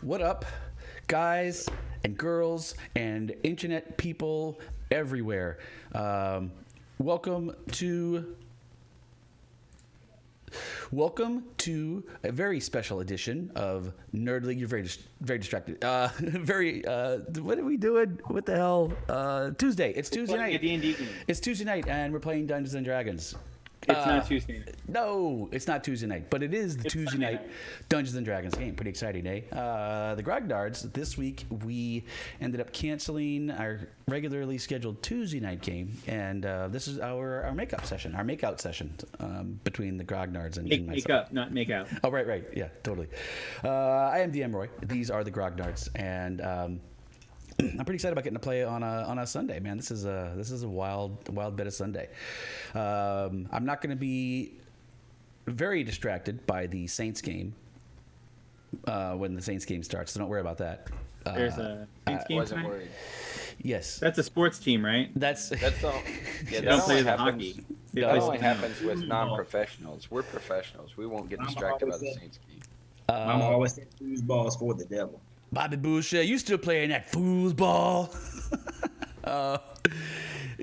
What up, guys and girls and internet people everywhere? Welcome to a very special edition of Nerd League. You're very distracted. What are we doing? What the hell? Tuesday. It's Tuesday night. D&D game. It's Tuesday night, and we're playing Dungeons and Dragons. It's not Tuesday night. No, it's not Tuesday night, but it is the Tuesday night Dungeons and Dragons game. Pretty exciting, eh? The Grognards, this week we ended up canceling our regularly scheduled Tuesday night game, and this is our makeout session between the Grognards and myself. Make up, not make out. Oh, right. Yeah, totally. I am DM Roy. These are the Grognards, and I'm pretty excited about getting to play on a Sunday, man. This is a wild bit of Sunday. I'm not going to be very distracted by the Saints game when the Saints game starts, so don't worry about that. There's a Saints game wasn't tonight? worried. Yes, That's a sports team, right? that's That's all. Yeah, They don't that play only the happens. hockey. They No, That play only some- happens with non-professionals. We're professionals. We won't get distracted by the Saints game. Mama always said foosball for the devil. Bobby Boucher. You still playing that foosball?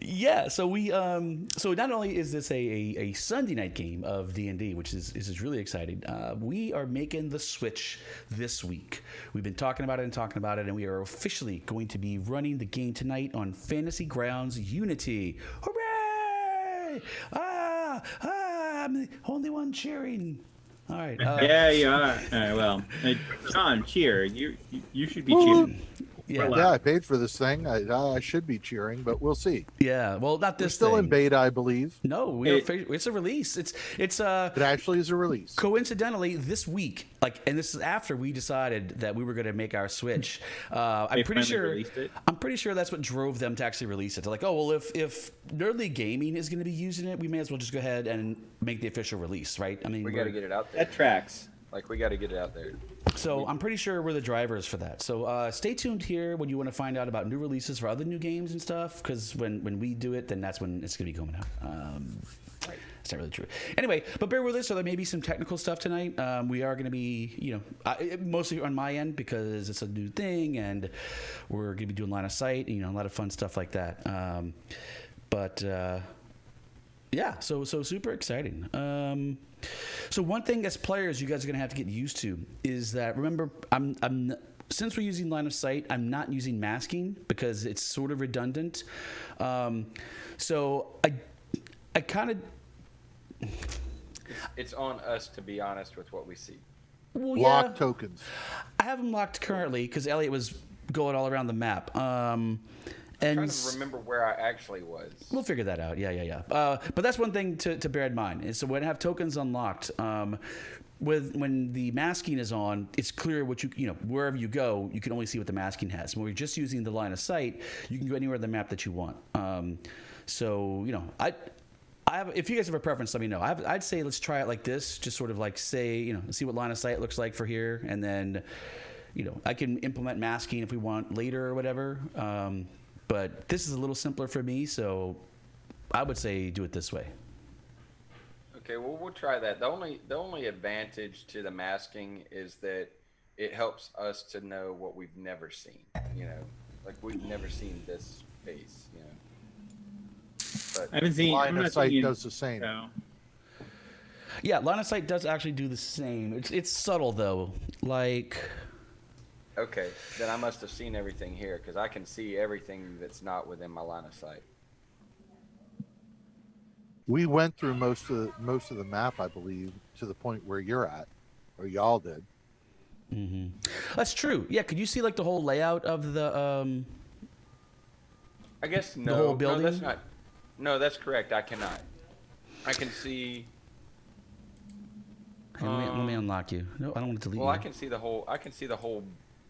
Yeah, so we so not only is this a Sunday night game of D&D, which is really exciting, we are making the switch this week. We've been talking about it, and we are officially going to be running the game tonight on Fantasy Grounds Unity. Hooray! I'm the only one cheering. All right. Yeah, you are. All right, well, Sean, cheer. You should be cheering. Yeah. Yeah, I paid for this thing. I should be cheering, but we'll see. Yeah. Well, not We're this still thing. in beta, I believe. No, it's a release. It's It actually is a release. coincidentally this week, and this is after we decided that we were going to make our switch. I'm pretty finally released it? sure that's what drove them to actually release it. They're like, oh well, if Nerd League Gaming is going to be using it, we may as well just go ahead and make the official release, right? I mean, We got to get it out there. That tracks. Like we got to get it out there. So I'm pretty sure we're the drivers for that. So stay tuned here when you want to find out about new releases for other new games and stuff. Because when we do it, then that's when it's going to be coming out. It's not really true. Anyway, but bear with us. So there may be some technical stuff tonight. We are going to be, mostly on my end because it's a new thing, and we're going to be doing line of sight. A lot of fun stuff like that. Yeah, so super exciting. So one thing as players you guys are gonna have to get used to is that, remember, I'm since we're using line of sight, I'm not using masking because it's sort of redundant. So I kind of It's on us to be honest with what we see. Lock tokens. I have them locked currently because Elliott was going all around the map. And I'm trying to remember where I actually was. we'll figure that out. Yeah. But that's one thing to bear in mind. Is so when I have tokens unlocked, when the masking is on, it's clear what wherever you go, you can only see what the masking has. When we're just using the line of sight, you can go anywhere on the map that you want. I have, if you guys have a preference, let me know. I'd say let's try it like this, just sort of like say, see what line of sight looks like for here, and then, I can implement masking if we want later or whatever. But this is a little simpler for me, so I would say do it this way. Okay, well we'll try that. The only advantage to the masking is that it helps us to know what we've never seen. Like we've never seen this face. But I haven't seen. Line I'm of not sight seeing- does the same. So. Yeah, line of sight does actually do the same. It's subtle though. Like, okay, then I must have seen everything here because I can see everything that's not within my line of sight. We went through most of the map, I believe, to the point where you're at, or y'all did. that's true. Yeah, could you see like the whole layout of the? I guess no. whole building? No, that's not. No, that's correct. I cannot. I can see. Hey, let me unlock you. No, I don't want to delete Well, you. I can see the whole. I can see the whole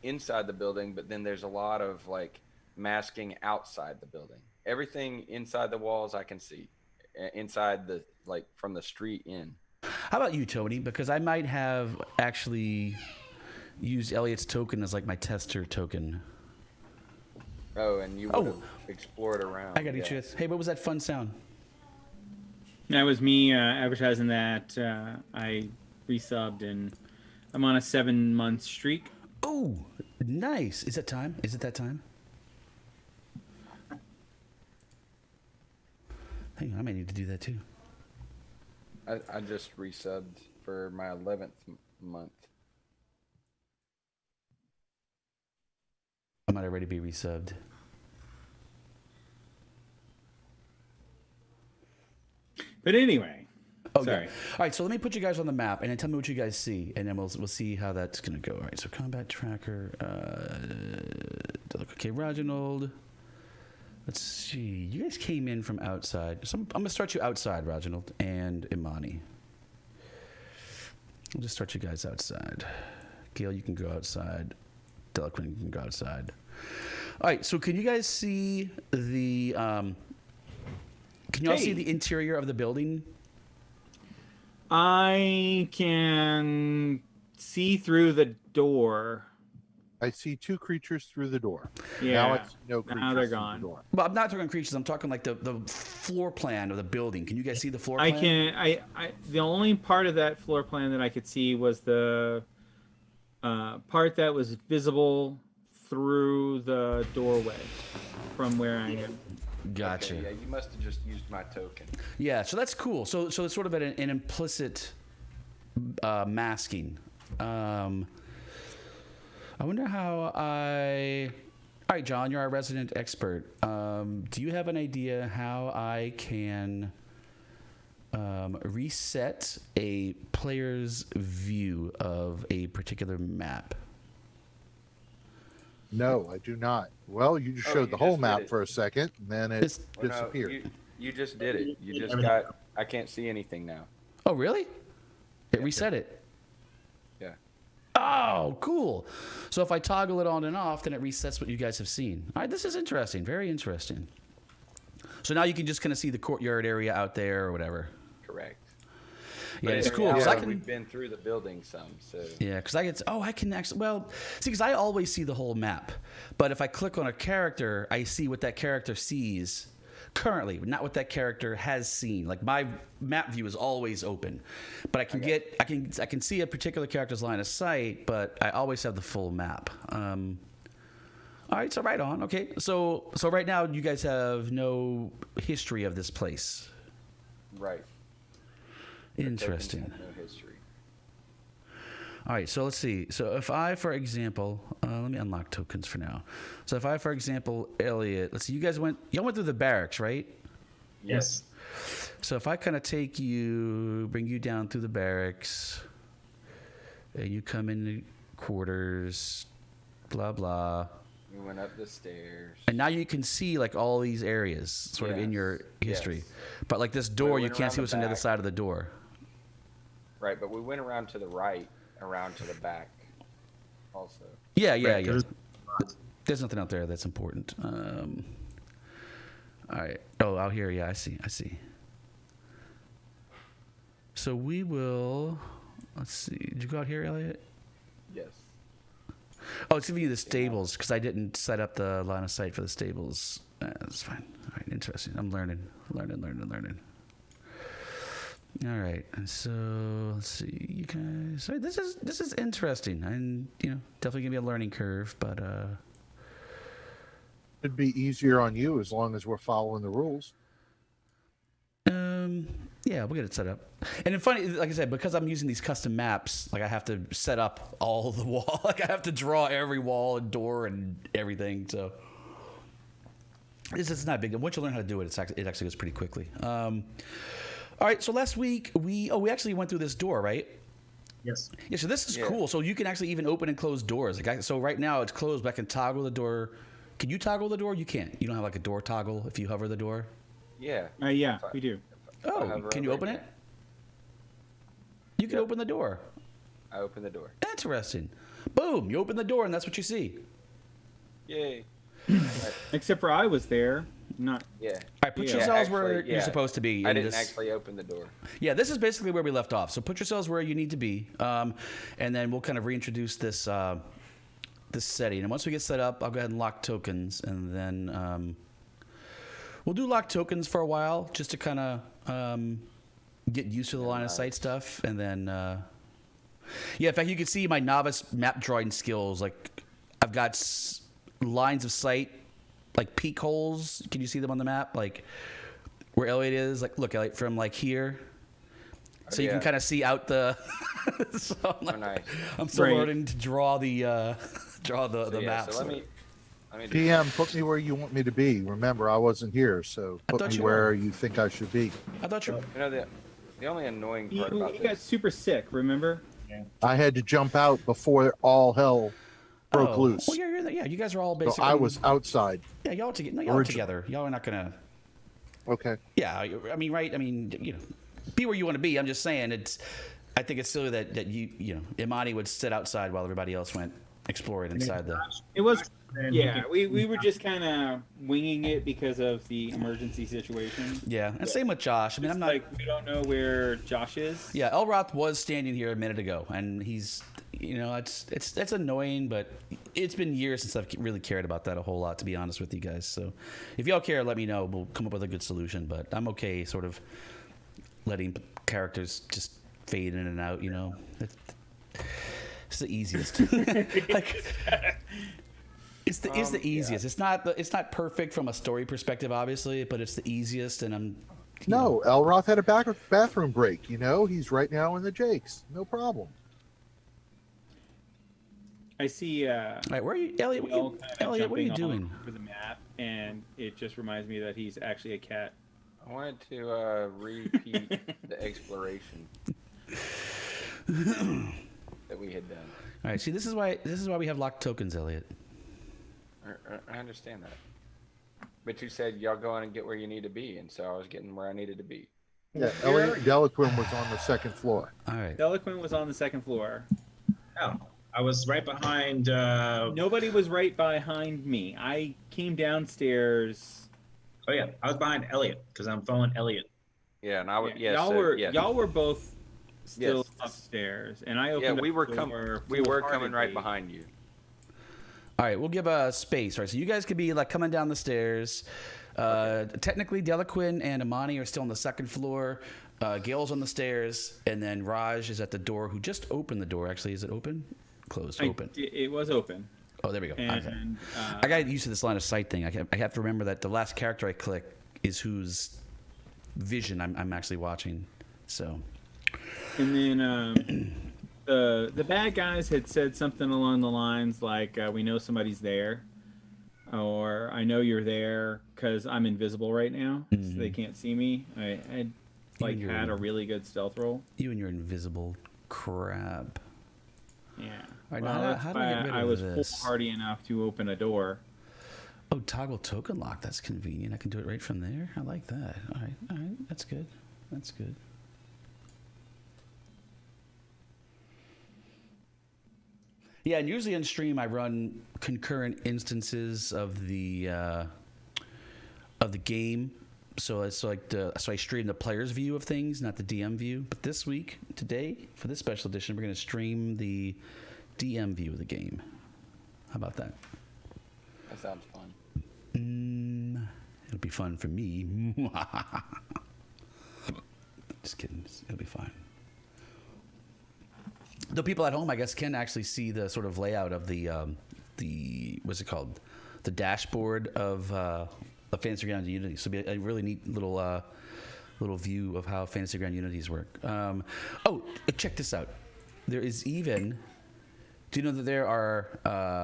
inside the building, but then there's a lot of like masking outside the building. Everything inside the walls I can see. Inside the from the street in. How about you, Tony? Because I might have actually used Elliott's token as like my tester token. Oh, and you would have explored around. I got each of. Hey, what was that fun sound? That was me advertising that I resubbed, and I'm on a 7-month streak. Oh, nice. Is it time? Is it that time? Hang on, I might need to do that too. I just resubbed for my 11th month. I might already be resubbed. But anyway, Oh, sorry. yeah. All right, so let me put you guys on the map, and then tell me what you guys see, and then we'll see how that's gonna go. All right, so combat tracker. Okay, Roginald. Let's see. You guys came in from outside. So I'm gonna start you outside, Roginald and Imani. I'll just start you guys outside. Gale, you can go outside. Delacroix, you can go outside. All right, so can you guys see the? Can you all see the interior of the building? I can see through the door. I see 2 creatures through the door. Yeah. Now I see no creatures Now they're through gone. the door. Well, I'm not talking creatures. I'm talking like the floor plan of the building. Can you guys see the floor I plan? can. I. The only part of that floor plan that I could see was the part that was visible through the doorway from where I am. Gotcha. Okay, yeah, you must have just used my token. Yeah, so that's cool. So it's sort of an implicit masking. I wonder how I. All right, John, you're our resident expert. Do you have an idea how I can reset a player's view of a particular map? No, I do not. Well, you just showed you the whole just did map it. for a second, and then it It's- Well, no, disappeared. you just did it. You just got. I can't see anything now. Oh, really? It reset it. Yeah. Oh, cool. So if I toggle it on and off, then it resets what you guys have seen. All right, this is interesting. Very interesting. So now you can just kind of see the courtyard area out there or whatever. Correct. Yeah, But it's in cool. 'Cause I reality, can, We've been through the building some, so. yeah, because I get. Oh, I can actually. Well, see, because I always see the whole map, but if I click on a character, I see what that character sees currently, not what that character has seen. Like my map view is always open, but I can see a particular character's line of sight, but I always have the full map. All right, so right on. Okay, so right now you guys have no history of this place. Right. Interesting. Tokens have no history. All right, so let's see. So if I, for example, let me unlock tokens for now. So if I, for example, Elliott, let's see, y'all went through the barracks, right? Yes. So if I kind of bring you down through the barracks, and you come in the quarters, blah, blah. We went up the stairs. And now you can see like all these areas sort of in your history. Yes. But like this door, you went can't around see the what's on the other back. side of the door. Right, but we went around to the right, around to the back also. Yeah, yeah, Right, yeah. 'cause- There's nothing out there that's important. All right. Oh, out here. Yeah, I see. So we will. Let's see. Did you go out here, Elliott? Yes. Oh, it's giving you the stables because I didn't set up the line of sight for the stables. That's fine. All right. Interesting. I'm learning. All right. And so let's see, you guys. All right, this is interesting, and definitely gonna be a learning curve, but It'd be easier on you as long as we're following the rules. yeah, we'll get it set up. And it's funny, like I said, because I'm using these custom maps, like I have to set up all the wall. Like I have to draw every wall and door and everything. So it's not a big deal. Once you learn how to do it, it actually goes pretty quickly. All right, so last week we actually went through this door, right? Yes. Yeah, so this is cool. So you can actually even open and close doors. So right now it's closed, but I can toggle the door. Can you toggle the door? You can't. You don't have like a door toggle if you hover the door? Yeah. Yeah, we do. Oh, hover can you over open again. it? You can Yep. open the door. I opened the door. Interesting. Boom, you open the door and that's what you see. Yay. Except for I was there. Not. Yeah. All right, put Yeah, yourselves where actually, you're yeah. supposed to be. I in didn't this. actually open the door. Yeah, this is basically where we left off. So put yourselves where you need to be, and then we'll kind of reintroduce this this setting. And once we get set up, I'll go ahead and lock tokens, and then we'll do lock tokens for a while just to kind of get used to the line of sight stuff, and then Yeah, in fact, you can see my novice map drawing skills. Like, I've got lines of sight, like peak holes. Can you see them on the map? Like, where Elliott is. Like, look, Elliott, from like here. So you can kind of see out the. So I'm, like, nice. I'm still Right. learning to draw the maps. So let me DM, put me where you want me to be. Remember, I wasn't here, so I put thought me you where were. you think I should be. I thought you. You know the only annoying part You about got this. super sick, remember? I had to jump out before all hell broke loose. Well, yeah, you guys are all So basically. I was outside. Yeah, y'all together. No, y'all Original. together. Y'all are not gonna. Okay. Yeah, I mean, right? I mean, you know, be where you want to be. I'm just saying, I think it's silly that you know, Imani would sit outside while everybody else went exploring inside the. It was. Then Yeah, he we were just kind of winging it because of the emergency situation. Yeah, and same with Josh. I mean, It's I'm not. like we don't know where Josh is. Yeah, Elroth was standing here a minute ago, and he's, you know, it's annoying, but it's been years since I've really cared about that a whole lot, to be honest with you guys. So, if y'all care, let me know. We'll come up with a good solution. But I'm okay, sort of letting characters just fade in and out. You know, it's the easiest. Like, it's the easiest. Yeah. It's not perfect from a story perspective, obviously, but it's the easiest, and I'm. No, Elroth had a bathroom break. You know, he's right now in the Jakes. No problem. I see. All right, where are you, Elliott? we all kind of Elliott, what are you jumping all doing? over the map, and it just reminds me that he's actually a cat. I wanted to repeat the exploration that we had done. All right, see, this is why we have locked tokens, Elliott. I understand that, but you said y'all go in and get where you need to be, and so I was getting where I needed to be. Yeah, Elliot Delaquin was on the second floor. All right. Eloquent was on the second floor. Oh, I was right behind. Nobody was right behind me. I came downstairs. Oh yeah, I was behind Elliot because I'm following Elliot. Yeah, and I would. Yeah, y'all so, were yeah. y'all were both still Yes. upstairs, and I Yeah, opened. we up were the coming. door We were coming full-heartedly. right behind you. All right, we'll give a space. All right, so you guys could be like coming down the stairs. Technically, Delaquin and Imani are still on the second floor. Gale's on the stairs, and then Raj is at the door. Who just opened the door? Actually, is it open? Closed. Open. It was open, Oh, there we go. Okay. and I got used to this line of sight thing. I have to remember that the last character I click is whose vision I'm actually watching. So. and then the bad guys had said something along the lines like, "We know somebody's there," or "I know you're there because I'm invisible right now, so they can't see me." I like You're- had a really good stealth roll. You and your invisible crab. Yeah. All right, Well, now that's how do I get why rid I of was this? foolhardy enough to open a door. Oh, toggle token lock. That's convenient. I can do it right from there. I like that. All right. That's good. That's good. Yeah, and usually in stream I run concurrent instances of the game. So it's like so I stream the player's view of things, not the DM view. But this week, today, for this special edition, we're going to stream the DM view of the game. How about that? That sounds fun. It'll be fun for me. Just kidding. It'll be fine. The people at home, I guess, can actually see the sort of layout of the what's it called, the dashboard of Fantasy Ground Unity. So it'll be a really neat little view of how Fantasy Ground Unities work. Oh, check this out. There is even. Do you know that there are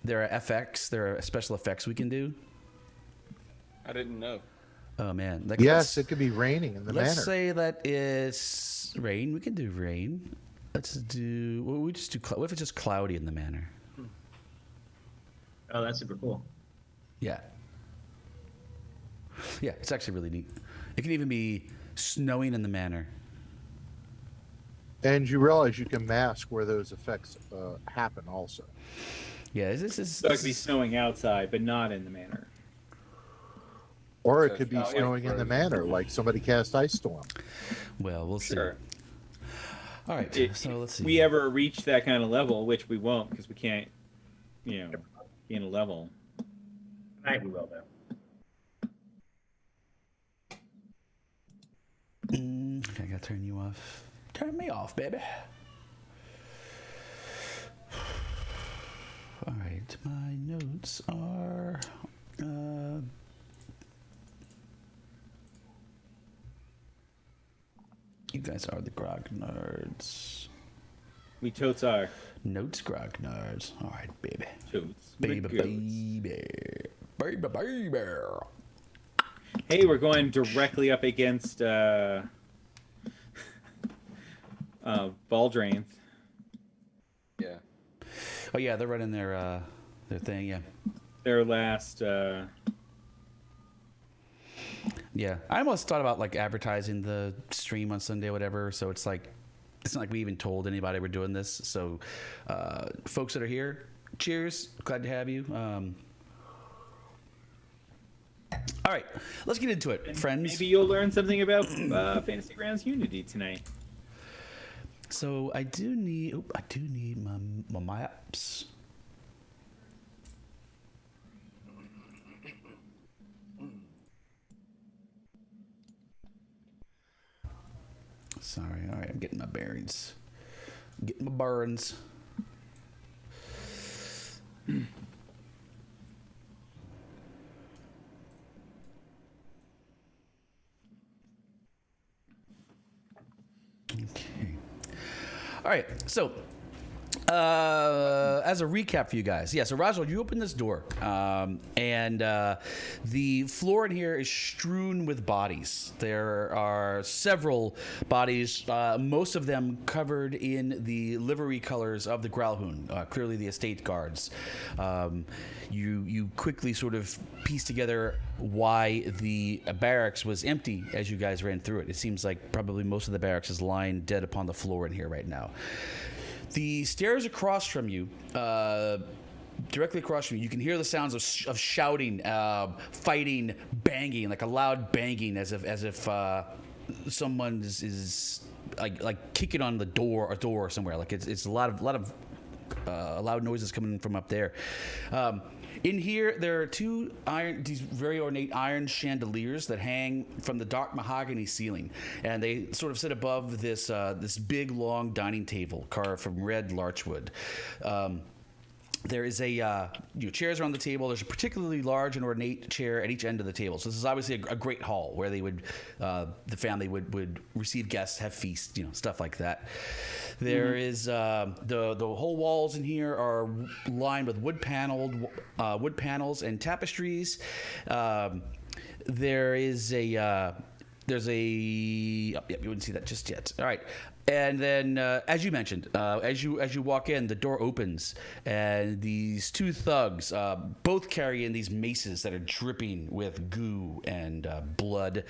FX? There are special effects we can do. I didn't know. Oh man! Like, Yes, it could be raining in the let's manor. say that is rain. We can do rain. Let's do. Well, we just do. What if it's just cloudy in the manor? Oh, that's super cool. Yeah. Yeah, it's actually really neat. It can even be snowing in the manor. And you realize you can mask where those effects happen also. Yeah, this is. So it could be snowing outside, but not in the manor. Or it So could be it's not snowing in the frozen. manor, like somebody cast Ice Storm. Well, we'll see. Sure. All right. If So let's see. we ever reach that kind of level, which we won't because we can't, be in a level. Tonight we will though. Okay, I gotta turn you off. Turn me off, baby. My notes are. You guys are the Grognards. We totes are. Notes Grognards. All right, baby. Totes. Baby, Goats. baby. Baby, baby. Hey, we're going directly up against Baldrainth. Yeah. Oh yeah, they're running their thing. Yeah. Their last. Yeah, I almost thought about like advertising the stream on Sunday or whatever. So it's like, it's not like we even told anybody we're doing this. So, folks that are here, cheers! Glad to have you. All right, let's get into it, friends. Maybe you'll learn something about Fantasy Grounds Unity tonight. So I do need my maps. Sorry, all right, I'm getting my bearings. Getting my burns. Okay. All right, so as a recap for you guys, yeah, so Roginald, you opened this door, and the floor in here is strewn with bodies. There are several bodies, most of them covered in the livery colors of the Growlhound, clearly the estate guards. You quickly sort of piece together why the barracks was empty as you guys ran through it. It seems like probably most of the barracks is lying dead upon the floor in here right now. The stairs across from you, directly across from you, you can hear the sounds of shouting, fighting, banging, like a loud banging, as if someone is like kicking on the door or somewhere. Like it's a lot of loud noises coming from up there. In here, there are these very ornate iron chandeliers that hang from the dark mahogany ceiling, and they sort of sit above this big, long dining table carved from red larchwood. There is chairs around the table. There's a particularly large and ornate chair at each end of the table. So this is obviously a great hall where they would, the family would receive guests, have feasts, stuff like that. There is the whole walls in here are lined with wood panels and tapestries. There's a you wouldn't see that just yet. All right. And then, as you mentioned, as you walk in, the door opens, and these two thugs, both carrying these maces that are dripping with goo and blood,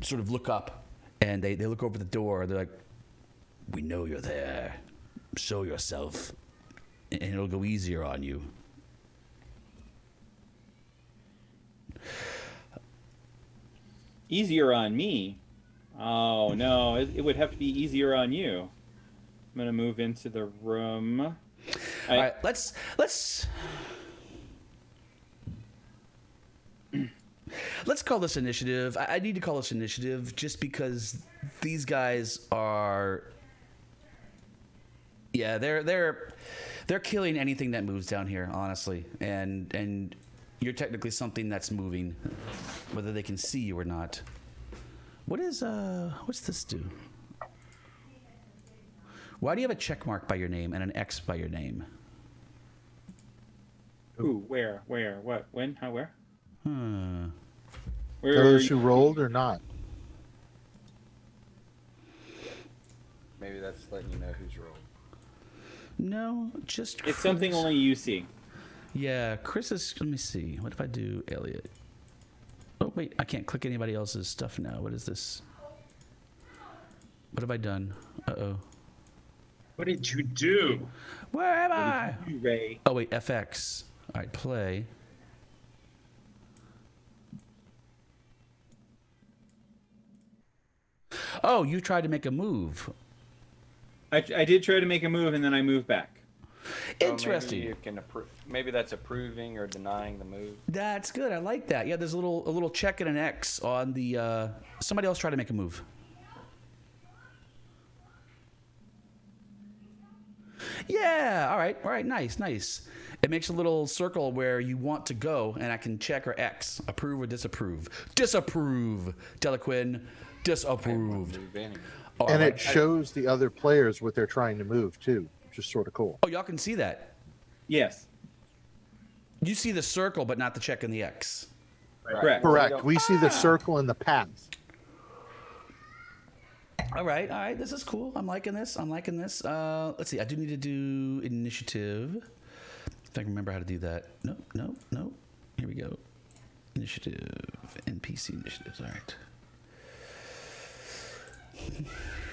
sort of look up, and they look over the door. They're like, "We know you're there. Show yourself, and it'll go easier on you." Easier on me? Oh no, it would have to be easier on you. I'm gonna move into the room. All right, let's call this initiative. I need to call this initiative just because these guys are, yeah, they're killing anything that moves down here, honestly, and you're technically something that's moving, whether they can see you or not. What's this do? Why do you have a check mark by your name and an X by your name? Who? Where? What? When? How? Where? For those who rolled or not? Maybe that's letting you know who's rolled. No, just It's something only you see. Yeah, Chris is. Let me see. What if I do Elliott? Oh wait, I can't click anybody else's stuff now. What is this? What have I done? Uh-oh. What did you do? Where am I? Ray. Oh wait, FX. All right, play. Oh, you tried to make a move. I did try to make a move and then I moved back. Interesting. Maybe you can maybe that's approving or denying the move. That's good. I like that. Yeah, there's a little check and an X on the. Somebody else tried to make a move. Yeah. All right. Nice. It makes a little circle where you want to go, and I can check or X, approve or disapprove. Disapprove, Delaquin, disapproved. Move anyway. Oh, And I it like- shows the other players what they're trying to move too, which is sort of cool. Oh, y'all can see that. Yes. You see the circle, but not the check and the X. Correct. Correct. We see the circle and the path. All right. This is cool. I'm liking this. Let's see. I do need to do initiative. If I can remember how to do that. No. Here we go. Initiative. NPC initiatives. All right.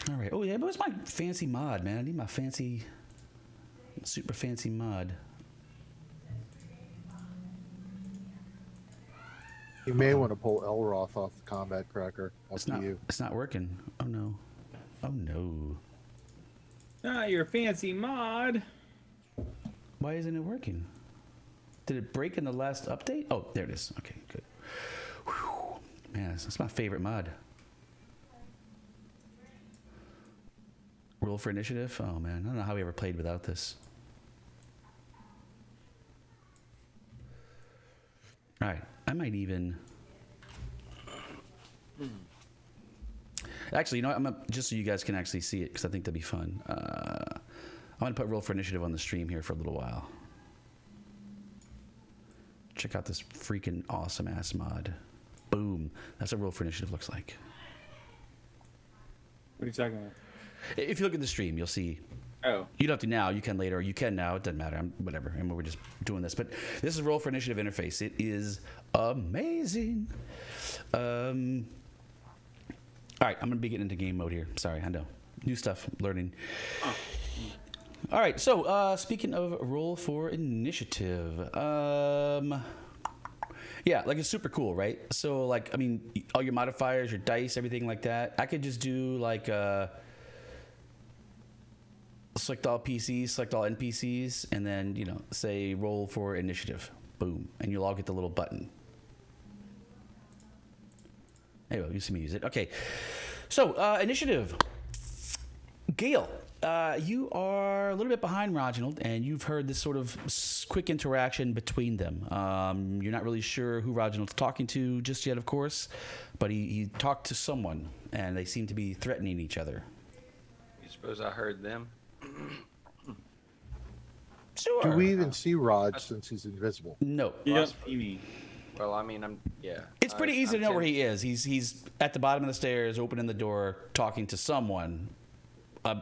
All right. Oh, yeah. But what's my fancy mod, man? I need my super fancy mod. You may want to pull Elroth off the combat cracker. Up It's to not. you. It's not working. Oh no. Not your fancy mod. Why isn't it working? Did it break in the last update? Oh, there it is. Okay, good. Whew. Man, that's my favorite mod. Roll for initiative? Oh man, I don't know how we ever played without this. All right, I might even. Actually, you know what? I'm gonna, just so you guys can actually see it, because I think that'd be fun. I'm gonna put roll for initiative on the stream here for a little while. Check out this freaking awesome ass mod. Boom. That's what roll for initiative looks like. What are you talking about? If you look at the stream, you'll see. Oh. You don't have to now. You can later. Or you can now. It doesn't matter. Whatever. And we're just doing this. But this is roll for initiative interface. It is amazing. All right. I'm gonna be getting into game mode here. Sorry. I know. New stuff. Learning. Oh. All right. So speaking of roll for initiative, yeah, like it's super cool, right? So like, I mean, all your modifiers, your dice, everything like that. I could just do like. Select all PCs, select all NPCs, and then, you know, say roll for initiative. Boom. And you'll all get the little button. Anyway, you see me use it. Okay. So, initiative. Gale, you are a little bit behind Roginald, and you've heard this sort of quick interaction between them. You're not really sure who Roginald's talking to just yet, of course, but he talked to someone, and they seem to be threatening each other. You suppose I heard them? Sure. Do we even see Rod since he's invisible? No. You don't see me. Well, I mean, yeah. It's pretty easy to know where he. he is. He's at the bottom of the stairs, opening the door, talking to someone.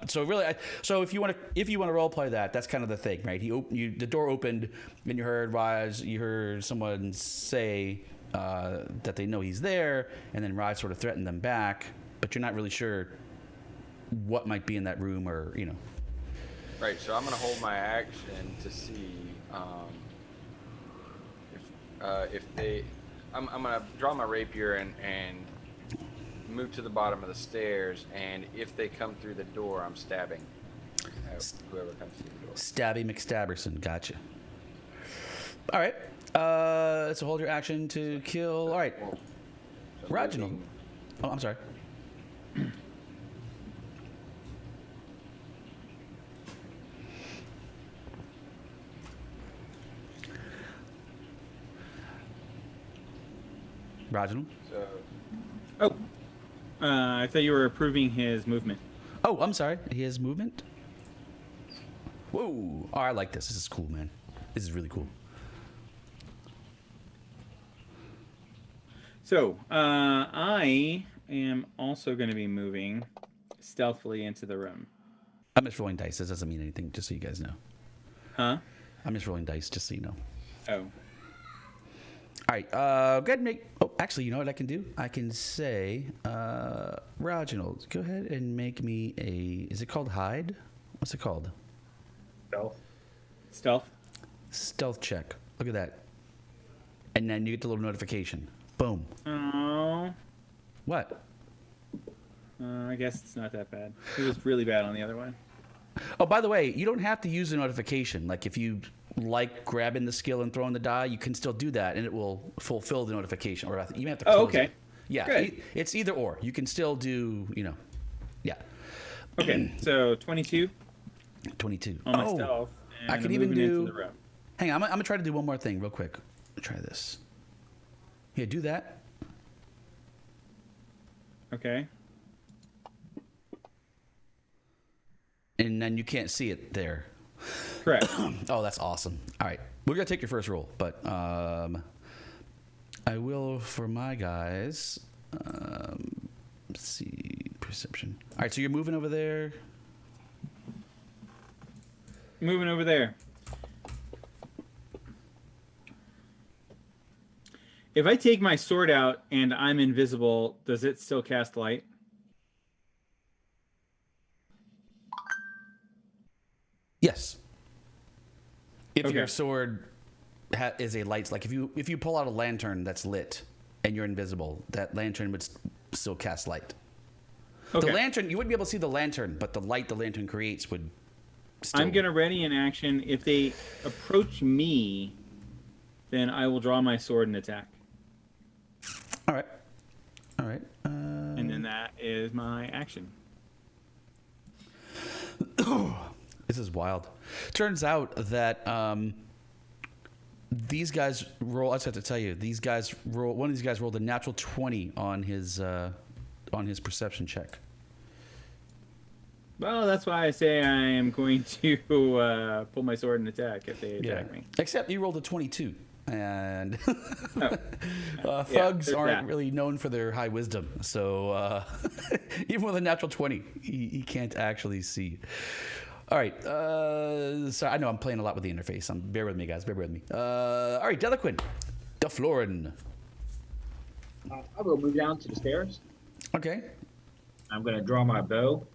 So really, so if you want to role play that, that's kind of the thing, right? The door opened, and you heard someone say that they know he's there, and then Rod sort of threatened them back, but you're not really sure what might be in that room, or you know. Right, so I'm gonna hold my action to see if they. I'm gonna draw my rapier and move to the bottom of the stairs, and if they come through the door, I'm stabbing whoever comes through the door. Stabby McStabberson, gotcha. All right, so hold your action to kill. All right, So Roginald. moving- Oh, I'm sorry. Roginald. So Oh. I thought you were approving his movement. Oh, I'm sorry. His movement. Whoa! Oh, I like this. This is cool, man. This is really cool. So, I am also going to be moving stealthily into the room. I'm just rolling dice. This doesn't mean anything, just so you guys know. Huh? I'm just rolling dice, just so you know. Oh. All right. Go ahead and make. Oh, actually, you know what I can do? I can say, Roginald, go ahead and make me a. Is it called hide? What's it called? Stealth? Stealth check. Look at that. And then you get the little notification. Boom. Oh. What? I guess it's not that bad. It was really bad on the other one. Oh, by the way, you don't have to use the notification. Like if you like grabbing the skill and throwing the die, you can still do that, and it will fulfill the notification. Or you have to. Close okay. It. Yeah, Good. It's either or. You can still do, you know, yeah. Okay, so 22 22. on my stealth. And I can I'm even moving into do. the room. Hang on, I'm gonna try to do one more thing real quick. Try this. Yeah, do that. Okay. And then you can't see it there. Correct. Oh, that's awesome. All right, we're gonna take your first roll, but I will for my guys. Let's see, perception. All right, so you're moving over there. Moving over there. If I take my sword out and I'm invisible, does it still cast light? Yes. If Okay. your sword is a light, like if you pull out a lantern that's lit and you're invisible, that lantern would still cast light. Okay. The lantern, you wouldn't be able to see the lantern, but the light the lantern creates would still... I'm going to ready an action. If they approach me, then I will draw my sword and attack. All right. All right. And then that is my action. This is wild. Turns out that these guys roll... I just have to tell you, these guys roll... One of these guys rolled a natural 20 on his perception check. Well, that's why I say I am going to pull my sword and attack if they attack me. Except you rolled a 22. And Oh. thugs there's aren't that. really known for their high wisdom. So even with a natural 20, he can't actually see. All right. So I know I'm playing a lot with the interface. Bear with me, guys. Bear with me. All right, Delaquin. DeFlorin. I will move down to the stairs. Okay. I'm going to draw my bow.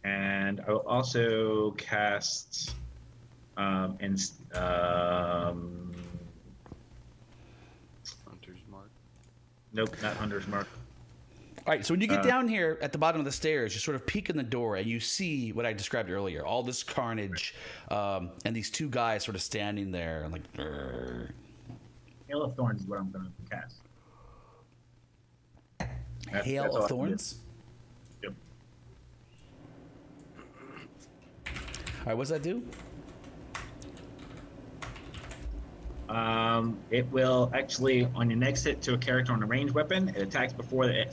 And I will also cast Hunter's Mark. nope, not Hunter's Mark. All right, so when you get down here at the bottom of the stairs, you sort of peek in the door and you see what I described earlier, all this carnage, and these two guys sort of standing there and like... "Grr." Hail of Thorns is what I'm going to cast. Hail that's all I of can do. Thorns? Yep. All right, what's that do? It will actually, on your next hit to a character on a ranged weapon, it attacks before the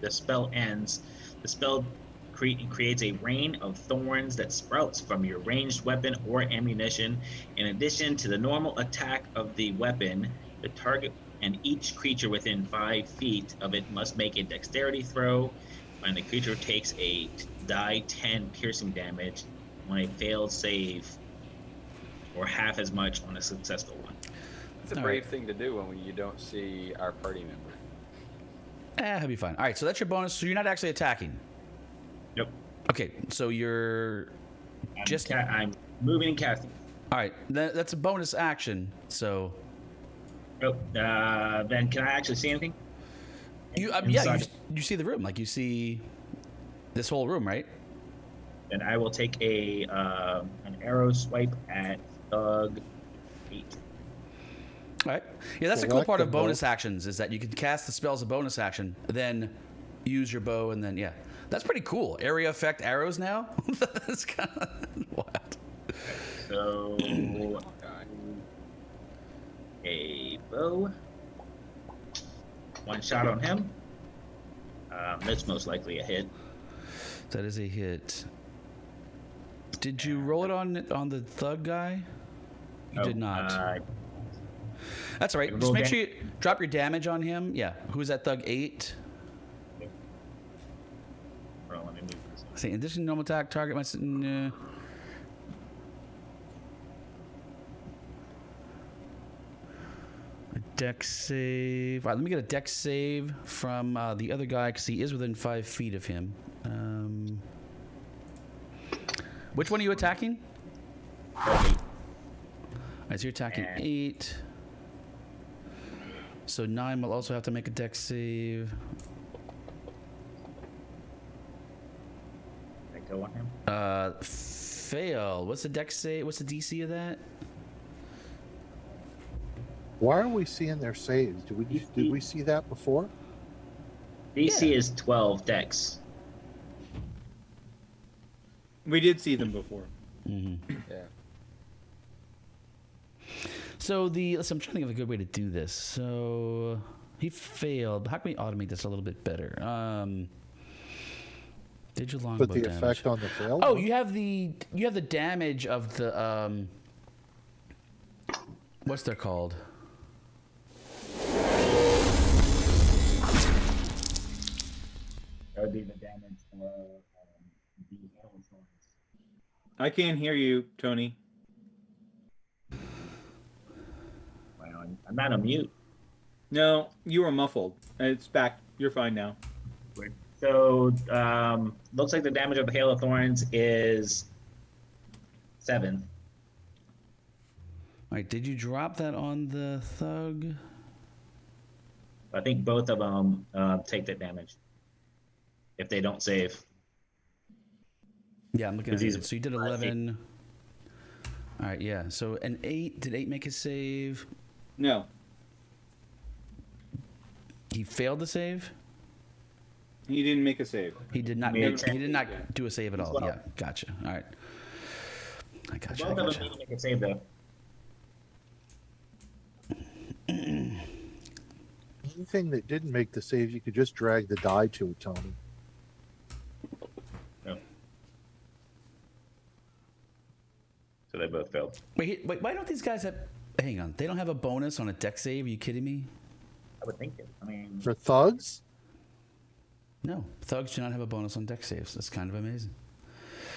spell ends. The spell creates a rain of thorns that sprouts from your ranged weapon or ammunition. In addition to the normal attack of the weapon, the target and each creature within 5 feet of it must make a dexterity throw, and the creature takes a die 10 piercing damage on a failed save, or half as much on a successful one. It's a All brave right. thing to do when you don't see our party member. He'll be fine. All right, so that's your bonus. So you're not actually attacking. Nope. Okay, so you're just... I'm moving and casting. All right, that's a bonus action. So Oh, then can I actually see anything? you Inside. you see the room, like you see this whole room, right? Then I will take an arrow swipe at Thug 8. All right. Yeah, that's the cool Select part the of bonus actions is that you can cast the spell as a bonus action, then use your bow, and then that's pretty cool. Area effect arrows now. That's kind of wild. So a bow. One shot on him. That's most likely a hit. That is a hit. Did you roll it on the thug guy? You did not. That's all right. Just roll make dam- sure you drop your damage on him. Yeah. Who's that thug 8? Let me move this. Say, in addition to normal attack, target must. A dex save. All right, let me get a dex save from the other guy because he is within 5 feet of him. Which one are you attacking? All right, so you're attacking 8. So 9 will also have to make a dex save. I go on him. Fail. What's the dex save? What's the DC of that? Why are we seeing their saves? Did we see that before? DC is 12 dex. We did see them before. Mm-hmm. Yeah. So I'm trying to think of a good way to do this. So he failed. How can we automate this a little bit better? Did you longbow Put the damage? effect on the fail. Oh, you have the damage of the what's they're called? That would be the damage for the hail and thorns. I can't hear you, Tony. Well, I'm not on mute. No, you were muffled. It's back. You're fine now. Weird. So, looks like the damage of the hail of thorns is 7. All right, did you drop that on the thug? I think both of them take that damage if they don't save. Yeah, I'm looking at Because it. he's- So you did 11. All right, yeah. So an 8. Did 8 make a save? No, He failed to save. he didn't make a save. He did not. Made a Make, he check. did not do a save at all. Well. Yeah, gotcha. All right. I gotcha. Both I of them gotcha. need to make a save though. Anything that didn't make the save, you could just drag the die to it, Tony. No. So they both failed. Wait, why don't these guys have? Hang on. They don't have a bonus on a deck save. Are you kidding me? I would think it. I mean, For thugs, No, thugs do not have a bonus on deck saves. That's kind of amazing.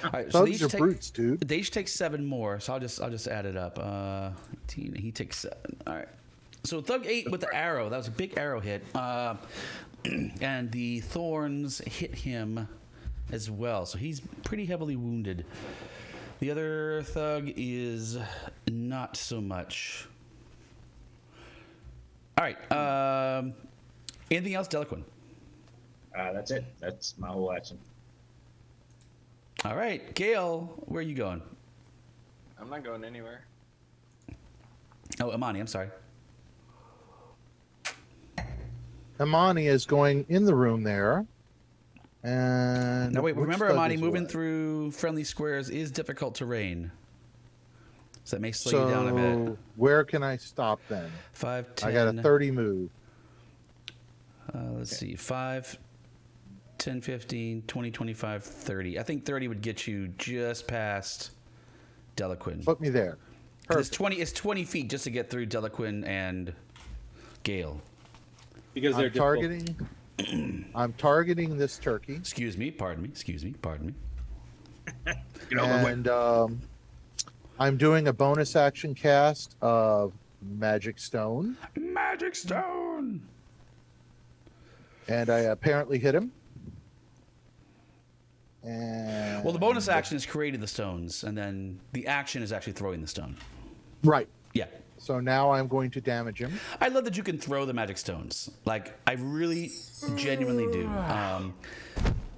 All right, thugs are brutes, dude. They each take 7 more, so I'll just add it up. 18. He takes 7. All right. So thug 8 with the arrow. That was a big arrow hit, and the thorns hit him as well. So he's pretty heavily wounded. The other thug is not so much. All right. Anything else, Delaquin? that's it. That's my whole action. All right, Gale, where are you going? I'm not going anywhere. Oh, Imani, I'm sorry. Imani is going in the room there. And Now wait, which remember, thug Imani, is moving away? through friendly squares is difficult terrain. So that may slow you down a bit. So where can I stop then? 5, 10. I got a 30 move. Let's see. 5, 10, 15, 20, 25, 30. I think 30 would get you just past Delaquin. Put me there. 'Cause it's 20 feet just to get through Delaquin and Gale. Because they're I'm targeting this turkey. Excuse me, pardon me. Get over with. And I'm doing a bonus action cast of Magic Stone. Magic Stone! And I apparently hit him. And Well, the bonus action is creating the stones, and then the action is actually throwing the stone. Right. Yeah. So now I'm going to damage him. I love that you can throw the magic stones. Like, I really genuinely do.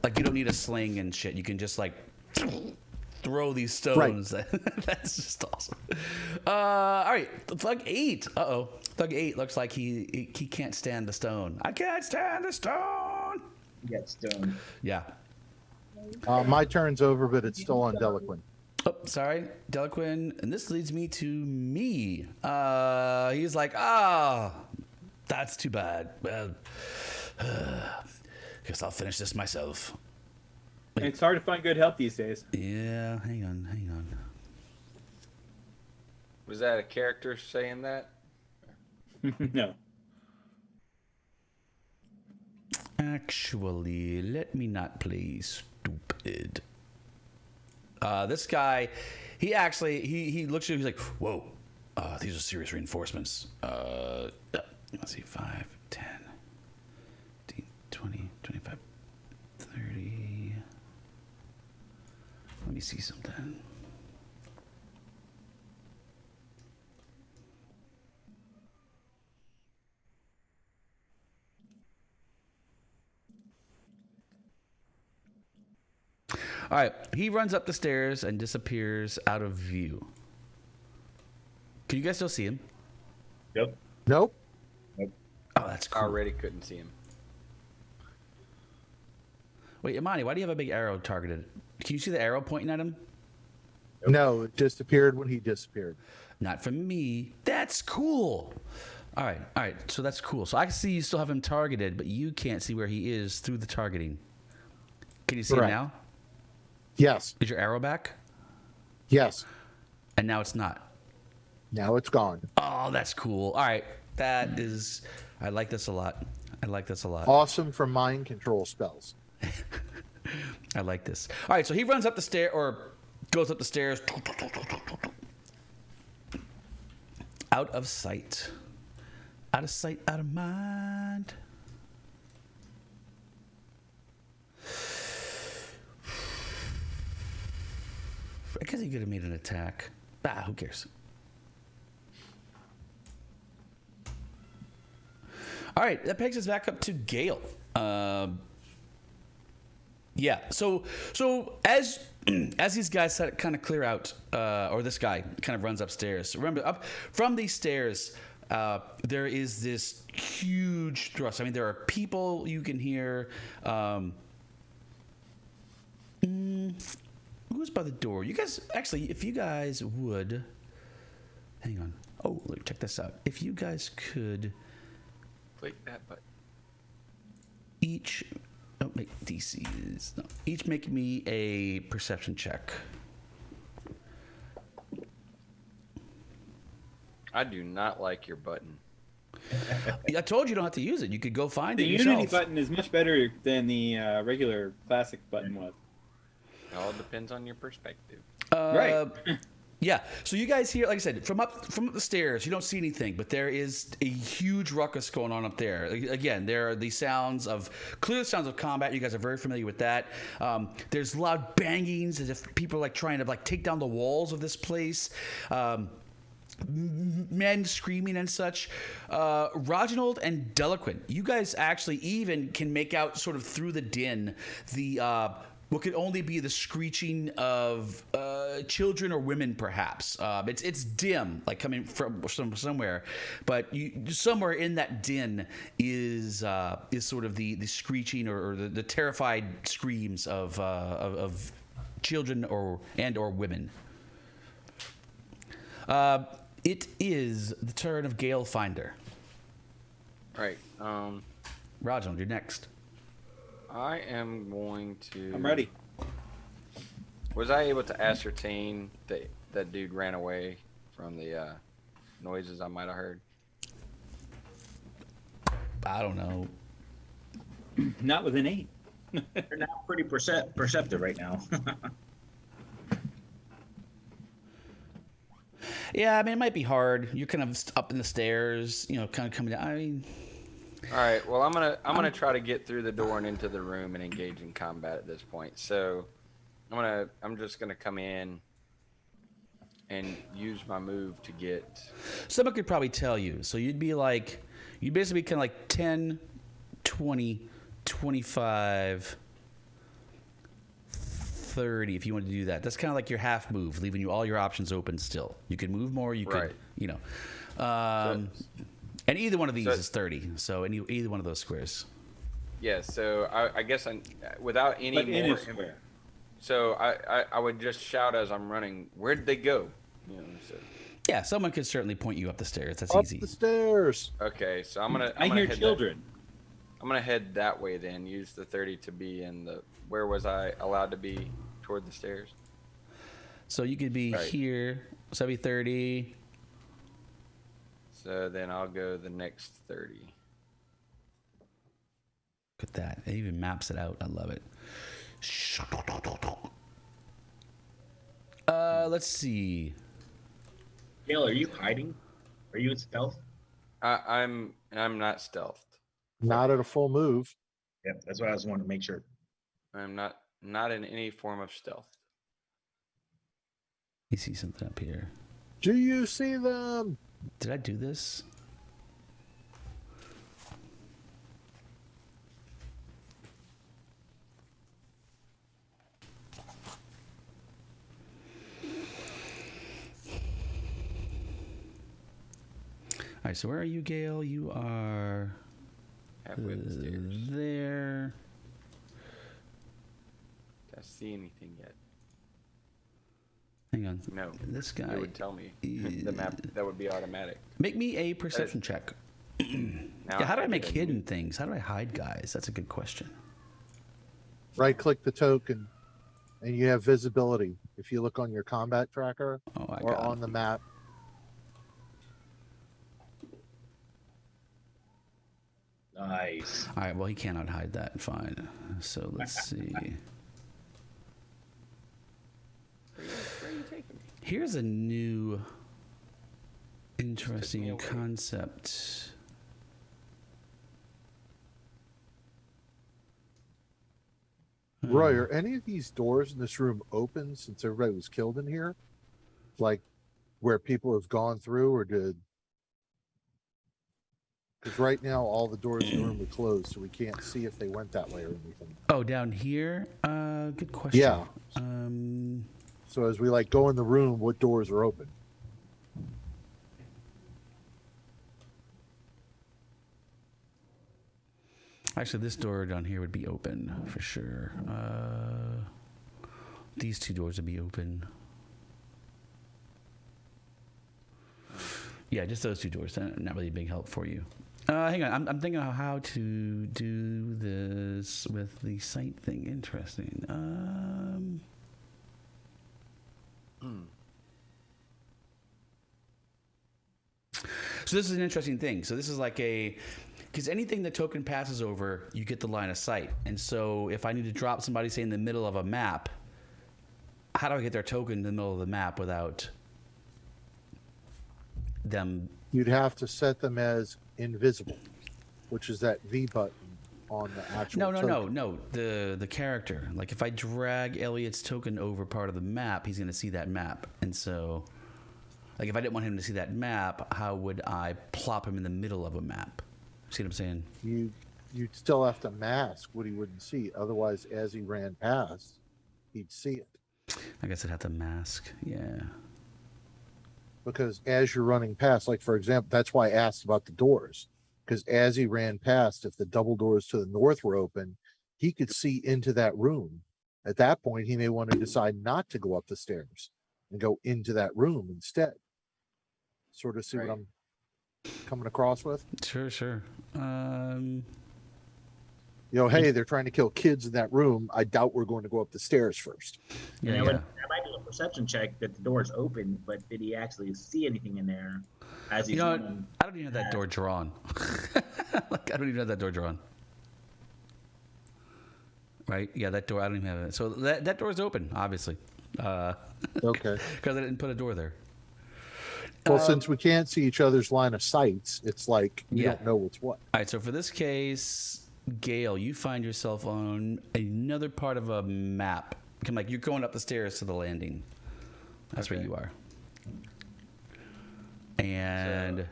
Like, you don't need a sling and shit. You can just, like, throw these stones. That's just awesome. All right. Thug 8. Uh-oh. Thug 8 looks like he can't stand the stone. I can't stand the stone. Get stoned. Yeah. My turn's over, but it's still on Delaquin. Oh, sorry, Delaquin, and this leads me to me. He's like, that's too bad. Well, guess I'll finish this myself. It's hard to find good help these days. Yeah, hang on. Was that a character saying that? No. Actually, let me not play stupid. This guy, he looks at you, he's like, whoa, these are serious reinforcements. Let's see, 5, 10, 15, 20, 25, 30. Let me see something. All right, he runs up the stairs and disappears out of view. Can you guys still see him? Yep. Nope. Oh, that's cool. Already couldn't see him. Wait, Imani, why do you have a big arrow targeted? Can you see the arrow pointing at him? No, it disappeared when he disappeared. Not from me. That's cool. All right. So that's cool. So I can see you still have him targeted, but you can't see where he is through the targeting. Can you see Correct. him now? Yes. Is your arrow back? Yes. And now it's not. Now it's gone. Oh, that's cool. All right. That is. I like this a lot. Awesome for mind control spells. I like this. All right. So he runs up the stair or goes up the stairs. Out of sight. Out of sight, out of mind. I guess he could have made an attack. Who cares? All right, that pegs us back up to Gale. Yeah. So as these guys kind of clear out, or this guy kind of runs upstairs. Remember, up from these stairs, there is this huge thrust. I mean, there are people you can hear. Who's by the door? You guys, actually, if you guys would, hang on. Oh, look, check this out. If you guys could Click that button. each make DCs. No, each make me a perception check. I do not like your button. I told you don't have to use it. You could go find The it Unity yourself. button is much better than the regular classic button was. It all depends on your perspective. Right. Yeah. So you guys hear, like I said, from up the stairs, you don't see anything, but there is a huge ruckus going on up there. Again, there are the clear sounds of combat. You guys are very familiar with that. There's loud bangings as if people are like trying to like take down the walls of this place. Men screaming and such. Roginald and Delinquent, you guys actually even can make out sort of through the din what could only be the screeching of children or women, perhaps. It's dim, like coming from somewhere, but somewhere in that din is sort of the screeching or the terrified screams of children or women. It is the turn of Gale Finder. Right. Roginald, you're next. I am going to. I'm ready. Was I able to ascertain that that dude ran away from the noises I might have heard? I don't know. Not with an 8. You're now pretty perceptive right now. Yeah, I mean, it might be hard. You're kind of up in the stairs, kind of coming down. I mean, All right. Well, I'm gonna try to get through the door and into the room and engage in combat at this point. So, I'm just gonna come in and use my move to get. someone could probably tell you. So you'd basically kind of like 10, 20, 25, 30 if you want to do that. That's kind of like your half move, leaving you all your options open still. You could move more, you could, Right. and either one of these is 30. So either one of those squares. Yeah. So I guess without any But in more. a square. So I would just shout as I'm running. Where'd they go? So, Yeah, someone could certainly point you up the stairs. That's Up easy. the stairs. okay. So I'm gonna. I I'm gonna hear head children. I'm gonna head that way then. Use the 30 to be in the. Where was I allowed to be? Toward the stairs. So you could be Right. here. So that'd be 30. So then I'll go the next 30. Look at that. It even maps it out. I love it. Let's see. Gale, are you hiding? Are you in stealth? I'm not stealthed. Not at a full move. Yep, that's what I was wanting to make sure. I'm not in any form of stealth. You see something up here. Do you see them? Did I do this? All right, so where are you, Gale? You are Halfway up the stairs. there. Did I see anything yet? Hang on. No. This guy. It would tell me the map. That would be automatic. Make me a perception check. Now Yeah, how do I get make a hidden things? How do I hide guys? That's a good question. Right-click the token, and you have visibility. If you look on your combat tracker Oh, I or got on the map, Nice. All right, well, he cannot hide that. Fine. So let's see. Where are you taking me? Here's a new interesting away. concept. Roy, are any of these doors in this room open since everybody was killed in here? Like where people have gone through, or did? Because right now all the doors in the room are closed, so we can't see if they went that way or anything. Oh, down here? Good question. Yeah. Um, So as we like go in the room, what doors are open? actually, this door down here would be open for sure. These two doors would be open. Yeah, just those two doors. Not really a big help for you. Hang on, I'm thinking of how to do this with the site thing. Interesting. So this is an interesting thing. So this is like because anything the token passes over, you get the line of sight. And so if I need to drop somebody, say, in the middle of a map, how do I get their token in the middle of the map without them? You'd have to set them as invisible, which is that V button on the actual No. The character. Like if I drag Elliott's token over part of the map, he's going to see that map. And so, like if I didn't want him to see that map, how would I plop him in the middle of a map? See what I'm saying? You'd still have to mask what he wouldn't see. Otherwise, as he ran past, he'd see it. I guess I'd have to mask. Yeah. Because as you're running past, like for example, that's why I asked about the doors. Because as he ran past, if the double doors to the north were open, he could see into that room. At that point, he may want to decide not to go up the stairs and go into that room instead. Sort of see Right. what I'm coming across with? Sure. Hey, they're trying to kill kids in that room. I doubt we're going to go up the stairs first. Yeah, that, yeah. that might be a perception check that the door's open, but did he actually see anything in there as he's You know what? running? I don't even have that door drawn. Like, I don't even have that door drawn. Right? Yeah, that door, I don't even have it. So that door's open, obviously. Okay. Because I didn't put a door there. Well, since we can't see each other's line of sights, it's like we Yeah. don't know what's what. All right, so for this case, Gale, you find yourself on another part of a map. Like you're going up the stairs to the landing. That's where Okay. you are. And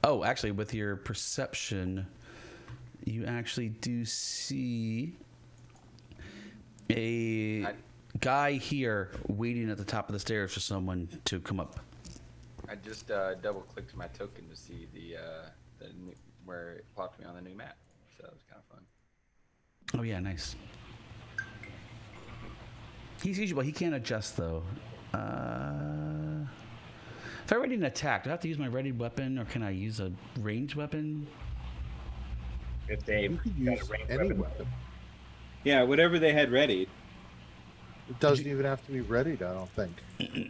actually, with your perception, you actually do see a guy here waiting at the top of the stairs for someone to come up. I just double clicked my token to see the new, where it popped me on the new map. So that was kind of fun. Oh yeah, nice. He can't adjust though. If I ready an attack, do I have to use my readied weapon, or can I use a ranged weapon? If they You could got use a ranged any weapon. weapon. Yeah, whatever they had ready. It doesn't even have to be readied, I don't think.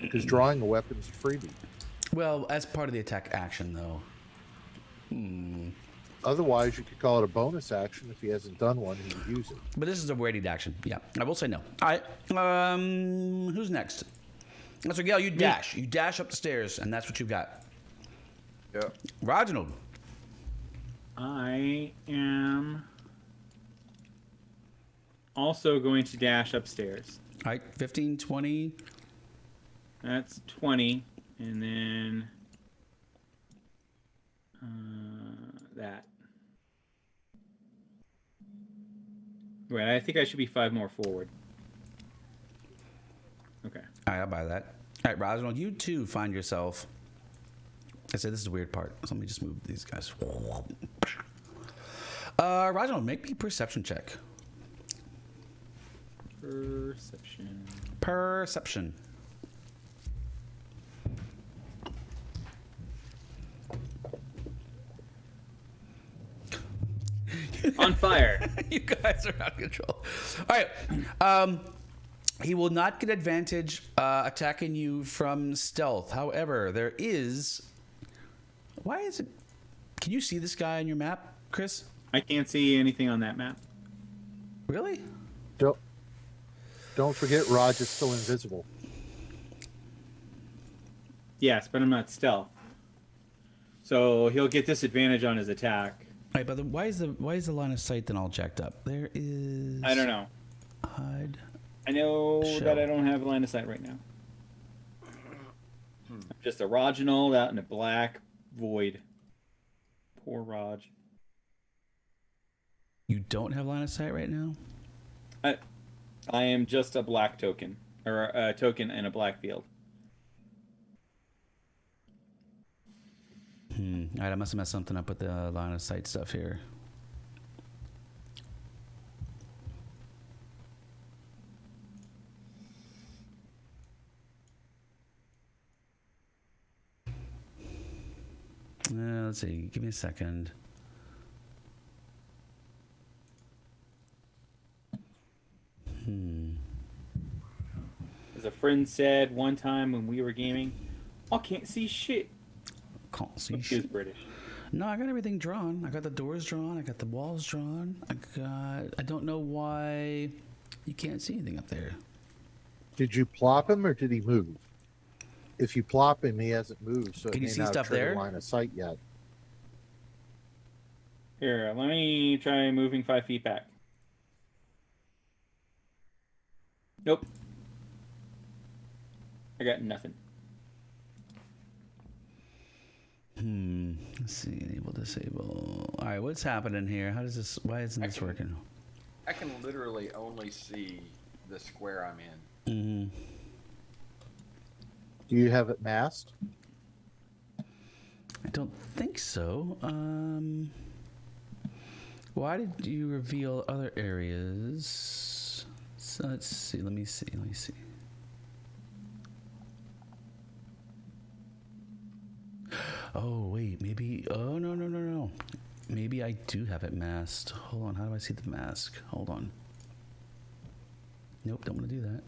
Because drawing a weapon is a freebie. Well, as part of the attack action, though. Otherwise, you could call it a bonus action. If he hasn't done one, he would use it. But this is a readied action. Yeah, I will say no. All right. Who's next? So, Gale, you dash. You dash up the stairs, and that's what you've got. Yep. Roginald. I am also going to dash upstairs. All right, 15, 20. That's 20. And then that. Right, I think I should be 5 more forward. Okay. All right, I'll buy that. All right, Roginald, you too find yourself. I said this is the weird part. So let me just move these guys. Roginald, make me a perception check. Perception. Perception. On fire. You guys are out of control. All right. He will not get advantage attacking you from stealth. However, there is. Why is it? Can you see this guy on your map, Chris? I can't see anything on that map. Really? Don't forget, Raj is still invisible. Yes, but I'm not stealth. So he'll get disadvantage on his attack. All right, but why is the line of sight then all jacked up? There is. I don't know. Hide. I know Show. that I don't have line of sight right now. I'm just a Roginald out in a black void. Poor Raj. You don't have line of sight right now? I am just a black token, or a token in a black field. All right, I must have messed something up with the line of sight stuff here. Let's see. Give me a second. As a friend said one time when we were gaming, I can't see shit. Can't see She was shit. British. No, I got everything drawn. I got the doors drawn. I got the walls drawn. I don't know why you can't see anything up there. Did you plop him or did he move? If you plop him, he hasn't moved, so Can it you may see not stuff trigger there? line of sight yet. Here, let me try moving 5 feet back. Nope. I got nothing. Let's see. Enable, disable. All right, what's happening here? How does this? Why isn't this working? I can literally only see the square I'm in. Do you have it masked? I don't think so. Why did you reveal other areas? So let's see. Let me see. Oh wait, maybe. Oh no. Maybe I do have it masked. Hold on. How do I see the mask? Hold on. Nope, don't want to do that.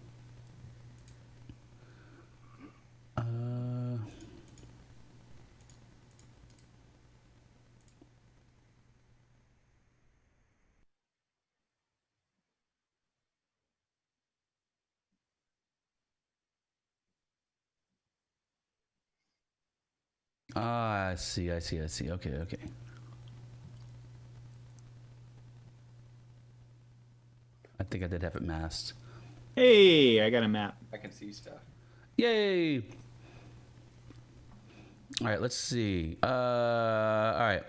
I see. Okay. I think I did have it masked. Hey, I got a map. I can see stuff. Yay! All right, let's see. All right.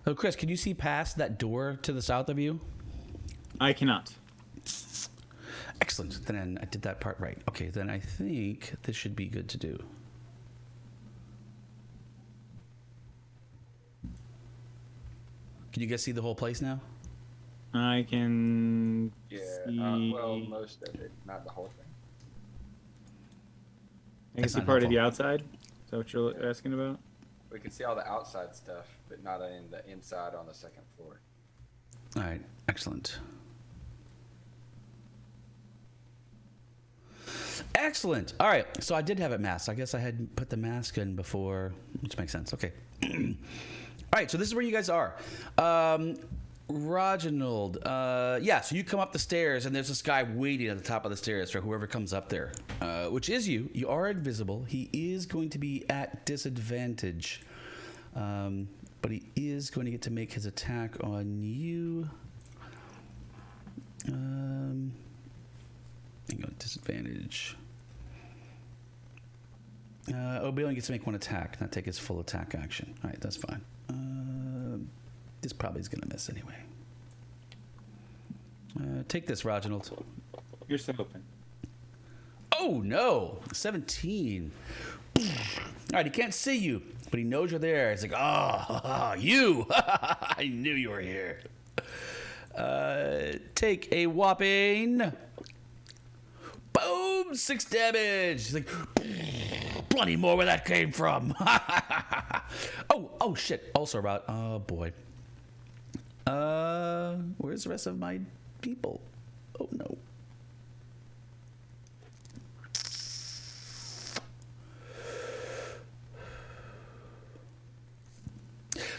So, Chris, can you see past that door to the south of you? I cannot. Excellent. Then I did that part right. Okay, then I think this should be good to do. Can you guys see the whole place now? I can Yeah. see. Well, most of it, not the whole thing. I can That's see not part of the helpful. outside. Is that what you're asking about? We can see all the outside stuff, but not in the inside on the second floor. All right, excellent. Excellent. All right, so I did have it masked. I guess I had put the mask in before, which makes sense. Okay. All right, so this is where you guys are. Roginald, yeah, so you come up the stairs, and there's this guy waiting at the top of the stairs for whoever comes up there, which is you. You are invisible. He is going to be at disadvantage, but he is going to get to make his attack on you. Hang on, disadvantage. Obi only gets to make one attack, not take his full attack action. All right, that's fine. This probably is going to miss anyway. Take this, Roginald. You're so open. Oh, no. 17. All right, he can't see you, but he knows you're there. He's like, oh, you. I knew you were here. Take a whopping... Boom! 6 damage. He's like, plenty more where that came from. Oh, shit. Also, oh boy. Where's the rest of my people? Oh no.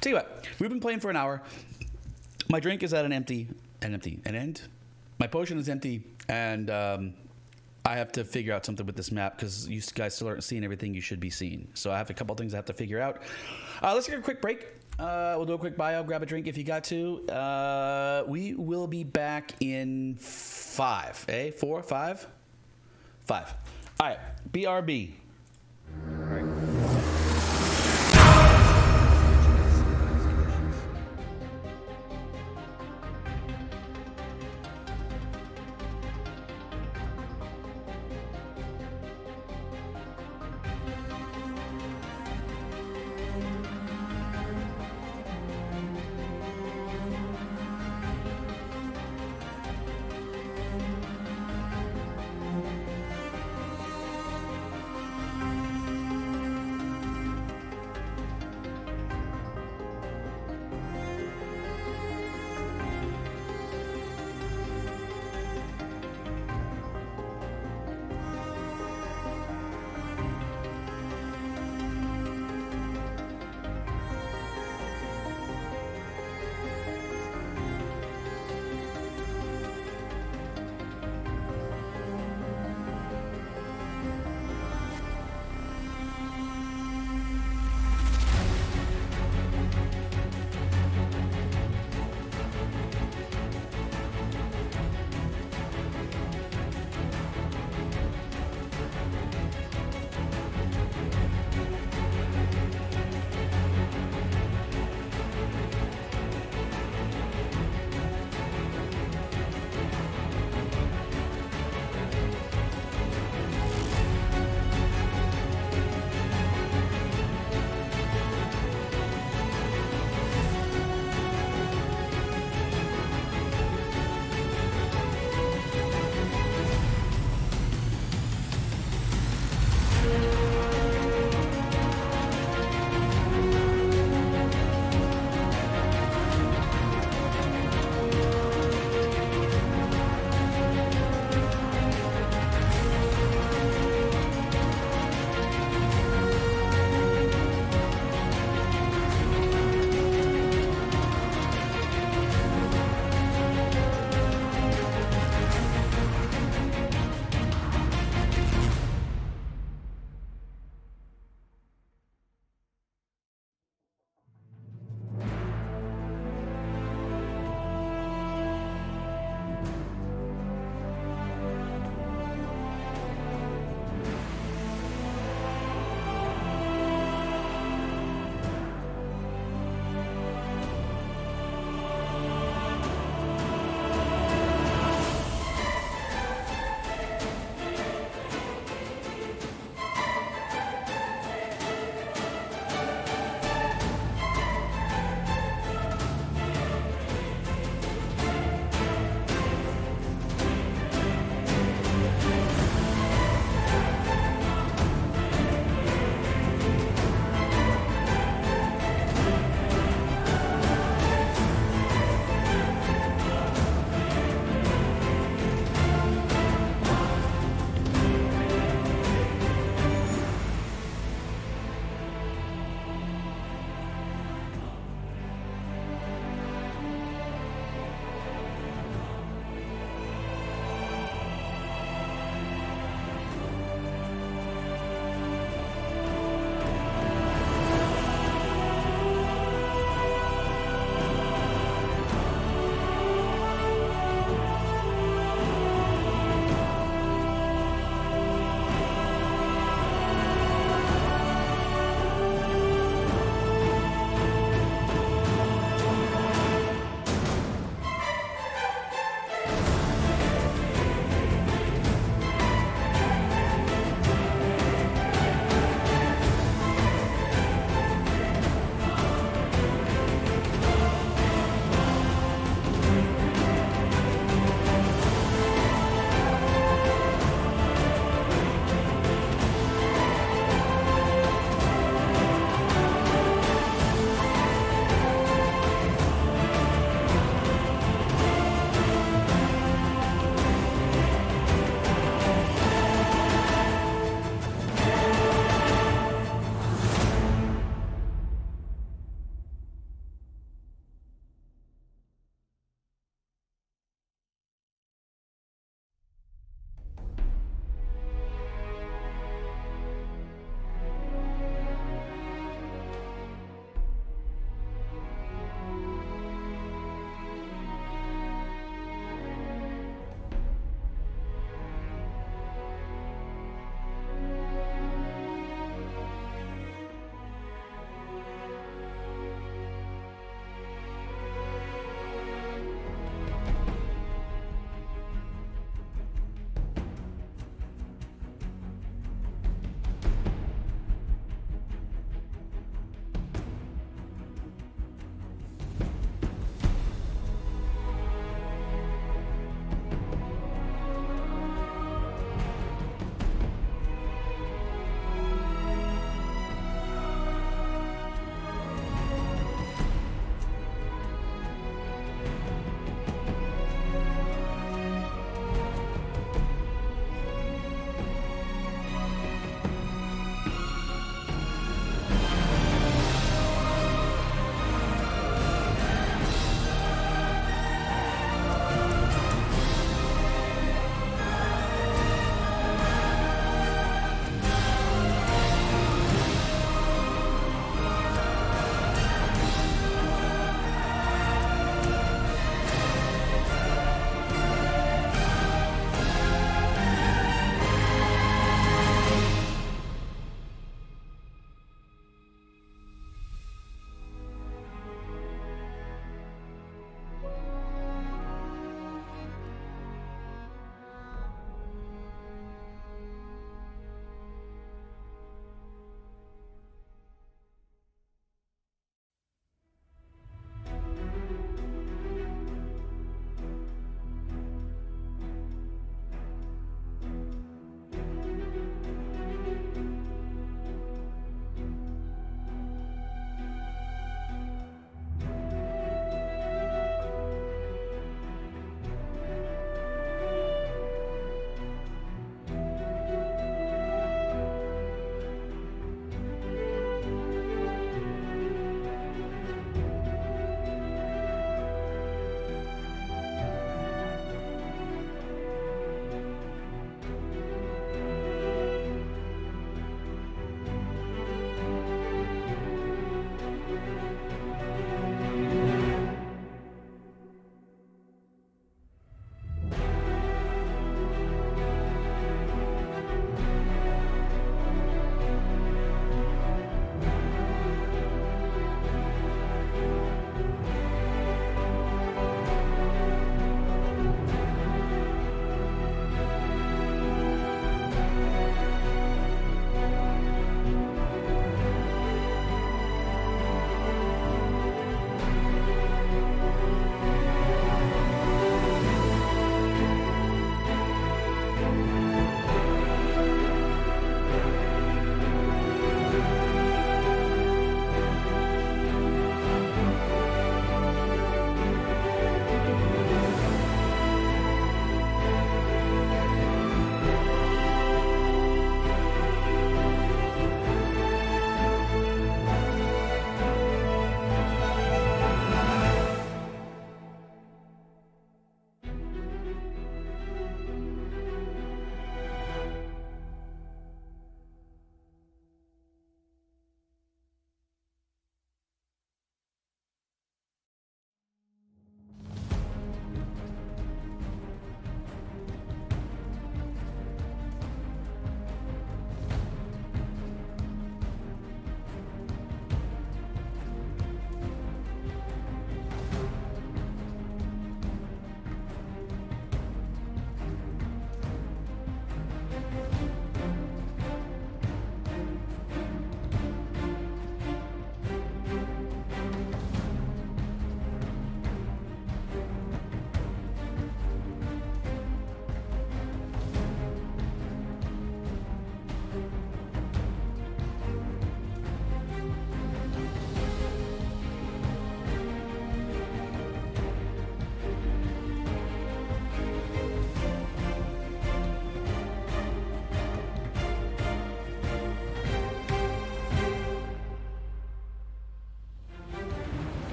Tell you what, we've been playing for an hour. My drink is at an end. My potion is empty, and I have to figure out something with this map because you guys still aren't seeing everything you should be seeing. So I have a couple things I have to figure out. Let's take a quick break. We'll do a quick bio, grab a drink if you got to. We will be back in 5, 4, 5? 5. All right, BRB.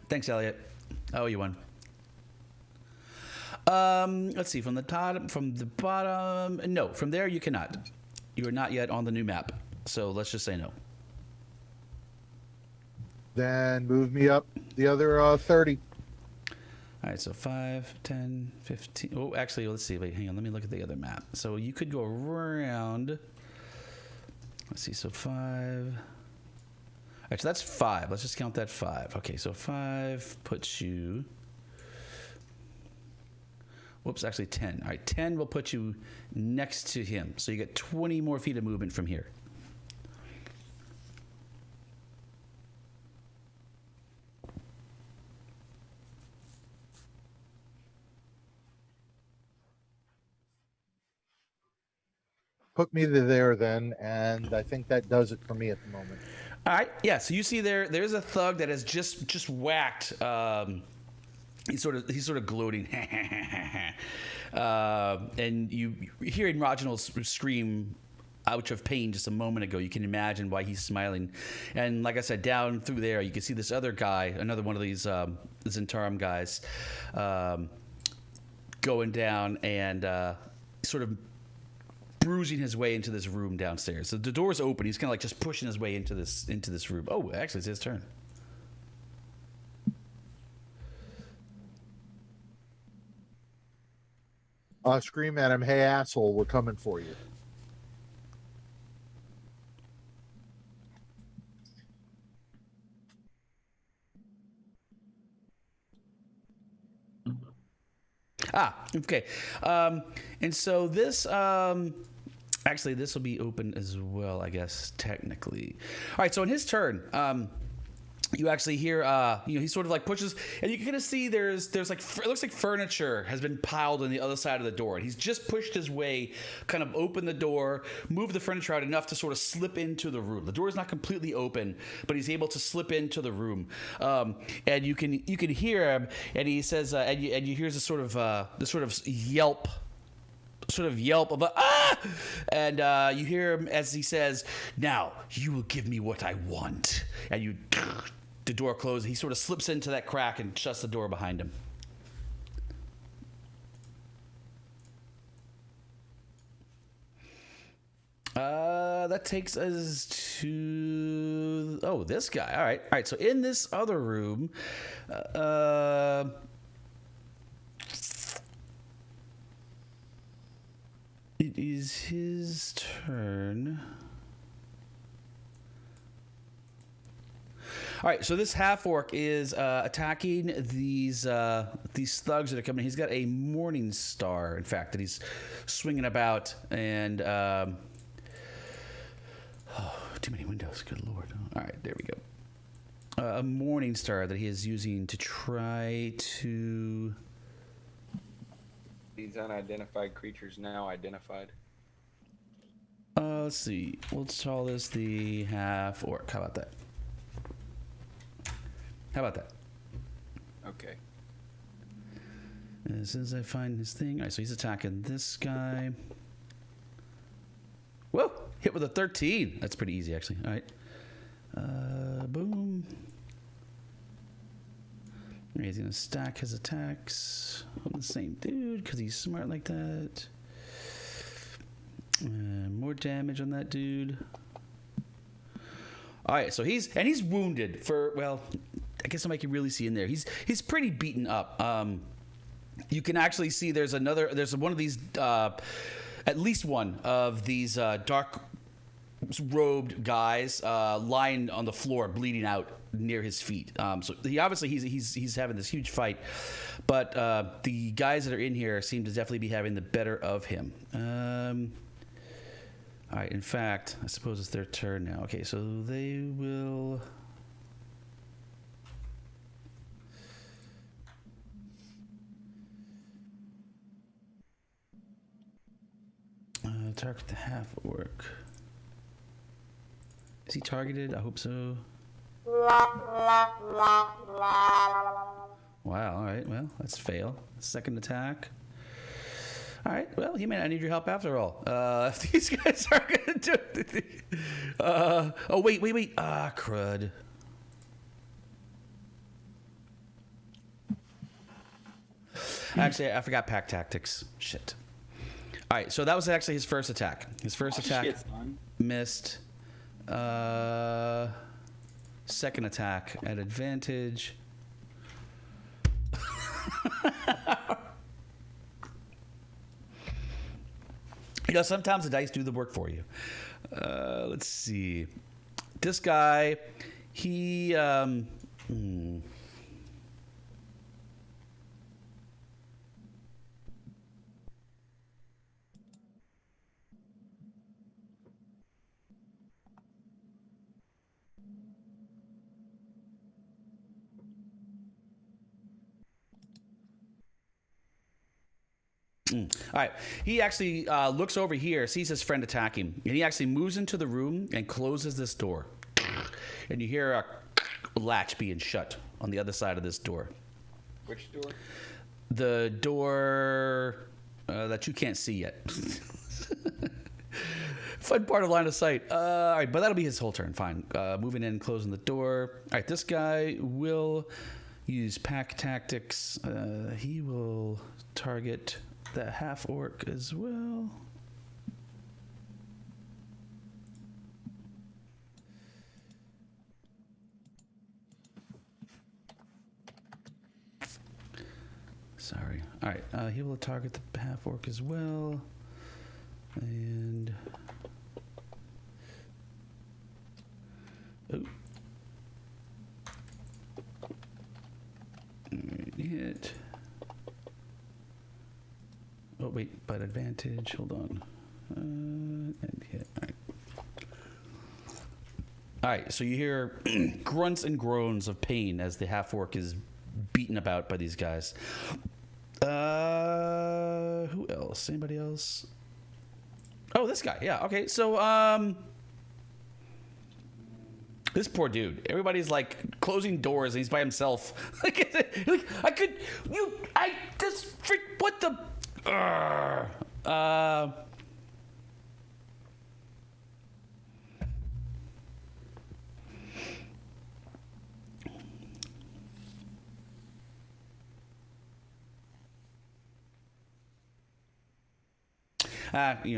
Thanks, Elliott. Oh, you won. Let's see. From the bottom. No, from there you cannot. You are not yet on the new map. So let's just say no. Then move me up the other 30. All right, so 5, 10, 15. Oh, actually, let's see. Wait, hang on. Let me look at the other map. So you could go around. Let's see. So 5. All right, so that's 5. Let's just count that 5. Okay, so 5 puts you. Whoops, actually 10. All right, 10 will put you next to him. So you get 20 more feet of movement from here. Put me to there then, and I think that does it for me at the moment. All right, yeah. So you see there's a thug that has just whacked. He's sort of gloating, and you hearing Roginald scream ouch of pain just a moment ago. You can imagine why he's smiling. And like I said, down through there, you can see this other guy, another one of these Zentarum guys, going down and sort of bruising his way into this room downstairs. So the door's open. He's kind of like just pushing his way into this room. Oh, actually, it's his turn. I'll scream at him, "Hey, asshole, we're coming for you." Okay. And so this, actually, this will be open as well, I guess, technically. All right, so in his turn, you actually hear, he sort of like pushes, and you can kind of see there's like, it looks like furniture has been piled on the other side of the door. And he's just pushed his way, kind of opened the door, moved the furniture out enough to sort of slip into the room. The door is not completely open, but he's able to slip into the room. And you can hear him, and he says, and you hear this sort of yelp. Sort of yelp of and you hear him as he says, "Now you will give me what I want." And the door closes. He sort of slips into that crack and shuts the door behind him. That takes us to this guy. All right. So in this other room, it is his turn. All right, so this half-orc is attacking these thugs that are coming. He's got a morning star, in fact, that he's swinging about, and too many windows. Good lord! All right, there we go. A morning star that he is using to try to. These unidentified creatures now identified. Let's see. Let's call this the half-orc. How about that? Okay. As soon as I find his thing. All right, so he's attacking this guy. Whoa! Hit with a 13. That's pretty easy, actually. All right. Boom. He's going to stack his attacks on the same dude because he's smart like that. More damage on that dude. All right, so he's wounded for, well, I guess somebody can really see in there. He's pretty beaten up. You can actually see there's one of these, at least one of these dark robed guys lying on the floor, bleeding out near his feet. So he's having this huge fight, but the guys that are in here seem to definitely be having the better of him. All right. In fact, I suppose it's their turn now. Okay, so they will. Target the half-orc. Is he targeted? I hope so. Wow, all right, well, let's fail. Second attack. All right, well, he may not need your help after all. If these guys are going to do it. Wait. Crud. Actually, I forgot pack tactics. Shit. All right, so that was actually his first attack. His first attack Shit, son. missed. Second attack at advantage. You know, sometimes the dice do the work for you. Let's see. This guy, he... All right. He actually looks over here, sees his friend attack him, and he actually moves into the room and closes this door. And you hear a latch being shut on the other side of this door. Which door? The door that you can't see yet. Fun part of line of sight. All right, but that'll be his whole turn. Fine. Moving in, closing the door. All right, this guy will use pack tactics. He will target the half orc as well. Sorry. All right. He will target the half orc as well. And oh. Hit. Oh wait, but advantage. Hold on. And hit. All right. All right. So you hear grunts and groans of pain as the half orc is beaten about by these guys. Who else? Anybody else? Oh, this guy. Yeah. Okay. So this poor dude. Everybody's like closing doors, and he's by himself. Like I just freak. What the?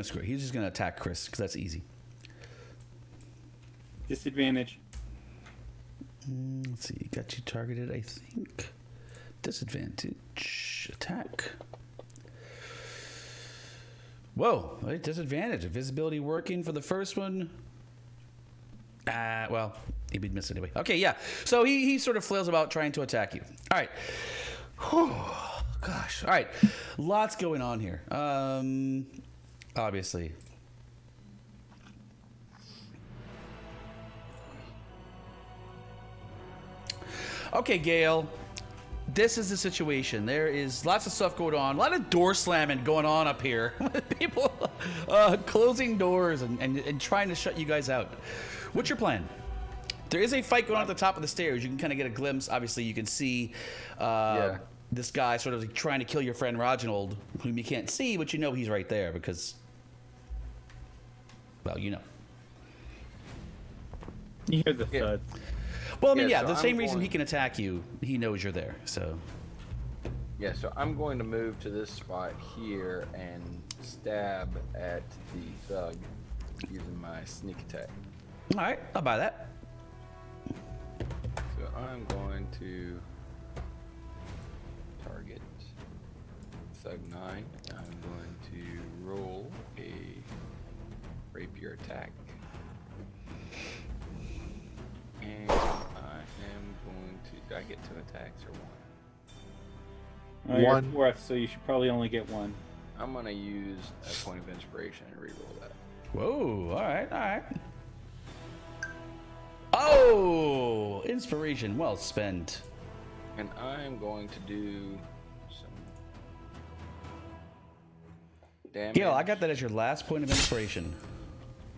Screw it. He's just gonna attack Chris because that's easy. Disadvantage. Let's see. Got you targeted, I think. Disadvantage. Attack. Whoa. Right, disadvantage. Invisibility working for the first one. Well, he'd miss anyway. Okay, yeah. So he sort of flails about trying to attack you. All right. Whew. Gosh. All right. Lots going on here. Obviously. Okay, Gale. This is the situation. There is lots of stuff going on. A lot of door slamming going on up here. People closing doors and trying to shut you guys out. What's your plan? There is a fight going on at the top of the stairs. You can kind of get a glimpse. Obviously, you can see this guy sort of like trying to kill your friend Roginald, whom you can't see, but you know he's right there because, well, you know. You hear the thud. Well, I mean, Yeah, yeah, so the same I'm reason going- he can attack you, he knows you're there, so. Yeah, so I'm going to move to this spot here and stab at the thug using my sneak attack. All right, I'll buy that. So I'm going to target thug 9. I'm going to roll a rapier attack. And I am going to... Did I get 2 attacks or 1? You're One. fourth, so you should probably only get one. I'm going to use a point of inspiration and reroll that. Whoa, all right, all right. Oh, inspiration, well spent. And I'm going to do some damage. Gale, I got that as your last point of inspiration.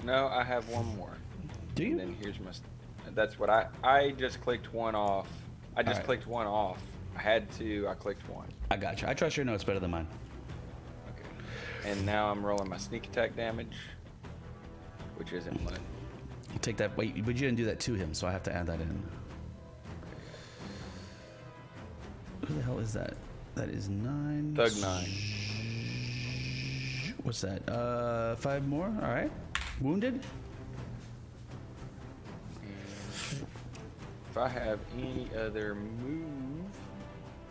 No, I have one more. Do And you? then here's my... That's what I just clicked one off. I just Alright. clicked one off. I had 2, I clicked 1. I got you. I trust your notes better than mine. Okay. And now I'm rolling my sneak attack damage, which isn't one. I'll take that. Wait, but you didn't do that to him, so I have to add that in. Who the hell is that? That is 9. Thug 9. What's that? 5 more. All right. Wounded. If I have any other move,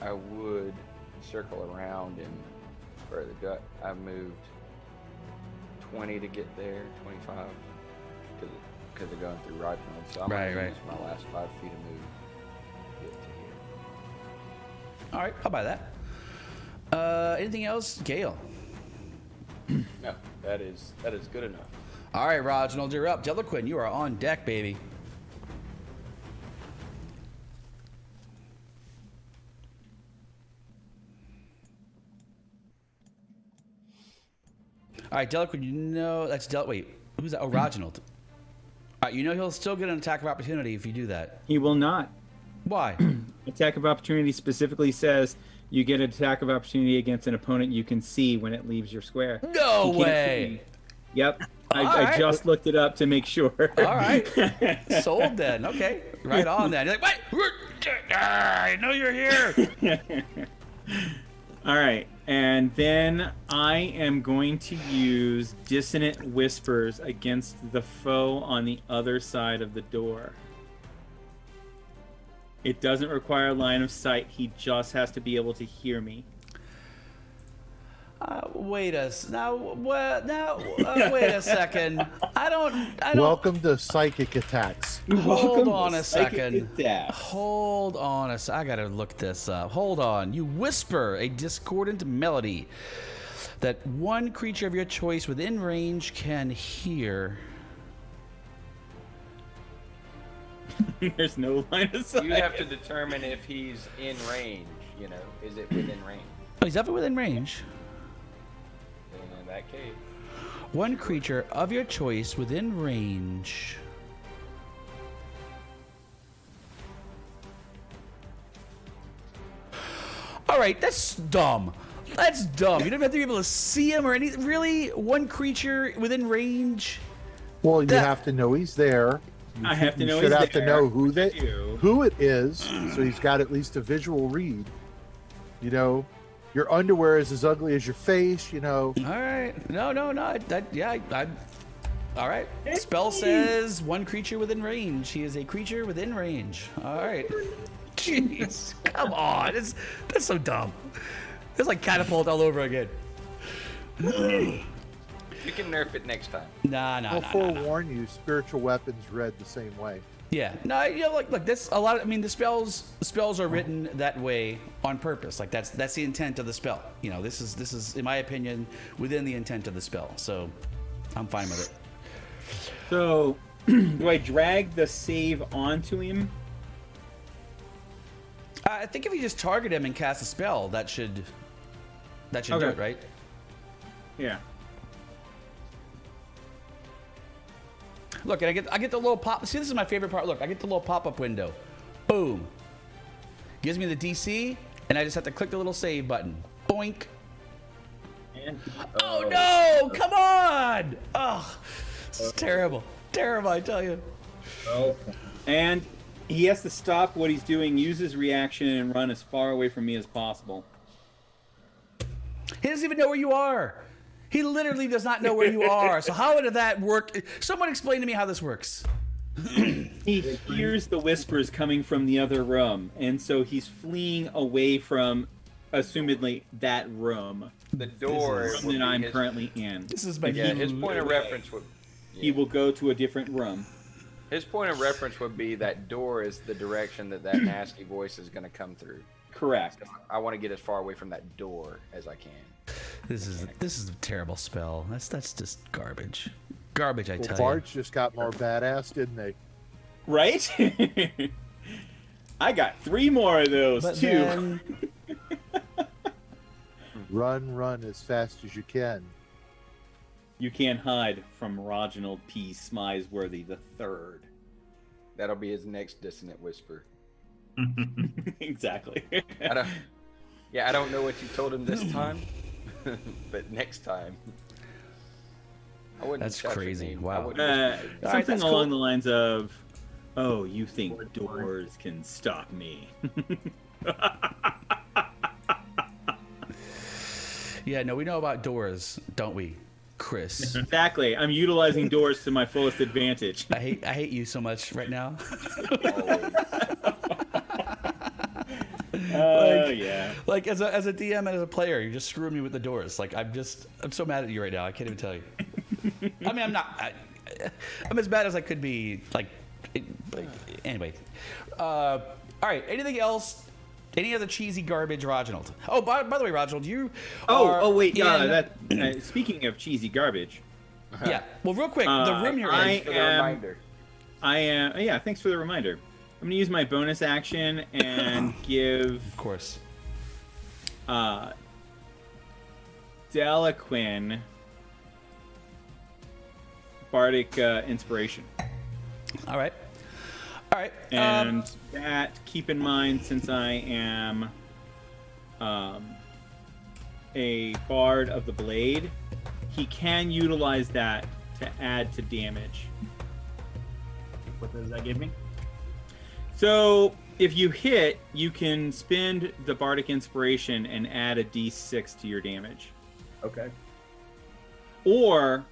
I would circle around and further gut. I've moved 20 to get there, 25, because they're going through Roginald. So I'm going to use my last 5 feet of move to get to here. All right, I'll buy that. Anything else, Gale? No, that is good enough. All right, Roginald, you're up. Delaquin, you are on deck, baby. All right, Delaquin, you know that's Wait, who's that? Oh, Roginald. All right, you know he'll still get an attack of opportunity if you do that. He will not. Why? Attack of opportunity specifically says you get an attack of opportunity against an opponent you can see when it leaves your square. No He can't way. see. Yep. All I right. just looked it up to make sure. All right. Sold then. Okay. Right on then. You're like, wait. I know you're here. All right. And then I am going to use Dissonant Whispers against the foe on the other side of the door. It doesn't require line of sight. He just has to be able to hear me. Wait a second. I don't. Welcome to psychic attacks. Hold on a second. Attack. Hold on a second. I gotta look this up. Hold on. You whisper a discordant melody that one creature of your choice within range can hear. There's no line of sight. You have to determine if he's in range. You know, is it within range? Oh, he's definitely within range. Then in that case, One creature of your choice within range. All right, that's dumb. That's dumb. You don't have to be able to see him or anything. Really? One creature within range? Well, you That- have to know he's there. I have to You know should he's have to there. know You. who it is, so he's got at least a visual read. You know, your underwear is as ugly as your face. You know, All right. No. All right. Spell says one creature within range. He is a creature within range. All right. Jeez. Come on. That's so dumb. It's like catapult all over again. you can nerf it next time. Nah. I'll forewarn you. Spiritual weapons read the same way. Yeah. No, you know, like this a lot of, I mean, the spells are written that way on purpose. Like that's the intent of the spell. You know, this is in my opinion within the intent of the spell. So I'm fine with it. So, do I drag the save onto him? I think if you just target him and cast a spell, that should do Okay. it, right? Yeah. Look, and I get the little pop. See, this is my favorite part. Look, I get the little pop-up window. Boom. Gives me the DC, and I just have to click the little save button. Boink. And Oh no! Come on! Oh, this is terrible. Terrible, I tell you. oh, And he has to stop what he's doing, use his reaction, and run as far away from me as possible. He doesn't even know where you are. He literally does not know where you are. So how did that work? Someone explain to me how this works. He hears the whispers coming from the other room, and so he's fleeing away from, assumedly, that room The door that would be I'm his- currently in. This is my Yeah, his point of reference would. He will go to a different room. His point of reference would be that door is the direction that nasty voice is going to come through. Correct. I want to get as far away from that door as I can. This is a terrible spell. That's just garbage. Garbage, I Well, tell bards just got more badass, didn't they? Right? I got 3 more of those, you. But too. then, Run as fast as you can. You can't hide from Roginald P. Smythesworthy III. That'll be his next dissonant whisper. Exactly. I don't know what you told him this time, but next time. I wouldn't That's shout your crazy. name. Wow. I wouldn't whisper your name. right, Something that's along cool. the lines of, "Oh, you think doors can stop me?" Yeah, no, we know about doors, don't we, Chris? Exactly. I'm utilizing doors to my fullest advantage. I hate you so much right now. Oh yeah. Like as a DM and as a player, you're just screwing me with the doors. Like I'm so mad at you right now. I can't even tell you. I mean, I'm as bad as I could be. Anyway. All right. Anything else? Any other cheesy garbage, Roginald? Oh, by the way, Roginald, you. Wait. Speaking of cheesy garbage. Yeah. Well, real quick, the room you're in. Thanks for the reminder. I am. Yeah. Thanks for the reminder. I'm gonna use my bonus action and give. Of course. Delaquin Bardic Inspiration. All right. And that, keep in mind, since I am a Bard of the Blade, he can utilize that to add to damage. What does that give me? So, if you hit, you can spend the Bardic Inspiration and add a d6 to your damage. Okay. Or,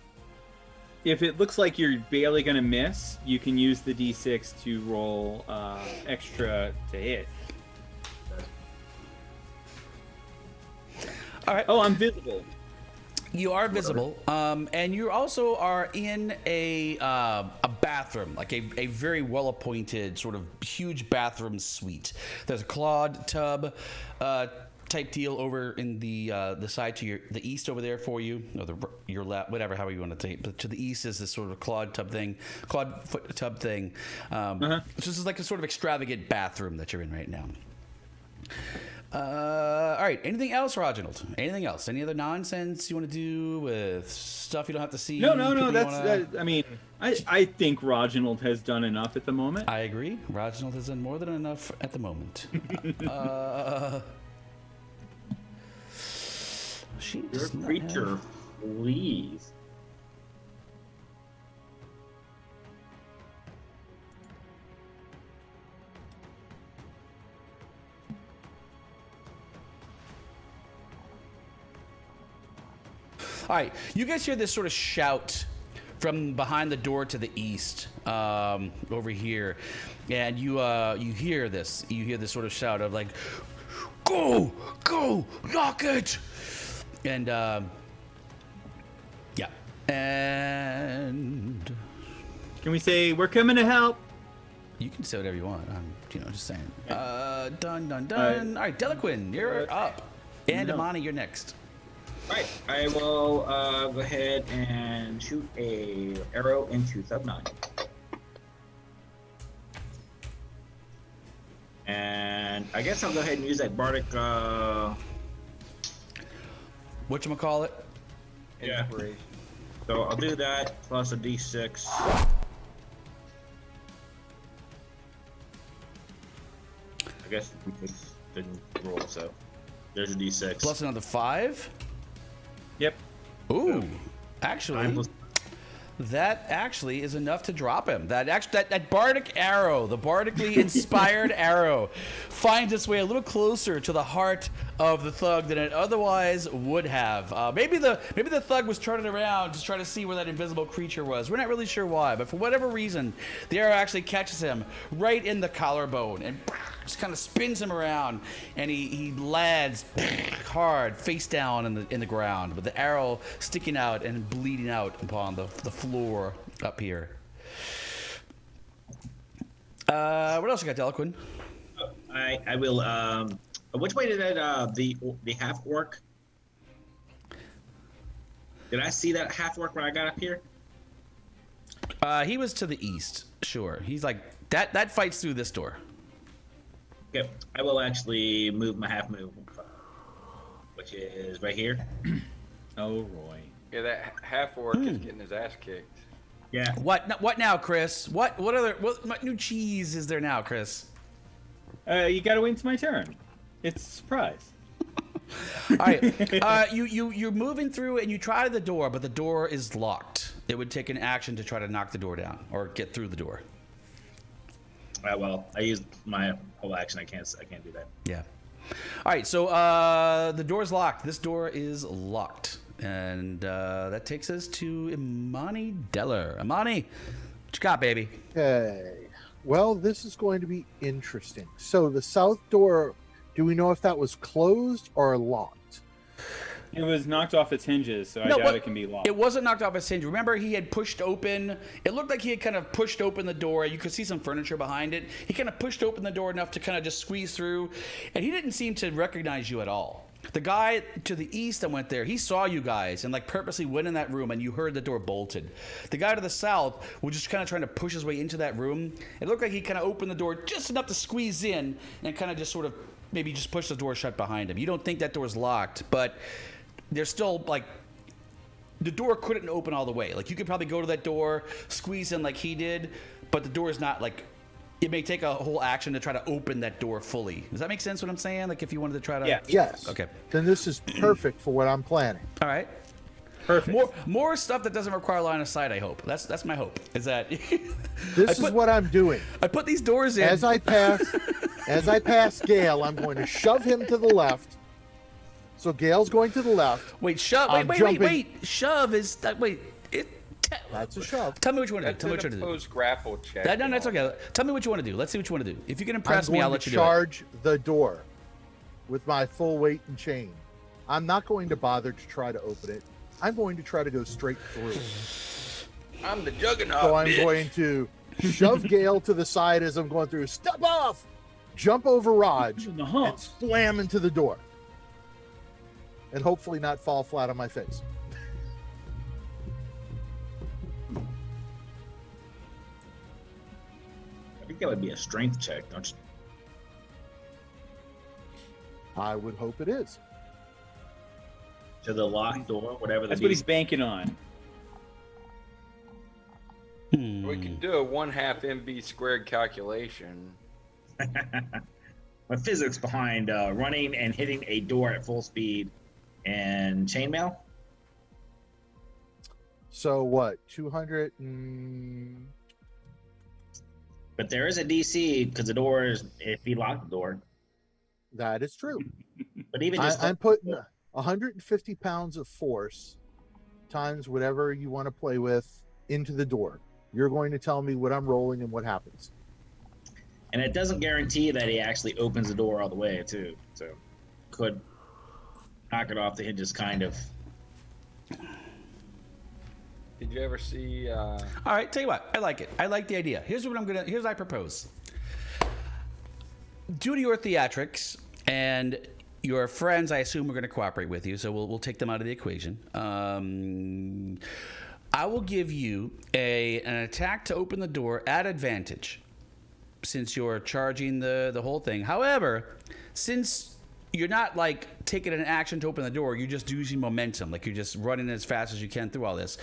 if it looks like you're barely going to miss, you can use the d6 to roll extra to hit. All right. Oh, I'm visible. You are visible, and you also are in a bathroom, like a very well-appointed, sort of huge bathroom suite. There's a clawed tub type deal over in the side to the east over there for you, or your left, whatever, however you want to take. But to the east is this sort of clawed foot tub thing. So this is like a sort of extravagant bathroom that you're in right now. All right. Anything else, Roginald? Anything else? Any other nonsense you want to do with stuff you don't have to see? No. I mean, I think Roginald has done enough at the moment. I agree. Roginald has done more than enough at the moment. She Your does not creature have- flees. All right, you guys hear this sort of shout from behind the door to the east, over here, and you hear this. You hear this sort of shout of like, "Go, lock it!" And yeah, and Can we say we're coming to help? you can say whatever you want. I'm, just saying. Done. All right, Delaquin, you're up, and No. Imani, you're next. Right, I will go ahead and shoot a arrow into sub 9. And I guess I'll go ahead and use that bardic. Whatchamacallit? Yeah. Inspiration. So I'll do that plus a d6. I guess it didn't roll, so there's a d6. Plus another 5. Yep. Ooh, Nine actually, plus- that actually is enough to drop him. That bardic arrow, the bardically inspired arrow, finds its way a little closer to the heart of the thug than it otherwise would have. Maybe the thug was turning around to try to see where that invisible creature was. We're not really sure why, but for whatever reason, the arrow actually catches him right in the collarbone and just kind of spins him around, and he lands hard, face down in the ground, with the arrow sticking out and bleeding out upon the floor up here. What else you got, Delaquin? I will. Which way did that the half orc? Did I see that half orc when I got up here? He was to the east. Sure, he's like that. That fights through this door. Okay, I will actually move my half move, which is right here. Oh, Roy. Yeah, that half orc is getting his ass kicked. Yeah. What now, Chris? What new cheese is there now, Chris? You gotta wait until my turn. It's a surprise. All right, you're moving through and you try the door, but the door is locked. It would take an action to try to knock the door down or get through the door. Well, I used my whole action. I can't do that. Yeah. All right, so the door's locked. This door is locked. And that takes us to Imani Deller. Imani, what you got, baby? Okay. Well, this is going to be interesting. So the south door, do we know if that was closed or locked? It was knocked off its hinges, so I doubt it can be locked. It wasn't knocked off its hinge. Remember, he had pushed open. It looked like he had kind of pushed open the door. You could see some furniture behind it. He kind of pushed open the door enough to kind of just squeeze through, and he didn't seem to recognize you at all. The guy to the east that went there, he saw you guys and like purposely went in that room, and you heard the door bolted. The guy to the south was just kind of trying to push his way into that room. It looked like he kind of opened the door just enough to squeeze in and kind of just sort of maybe just push the door shut behind him. You don't think that door's locked, but there's still like the door couldn't open all the way. Like you could probably go to that door, squeeze in like he did, but the door is not like. It may take a whole action to try to open that door fully. Does that make sense what I'm saying? Like if you wanted to try to... Yeah. Yes. Okay. Then this is perfect for what I'm planning. All right. Perfect. More stuff that doesn't require line of sight, I hope. That's my hope. Is that... This is what I'm doing. I put these doors in... As I pass Gale, I'm going to shove him to the left. So Gale's going to the left. Wait, shove... Wait. Shove is... Wait. That's a shove. Tell me what you want to do. That's Tell me what you an want to do. opposed grapple check. No, that's okay. Tell me what you want to do. Let's see what you want to do. If you can impress I'm me, going I'll to let you do it. charge the door with my full weight and chain. I'm not going to bother to try to open it. I'm going to try to go straight through. I'm the juggernaut. So I'm bitch. going to shove Gale to the side as I'm going through. Step off! Jump over Raj In the hump. and slam into the door. And hopefully not fall flat on my face. I think that would be a strength check, don't you? I would hope it is. To the locked door, whatever the That's what he's banking on. We can do a 1/2 MB squared calculation. My physics behind running and hitting a door at full speed and chainmail. So what? 200 and... But there is a DC because the door is, if he locked the door. That is true. But even just I'm putting 150 pounds of force times whatever you want to play with into the door. You're going to tell me what I'm rolling and what happens. and it doesn't guarantee that he actually opens the door all the way too. So could knock it off the hinges, kind of. Did you ever see? All right, tell you what, I like it. I like the idea. Here's what I propose. Due to your theatrics and your friends, I assume, are going to cooperate with you, so we'll take them out of the equation. I will give you an attack to open the door at advantage, since you're charging the whole thing. However, since you're not like taking an action to open the door, you're just using momentum, like you're just running as fast as you can through all this.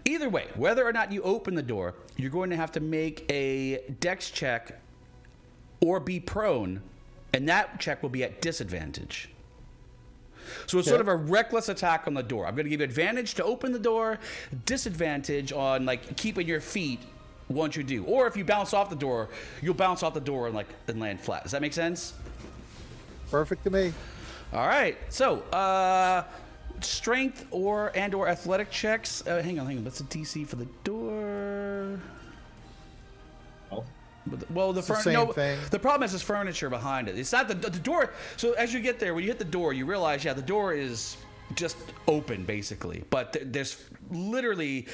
Either way, whether or not you open the door, you're going to have to make a dex check or be prone, and that check will be at disadvantage. So it's sort of a reckless attack on the door. I'm going to give you advantage to open the door, disadvantage on like keeping your feet once you do. Or if you bounce off the door, you'll bounce off the door and land flat. Does that make sense? Perfect to me. All right. So, strength or athletic checks. Hang on. What's the DC for the door? Oh. Well, the same thing. The problem is there's furniture behind it. It's not the door. So as you get there, when you hit the door, you realize, the door is just open basically, but there's literally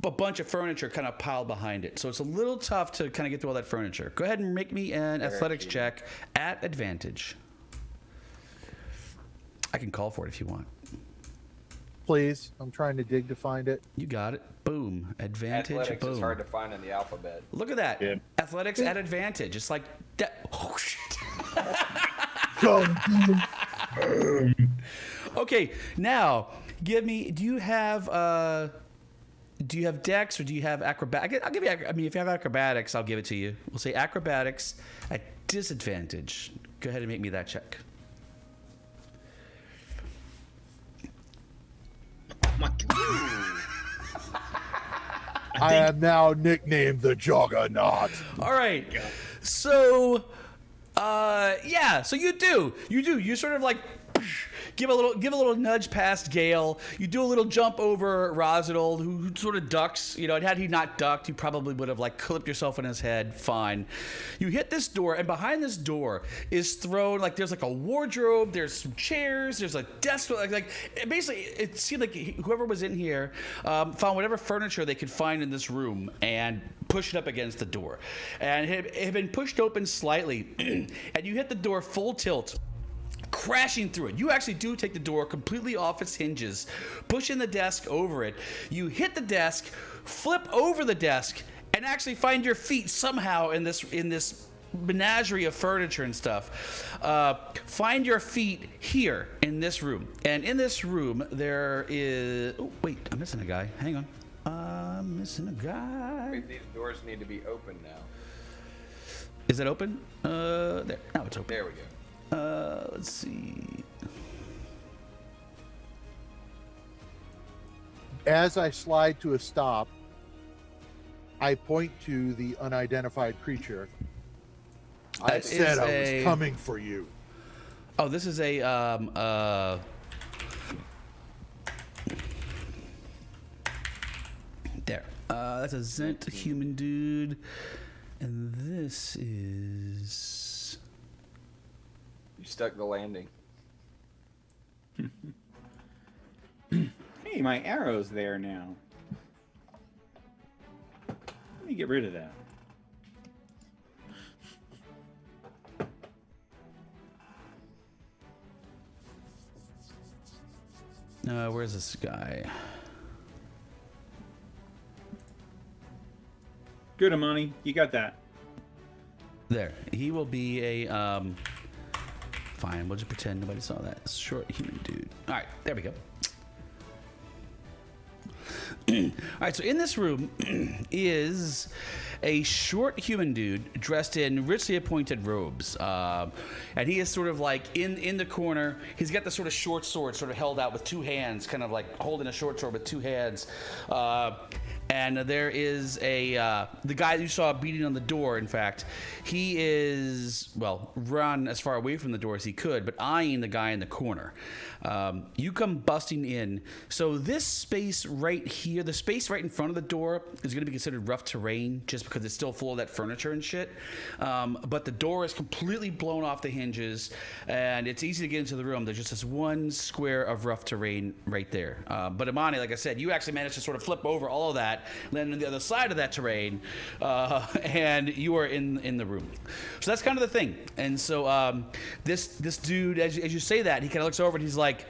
a bunch of furniture kind of piled behind it. So it's a little tough to kind of get through all that furniture. Go ahead and make me an athletics check at advantage. I can call for it if you want. Please. I'm trying to dig to find it. You got it. Boom. Advantage. athletics boom. is hard to find in the alphabet. Look at that. Yeah. Athletics at advantage. It's like that. Oh shit. Okay, now give me. Do you have Dex or do you have acrobatics? I'll give you. I mean, if you have acrobatics, I'll give it to you. We'll say acrobatics at disadvantage. Go ahead and make me that check. Oh my God. I am now nicknamed the Juggernaut. All right. So Yeah. So you do. You sort of like give a little nudge past Gale. You do a little jump over Roginald, who sort of ducks. You know, had he not ducked, you probably would have like clipped yourself in his head. Fine. You hit this door, and behind this door is thrown like there's like a wardrobe. There's some chairs. There's a desk. Like basically, it seemed like whoever was in here found whatever furniture they could find in this room and push it up against the door, and it had been pushed open slightly, and you hit the door full tilt, crashing through it. You actually do take the door completely off its hinges, pushing the desk over it. You hit the desk, flip over the desk, and actually find your feet somehow in this menagerie of furniture and stuff. Find your feet here in this room, and in this room there is. Oh wait, I'm missing a guy. Hang on. I'm missing a guy. These doors need to be open now. Is it open? There. Now it's open. There we go. Let's see. As I slide to a stop, I point to the unidentified creature. I That said is I a- was coming for you. Oh, this is a there. That's a Zent human dude, and this is. You stuck the landing. Hey, my arrow's there now. Let me get rid of that. Where's this guy? Good, Imani. You got that. There. He will be a fine. We'll just pretend nobody saw that. Short human dude. All right, there we go. All right, so in this room is a short human dude dressed in richly appointed robes, and he is sort of like in the corner. He's got the sort of short sword sort of held out with two hands, kind of like holding a short sword with two hands. And there is the guy you saw beating on the door. In fact, he is, well, run as far away from the door as he could, but eyeing the guy in the corner. You come busting in. So this space right here, the space right in front of the door, is going to be considered rough terrain just because it's still full of that furniture and shit. But the door is completely blown off the hinges, and it's easy to get into the room. There's just this one square of rough terrain right there. But Imani, like I said, you actually managed to sort of flip over all of that, land on the other side of that terrain, and you are in the room. So that's kind of the thing. And so this dude, as you say that, he kind of looks over and he's like,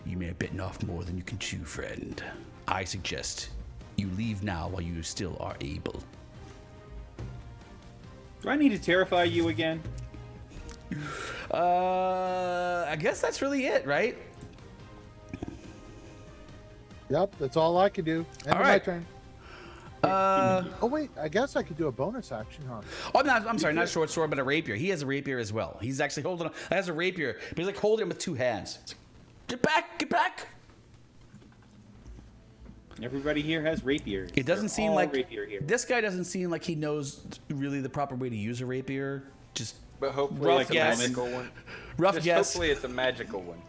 "You may have bitten off more than you can chew, friend. I suggest you leave now while you still are able." Do I need to terrify you again? I guess that's really it, right? Yep, that's all I could do. End All of my right. turn. Oh, Oh wait, I guess I could do a bonus action, huh? I'm sorry, not a short sword, but a rapier. He has a rapier as well. He's actually holding has a rapier, but he's like holding it with two hands. It's like, get back, get back. Everybody here has rapiers. It doesn't They're seem all like rapier here. this guy doesn't seem like he knows really the proper way to use a rapier. Just But hopefully Rough it's a guess. magical one. rough Just guess. hopefully it's a magical one.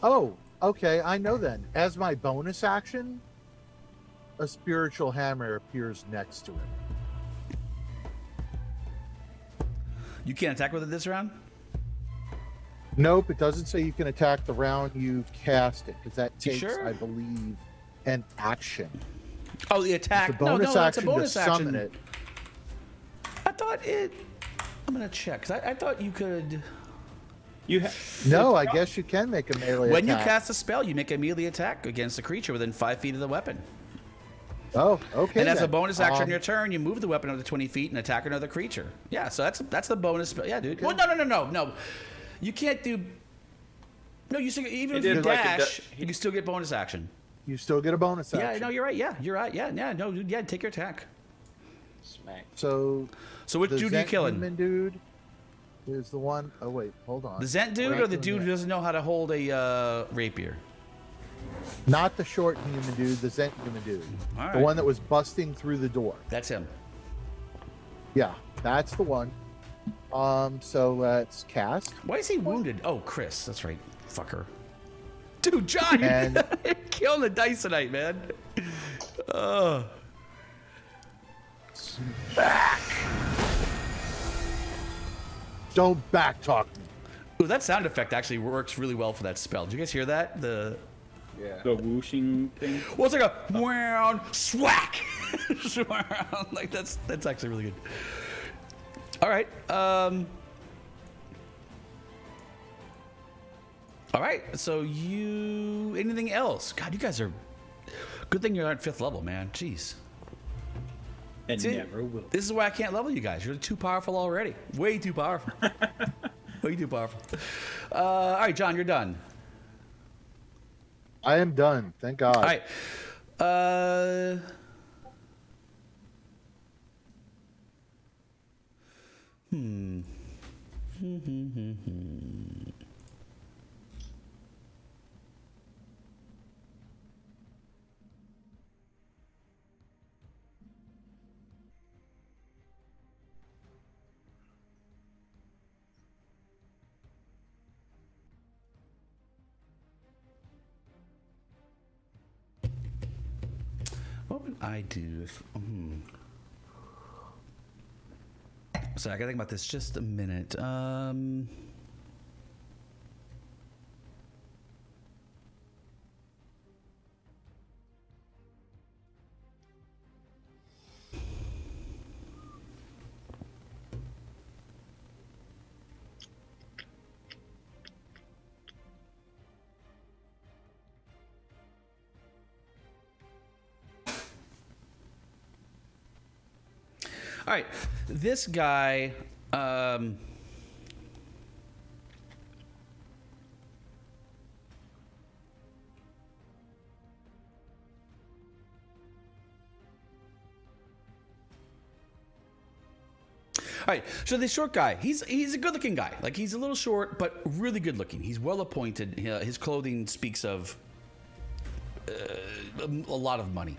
Oh, okay, I know then. As my bonus action, a spiritual hammer appears next to it. You can't attack with it this round? Nope, it doesn't say you can attack the round you've cast it, because that You takes, sure? I believe, an action. Oh, the attack. The No, bonus that's a action bonus to action. summon it. I thought it. I'm gonna check because I thought you could. You No, I guess you can make a melee When you attack. cast a spell, you make a melee attack against a creature within 5 feet of the weapon. Oh, okay. And as a then. bonus action on your turn, you move the weapon up to 20 feet and attack another creature. Yeah, so that's the bonus spell. Yeah, dude. Well, no. You can't do. No, you still, even if It you is like a dash, you still get bonus action. You still get a bonus action. Yeah, no, you're right. Yeah, you're right. Yeah, no, dude, yeah, take your attack. Smack. So So which the dude are you Zent killing? human dude is the one oh wait, hold on. The Zent dude We're or the not dude doing who that. doesn't know how to hold a rapier? Not the short human dude, the Zent human dude. All The right. one that was busting through the door. That's him. Yeah, that's the one. So let's cast. Why is he wounded? Oh, Chris. That's right. Fucker. Dude, John, And- you're killing the dice tonight, man. Back. Don't backtalk me. Ooh, that sound effect actually works really well for that spell. Did you guys hear that? The Yeah. The whooshing thing. well, it's like a round swack. Swack. Like that's actually really good. All right. All right. So you anything else? God, you guys are. Good thing you're at 5th level, man. Jeez. And See, never will. This is why I can't level you guys. You're too powerful already. Way too powerful. Way too powerful. All right, John, you're done. I am done. Thank God. All right. What would I do if... Sorry, I gotta think about this just a minute. All right, this guy. All right, so the short guy, he's a good-looking guy. Like, he's a little short, but really good-looking. He's well-appointed. His clothing speaks of a lot of money,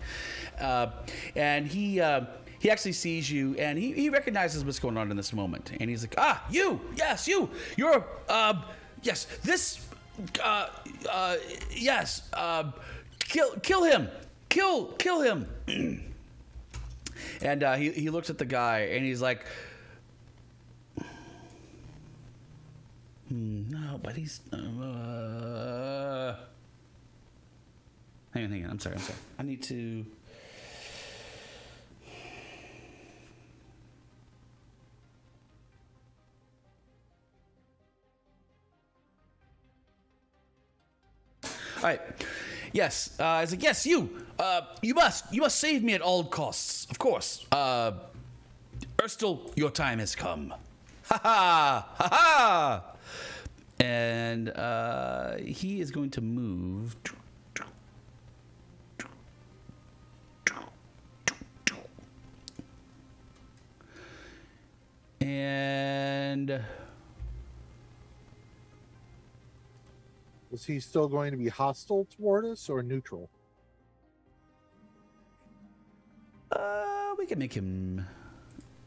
and he actually sees you, and he recognizes what's going on in this moment, and he's like, "Ah, you, yes, you're, yes, this, yes, kill him, kill him." And he looks at the guy, and he's like, "No, but he's." Hang on. I'm sorry. I need to. All right. Yes. I was like, yes, you. You must save me at all costs. Of course. Erstil, your time has come. Ha ha! Ha ha! And he is going to move. And Is he still going to be hostile toward us or neutral? we can make him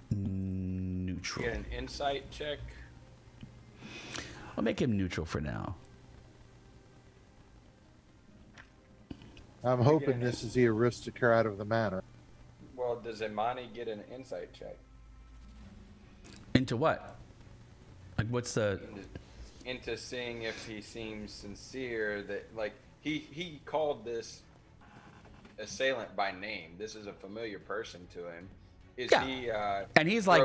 neutral. Get an insight check. I'll make him neutral for now. I'm hoping this is the aristocrat of the manor. Well, does Imani get an insight check? Into what? Like, what's the? Into seeing if he seems sincere. That like he called this assailant by name. This is a familiar person to him. Is Yeah. he? And he's like,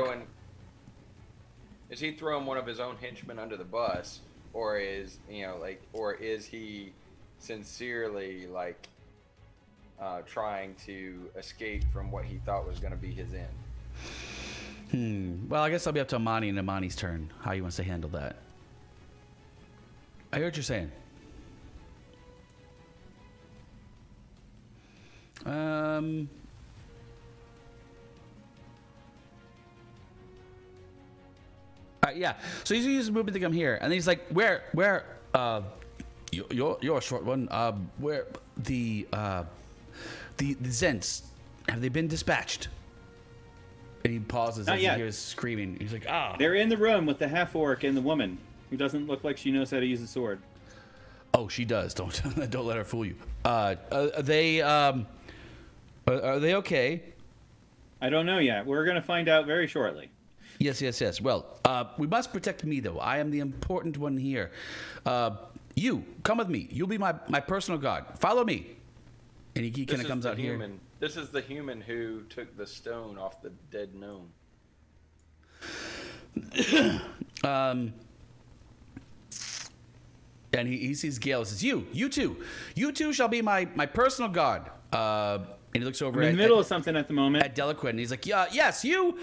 Is he throwing one of his own henchmen under the bus, or is or is he sincerely like trying to escape from what he thought was going to be his end? Well, I guess I'll be up to Imani and Imani's turn. How he wants to handle that. I hear what you're saying. Yeah. So he's using movement to come here, and then he's like, "Where? You're a short one. Where the Zents have they been dispatched? And he pauses Not as yet. he hears screaming. He's like, ah. They're in the room with the half-orc and the woman who doesn't look like she knows how to use a sword. Oh, she does. Don't let her fool you. Are they okay? I don't know yet. We're gonna find out very shortly. Yes. Well, we must protect me, though. I am the important one here. You, come with me. You'll be my personal guard. Follow me. And he kind of comes out here. This is the human who took the stone off the dead gnome. And he sees Gale and says, you two shall be my personal guard. And he looks over I'm in the middle of something at the moment. at Delaquin, and he's like, yes, you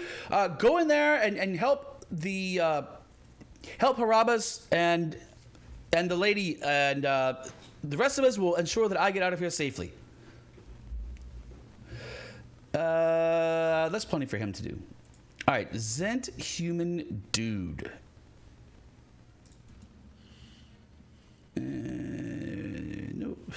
go in there and help the help Carubba's and the lady, and the rest of us will ensure that I get out of here safely. That's plenty for him to do. All right, Zent human dude. Nope.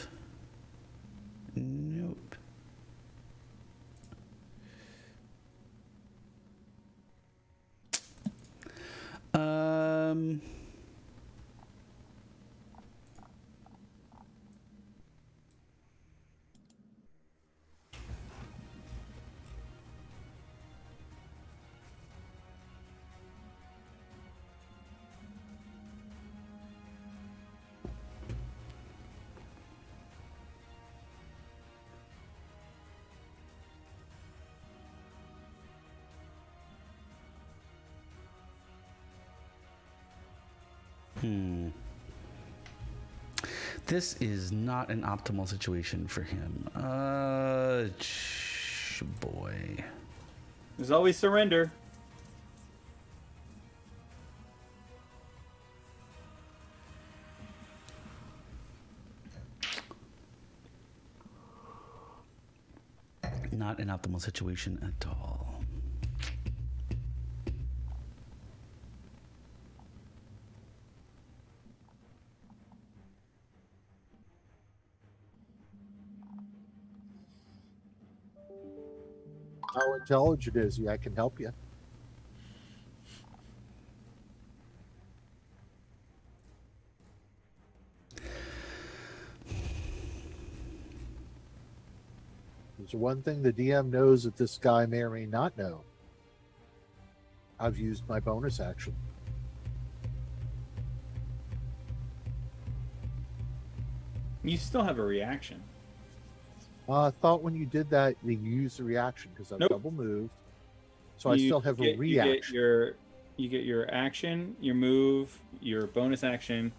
This is not an optimal situation for him. Boy. There's always surrender. Not an optimal situation at all. How intelligent is he? I can help you. There's one thing the DM knows that this guy may or may not know. I've used my bonus action. You still have a reaction. I thought when you did that, you used the reaction because I've Nope. double moved. So I still have a reaction. You get your action, your move, your bonus action,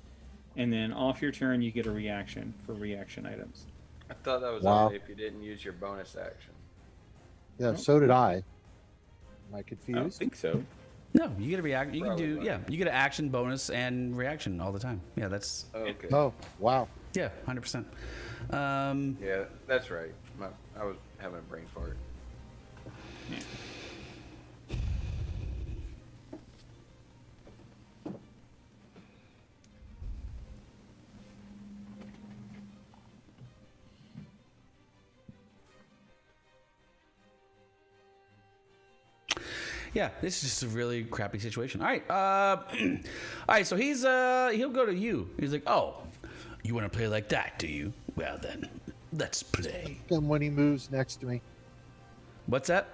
and then off your turn you get a reaction for reaction items. I thought that was Wow. only if you didn't use your bonus action. Yeah, so did I. Am I I don't confused? think so. No, you get a reaction. You can Probably do, not. yeah, you get an action, bonus, and reaction all the time. Yeah, that's, Okay. Oh, wow. yeah, 100%. Yeah, that's right. I was having a brain fart. Yeah, this is just a really crappy situation. All right, all right. So he'll go to you. He's like, "Oh, you want to play like that, do you? Well then, let's play." And when he moves next to me, What's that?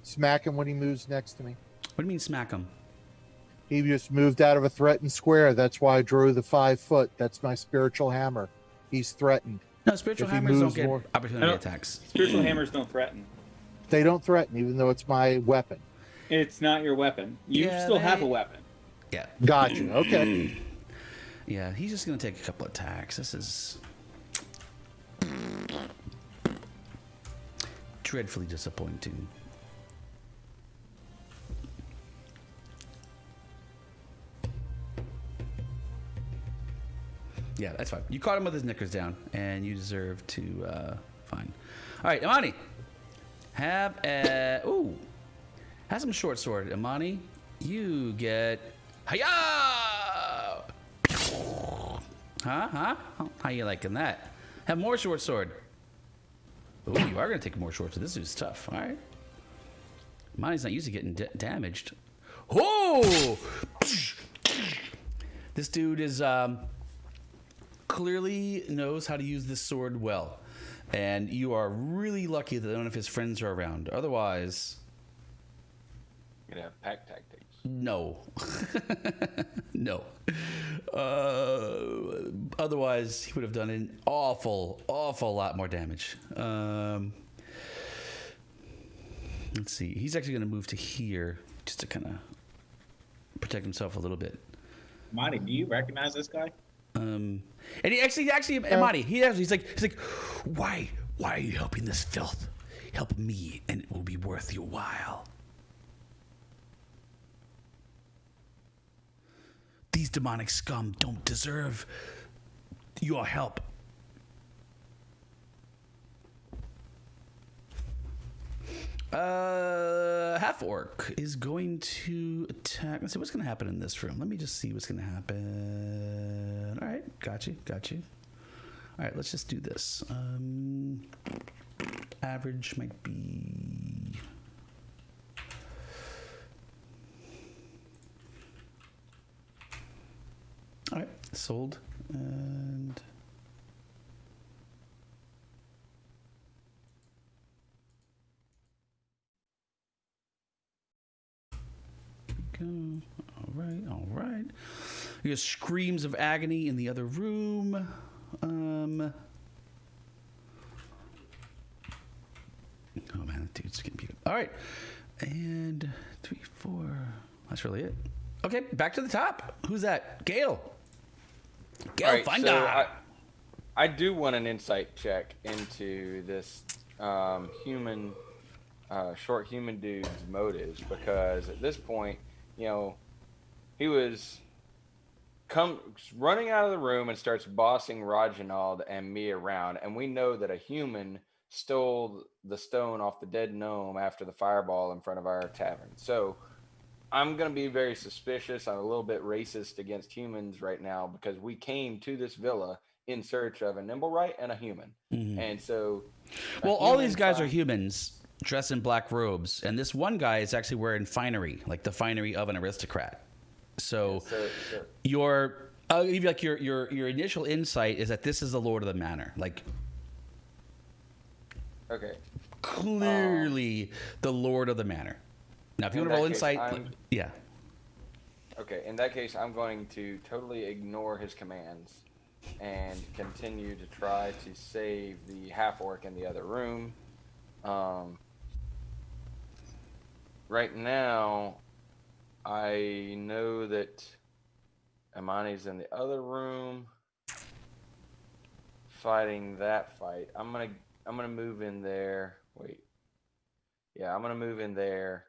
smack him when he moves next to me. What do you mean smack him? He just moved out of a threatened square. That's why I drew the 5 foot. That's my spiritual hammer. He's threatened. No, spiritual If he hammers don't moves get more- opportunity I don't- attacks. Spiritual hammers don't threaten. They don't threaten, even though it's my weapon. It's not your weapon. You Yeah, still have they- a weapon. Yeah, Gotcha. Okay. yeah. He's just gonna take a couple attacks. This is dreadfully disappointing. Yeah, that's fine. You caught him with his knickers down, and you deserve to fine. All right, Imani, have some short sword. Imani, you get hiya. Huh? How you liking that? Have more short sword. Ooh, you are gonna take more short sword. This is tough. All right. Imani's not used to getting damaged. Oh! This dude is clearly knows how to use this sword well. And you are really lucky that none of his friends are around. Otherwise... You're going to have pack tactics. No. No. Otherwise, he would have done an awful lot more damage. Let's see. He's actually going to move to here just to kind of protect himself a little bit. Imani, do you recognize this guy? And he actually, Imani, he's like, why are you helping this filth? Help me, and it will be worth your while. These demonic scum don't deserve your help. Half orc is going to attack. Let's see what's going to happen in this room. Let me just see what's going to happen. All right, got you. All right, let's just do this. Average might be. All right, sold and. All right. You hear screams of agony in the other room. Oh man, that dude's getting beat up. All right, and 3, 4. That's really it. Okay, back to the top. Who's that? Gale. Gale, Right, find so out. I do want an insight check into this short human dude's motives, because at this point, you know, he was running out of the room and starts bossing Roginald and me around, and we know that a human stole the stone off the dead gnome after the fireball in front of our tavern. So I'm going to be very suspicious. I'm a little bit racist against humans right now, because we came to this villa in search of a Nimblewright and a human. Mm-hmm. And so... Well, all these guys are humans dressed in black robes, and this one guy is actually wearing finery, like the finery of an aristocrat. So, your initial insight is that this is the Lord of the Manor. Like, okay. Clearly the Lord of the Manor. Now, if you want to roll insight, yeah. Okay, in that case, I'm going to totally ignore his commands and continue to try to save the half-orc in the other room. Right now, I know that Imani's in the other room fighting that fight. I'm gonna move in there. Wait. Yeah, I'm gonna move in there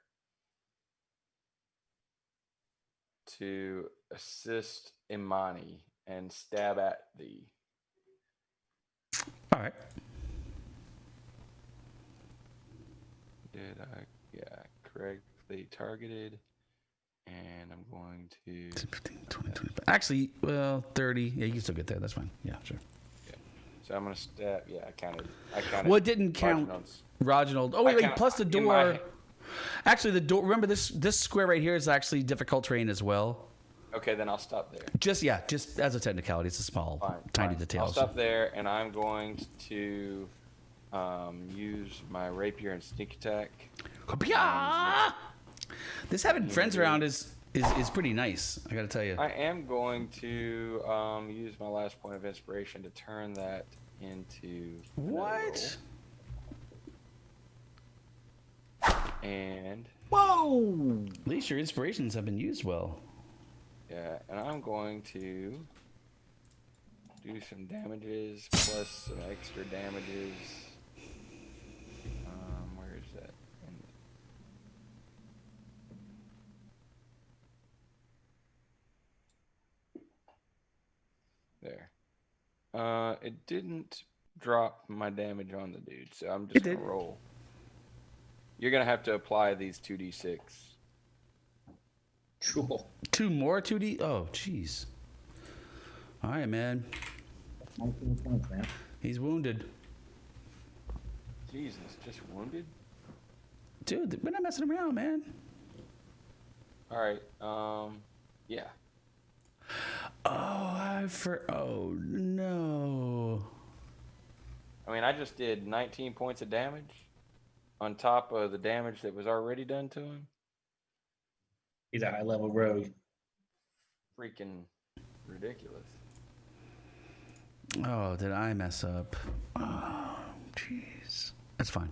to assist Imani and stab at thee. All right. Did I? Yeah, correctly targeted. And I'm going to... 15, 20, 25. Actually, well, 30. Yeah, you can still get there. That's fine. Yeah, sure. Yeah. So I'm going to stab... Yeah, I counted. Well, it didn't count Roginald. Oh, wait. Plus the door... Actually, the door... Remember, this square right here is actually difficult terrain as well. Okay, then I'll stop there. Just as a technicality. It's a small, tiny detail. I'll stop there, and I'm going to use my rapier and sneak attack. This having friends around is pretty nice, I gotta tell you. I am going to use my last point of inspiration to turn that into... What? And... Whoa! At least your inspirations have been used well. Yeah, and I'm going to do some damages plus some extra damages. Where is that? There. It didn't drop my damage on the dude, so I'm just gonna roll. You're gonna have to apply these 2d6. Cool. 2 more 2d? Oh, jeez. All right, man. 19 points, man. He's wounded. Jesus, just wounded? Dude, we're not messing around, man. All right. Yeah. Oh no. I mean, I just did 19 points of damage on top of the damage that was already done to him. He's a high level rogue. Freaking ridiculous. Oh, did I mess up? Oh, jeez. That's fine.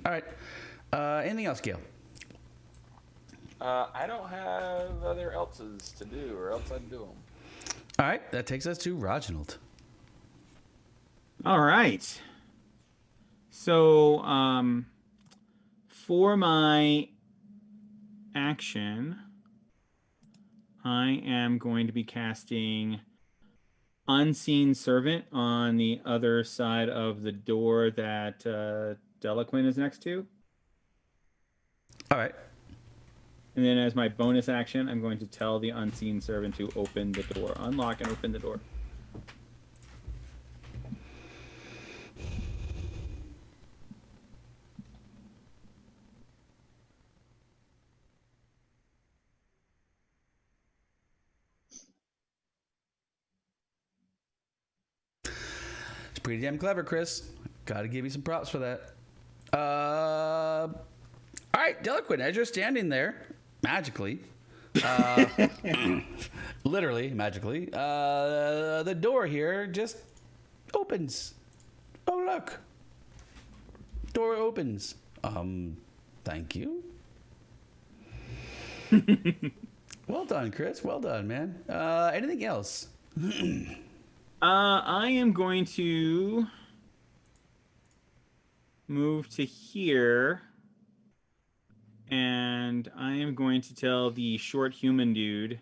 All right. Anything else, Gale? I don't have other else's to do, or else I'd do them. All right. That takes us to Roginald. All right. So, for my action, I am going to be casting Unseen Servant on the other side of the door that Delaquin is next to. All right. And then as my bonus action, I'm going to tell the Unseen Servant to open the door. Unlock and open the door. It's pretty damn clever, Chris. Got to give you some props for that. All right, Delaquin, as you're standing there, magically, literally magically, the door here just opens. Oh, look. Door opens. Thank you. Well done, Chris. Well done, man. Anything else? I am going to move to here, and I am going to tell the short human dude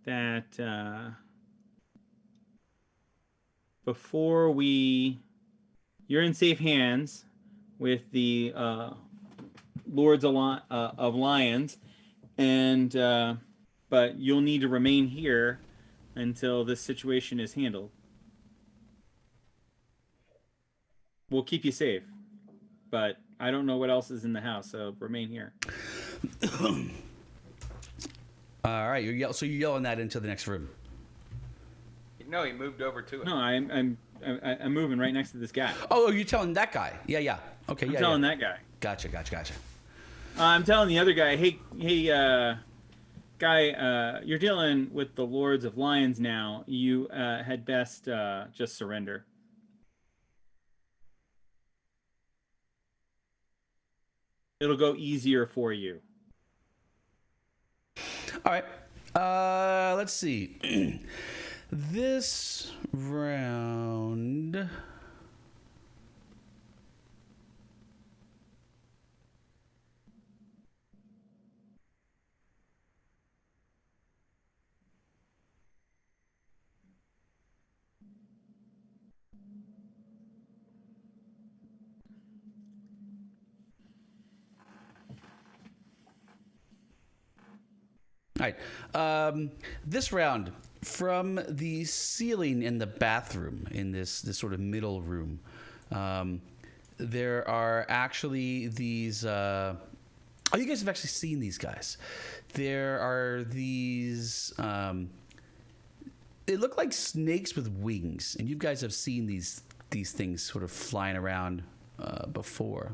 that you're in safe hands with the Lords of Lions, and but you'll need to remain here until this situation is handled. We'll keep you safe, but I don't know what else is in the house, so remain here. All right, so you're yelling that into the next room. No, he moved over to it. No, I'm moving right next to this guy. Oh, you're telling that guy? Yeah. Okay, I'm yeah. telling that guy. Gotcha. I'm telling the other guy, hey, guy, you're dealing with the Lords of Lions now. You had best just surrender. It'll go easier for you. All right. Let's see. This round. All right. This round, from the ceiling in the bathroom, in this sort of middle room, there are actually these. Oh, you guys have actually seen these guys. There are these. They look like snakes with wings, and you guys have seen these things sort of flying around before.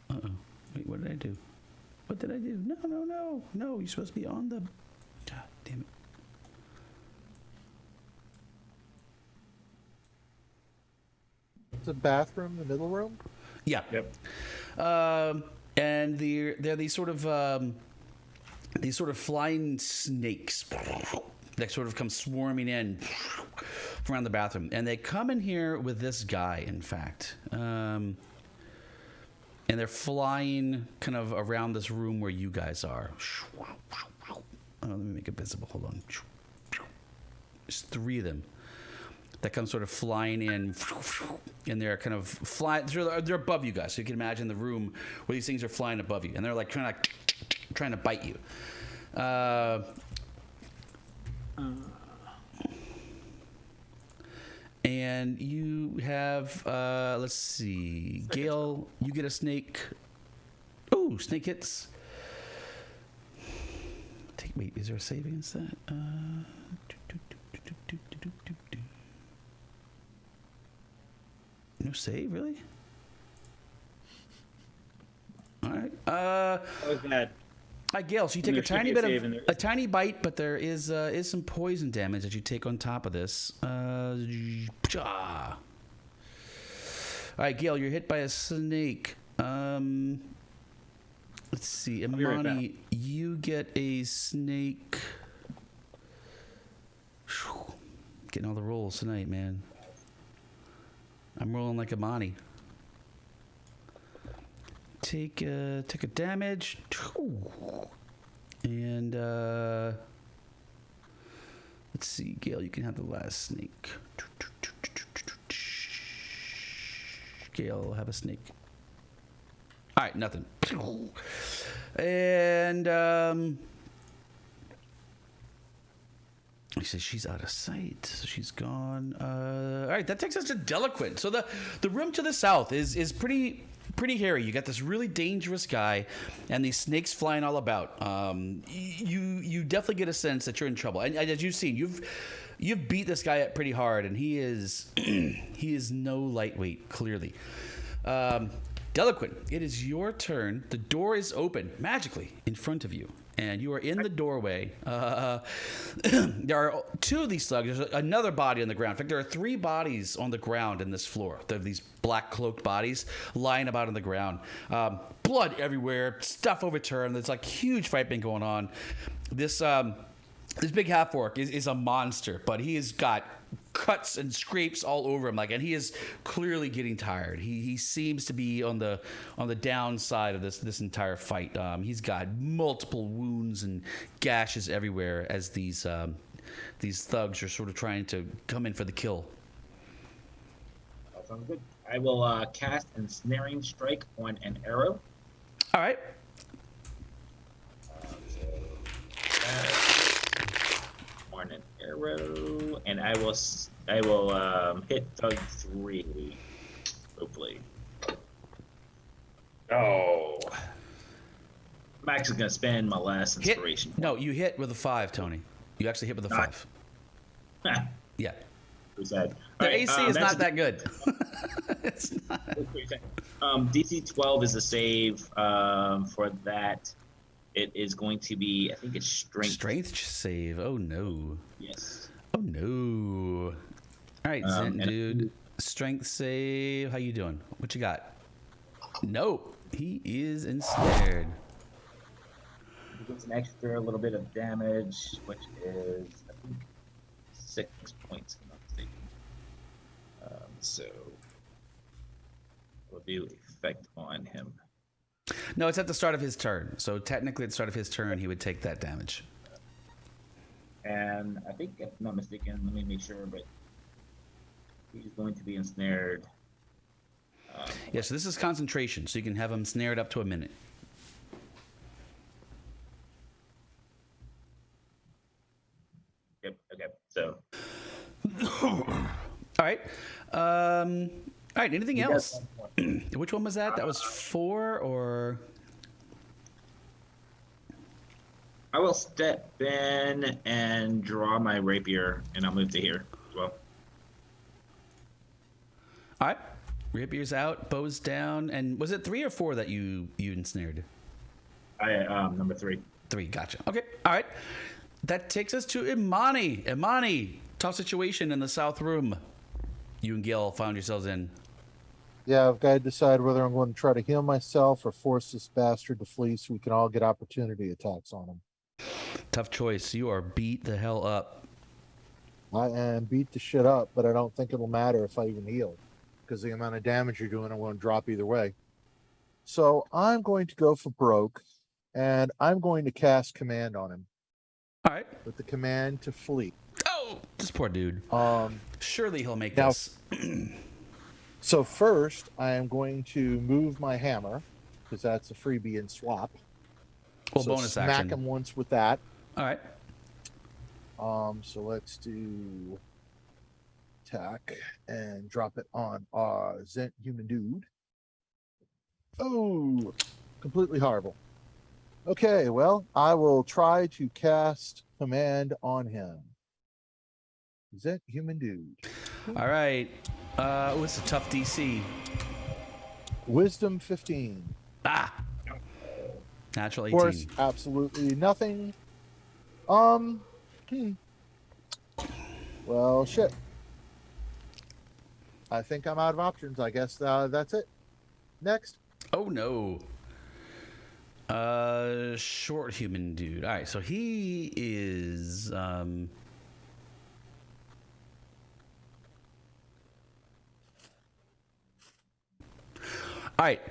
Uh-oh. Wait, what did I do? What did I do? No. You're supposed to be on the... God damn it. It's a bathroom, the middle room? Yeah. Yep. And they're these sort of flying snakes that sort of come swarming in from around the bathroom. And they come in here with this guy, in fact. And they're flying kind of around this room where you guys are. Oh, let me make it visible. Hold on. There's 3 of them that come sort of flying in, and they're kind of flying. They're above you guys, so you can imagine the room where these things are flying above you, and they're like trying to bite you. And you have, let's see, Gale, you get a snake. Oh, snake hits. Wait, is there a save against that? No save, really? All right. What was that? Hi, Gale. So you take There a should tiny be a bit save of in there. a tiny bite, but there is some poison damage that you take on top of this. All right, Gale, you're hit by a snake. Let's see, be right Imani, you get a snake. Whew. Getting all the rolls tonight, man. I'm rolling like Imani. Take a damage. And let's see, Gale, you can have the last snake. Gale, have a snake. All right, nothing. And he says she's out of sight, so she's gone. All right, that takes us to Delaquin. So the room to the south is pretty hairy. You got this really dangerous guy, and these snakes flying all about. You definitely get a sense that you're in trouble. And as you've seen, you've beat this guy up pretty hard, and he is he is no lightweight, clearly. Delaquin, it is your turn. The door is open magically in front of you, and you are in the doorway. There are two of these slugs. There's another body on the ground. In fact, there are three bodies on the ground in this floor. There are these black cloaked bodies lying about on the ground. Blood everywhere, stuff overturned. There's like huge fight been going on. This big half-orc is a monster, but he has got cuts and scrapes all over him, and he is clearly getting tired. He seems to be on the downside of this entire fight. He's got multiple wounds and gashes everywhere as these thugs are sort of trying to come in for the kill. That sounds good. I will cast Ensnaring Strike on an arrow. All right. On an arrow, and I will hit Thug 3, hopefully. Oh, I'm actually gonna spend my last inspiration. No, you hit with a 5, Tony. You actually hit with a 5. Yeah. Who's that? The AC is not that good. It's not. DC 12 is the save for that. It is going to be, I think it's strength. Strength save. Oh no. Yes. Oh no. All right, Zent, dude. Strength save. How you doing? What you got? Nope. He is ensnared. He gets an extra little bit of damage, which is, I think, 6 points. If I'm not mistaken. So will do effect on him. No, it's at the start of his turn. So technically, at the start of his turn, he would take that damage. And I think, if I'm not mistaken, let me make sure, but he's going to be ensnared. Yeah, so this is concentration, so you can have him snared up to a minute. Yep, okay, so. All right. All right, anything else? Which one was that? That was 4 or? I will step in and draw my rapier, and I'll move to here as well. All right. Rapier's out, bow's down, and was it 3 or 4 that you ensnared? Number 3. 3, gotcha. Okay, all right. That takes us to Imani. Imani, tough situation in the south room. You and Gale found yourselves in. Yeah, I've got to decide whether I'm going to try to heal myself or force this bastard to flee so we can all get opportunity attacks on him. Tough choice. You are beat the hell up. I am beat the shit up, but I don't think it'll matter if I even heal, because the amount of damage you're doing, I'm going to drop either way. So I'm going to go for broke, and I'm going to cast command on him. All right. With the command to flee. Oh, this poor dude. Surely he'll make now, this. So first, I am going to move my hammer, because that's a freebie and swap. Well, so bonus smack action. him once with that. All right. So let's do attack and drop it on our Zent human dude. Oh, completely horrible. Okay, well, I will try to cast command on him. Zent human dude. All right. It's a tough DC. Wisdom 15. Ah. Natural Of 18. course, absolutely nothing. Well, shit. I think I'm out of options. I guess that's it. Next. Oh no. Short human dude. All right, so he is all right.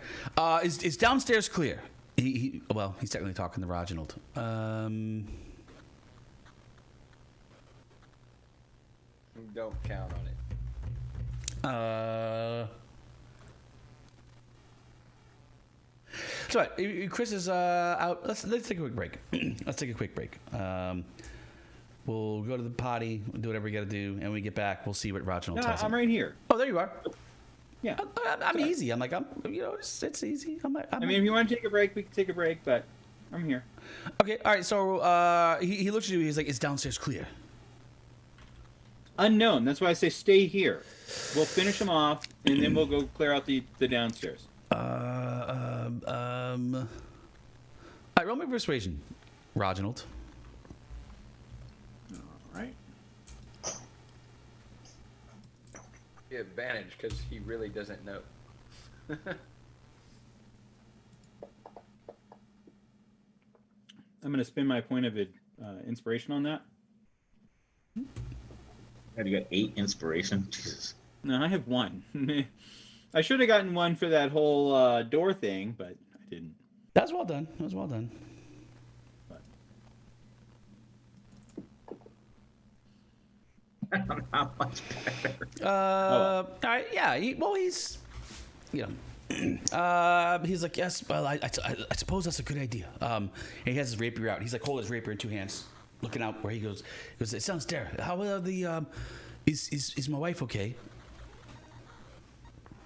Is downstairs clear? Well, he's technically talking to Roginald. Don't count on it. So Chris is out. Let's take a quick break. Let's take a quick break. We'll go to the potty, do whatever we got to do, and when we get back, we'll see what Roginald No, tells him. I'm right here. Oh, there you are. Yeah. I'm easy. I'm like, it's easy. I mean, if you want to take a break, we can take a break, but I'm here. Okay, all right. So he looks at you. He's like, "It's downstairs clear." Unknown. That's why I say stay here. We'll finish them off, and then we'll go clear out the downstairs. All right, roll me persuasion, Roginald. All right. The advantage because he really doesn't know. I'm going to spend my point of inspiration on that. You got 8 inspiration. Jesus. No, I have 1. I should have gotten 1 for that whole door thing, but I didn't. That was well done. That was well done. Not much better. All right, yeah. He's, he's like, yes. Well, I suppose that's a good idea. And he has his rapier out. He's like holding his rapier in 2 hands, looking out where he goes. He goes, it sounds there. How are the is my wife okay?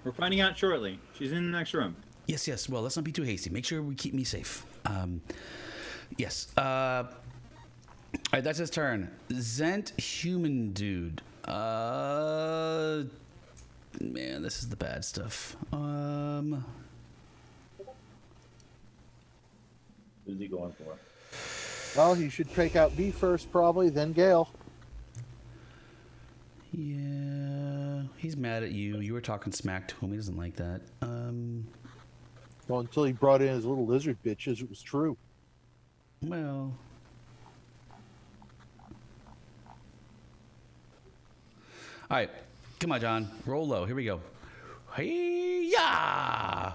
We're finding out shortly. She's in the next room. Yes. Well, let's not be too hasty. Make sure we keep me safe. Yes. All right, that's his turn. Zent human dude. Man, this is the bad stuff. Who's he going for? Well, he should take out me first, probably, then Gale. Yeah, he's mad at you. You were talking smack to him. He doesn't like that. Well, until he brought in his little lizard bitches, it was true. Well. All right, come on, John. Roll low. Here we go. Hey-ya!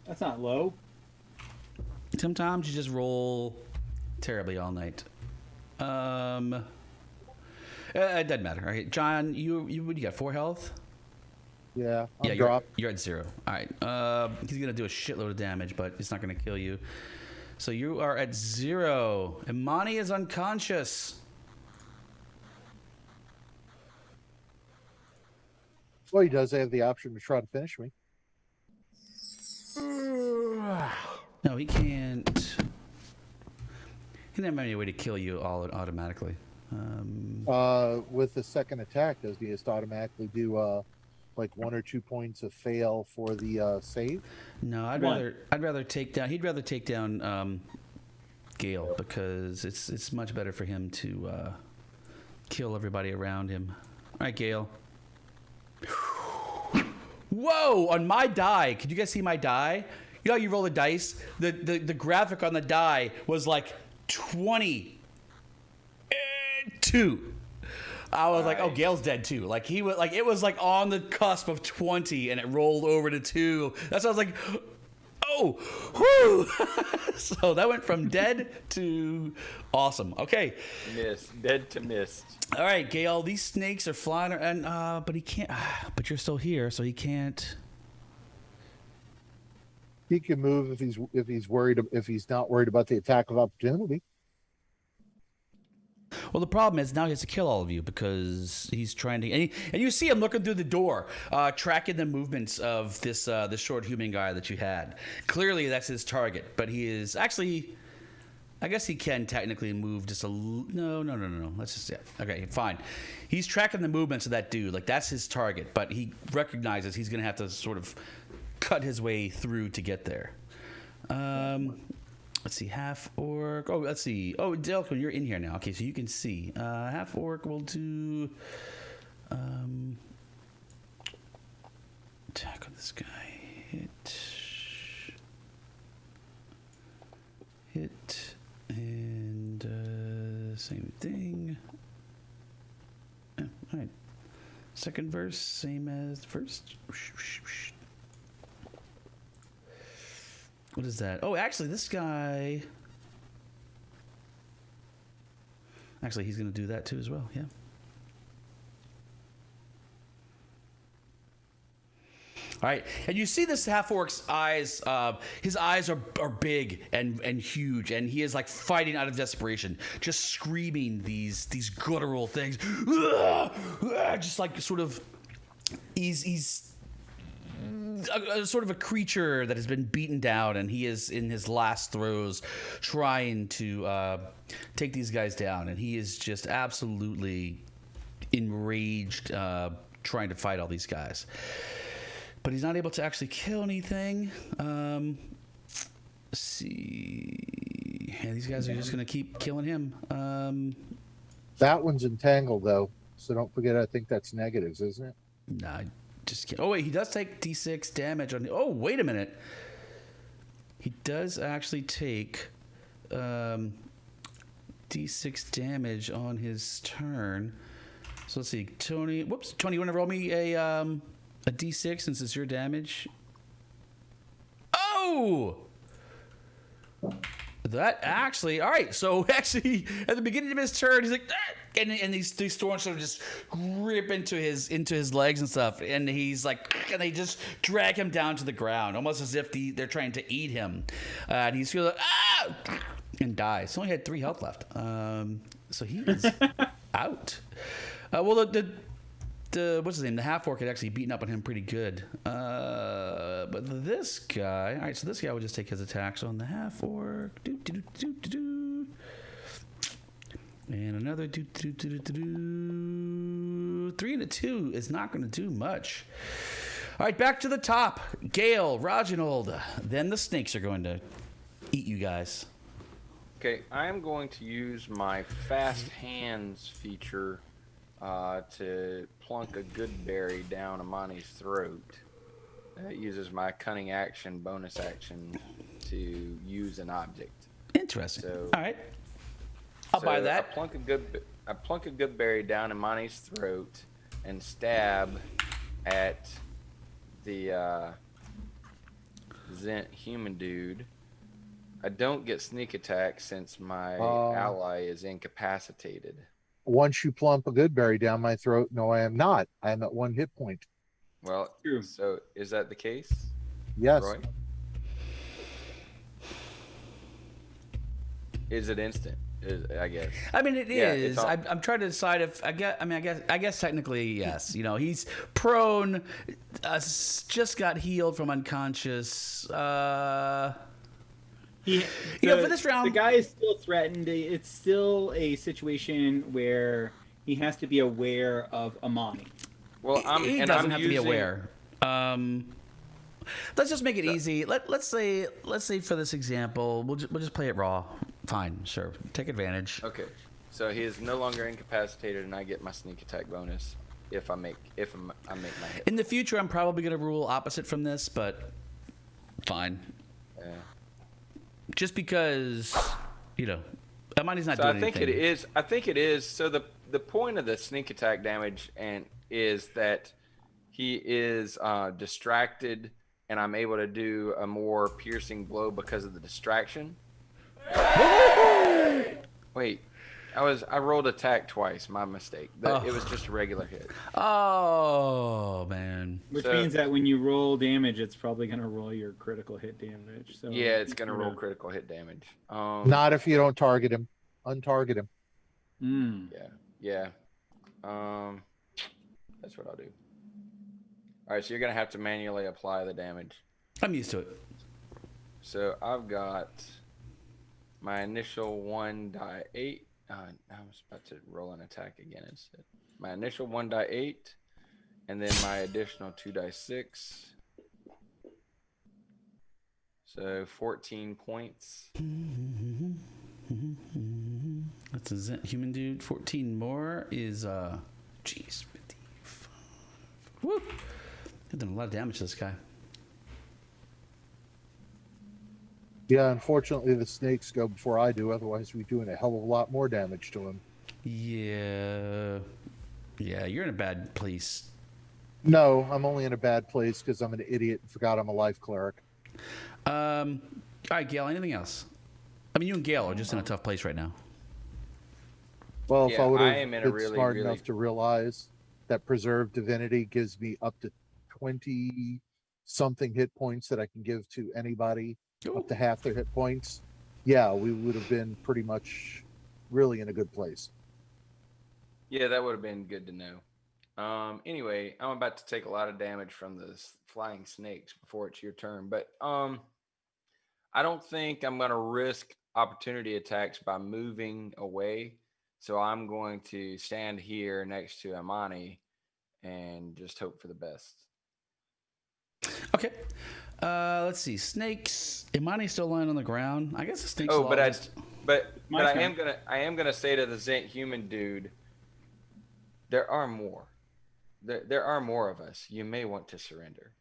That's not low. Sometimes you just roll terribly all night. It doesn't matter. All right, John, you what do you got? 4 health? Yeah, I'm Yeah, dropped. you're at 0. All right. He's gonna do a shitload of damage, but it's not gonna kill you. So you are at 0. Imani is unconscious. Well, he does have the option to try to finish me. No, he can't. He doesn't have any way to kill you all automatically. With the second attack, does he just automatically do like 1 or 2 points of fail for the save? No, I'd rather take down. He'd rather take down Gale because it's much better for him to kill everybody around him. All right, Gale. Whoa! On my die, could you guys see my die? You know how you roll the dice? The graphic on the die was like 22. I was like, oh, Gale's dead too. Like he was like, it was like on the cusp of 20, and it rolled over to 2. That's why I was like, oh, whoo! So that went from dead to awesome. Okay. Dead to missed. All right, Gale. These snakes are flying, and but he can't. But you're still here, so he can't. He can move if he's not worried about the attack of opportunity. Well, the problem is now he has to kill all of you because he's trying to. And you see him looking through the door, tracking the movements of this short human guy that you had. Clearly, that's his target, but he is actually. I guess he can technically move just a no. Let's just okay, fine. He's tracking the movements of that dude. Like that's his target, but he recognizes he's gonna have to sort of cut his way through to get there. Let's see, half orc. Oh, let's see. Oh, Delco, you're in here now. Okay, so you can see. Half orc will do. Attack on this guy. Hit. And same thing. Yeah, all right. Second verse, same as the first. What is that? Oh, actually, this guy. Actually, he's going to do that too as well. Yeah. All right, and you see this half-orc's eyes. His eyes are big and huge, and he is like fighting out of desperation, just screaming these guttural things, just like sort of. He's a sort of a creature that has been beaten down, and he is in his last throes, trying to take these guys down, and he is just absolutely enraged, trying to fight all these guys. But he's not able to actually kill anything. Let's see. Yeah, these guys are just going to keep killing him. That one's entangled, though. So don't forget, I think that's negatives, isn't it? Nah, just kidding. Oh, wait, he does take D6 damage on... Oh, wait a minute. He does actually take D6 damage on his turn. So let's see. Tony, Tony, you want to roll me a D6 since it's your damage? Oh! That actually, all right. So actually, at the beginning of his turn, he's like, ah! and these thorns sort of just grip into his legs and stuff, and he's like, and they just drag him down to the ground, almost as if they're trying to eat him. And he's feeling and dies. He only had 3 health left, so he is out. Well, the what's his name? The half orc had actually beaten up on him pretty good. But this guy, all right. So this guy would just take his attacks on the half orc. And another 3 and a 2 is not going to do much. All right, back to the top. Gale, Roginald. Then the snakes are going to eat you guys. Okay, I am going to use my fast hands feature to plunk a good berry down Imani's throat. It uses my cunning action bonus action to use an object. Interesting. So, all right, I'll buy that. I plunk a good berry down Imani's throat and stab at the Zent human dude. I don't get sneak attack since my ally is incapacitated. Once you plump a good berry down my throat, no, I am not. I am at 1 hit point. Well, true. So is that the case? Yes. Roy? Is it instant? I guess. I mean, it is. I'm trying to decide if I guess technically yes. You know, he's prone. Just got healed from unconscious. For this round, the guy is still threatened. It's still a situation where he has to be aware of Imani. Well, he doesn't have to be aware. Let's just make it easy. Let's say for this example, we'll just play it raw. Fine, sure, take advantage. Okay, so he is no longer incapacitated, and I get my sneak attack bonus if I make my hit. In the future, I'm probably going to rule opposite from this, but fine. Yeah. Just because, you know, Imani's not so doing I think anything. I think it is. So the point of the sneak attack damage is that he is distracted, and I'm able to do a more piercing blow because of the distraction. Wait, I rolled attack twice. My mistake. It was just a regular hit. Oh man! Which means that when you roll damage, it's probably going to roll your critical hit damage. So yeah, it's going to roll critical hit damage. Not if you don't target him. Untarget him. Mm. Yeah. That's what I'll do. All right, so you're gonna have to manually apply the damage. I'm used to it. So I've got my initial 1 die 8. I was about to roll an attack again instead. My initial 1 die 8, and then my additional 2 die 6. So 14 points. That's a human dude. 14 more is jeez, 55. Woo! I've done a lot of damage to this guy. Yeah, unfortunately, the snakes go before I do. Otherwise, we're doing a hell of a lot more damage to him. Yeah, you're in a bad place. No, I'm only in a bad place because I'm an idiot and forgot I'm a life cleric. All right, Gale. Anything else? I mean, you and Gale are just in a tough place right now. Well, if Yeah, I would I have am in a been really, smart really- enough to realize that preserved divinity gives me up to 20 something hit points that I can give to anybody, up to half their hit points. Yeah, we would have been pretty much really in a good place. Yeah, that would have been good to know. Anyway, I'm about to take a lot of damage from the flying snakes before it's your turn, but I don't think I'm gonna risk opportunity attacks by moving away. So I'm going to stand here next to Imani and just hope for the best. Okay. Let's see. Snakes. Imani's still lying on the ground. I guess the snakes. Oh, but I just... I am gonna say to the Zent human dude, there are more. There are more of us. You may want to surrender.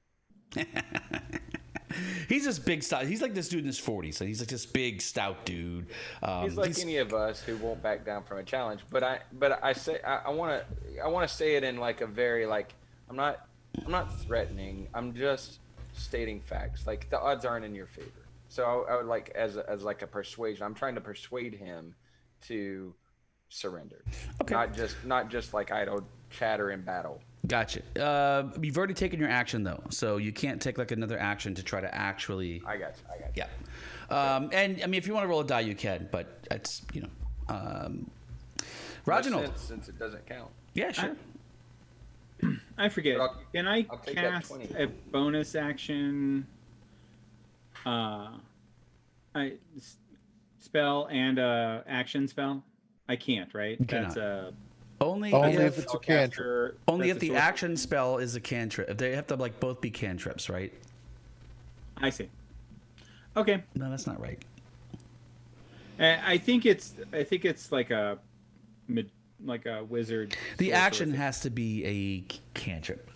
He's this big stout. He's like this dude in his 40s. So he's like this big stout dude. He's like any of us who won't back down from a challenge. But I want to say it in like a very like I'm not threatening. I'm just stating facts. Like the odds aren't in your favor. So I would like as like a persuasion. I'm trying to persuade him to surrender. Okay. Not just like idle chatter in battle. Gotcha. You've already taken your action though, so you can't take like another action to try to actually. I got you. Yeah. And I mean, if you want to roll a die, you can, but it's Roginald. Since it doesn't count. Yeah, sure. I forget. Can I I'll take that cast 20. a bonus action spell and a action spell? I can't, right? You That's cannot. a Only if it's a spellcaster- cantrip. only that's if a the sorcerer. action spell is a cantrip. They have to like both be cantrips, right? I see. Okay. No, that's not right. I think it's like a wizard. The sorcerer action thing. has to be a cantrip.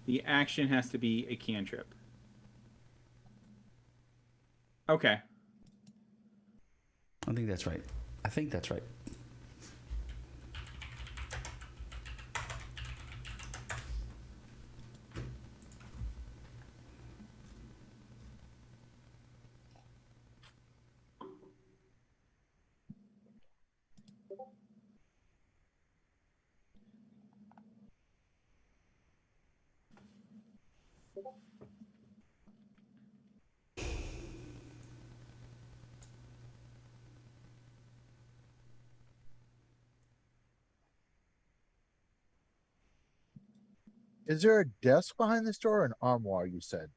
The action has to be a cantrip. Okay. I think that's right. Is there a desk behind this door or an armoire, you said?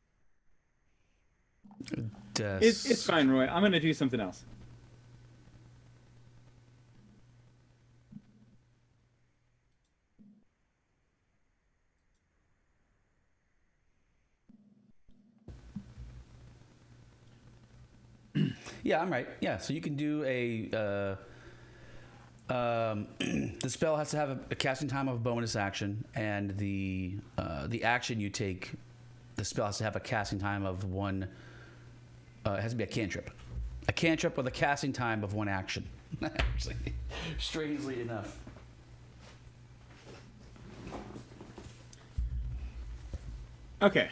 It's fine, Roy. I'm going to do something else. Yeah, I'm right. Yeah, so you can do a. The spell has to have a casting time of a bonus action, and the action you take, the spell has to have a casting time of one. It has to be a cantrip with a casting time of one action. Actually, strangely enough. Okay.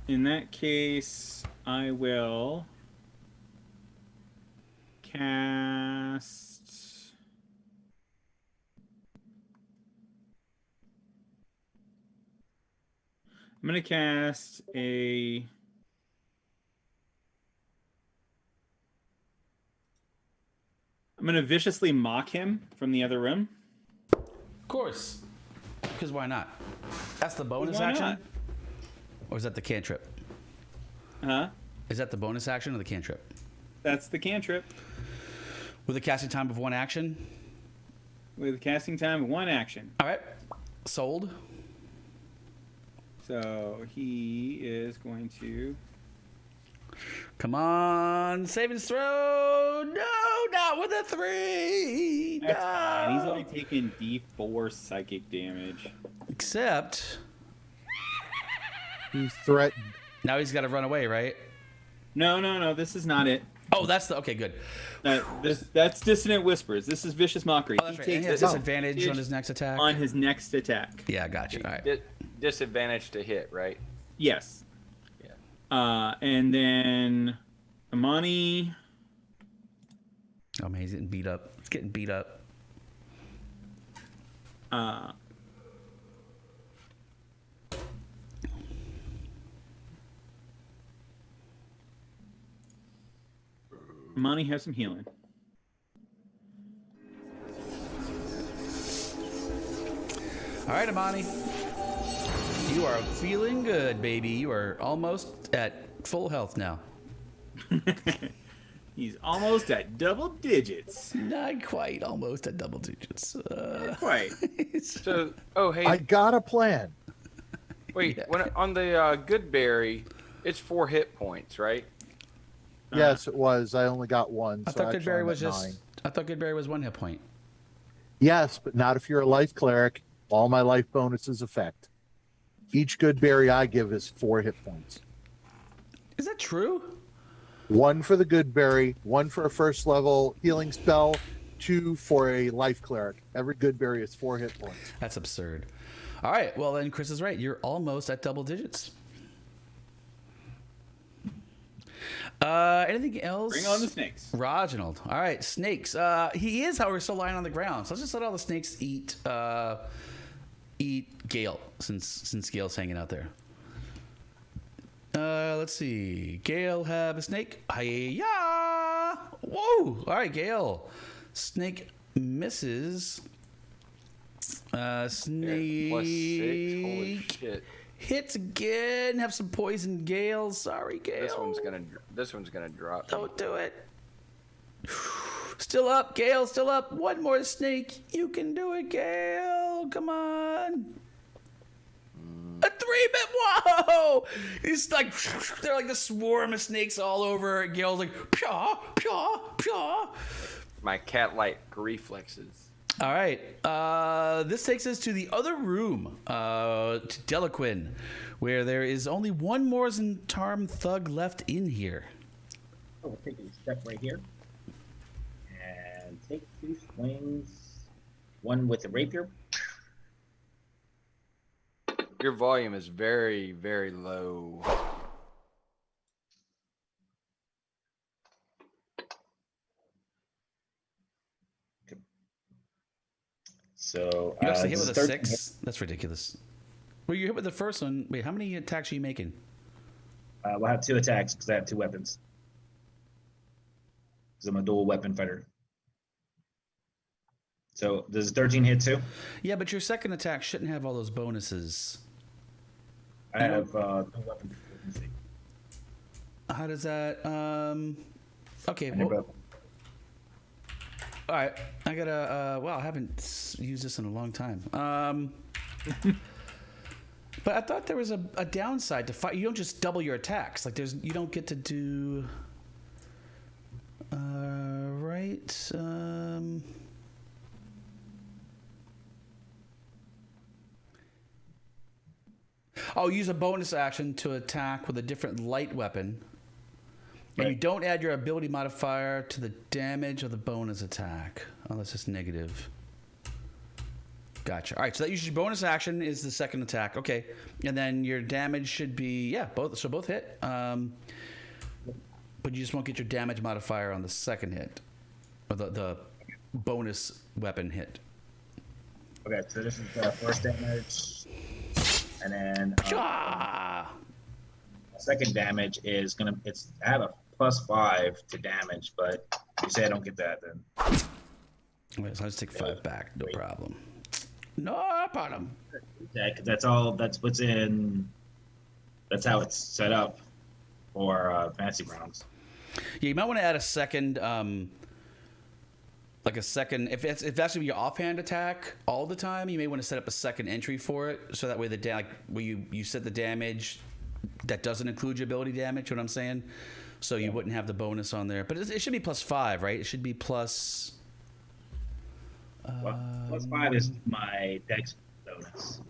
In that case, I will cast. I'm going to cast a I'm gonna viciously mock him from the other room. Of course. Because why not? That's the bonus Why action? not? Or is that the cantrip? Huh? Is that the bonus action or the cantrip? That's the cantrip With a casting time of 1 action? with a casting time of 1 action. All right. Sold. So he is going to. Come on. Saving throw. No, not with a 3. That's no. fine. He's only taking D4 psychic damage. Except He's threatened. now he's got to run away, right? No. This is not it. Oh, that's the okay. Good. That's dissonant whispers. This is vicious mockery. Oh, that's right. And he has disadvantage on his next attack. On his next attack. Yeah, gotcha. All right. Disadvantage to hit, right? Yes. Yeah. And then Imani. Oh man, he's getting beat up. It's getting beat up. Imani has some healing. All right, Imani. You are feeling good, baby. You are almost at full health now. He's almost at double digits. Not quite, almost at double digits. Quite. So, oh hey, I got a plan. wait. yeah. When on the good berry, it's 4 hit points, right? Yes, it was. I only got one. I so thought actually Goodberry I'm was at just. 9. I thought Goodberry was 1 hit point. Yes, but not if you're a life cleric. All my life bonuses affect. Each good berry I give is 4 hit points. Is that true? 1 for the good berry, 1 for a first level healing spell, 2 for a life cleric. Every good berry is 4 hit points. That's absurd. All right. Well, then Chris is right. You're almost at double digits. Anything else? Bring on the snakes. Roginald. All right, snakes. He is, however, still lying on the ground. So let's just let all the snakes eat Gale, since Gale's hanging out there. Let's see. Gale have a snake. Hiya! Whoa! All right, Gale. Snake misses. Snake Plus 6. Holy shit. hits again. Have some poison, Gale. Sorry, Gale. This one's gonna drop. Don't do it. Still up, Gale. Still up. 1 more snake. You can do it, Gale. Come on. A 3-bit. Whoa! It's like they're like the swarm of snakes all over. Gale's like pyaw, pyaw, pyaw. My cat-like reflexes. All right. This takes us to the other room, to Delaquin, where there is only 1 more Zentarm thug left in here. Oh, we'll take a step right here. And take 2 swings. 1 with the rapier. Your volume is very, very low. So You actually hit this with is a 13 6? That's ridiculous. Well, you hit with the first one. Wait, how many attacks are you making? We'll have 2 attacks because I have 2 weapons. Because I'm a dual weapon fighter. So does 13 hit too? Yeah, but your second attack shouldn't have all those bonuses. I have 2 weapons. How does that? Okay. And they're Well, both- all right. I gotta. Well, I haven't used this in a long time. But I thought there was a downside to fight. You don't just double your attacks. Like you don't get to do. Right. Oh, use a bonus action to attack with a different light weapon. And you Right. don't add your ability modifier to the damage of the bonus attack. Oh, that's just negative. Gotcha. All right, so that usually bonus action is the second attack. Okay, and then your damage should be both. So both hit. But you just won't get your damage modifier on the second hit, or the bonus weapon hit. Okay, so this is the first damage. And then Ah! second damage is I have a +5 to damage, but you say I don't get that then. Wait, so I'll just take 5 back. No problem. No problem. Yeah, 'cause that's all. That's what's in. That's how it's set up for fantasy grounds. Yeah, you might want to add a second, like a second. If that's going to be your offhand attack all the time, you may want to set up a second entry for it, so that way where you set the damage that doesn't include your ability damage. You know what I'm saying? So you wouldn't have the bonus on there, but it should be +5, right? It should be plus. Well, +5 is my dex bonus.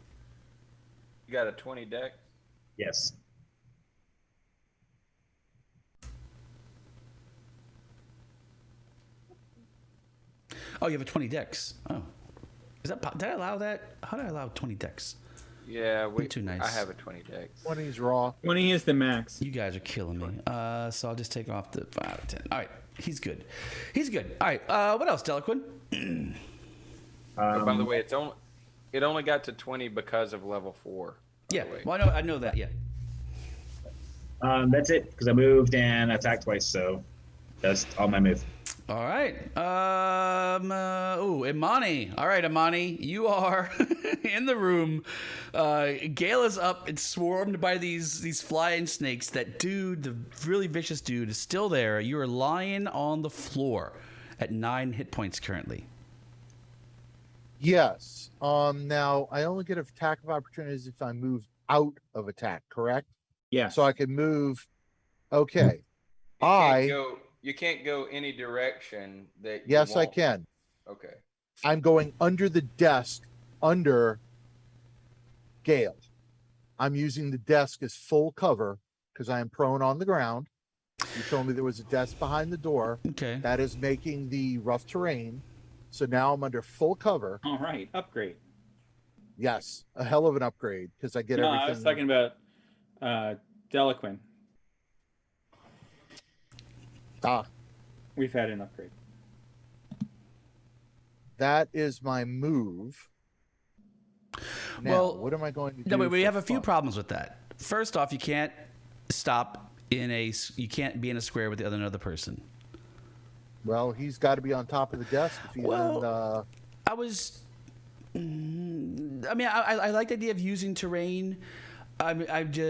You got a 20 deck? Yes. Oh, you have a 20 dex. Oh, is that? Did I allow that? How did I allow 20 dex? Yeah, Too nice. I have a 20 deck. 20's raw. 20 is the max. You guys are killing me. So I'll just take off the 5 out of 10. All right, he's good. He's good. All right. What else, Delaquin? Oh, by the way, it only got to 20 because of level 4. Yeah. Way. Well, I know that. Yeah. That's it because I moved and attacked twice, so that's all my move. All right. Imani. All right, Imani, you are in the room. Gale is up and swarmed by these flying snakes. That dude, the really vicious dude, is still there. You are lying on the floor at 9 hit points currently. Yes. Now I only get attack of opportunities if I move out of attack, correct? Yeah. So I can move. Okay. You can't go any direction that. Yes, I won't. can. Okay. I'm going under the desk under Gale. I'm using the desk as full cover because I am prone on the ground. You told me there was a desk behind the door. Okay. That is making the rough terrain. So now I'm under full cover. All right. Upgrade. Yes, a hell of an upgrade because I get everything. I was talking about Delaquin. We've had an upgrade. That is my move. Now, Well, what am I going to do? No, but we for have a few fun? problems with that. First off, you can't you can't be in a square with another person. Well, he's got to be on top of the desk if he's Well, I was. I mean, I like the idea of using terrain. I just,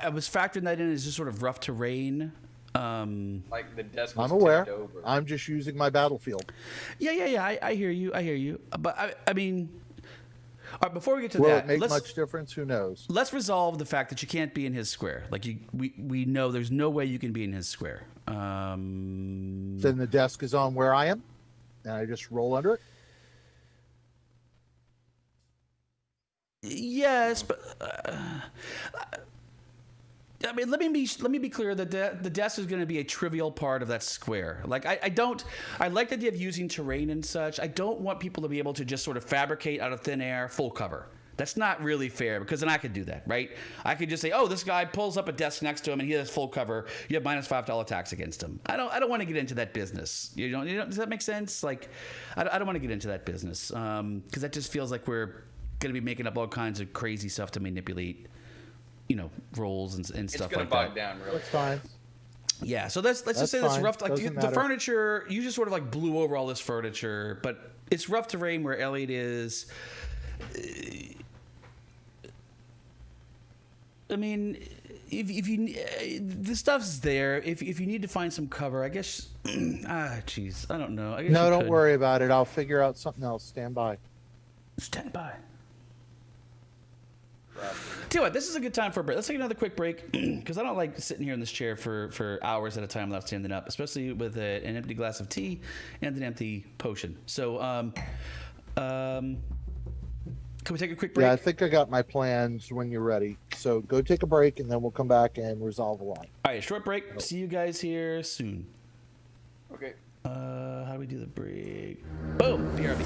I was factoring that in as just sort of rough terrain. Like the desk was I'm aware. tipped over. I'm just using my battlefield. Yeah. I hear you. But I mean, all right. Before we get to Will that, it make much difference? Who knows? let's resolve the fact that you can't be in his square. Like we know there's no way you can be in his square. Then the desk is on where I am, and I just roll under it. Yes, but I mean, let me be clear that the desk is going to be a trivial part of that square. Like I like the idea of using terrain and such. I don't want people to be able to just sort of fabricate out of thin air full cover. That's not really fair because then I could do that, right? I could just say, oh, this guy pulls up a desk next to him and he has full cover. You have -5 to all attacks against him. I don't want to get into that business. You know, does that make sense? Like, I don't want to get into that business because that just feels like we're going to be making up all kinds of crazy stuff to manipulate, rolls and It's stuff gonna like bog that. down really. That's fine. Yeah, so let's just say that's fine. rough. Like Doesn't the matter. furniture, you just sort of like blew over all this furniture, but it's rough terrain where Elliott is. I mean, if you the stuff's there. If you need to find some cover, I guess. Jeez, I don't know. I guess No, you don't could. worry about it. I'll figure out something else. Stand by. Stand by. Right. Tell you what, this is a good time for a break. Let's take another quick break because I don't like sitting here in this chair for hours at a time without standing up, especially with an empty glass of tea and an empty potion. So, can we take a quick break? Yeah, I think I got my plans when you're ready. So go take a break, and then we'll come back and resolve a lot. All right, short break. See you guys here soon. Okay. How do we do the break? Boom. BRB.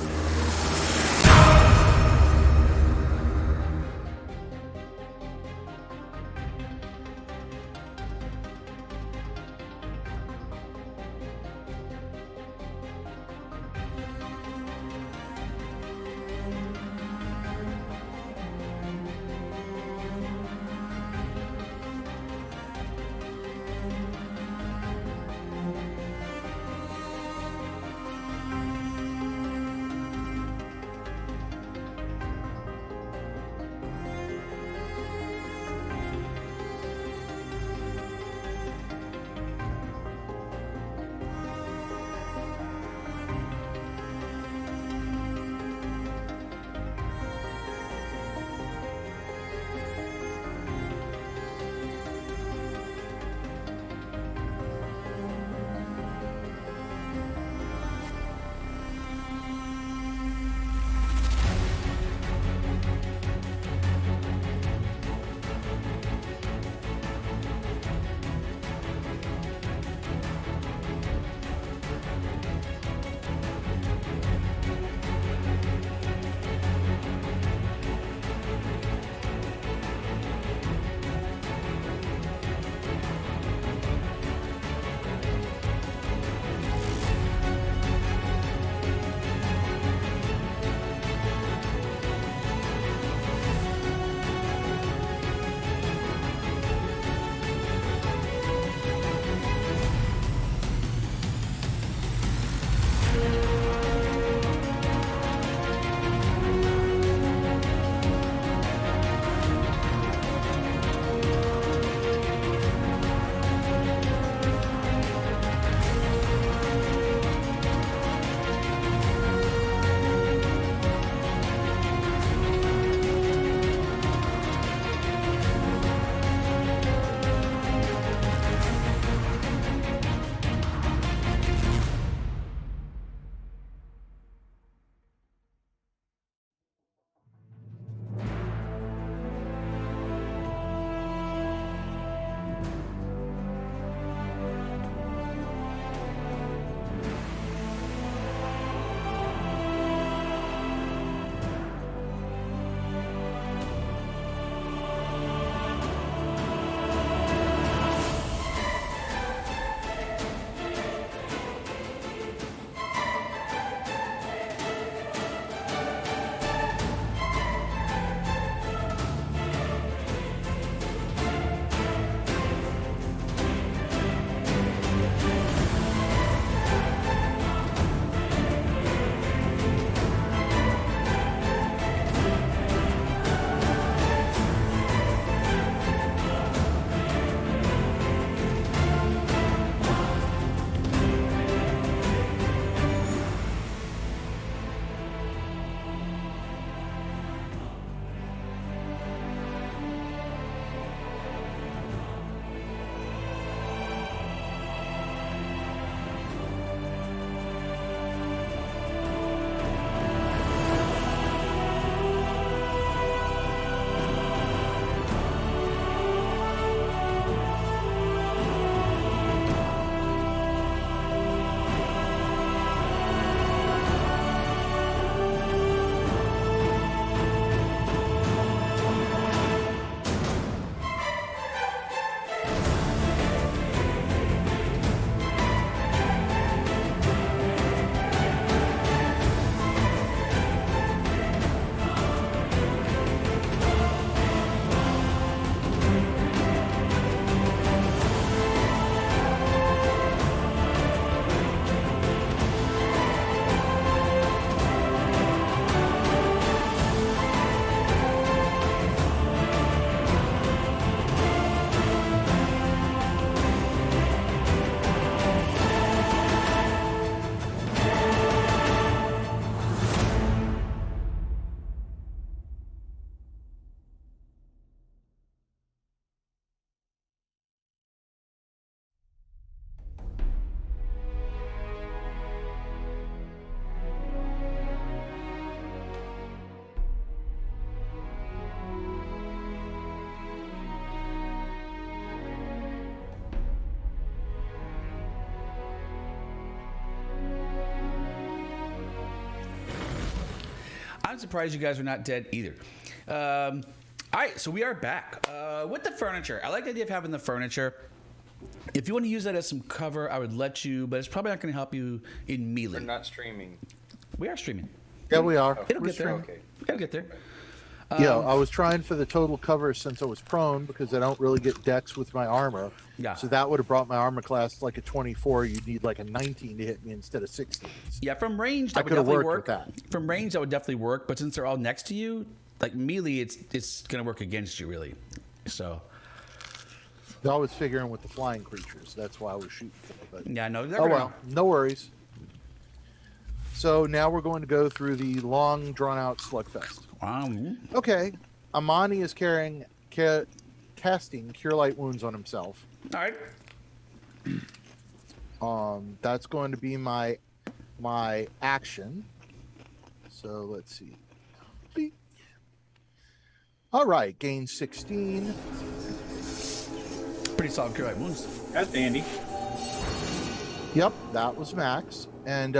I'm surprised you guys are not dead either. All right, so we are back with the furniture. I like the idea of having the furniture. If you want to use that as some cover, I would let you, but it's probably not going to help you in melee. We're not streaming. We are streaming. Yeah, we are. It'll We're get there. Okay. It'll get there. Yeah, I was trying for the total cover since I was prone because I don't really get dex with my armor. Yeah. So that would have brought my armor class to like a 24. You'd need like a 19 to hit me instead of 16. Yeah, from range I that would could have definitely worked work. with that. From range that would definitely work, but since they're all next to you, like melee, it's gonna work against you really. So I was figuring with the flying creatures. That's why I was shooting for. But yeah, no. oh well, no worries. So now we're going to go through the long, drawn-out slugfest. Okay, Imani is casting Cure Light Wounds on himself. All right. That's going to be my action. So let's see. Beep. All right, gain 16. Pretty solid cure light wounds. That's dandy. Yep, that was max. And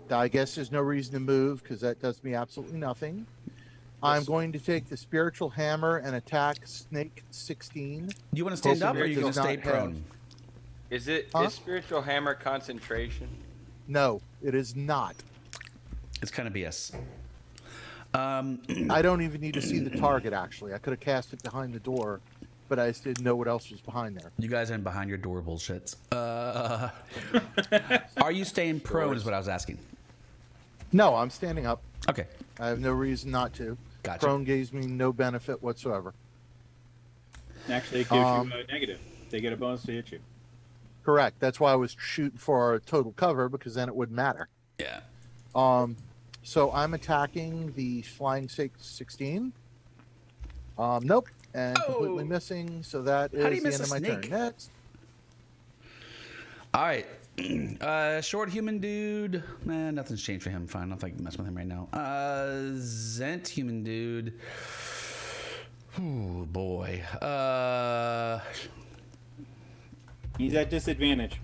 I guess there's no reason to move because that does me absolutely nothing. I'm going to take the spiritual hammer and attack Snake 16. Do you want to stand up or are you going Does to not stay prone? Is spiritual hammer concentration? No, it is not. It's kind of BS. I don't even need to see the target, actually. I could have cast it behind the door, but I just didn't know what else was behind there. You guys are behind your door bullshits. Are you staying prone is what I was asking. No, I'm standing up. Okay. I have no reason not to. Gotcha. Prone gives me no benefit whatsoever. Actually, it gives you a negative. They get a bonus to hit you. Correct. That's why I was shooting for a total cover, because then it wouldn't matter. Yeah. So I'm attacking the flying 16. Nope. And completely missing. So that is How do you the miss end of a my snake? turn. Next. All right. Short human dude. Nah, nothing's changed for him. Fine. I don't think I can mess with him right now. Zent human dude. Ooh, boy. He's at disadvantage.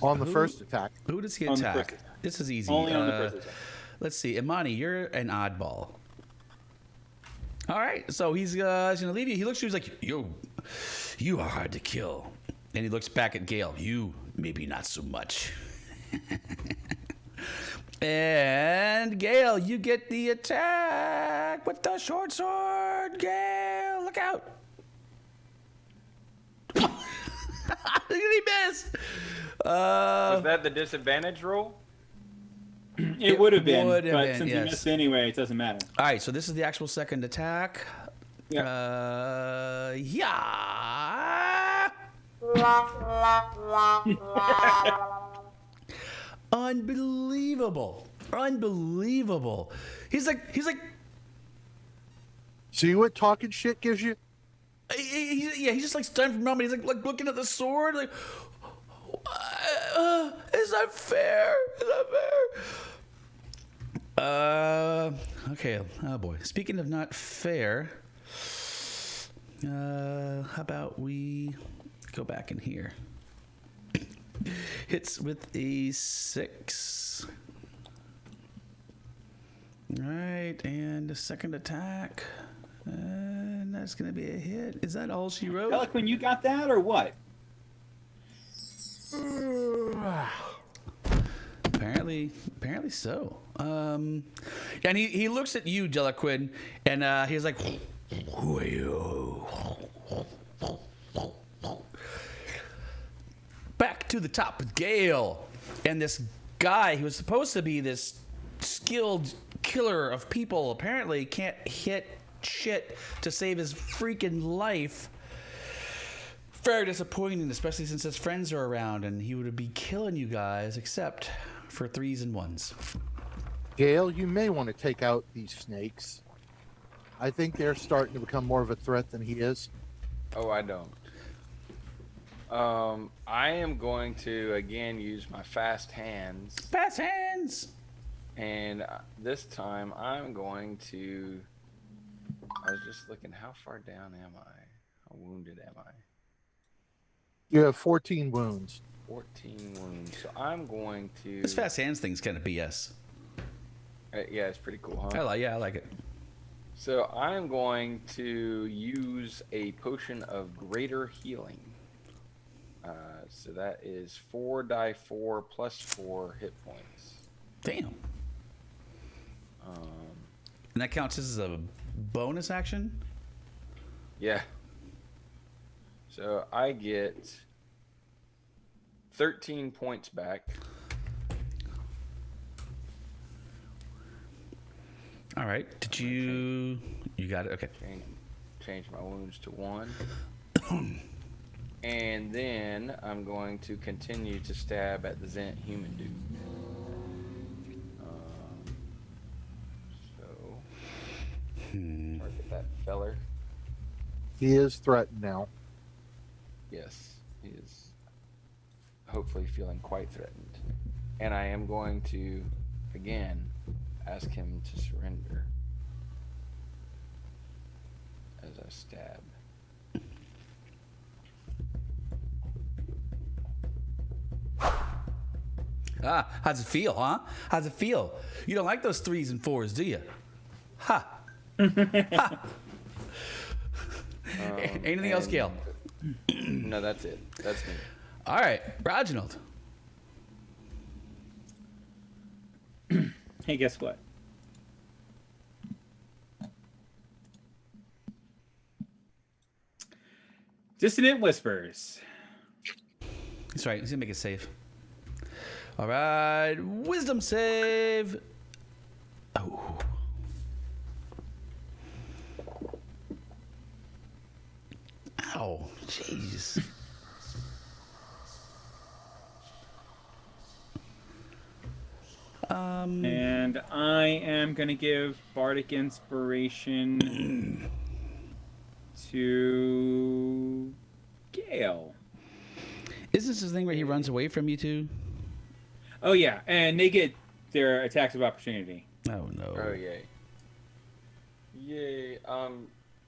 On the first attack. Who does he On the attack? first attack. This is easy. Only on the first attack. Let's see. Imani, you're an oddball. All right. So he's gonna leave you. He looks at you. He's like, you are hard to kill. And he looks back at Gale. You, maybe not so much. And Gale, you get the attack with the short sword. Gale, look out. Did he miss? Was that the disadvantage roll? It would have been, would have but been, since yes. he missed anyway, it doesn't matter. All right, so this is the actual second attack. Yeah. Yeah. Unbelievable. He's like, See what talking shit gives you? he's just like stunned from moment. He's like looking at the sword, like, is that fair? Okay. Oh boy. Speaking of not fair, how about we go back in here? Hits with a 6. All right, and the second attack. And that's going to be a hit. Is that all she wrote? Eloquent, you got that or what? Apparently so. And he looks at you, Delaquin, and he's like, "Who are you?" Back to the top with Gale, and this guy who was supposed to be this skilled killer of people apparently can't hit shit to save his freaking life. Very disappointing, especially since his friends are around and he would be killing you guys, except for 3s and 1s. Gale, you may want to take out these snakes. I think they're starting to become more of a threat than he is. Oh, I don't. I am going to again use my fast hands, Fast hands! and this time I'm going to. I was just looking. How far down am I? How wounded am I? You have 14 wounds. 14 wounds. So I'm going to. This fast hands thing's kind of BS. Yeah, it's pretty cool, huh? I like it. So I'm going to use a potion of greater healing. So that is 4d4 plus 4 hit points. Damn. And that counts as a bonus action? Yeah. So I get 13 points back. All right. Did you got it? Okay. Change my wounds to 1. And then I'm going to continue to stab at the Zent human dude. Target that feller. He is threatened now. Yes, he is hopefully feeling quite threatened. And I am going to, again, ask him to surrender as I stab. How's it feel, huh? How's it feel? You don't like those 3s and 4s, do you? Ha! Ha! Anything else, Gale? No, that's it. That's me. All right, Roginald. Hey, guess what? Dissonant Whispers. That's right. He's gonna make it safe. All right, wisdom save. Oh. Ow, jeez. And I am going to give Bardic Inspiration to Gale. Is this the thing where he runs away from you two? Oh, yeah. And they get their attacks of opportunity. Oh, no. Oh, yay. Yay.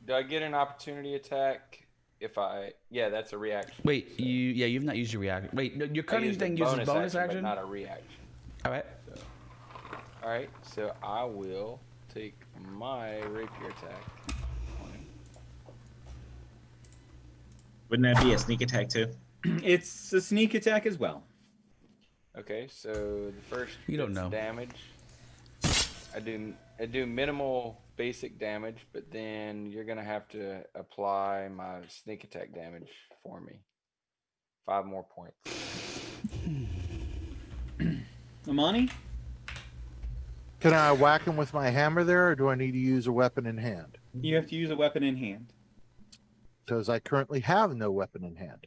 Do I get an opportunity attack if I... Yeah, that's a reaction. Wait, so. you've not used your reaction. Wait, no, your I cunning used a thing uses bonus action? but not a reaction. All right. All right, so I will take my rapier attack on him. Wouldn't that be a sneak attack too? It's a sneak attack as well. Okay, so the first You don't bits of know. damage. I do minimal basic damage, but then you're gonna have to apply my sneak attack damage for me. 5 more points. Imani? Can I whack him with my hammer there, or do I need to use a weapon in hand? You have to use a weapon in hand. Because I currently have no weapon in hand.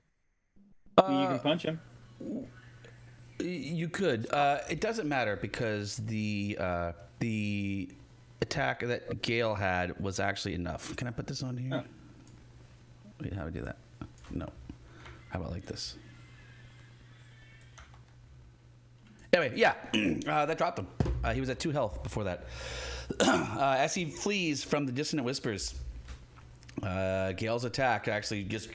You can punch him. You could. It doesn't matter because the attack that Gale had was actually enough. Can I put this on here? Oh. Wait, how do I do that? No. How about like this? Anyway, yeah, that dropped him. He was at 2 health before that. As he flees from the Dissonant Whispers, Gale's attack actually just...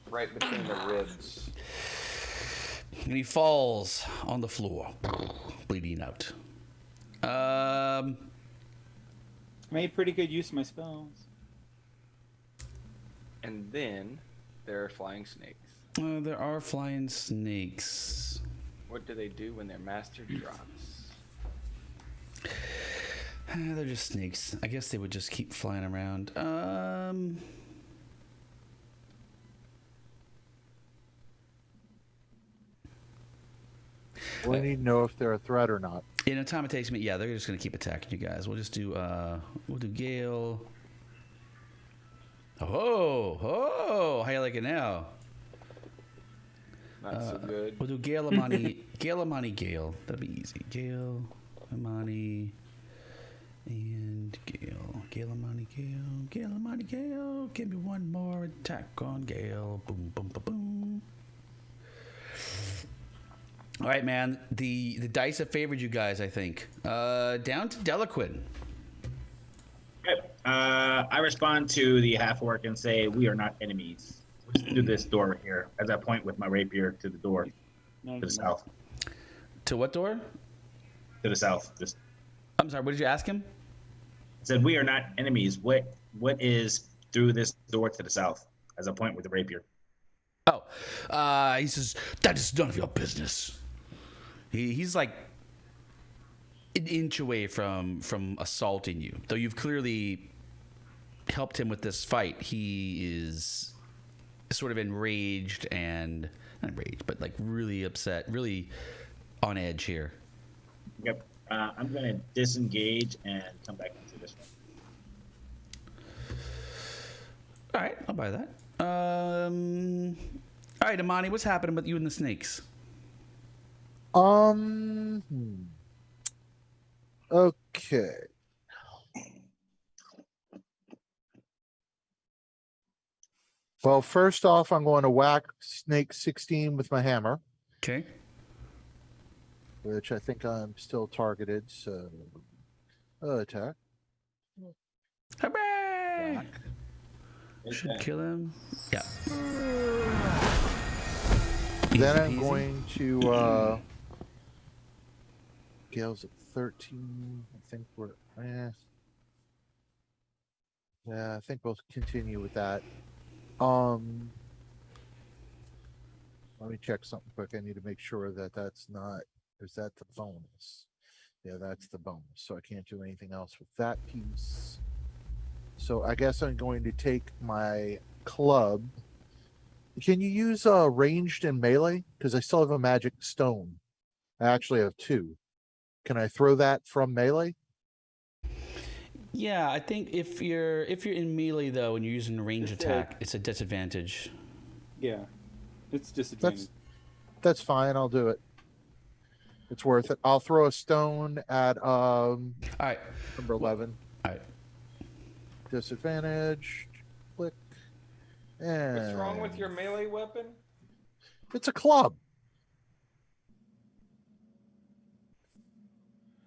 Right between the ribs. And he falls on the floor, bleeding out. Made pretty good use of my spells. And then there are flying snakes. There are flying snakes. What do they do when their master drops? They're just snakes. I guess they would just keep flying around. We need to know if they're a threat or not. In a time it takes me, yeah, they're just gonna keep attacking you guys. We'll just do, we'll do Gale. Oh, how you like it now? Not so good. We'll do Gale, Imani, Gale. That'll be easy. Gale, Imani, and Gale. Gale, Imani, Gale. Give me one more attack on Gale. Boom, boom, boom, boom. All right, man. The dice have favored you guys, I think. Down to Delaquin. I respond to the half orc and say, "We are not enemies. through this door here, as I point with my rapier to the door to the south. To what door? To the south. Just I'm sorry. What did you ask him? said we are not enemies. What is through this door to the south? As I point with the rapier. Oh, he says that is none of your business. He's like an inch away from assaulting you, though you've clearly helped him with this fight. He is sort of enraged and not enraged, but like really upset, really on edge here. Yep. I'm gonna disengage and come back into this one. All right, I'll buy that. All right, Imani, what's happening with you and the snakes? Okay. Well, first off, I'm going to whack snake 16 with my hammer, Okay. which I think I'm still targeted. So, attack. Hooray! Whack. Should kill him. Yeah. Then Easy I'm peasy. going to. Gale's at 13. I think we're. Yeah, I think we'll continue with that. Let me check something quick. I need to make sure that that's not. Is that the bonus? Yeah, that's the bonus. So I can't do anything else with that piece. So I guess I'm going to take my club. Can you use ranged and melee? Because I still have a magic stone. I actually have 2. Can I throw that from melee? Yeah, I think if you're in melee though and you're using range attack, it's a disadvantage. Yeah, it's disadvantage. That's fine. I'll do it. It's worth it. I'll throw a stone at All right. number 11. All right. Disadvantage. Click. And What's wrong with your melee weapon? It's a club.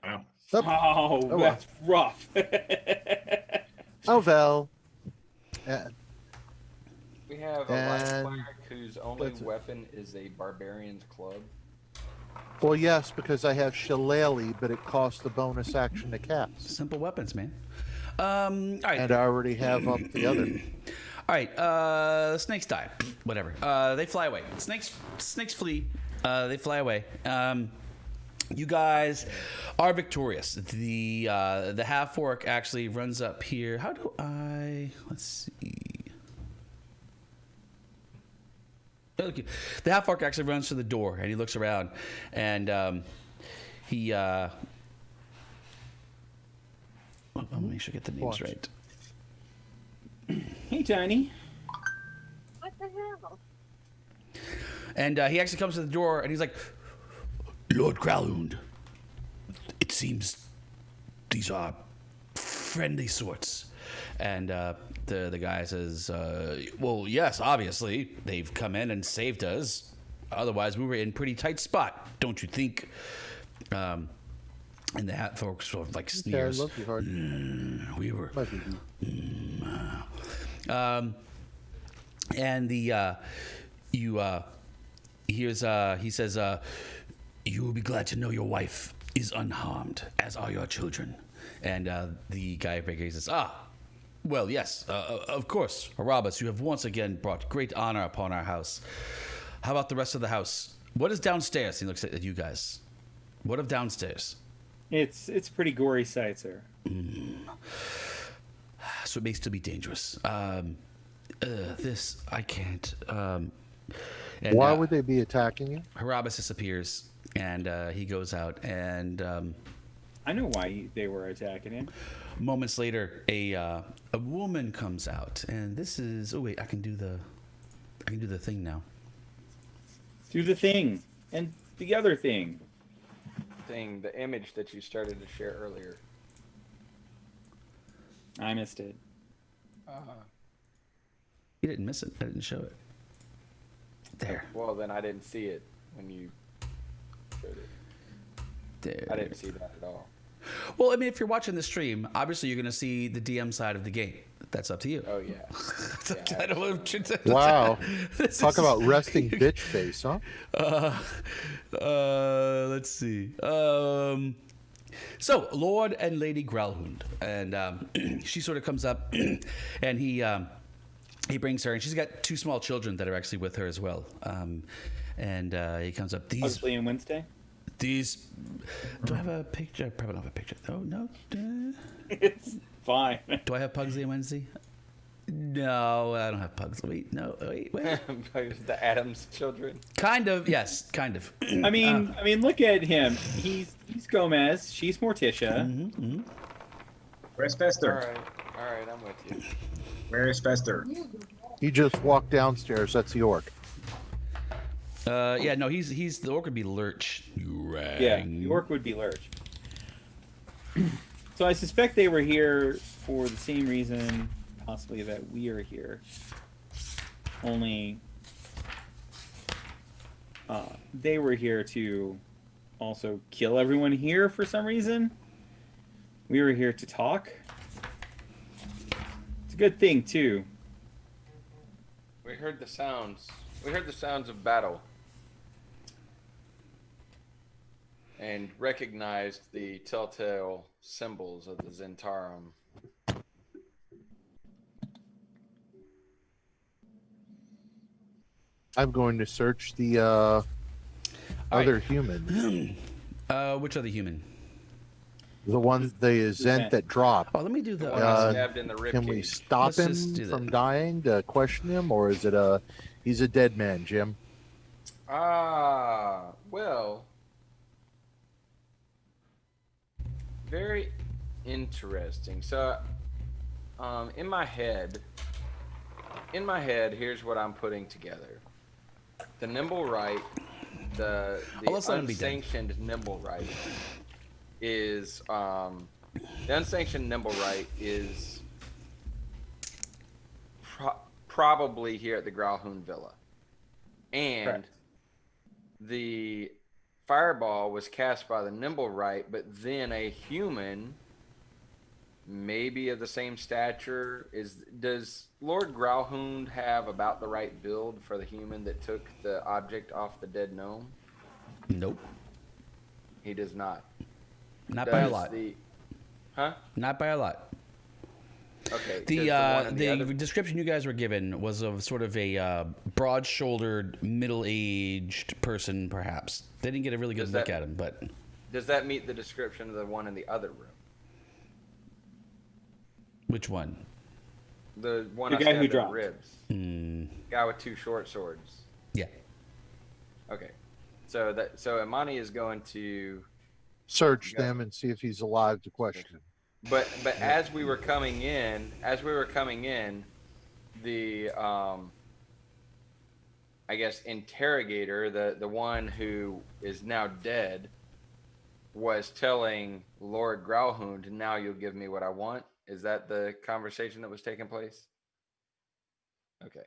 Wow. Up. Oh, well. that's rough. Oh well. Yeah. We have a light And cleric whose only that's it. weapon is a barbarian's club. Well, yes, because I have Shillelagh, but it costs the bonus action to cast, Simple weapons, man. All right. and I already have up the other. All right. Snakes die. Whatever. They fly away. Snakes flee. They fly away. You guys are victorious. The half orc actually runs up here. How do I? Let's see. Okay. The half orc actually runs to the door and he looks around and he. I'll make sure I get the names Watch. right. Hey, Tiny. What the hell? And he actually comes to the door and he's like, Lord Growlhound, it seems these are friendly sorts. And the guy says, well, yes, obviously. They've come in and saved us. Otherwise, we were in pretty tight spot, don't you think? And the hat folks sort of like Okay, I sneers. love you hard. We were... My baby. And the he says, you will be glad to know your wife is unharmed, as are your children. And the guy breaker says, well, yes, of course, Carubba, you have once again brought great honor upon our house. How about the rest of the house? What is downstairs? He looks at you guys. What of downstairs? It's a pretty gory sight, sir. So it may still be dangerous. This, I can't. And, Why would they be attacking you? Carubba disappears, and he goes out, and I know why they were attacking him. moments later, a woman comes out, and this is. Oh wait, I can do the thing now. Do the thing and the other thing. The image that you started to share earlier. I missed it. You didn't miss it. I didn't show it. There. Well, then I didn't see it when you showed it. There. I didn't see that at all. Well, I mean, if you're watching the stream, obviously you're going to see the DM side of the game. That's up to you. Oh yeah. I don't know. Wow. This Talk is- about resting bitch face, huh? let's see. So Lord and Lady Growlhund, and she sort of comes up, and he brings her, and she's got two small children that are actually with her as well. And he comes up. Pugsley and Wednesday. These. Do I have a picture? I probably don't have a picture. Oh no. It's fine. Do I have Pugsley and Wednesday? No, I don't have Pugsley. No, wait. The Adams children. Kind of, yes, kind of. I mean, look at him. He's Gomez. She's Morticia. Where's All Fester? right, I'm with you. Where's Fester? He just walked downstairs. That's the orc. Yeah, no, he's the orc would be Lurch. Yeah, the orc would be Lurch. So I suspect they were here for the same reason, possibly, that we are here. Only they were here to also kill everyone here for some reason. We were here to talk. It's a good thing too. We heard the sounds. We heard the sounds of battle. And recognized the telltale symbols of the Zentarum. I'm going to search the other human. Which other human? The one, the Zent that dropped. Oh, let me do the. One I stabbed in the Can we ribcage. stop Let's him just do that. from dying to question him, or is it he's a dead man, Jim? Well, very interesting. So, in my head, here's what I'm putting together: the nimble right, the let's let him be dead. unsanctioned nimble right is the unsanctioned nimble right is probably here at the Growlhund Villa, and Correct. the fireball was cast by the nimble right, but then a human, maybe of the same stature, does Lord Growlhund have about the right build for the human that took the object off the dead gnome? Nope, He does not. not by a Does lot. Huh? Not by a lot. Okay. The does one in the other- description you guys were given was of sort of a broad-shouldered, middle-aged person, perhaps. They didn't get a really good Does look that- at him, but Does that meet the description of the one in the other room? which one? The one The I guy stabbed who in the dropped. ribs. Mm, Guy with two short swords. yeah. Okay. So Imani is going to. Search Yeah. them and see if he's alive to question him. But as we were coming in, the I guess interrogator, the one who is now dead, was telling Lord Growlhund, "Now you'll give me what I want." Is that the conversation that was taking place? Okay.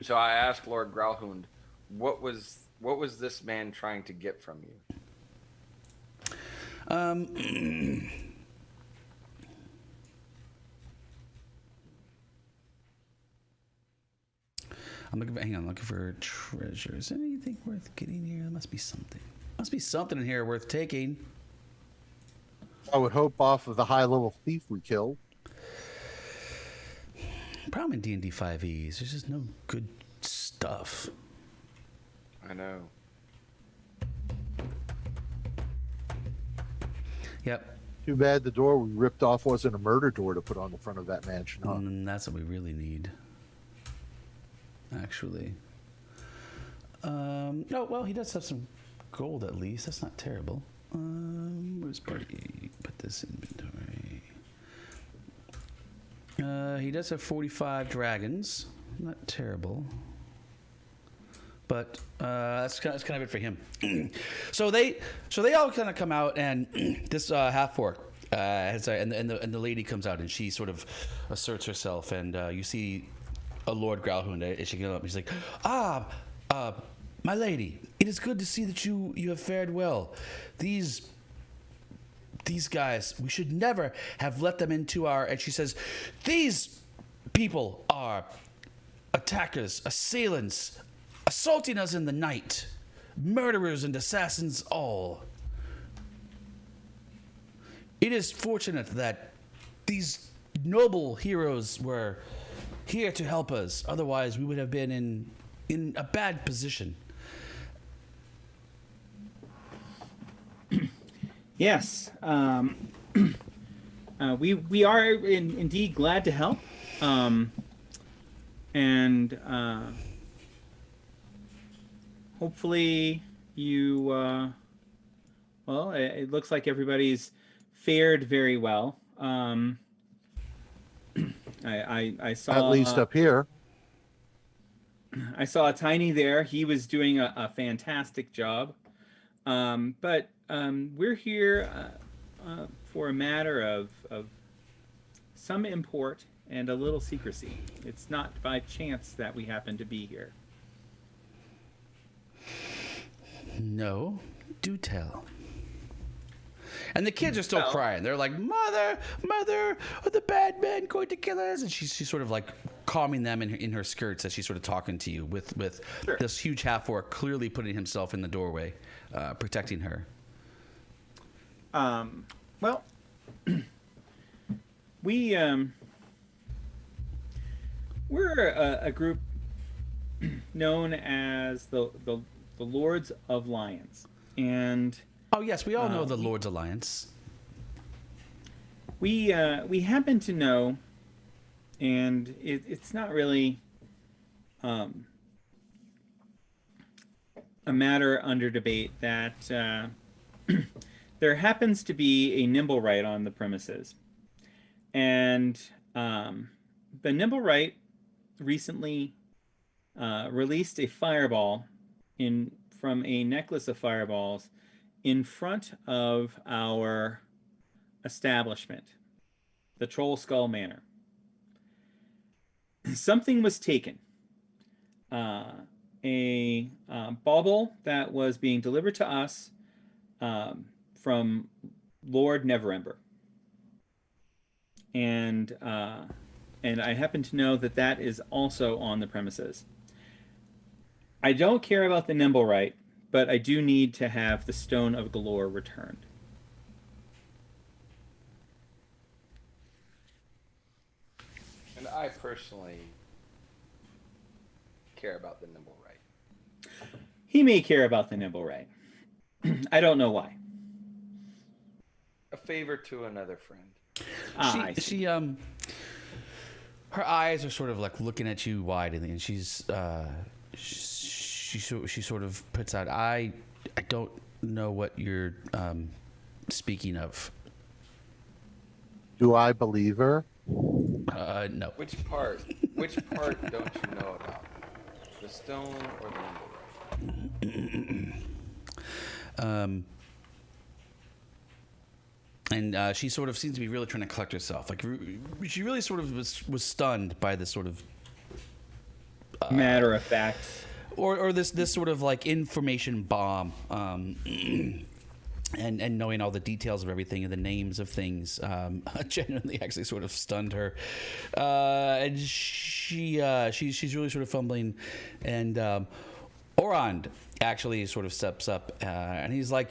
So I asked Lord Growlhund, what was this man trying to get from you? I'm looking for treasures. Anything worth getting here? There must be something. Must be something in here worth taking. I would hope off of the high-level thief we killed. Problem in D&D 5e is there's just no good stuff. I know. Yep. Too bad the door we ripped off wasn't a murder door to put on the front of that mansion, huh? And that's what we really need. Actually. Oh, well, he does have some gold at least. That's not terrible. Where's party? Put this inventory. He does have 45 dragons. Not terrible. But that's kind of it for him. So they all kind of come out, and this half orc, and the lady comes out, and she sort of asserts herself, and you see a Lord Growlhund as she comes up. He's like, my lady, it is good to see that you have fared well. These these guys, we should never have let them into our. And she says, these people are attackers, assailants, assaulting us in the night, murderers and assassins all. It is fortunate that these noble heroes were here to help us. Otherwise, we would have been in a bad position. Yes. We are indeed glad to help. And hopefully you, well, it looks like everybody's fared very well. I saw, At least up here. I saw Tiny there. He was doing a fantastic job. But we're here for a matter of some import and a little secrecy. It's not by chance that we happen to be here. No, do tell. And the kids are still crying. They're like, mother, are the bad men going to kill us? And she's sort of like calming them in her skirts as she's sort of talking to you with Sure. this huge half-orc clearly putting himself in the doorway, protecting her. Well, we're a group known as the Lords of Lions, and Oh, yes, we all know the Lord's Alliance. we happen to know, and it's not really a matter under debate that there happens to be a Nimblewright on the premises, and the Nimblewright recently released a fireball from a necklace of fireballs in front of our establishment, the Troll Skull Manor. Something was taken. A bauble that was being delivered to us from Lord Neverember. And I happen to know that that is also on the premises. I don't care about the Nimblewright, but I do need to have the Stone of Galore returned. And I personally care about the Nimblewright. He may care about the Nimblewright. I don't know why. A favor to another friend. She her eyes are sort of like looking at you widely, and she sort of puts out, I don't know what you're speaking of. Do I believe her? No. Which part don't you know about? The stone or the Nimblewright? And she sort of seems to be really trying to collect herself. Like she really sort of was stunned by this sort of Matter of fact. or this sort of like information bomb, and knowing all the details of everything and the names of things, genuinely actually sort of stunned her, and she's really sort of fumbling, and Orand actually sort of steps up, and he's like,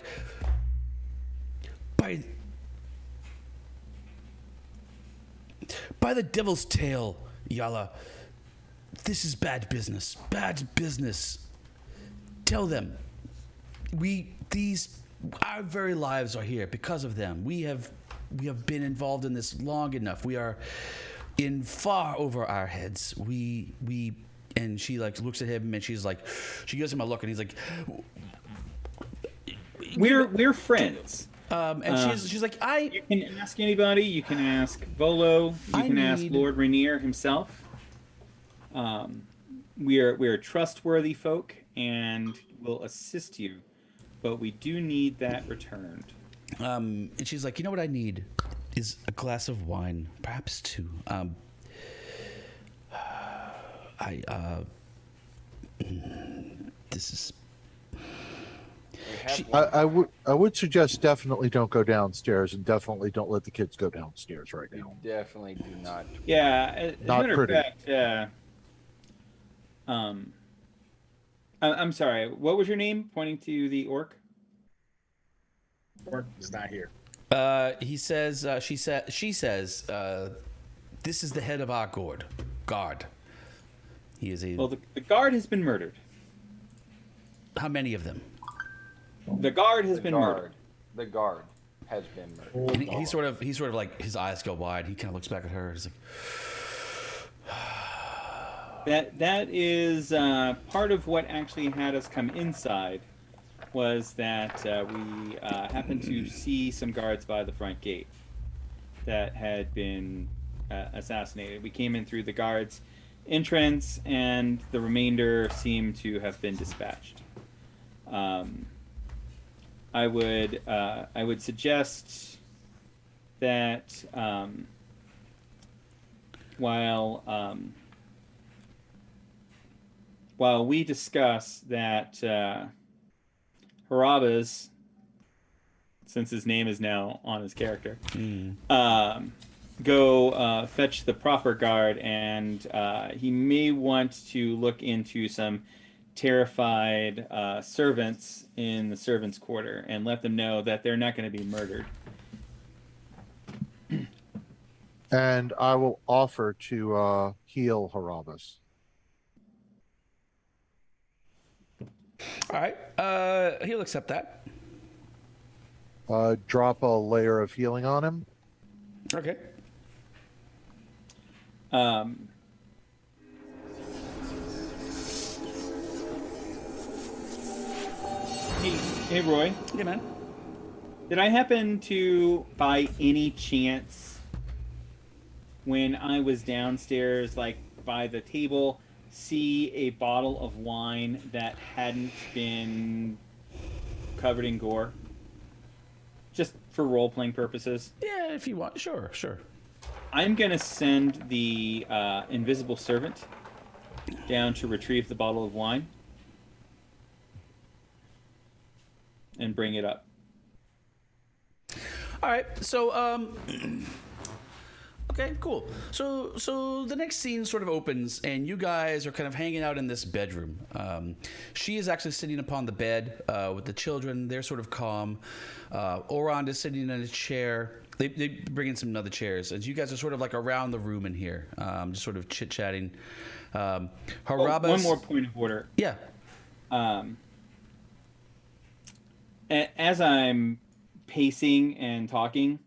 by the devil's tail, Yala, this is bad business. Bad business. Tell them, our very lives are here because of them. We have been involved in this long enough. We are in far over our heads. And she like looks at him and she gives him a look and he's like, We're friends. and she's like, You can ask anybody. You can ask Volo. You can ask Lord Rainier himself. We're trustworthy folk and will assist you, but we do need that returned. And she's like, you know what I need is a glass of wine, perhaps two. This is. have I would suggest definitely don't go downstairs, and definitely don't let the kids go downstairs right we now. definitely do not. Yeah, as a Not matter of pretty. fact, I'm sorry. What was your name? Pointing to the orc. Orc is not here. He says, she says, this is the head of our guard. He is a. Well, the guard has been murdered. How many of them? The guard has been murdered. The guard has been murdered. And he's sort of like, his eyes go wide. He kind of looks back at her. He's like, That is part of what actually had us come inside. Was that we happened to see some guards by the front gate that had been assassinated. We came in through the guards' entrance, and the remainder seemed to have been dispatched. I would suggest that while we discuss that Carubba's, since his name is now on his character, go fetch the proper guard, and he may want to look into some terrified servants in the servants' quarter and let them know that they're not going to be murdered. And I will offer to heal Harabas. all right, he'll accept that. Drop a layer of healing on him. Okay. Hey, Roy. Yeah, man. Did I happen to, by any chance, when I was downstairs, like by the table, see a bottle of wine that hadn't been covered in gore? Just for role-playing purposes. Yeah, if you want. Sure. I'm going to send the invisible servant down to retrieve the bottle of wine and bring it up. All right. So, okay, cool. So the next scene sort of opens, and you guys are kind of hanging out in this bedroom. She is actually sitting upon the bed with the children. They're sort of calm. Orond is sitting in a chair. They bring in some other chairs, and you guys are sort of like around the room in here, just sort of chit chatting. Harabas. One more point of order. Yeah. As I'm pacing and talking,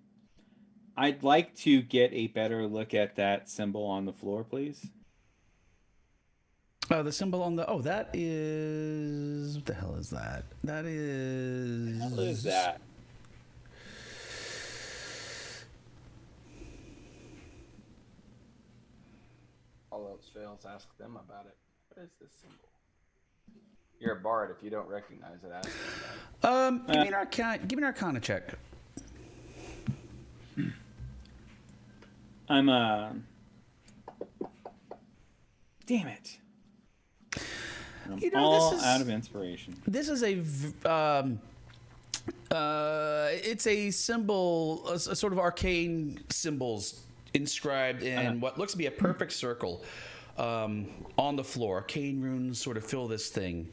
I'd like to get a better look at that symbol on the floor, please. The symbol on the. Oh, that is. What the hell is that? That is. What is that? All else fails, ask them about it. What is this symbol? You're a bard. If you don't recognize it, ask them about it. Give me an Arcana check. I'm damn it. I'm all out of inspiration. This is it's a symbol, a sort of arcane symbols inscribed in what looks to be a perfect circle on the floor. Arcane runes sort of fill this thing.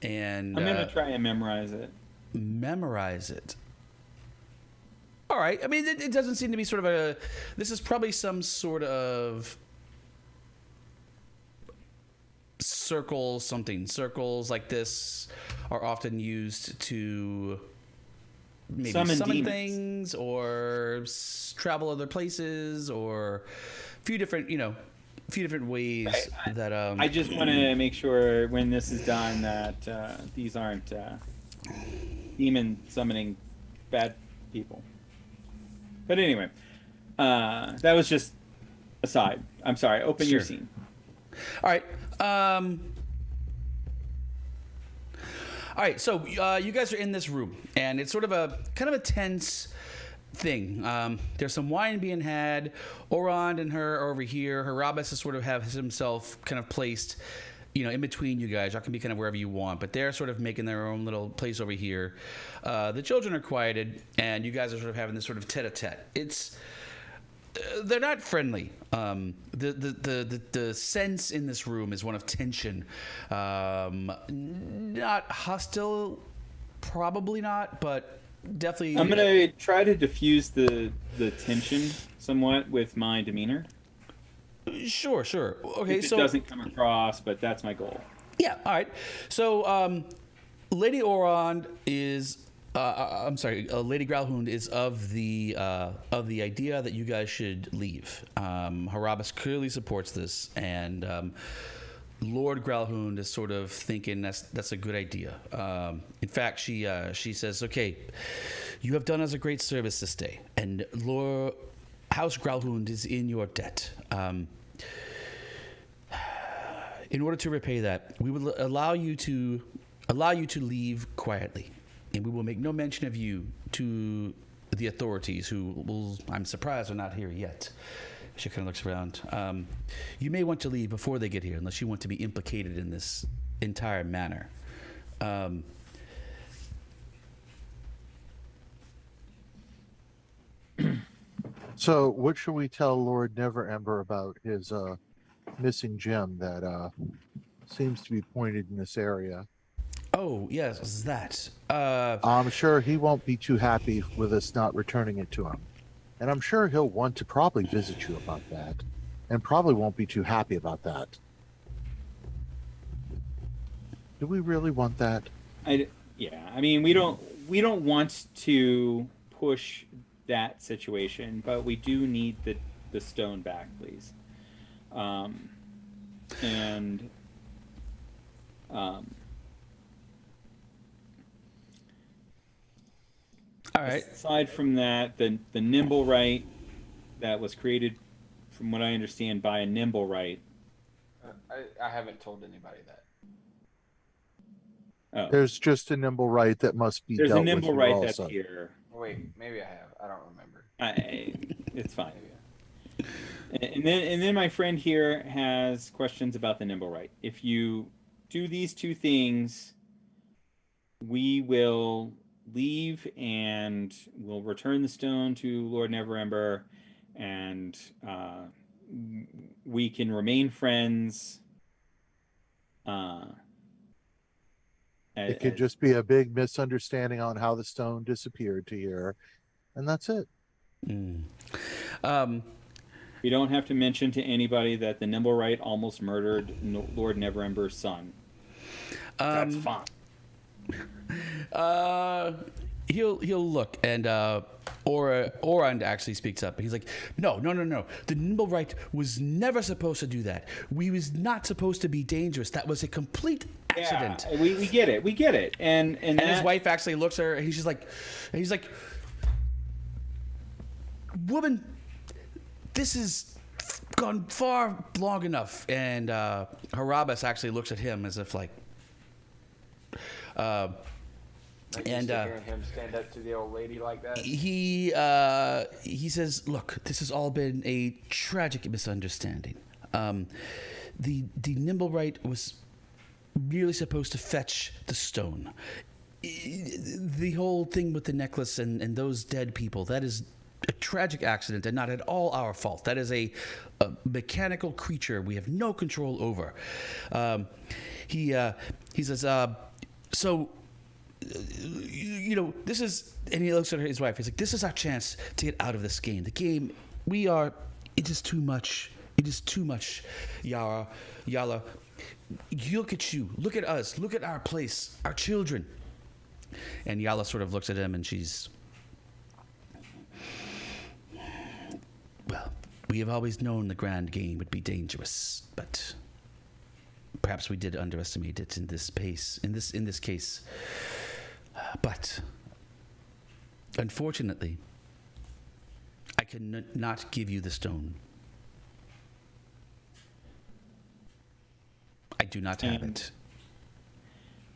And I'm going to try and memorize it. Memorize it. All right. I mean, it doesn't seem to be sort of this is probably some sort of circle something. Circles like this are often used to maybe summon things or travel other places, or a few different ways that I just want to make sure when this is done that these aren't demon summoning bad people. But anyway, that was just aside. I'm sorry. Open your scene. All right. All right. So you guys are in this room, and it's sort of a kind of a tense thing. There's some wine being had. Orond and her are over here. Harabas is sort of have himself kind of placed in between you guys. Y'all can be kind of wherever you want, but they're sort of making their own little place over here. The children are quieted, and you guys are sort of having this sort of tete-a-tete. They're not friendly. The sense in this room is one of tension. Not hostile, probably not, but definitely. I'm gonna try to diffuse the tension somewhat with my demeanor. Sure. Okay, If it so doesn't come across, but that's my goal. yeah, all right. So, Lady Orond is. Lady Growlhound is of the idea that you guys should leave. Harabas clearly supports this, and Lord Growlhound is sort of thinking that's a good idea. In fact, she says, "Okay, you have done us a great service this day, and Lord House Growlhound is in your debt. In order to repay that, we will allow you to leave quietly, and we will make no mention of you to the authorities, who will, I'm surprised, are not here yet." She kind of looks around. You may want to leave before they get here, unless you want to be implicated in this entire matter. So, what should we tell Lord Neverember about his missing gem that seems to be pointed in this area? Oh, yes, that. I'm sure he won't be too happy with us not returning it to him. And I'm sure he'll want to probably visit you about that. And probably won't be too happy about that. Do we really want that? I mean, we don't want to push that situation, but we do need the stone back, please. All right. Aside from that, the nimble right that was created, from what I understand, by a nimble right. I haven't told anybody that. Oh. There's just a nimble right that must be There's dealt a nimble with right also. that's here. Wait, maybe I have. I don't remember. It's fine. And then my friend here has questions about the nimble right. If you do these two things, we will leave and we'll return the stone to Lord Neverember, and we can remain friends. It could just be a big misunderstanding on how the stone disappeared to here, and that's it. We don't have to mention to anybody that the nimble right almost murdered Lord Neverember's son. That's fine. He'll look, and Orond actually speaks up. He's like, no. The nimble right was never supposed to do that. We was not supposed to be dangerous. That was a complete accident. Yeah, we get it. And his wife actually looks at her, and he's like, woman, this has gone far long enough. And Harabas actually looks at him as if like. Hearing him stand up to the old lady like that. He says, "Look, this has all been a tragic misunderstanding. The nimble right was merely supposed to fetch the stone. The whole thing with the necklace and those dead people, that is a tragic accident and not at all our fault. That is a mechanical creature we have no control over." He says, "So." This is, and he looks at his wife. He's like, "This is our chance to get out of this game. The game, it is too much. It is too much, Yara. Look at you. Look at us. Look at our place, our children." And Yala sort of looks at him, and she's, "Well, we have always known the grand game would be dangerous, but perhaps we did underestimate it in this case. But unfortunately, I can not give you the stone. I do not have it.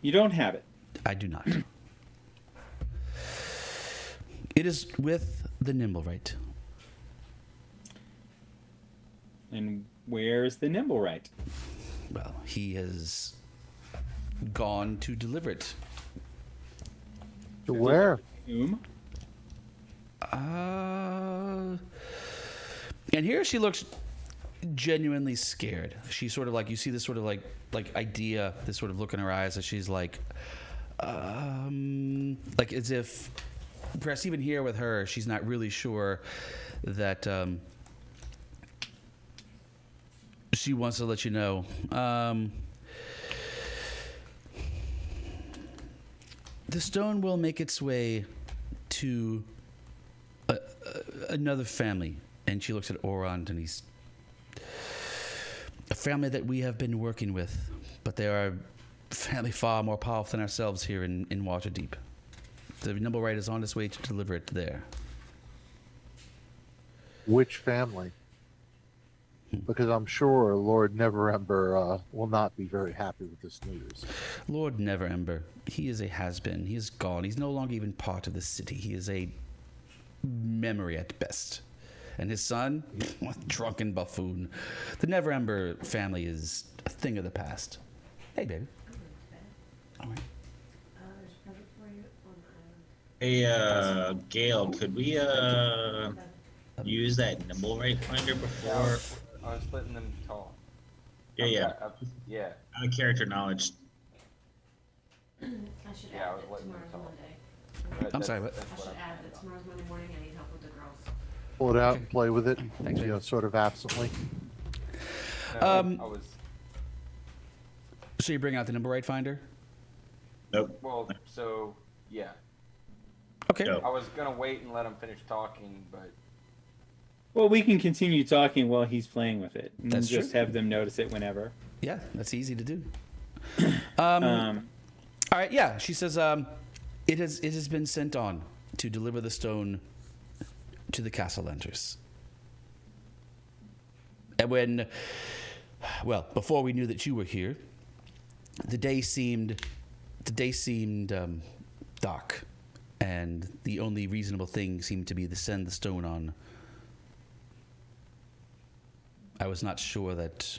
You don't have it. I do not. It is with the nimble right." And where's the nimble right? well, he has gone to deliver it. To where? And here she looks genuinely scared. She's sort of like, you see this sort of like idea, this sort of look in her eyes as she's like as if perhaps even here with her, she's not really sure that she wants to let you know. The stone will make its way to another family. And she looks at Orond, and he's a family that we have been working with, but they are a family far more powerful than ourselves here in Waterdeep. The Nimblewright is on its way to deliver it there. Which family? Because I'm sure Lord Neverember will not be very happy with this news. Lord Neverember, he is a has-been. He is gone. He's no longer even part of the city. He is a memory at best. And his son, drunken buffoon. The Neverember family is a thing of the past. Hey, baby. All right. Hey, Gale, could we use that Nimblewright finder before? I was letting them talk. Yeah. Yeah. Out of character knowledge. I should Yeah, I add was that letting them tomorrow's talk. Monday. I'm sorry, what? That's I what should I'm add that tomorrow's Monday morning. I need help with the girls. Pull it out and play with it, Thanks, sort of absently. No, I Um, was. So you bring out the Nimblewright finder? Nope. Well, so yeah. Okay. No. I was gonna wait and let him finish talking, but Well, we can continue talking while he's playing with it, and That's just true. have them notice it whenever. Yeah, that's easy to do. Um, All right, yeah. She says it has been sent on to deliver the stone to the castle enters. And before we knew that you were here, the day seemed dark, and the only reasonable thing seemed to be to send the stone on. I was not sure that,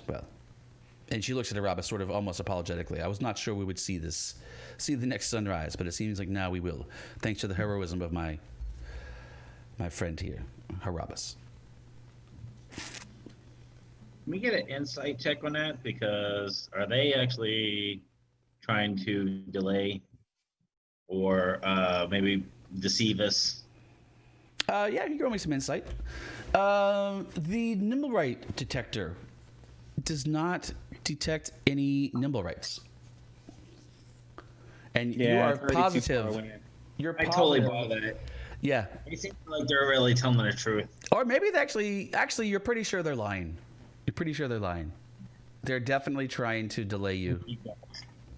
and she looks at Carubba sort of almost apologetically. I was not sure we would see the next sunrise, but it seems like now we will, thanks to the heroism of my friend here, Carubba's. Can we get an insight check on that? Because are they actually trying to delay or maybe deceive us? Yeah, you can roll me some insight. The Nimblewright detector does not detect any Nimblewrights. And you yeah, are it's already too far positive. away. You're I positive. totally bought that. Yeah. They seem like they're really telling the truth. Or maybe they actually, you're pretty sure they're lying. You're pretty sure they're lying. They're definitely trying to delay you.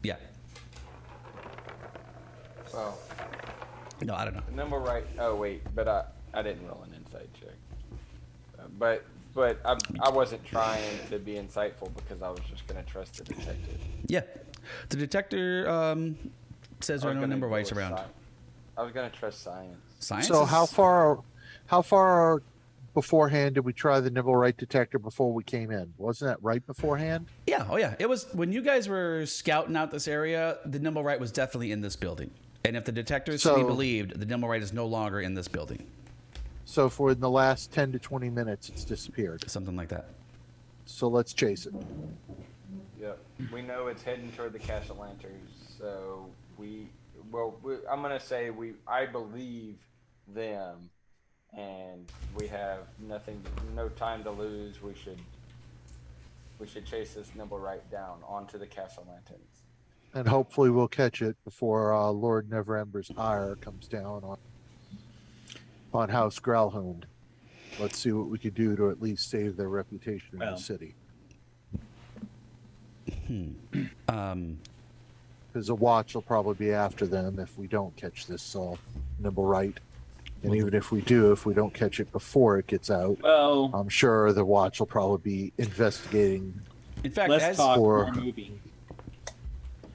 Yeah. well, No, I don't know. the number right. Oh wait, but I didn't roll an insight check. But I wasn't trying to be insightful because I was just gonna trust the detective. Yeah. The detector says there are no Nimblewrights around. I was gonna trust science. Science. So is- how far beforehand did we try the Nimblewright detector before we came in? Wasn't that right beforehand? Yeah. Oh, yeah. It was when you guys were scouting out this area. The Nimblewright was definitely in this building. And if the detector is to be So- believed, the Nimblewright is no longer in this building. So for in the last 10 to 20 minutes, it's disappeared. Something like that. So let's chase it. Yep. We know it's heading toward the Castle Lanterns, so I'm gonna say I believe them, and we have no time to lose. We should chase this Nimblewright down onto the Castle Lanterns. And hopefully we'll catch it before Lord Neverember's ire comes down on House Growlhound. Let's see what we could do to at least save their reputation in Well. the city. Um, Because the watch will probably be after them if we don't catch this Nimblewright. And even if we do, if we don't catch it before it gets out, Well, I'm sure the watch will probably be investigating in fact, less as talk, for- more movie.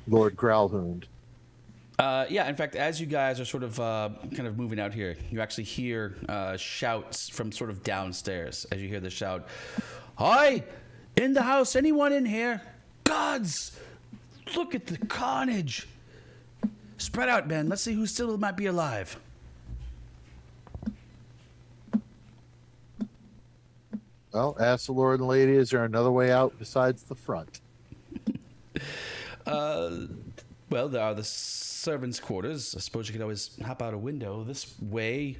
Lord Growlhound. yeah, in fact, as you guys are sort of kind of moving out here, you actually hear shouts from sort of downstairs. As you hear the shout, "Hi, in the house? Anyone in here?" Gods! Look at the carnage! Spread out, men. Let's see who still might be alive. Well, ask the Lord and Lady, is there another way out besides the front? Well, there are the servants' quarters. I suppose you could always hop out a window this way.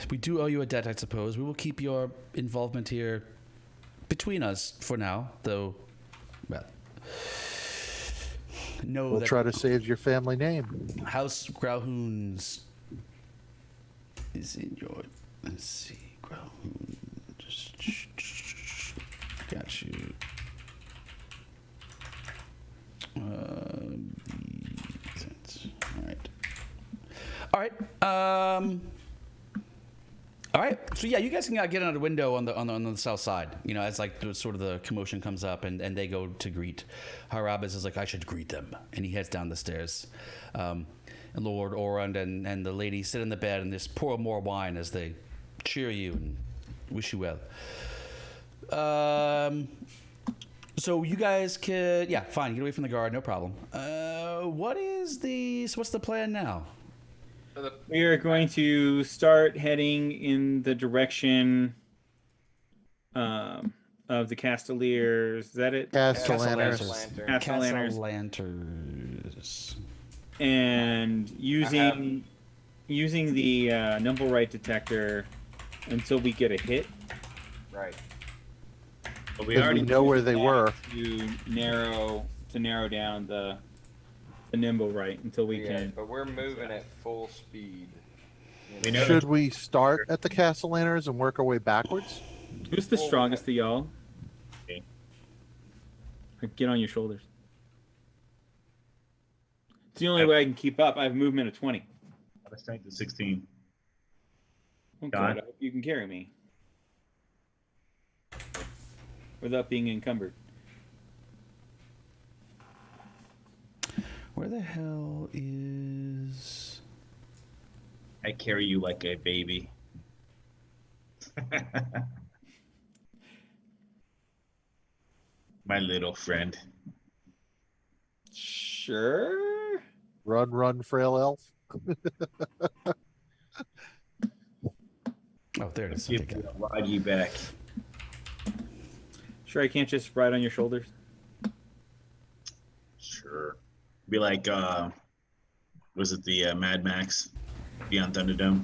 We do owe you a debt, I suppose. We will keep your involvement here between us for now, though, well, know We'll that try to save your family name. House Grauhoons is in your... Let's see, Grauhoon. Got you. All right. All right. So yeah, you guys can get out the window on the south side. You know, as like sort of the commotion comes up, and they go to greet. Carubba is like, I should greet them, and he heads down the stairs. And Lord Orund and the lady sit in the bed and just pour more wine as they cheer you and wish you well. So you guys could, yeah, fine, get away from the guard, no problem. What's the plan now? We are going to start heading in the direction of the Castelliers. Is that it? Castellaners. Castellaners. And using the Nimblewright detector until we get a hit. Right. But we Because already we know where they were. To narrow down the Nimblewright until we can. But we're moving at full speed. We know Should we start at the Castellaners and work our way backwards? Who's the strongest of y'all? Okay. Get on your shoulders. It's the only way I can keep up. I have movement of 20. the strength is 16. Oh, God. God, I hope you can carry me without being encumbered. Where the hell is... I carry you like a baby. My little friend. Sure. Run, run, frail elf. Oh, there it is. Give Okay, you, got it. ride you back. Sure, I can't just ride on your shoulders. Sure. Be like, was it the Mad Max Beyond Thunderdome?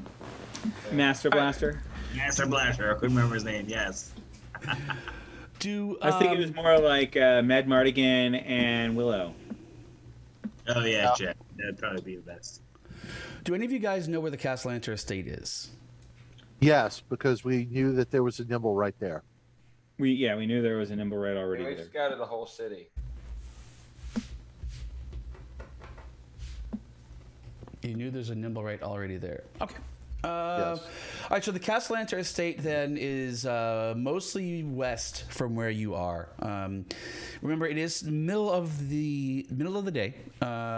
Master Blaster. Master Blaster. I couldn't remember his name. Yes. Do, I was thinking it was more like Mad Mardigan and Willow. Oh yeah, Jack. That'd probably be the best. do any of you guys know where the Castellanter estate is? Yes, because we knew that there was a nimble right there. We knew there was a Nimblewright already We there. scouted the whole city. You knew there's a Nimblewright already there. Okay. Yes. All right, so the Castellanter estate then is mostly west from where you are. Remember, it is middle of the day,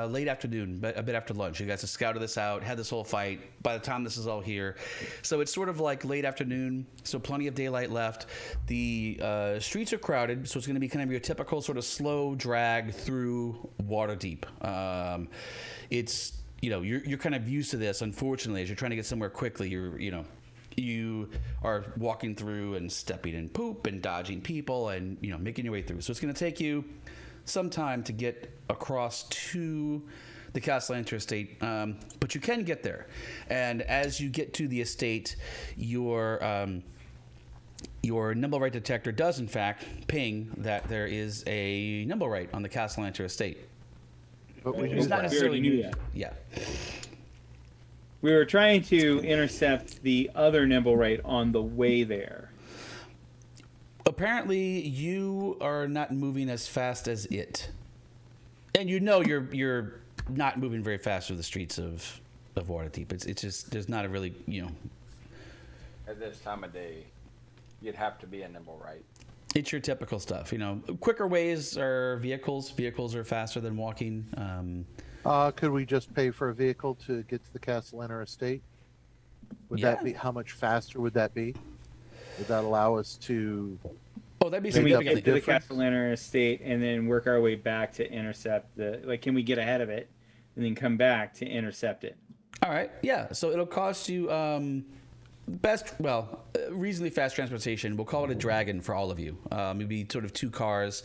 late afternoon, but a bit after lunch. You guys have scouted this out, had this whole fight. By the time this is all here, so it's sort of like late afternoon, so plenty of daylight left. The streets are crowded, so it's going to be kind of your typical sort of slow drag through Waterdeep. It's you're kind of used to this, unfortunately, as you're trying to get somewhere quickly. You are walking through and stepping in poop and dodging people and making your way through. So it's going to take you some time to get across to the Castellanter estate, but you can get there. And as you get to the estate, your Nimblewright detector does in fact ping that there is a Nimblewright on the Castellanter estate. But we It's knew not that. necessarily We already new. knew Yeah. We were trying to intercept the other Nimblewright on the way there. Apparently, you are not moving as fast as it, and you're not moving very fast through the streets of Waterdeep. It's just there's not a really At this time of day, you'd have to be a Nimblewright. It's your typical stuff. Quicker ways are vehicles. Vehicles are faster than walking. Could we just pay for a vehicle to get to the Castellanter estate? Would that Yeah. be, how much faster would that be? Would that allow us to Oh, that'd be Can we Make up get the to the difference? Castellana estate and then work our way back to intercept the? Like, can we get ahead of it and then come back to intercept it? All right, yeah. So it'll cost you reasonably fast transportation. We'll call it a dragon for all of you. Maybe sort of 2 cars,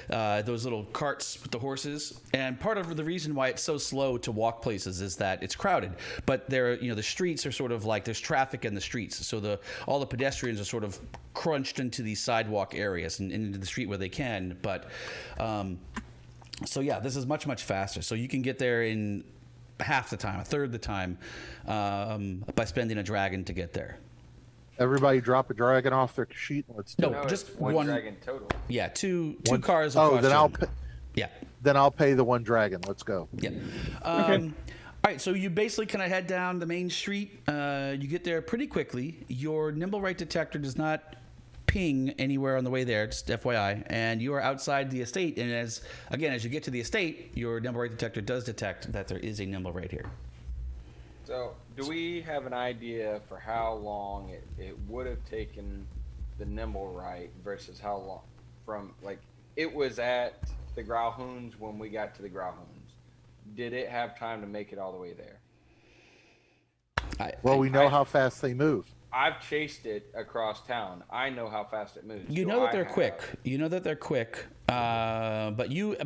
those little carts with the horses. And part of the reason why it's so slow to walk places is that it's crowded. But the streets are sort of like there's traffic in the streets, so all the pedestrians are sort of crunched into these sidewalk areas and into the street where they can. But so yeah, this is much faster. So you can get there in half the time, a third the time, by spending a dragon to get there. Everybody drop a dragon off their sheet. Let's do No, it. No, just it's one one. dragon total. Yeah, two One- cars. Will Oh, cost then you- I'll pay, Yeah, then I'll pay the one dragon. Let's go. yeah. All right, so you basically kind of head down the main street. You get there pretty quickly. Your nimble right detector does not ping anywhere on the way there, just FYI. And you are outside the estate. And as you get to the estate, your nimble right detector does detect that there is a nimble right here. So, do we have an idea for how long it would have taken the nimble right versus how long from, like, it was at the Growlhounds when we got to the Growlhounds? Did it have time to make it all the way there? Well, we know I- how fast they move. I've chased it across town. I know how fast it moves. You so know that I they're have- quick. You know that they're quick. But you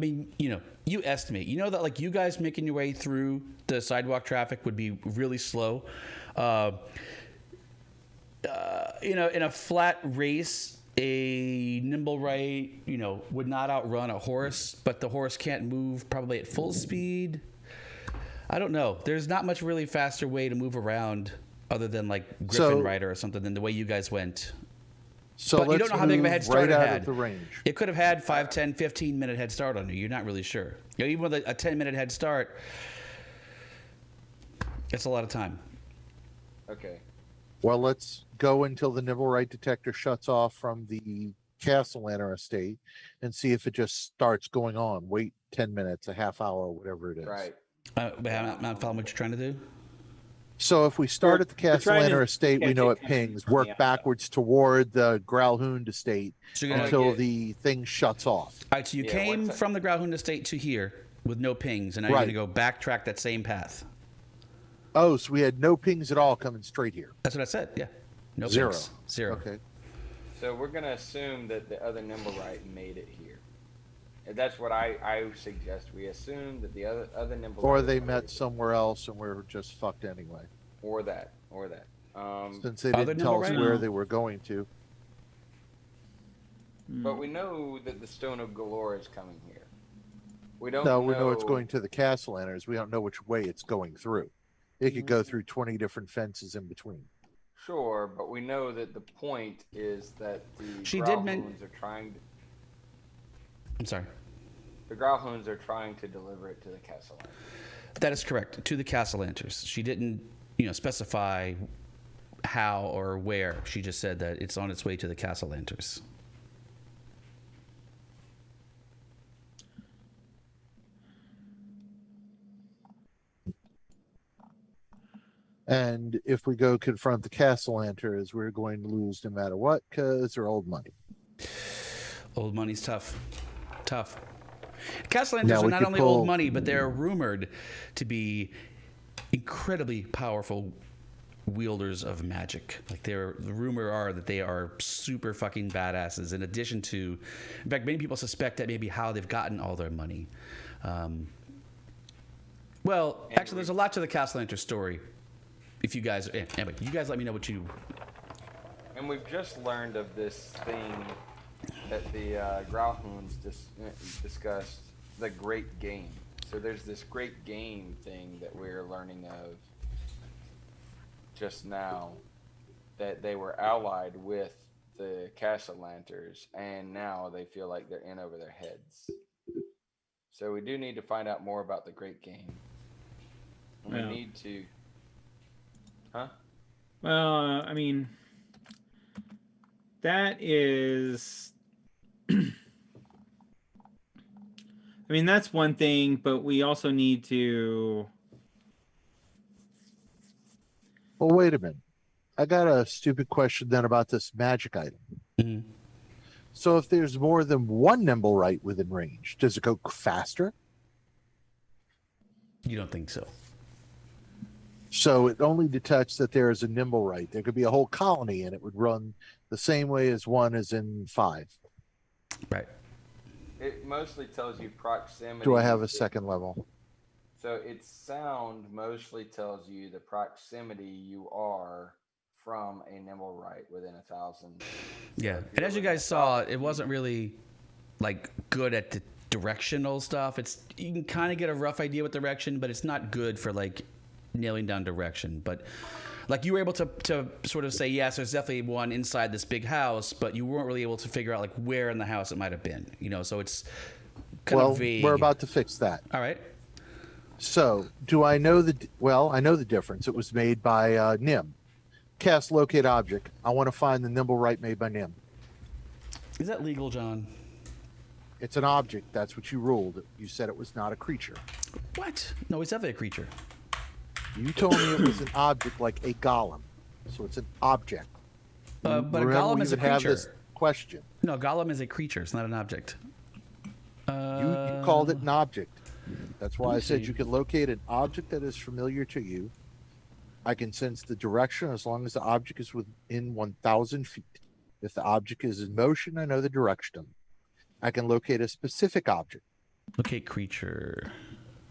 estimate. You know that like you guys making your way through the sidewalk traffic would be really slow. In a flat race, a nimble right, would not outrun a horse, but the horse can't move probably at full speed. I don't know. There's not much really faster way to move around other than like Griffin Rider or something than the way you guys went. So But you let's don't know how big of a move head start right it out had. of the range. It could have had 5, 10, 15-minute head start on you. You're not really sure. Even with a 10-minute head start, it's a lot of time. Okay. Well, let's go until the nimble right detector shuts off from the Castellana estate and see if it just starts going on. Wait 10 minutes, a half hour, whatever it is. Right. But I'm not following what you're trying to do. So if we start at the we're trying Castellana to estate, we catch know it it coming pings. from the Work outside. backwards toward the Growlhound estate So you're gonna, Okay. until the thing shuts off. all right, so you Yeah, came what's that? from the Growlhound estate to here with no pings, and now Right. you're going to go backtrack that same path. Oh, so we had no pings at all coming straight here. That's what I said, yeah. No Zero. pings. Zero. Okay. So we're gonna assume that the other nimble right made it here. And that's what I suggest. We assume that the other nimble Or right they made met it. somewhere else and we're just fucked anyway. Or that. Since they Other didn't nimble tell us right? where they were going to. But we know that the Stone of Galore is coming here. We don't No, we know it's going to the Castellaners. We don't know which way it's going through. It could Mm-hmm. go through 20 different fences in between. Sure, but we know that the point is that the She did men- Growlhounds are trying to, I'm sorry. the Growlhounds are trying to deliver it to the castle. That is correct. To the Castellanters. She didn't, specify how or where. She just said that it's on its way to the Castellanters. And if we go confront the Castellanters, we're going to lose no matter what because they're old money. Old money's tough. Tough. Castellanters Now are we not could only pull- old money, but they're rumored to be incredibly powerful wielders of magic. Like the rumor are that they are super fucking badasses. In addition to, in fact, many people suspect that maybe how they've gotten all their money. Actually, there's a lot to the Castellanter story. If you guys, anyway, you guys let me know what you. And we've just learned of this thing that the Growlhounds discussed, the Great Game. So there's this Great Game thing that we're learning of just now, that they were allied with the Castellanters, and now they feel like they're in over their heads. So we do need to find out more about the Great Game. And Yeah. we need to... Huh? Well, I mean, that is. I mean, that's one thing, but we also need to. Well, wait a minute. I got a stupid question then about this magic item. Mhm. So if there's more than one nimble right within range, does it go faster? You don't think so? So it only detects that there is a nimble right. There could be a whole colony and it would run the same way as one is in 5. Right. It mostly tells you proximity. Do I have a second level? So its sound mostly tells you the proximity you are from a nimble right within 1,000. Yeah, if and you're as you within guys saw, 1,000 it wasn't feet- really like good at the directional stuff. It's you can kind of get a rough idea with direction, but it's not good for like nailing down direction. But like you were able to sort of say yes, there's definitely one inside this big house, but you weren't really able to figure out like where in the house it might have been. You know, so it's kind Well, of vague. we're about to fix that. All right. So do I know I know the difference. It was made by Nim. Cast locate object. I want to find the nimble right made by Nim. Is that legal, John? It's an object. That's what you ruled. You said it was not a creature. What? No, it's definitely a creature. You told me it was an object like a golem. So it's an object. But a Remember, golem we is a even have creature. this question. No, golem is a creature. It's not an object. You called it an object. That's why let I me said see. you can locate an object that is familiar to you. I can sense the direction as long as the object is within 1,000 feet. If the object is in motion, I know the direction. I can locate a specific object. Locate creature.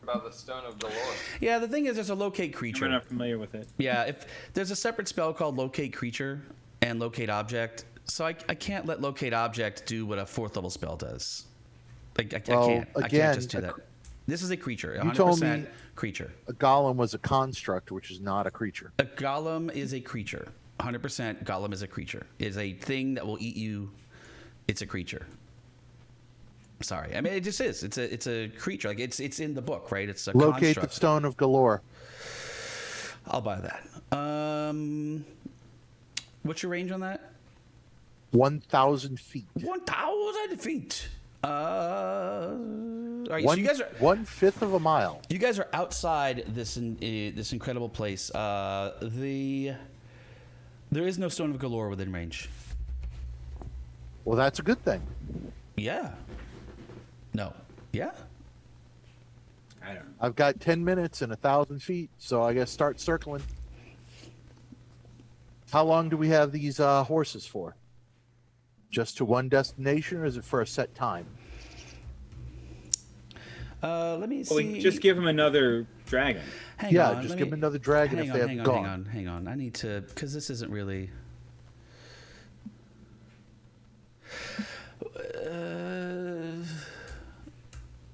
About the Stone of Galore. Yeah, the thing is, there's a locate I'm creature. not familiar with it. Yeah, if there's a separate spell called locate creature and locate object, so I can't let locate object do what a 4th level spell does. Like I Well, can't. I again, can't just do that. This is a creature. 100% You told me- creature. A golem was a construct, which is not a creature. A golem is a creature. 100% golem is a creature. Is a thing that will eat you. It's a creature. Sorry, I mean it just is. It's a creature. Like it's in the book, right? It's a Locate construct. the Stone of Galore. I'll buy that. What's your range on that? 1,000 feet. 1,000 feet. All right, so you guys are 1/5 of a mile. you guys are outside this this incredible place. There is no Stone of Galore within range. Well, that's a good thing. Yeah. No. Yeah. I don't know. I've got 10 minutes and 1,000 feet, so I guess start circling. How long do we have these horses for? Just to one destination, or is it for a set time? Let me Well, see. we just give him another dragon. Hang Yeah, on, just let give me- them another dragon hang if on, they hang have on, gone. hang on. I need to, because this isn't really.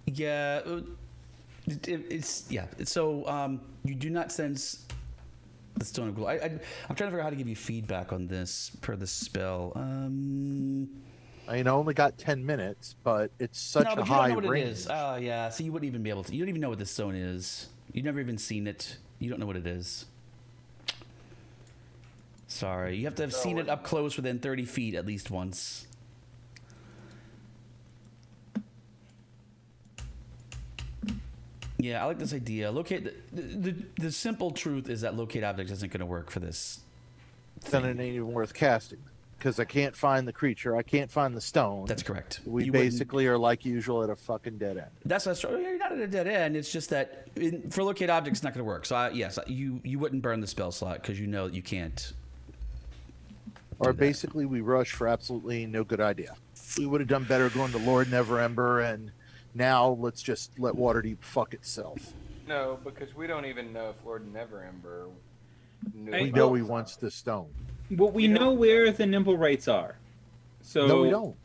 Yeah, it's yeah. So you do not sense the Stone of Glory. I'm trying to figure out how to give you feedback on this per the spell. I mean, I only got 10 minutes, but it's such no, a but you high don't know what range. it is. Oh yeah, so you wouldn't even be able to. You don't even know what this stone is. You've never even seen it. You don't know what it is. Sorry, you have to have seen it up close within 30 feet at least once. Yeah, I like this idea. Locate the simple truth is that locate object isn't going to work for this. Then it ain't even worth casting because I can't find the creature. I can't find the stone. That's correct. We You wouldn't- basically are like usual at a fucking dead end. That's not true. You're not at a dead end. It's just that for locate object, it's not going to work. So yes, you wouldn't burn the spell slot because you know that you can't. Or that. basically, we rush for absolutely no good idea. We would have done better going to Lord Neverember, and now let's just let Waterdeep fuck itself. No, because we don't even know if Lord Neverember knew. Hey, We about know the he stone. wants the stone. Well, we know where the nimble rights are. So No, we don't.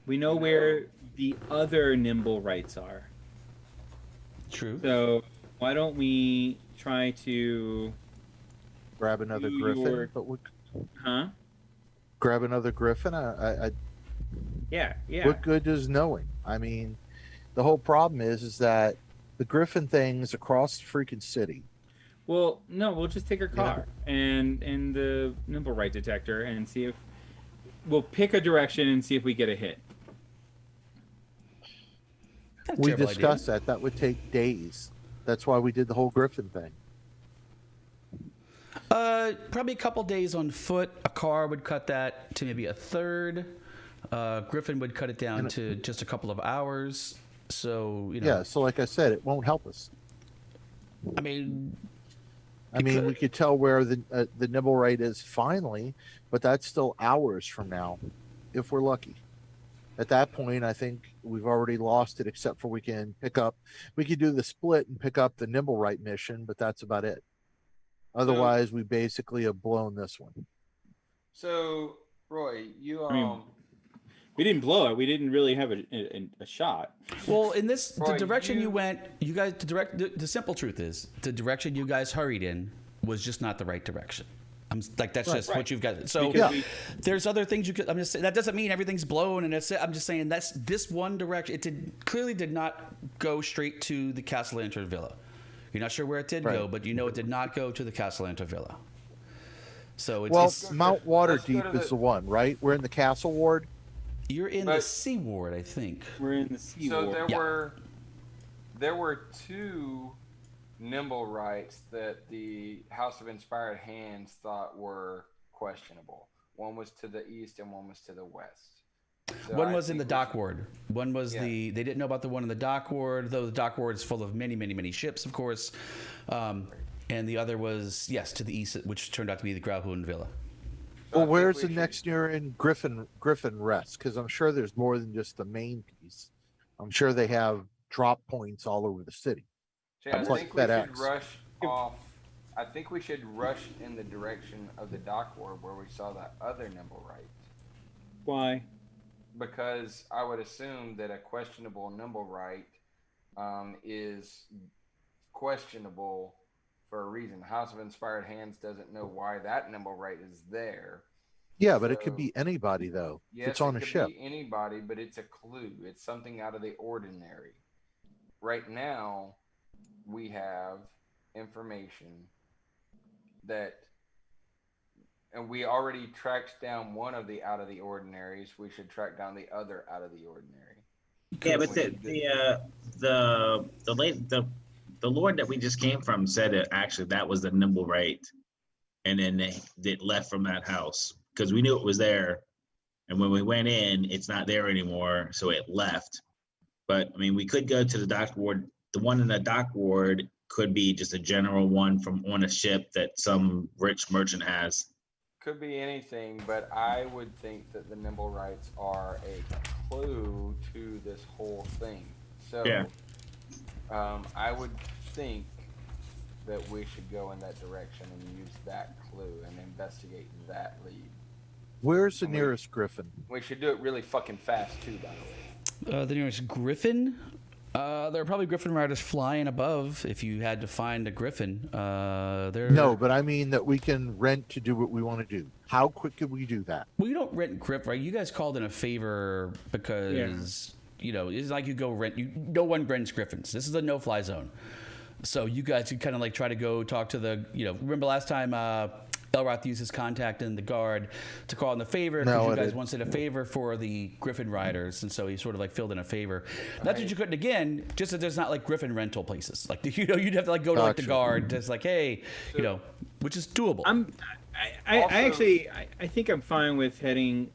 We know where the other nimble rights are. True. So why don't we try to Grab another You griffin, were- but we huh? grab another griffin. Yeah. What good is knowing? I mean, the whole problem is that the griffin thing's across the freaking city. Well, no, we'll just take our Yeah. car and the nimble right detector and see if we'll pick a direction and see if we get a hit. Not a We terrible discussed that. That would take days. That's why we did the whole griffin thing. Probably a couple days on foot. A car would cut that to maybe a third. Griffin would cut it down And- to just a couple of hours. So Yeah, so like I said, it won't help us. I mean, I mean, we could tell where the nibble rate is finally, but that's still hours from now, if we're lucky. At that point, I think we've already lost it, except for we can do the split and pick up the nibble right mission, but that's about it. Otherwise, we basically have blown this one. So, Roy, you I mean, we didn't blow it. We didn't really have a shot. well, in this the Roy, direction you went, you guys the simple truth is the direction you guys hurried in was just not the right direction. I'm like that's just what you've got. So Because there's other things you could. I'm just saying that doesn't mean everything's blown and that's it. I'm just saying that's this one direction. It clearly did not go straight to the Castle Lantern Villa. You're not sure where it did go, but you know it did not go to the Castle Lantern Villa. So it's Mount Waterdeep is the one, right? We're in the Castle Ward. you're in the Sea Ward, I think. We're in the sea So war. there were two nimble rights that the House of Inspired Hands thought were questionable. One was to the east and one was to the west. So One I was in the think we dock should- ward. One was they didn't know about the one in the dock ward, though the dock ward is full of many, many, many ships, of course. And the other was, yes, to the east, which turned out to be the Grauhund Villa. Well, I think where's we the should- next near in Griffin rest? Because I'm sure there's more than just the main piece. I'm sure they have drop points all over the city. See, I It's like think we should FedEx. rush off. I think we should rush in the direction of the dock ward where we saw that other nimble right. Why? Because I would assume that a questionable nimble right is questionable for a reason. House of Inspired Hands doesn't know why that nimble right is there. Yeah, but it could So- be anybody though. If Yes, it's on it a could ship. be anybody, but it's a clue. It's something out of the ordinary. Right now, we have information that, and we already tracked down one of the out of the ordinaries. We should track down the other out of the ordinary. Yeah, but the lord that we just came from said that actually that was the nimble right, and then they left from that house because we knew it was there, and when we went in, it's not there anymore, so it left. But I mean, we could go to the dock ward. The one in the dock ward could be just a general one from on a ship that some rich merchant has. Could be anything, but I would think that the nimble rights are a clue to this whole thing. So, Yeah. I would think that we should go in that direction and use that clue and investigate that lead. Where's the nearest Griffin? We should do it really fucking fast too, by the way. The nearest Griffin. There are probably Griffin riders flying above. If you had to find a Griffin, No, but I mean that we can rent to do what we want to do. How quick could we do that? We don't rent Griff, right? You guys called in a favor because it's like you go rent. No one rents Griffins. This is a no-fly zone. So you guys could kind of like try to go talk to the. Remember last time Elroth used his contact in the guard to call in the favor because No, you I guys didn't. wanted a favor for the Griffin riders, and so he sort of like filled in a favor. Not that you couldn't again, just that there's not like Griffin rental places. Like you'd have to like go to like the Gotcha. guard, just like hey, which is doable. I think I'm fine with heading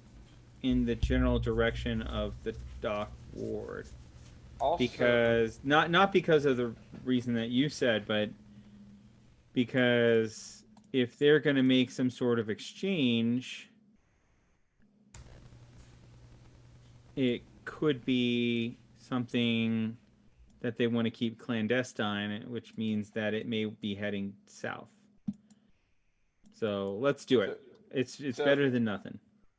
in the general direction of the dock ward Also, because not because of the reason that you said, but because if they're going to make some sort of exchange, it could be something that they want to keep clandestine, which means that it may be heading south. So let's do it. It's So- better than nothing.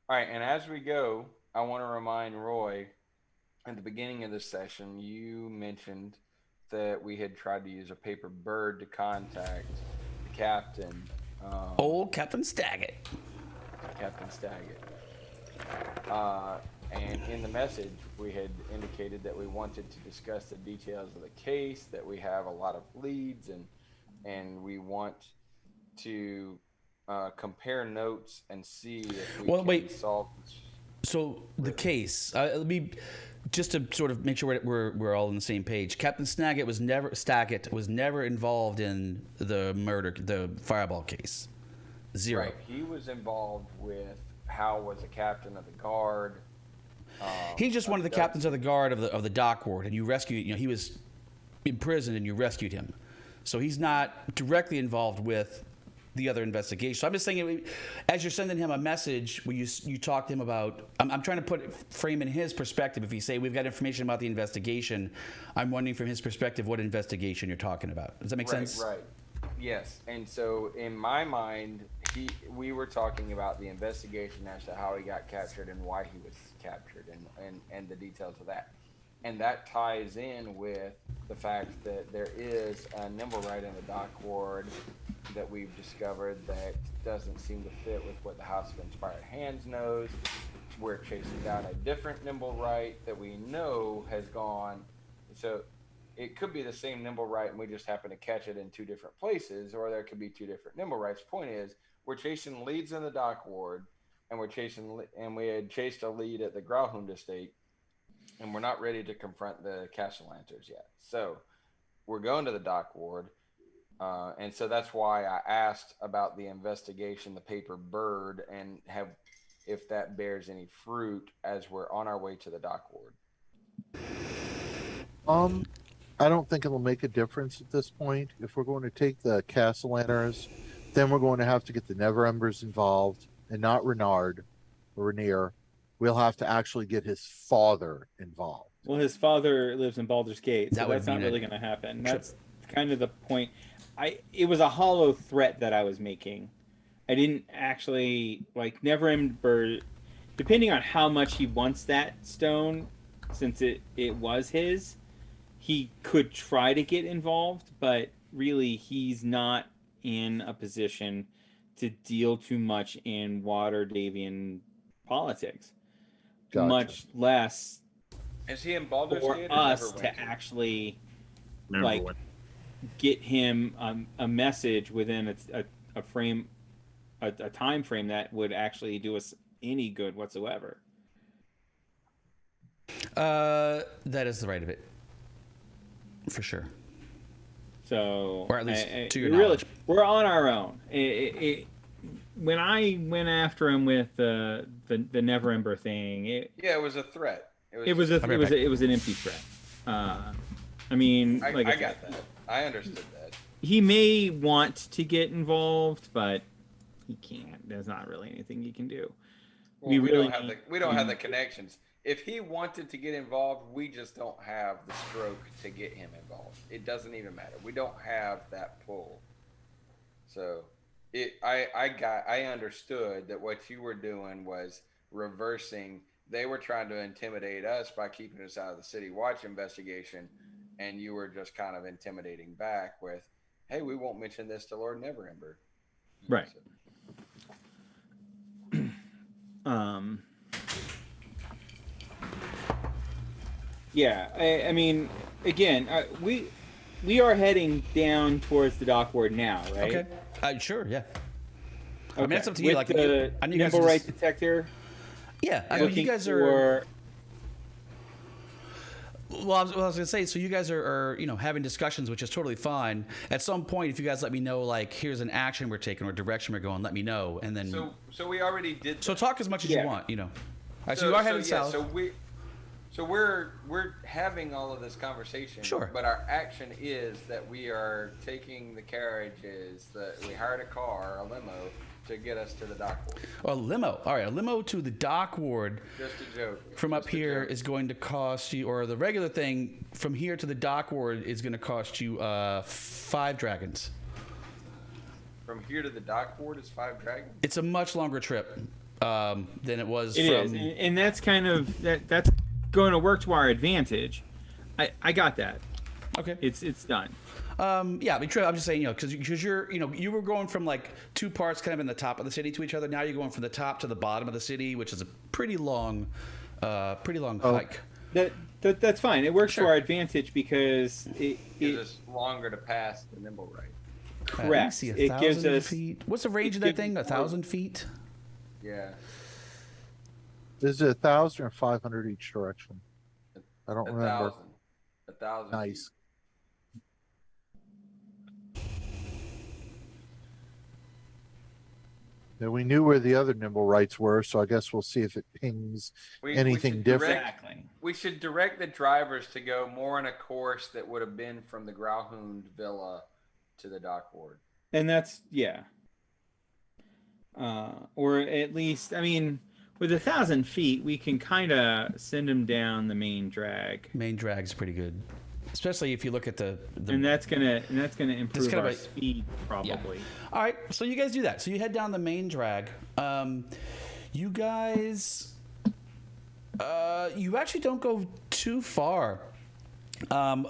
all right, and as we go, I want to remind Roy, at the beginning of this session, you mentioned that we had tried to use a paper bird to contact the captain. Old Captain Staggett. Captain Staggett. And in the message, we had indicated that we wanted to discuss the details of the case, that we have a lot of leads, and we want to compare notes and see if we can solve this. So the case, let me just to sort of make sure we're all on the same page. Captain Staggett was never involved in the Fireball case. Zero. Right. He was involved with Hal was a captain of the guard, He's just one of the so- captains of the guard of the dock ward, and you rescued. He was in prison, and you rescued him. So he's not directly involved with the other investigation. So I'm just saying, as you're sending him a message, where you talk to him about, I'm trying to frame in his perspective. If you say we've got information about the investigation, I'm wondering from his perspective what investigation you're talking about. Does that make sense? Right. Yes. And so in my mind, we were talking about the investigation as to how he got captured and why he was captured and the details of that. And that ties in with the fact that there is a nimble right in the dock ward that we've discovered that doesn't seem to fit with what the House of Inspired Hands knows. We're chasing down a different nimble right that we know has gone. So it could be the same nimble right and we just happen to catch it in two different places, or there could be two different nimble rights. Point is, we're chasing leads in the dock ward, and we had chased a lead at the Grauhund estate, and we're not ready to confront the Castellanters yet. So we're going to the dock ward. And so that's why I asked about the investigation, the paper bird, and if that bears any fruit as we're on our way to the dock ward. I don't think it'll make a difference at this point. If we're going to take the Castellaners, then we're going to have to get the Never Embers involved, and not Renard or Rainier. We'll have to actually get his father involved. Well, his father lives in Baldur's Gate, so That would that's not mean really going to happen. That's kind of the point. It was a hollow threat that I was making. I didn't actually Never Ember. Depending on how much he wants that stone, since it was his, he could try to get involved, but really he's not in a position to deal too much in Waterdevian politics. Gotcha. Much less Is he in Baldur's for Gate or us Neverwinter? to actually Remember what? get him a message within a frame, a time frame that would actually do us any good whatsoever. That is the right of it, for sure. So, Or at least to your really, knowledge. we're on our own. When I went after him with the Never Ember thing, it was a threat. was an empty threat. I mean, I said, got that. I understood that. he may want to get involved, but he can't. There's not really anything he can do. Well, we don't have the connections. If he wanted to get involved, we just don't have the stroke to get him involved. It doesn't even matter. We don't have that pull. So I understood that what you were doing was reversing. They were trying to intimidate us by keeping us out of the City Watch investigation, and you were just kind of intimidating back with, hey, we won't mention this to Lord Neverember. Right. So, Yeah, I mean, again, we are heading down towards the dock ward now, right? Okay. Sure. Yeah. I Okay. mean, it's up to you. With Like, the I know you guys nimble are right just- detector. Yeah. I mean, you looking guys are. for- Well, I was gonna say, so you guys are having discussions, which is totally fine. At some point, if you guys let me know, like, here's an action we're taking or direction we're going, let me know, and then. so we already did. So talk as much as Yeah. you want. All right, so you are heading south. So we're having all of this conversation. Sure. But our action is that we are taking the carriages. That we hired a car, a limo, to get us to the dock ward. A limo. All right, a limo to the dock ward Just a joke. from up Just a here joke. is going to cost you, or the regular thing from here to the dock ward is going to cost you 5 dragons. From here to the dock ward is 5 dragons. It's a much longer trip than it was It is, from. and that's kind of that's going to work to our advantage. I got that. Okay. It's done. Yeah, I mean, I'm just saying, because you're, you were going from like 2 parts kind of in the top of the city to each other. Now you're going from the top to the bottom of the city, which is a pretty long hike. That's fine. It works Sure. to our advantage because Gives us longer to pass the nimble right. Let me correct. see, It gives 1,000 us feet. What's the range it of that gives thing? more- 1,000 feet? Yeah. Is it 1,000 or 500 each direction? I don't remember. 1,000. Nice. Now, we knew where the other nimble rights were, so I guess we'll see if it pings We anything should different. Exactly. We should direct the drivers to go more on a course that would have been from the Grauhund Villa to the dock ward. And that's or at least, I mean, with 1,000 feet, we can kind of send them down the main drag, Main drag's pretty good, especially if you look at the and that's gonna improve kind of our a- speed probably. All right, so you guys do that. So you head down the main drag. You guys, you actually don't go too far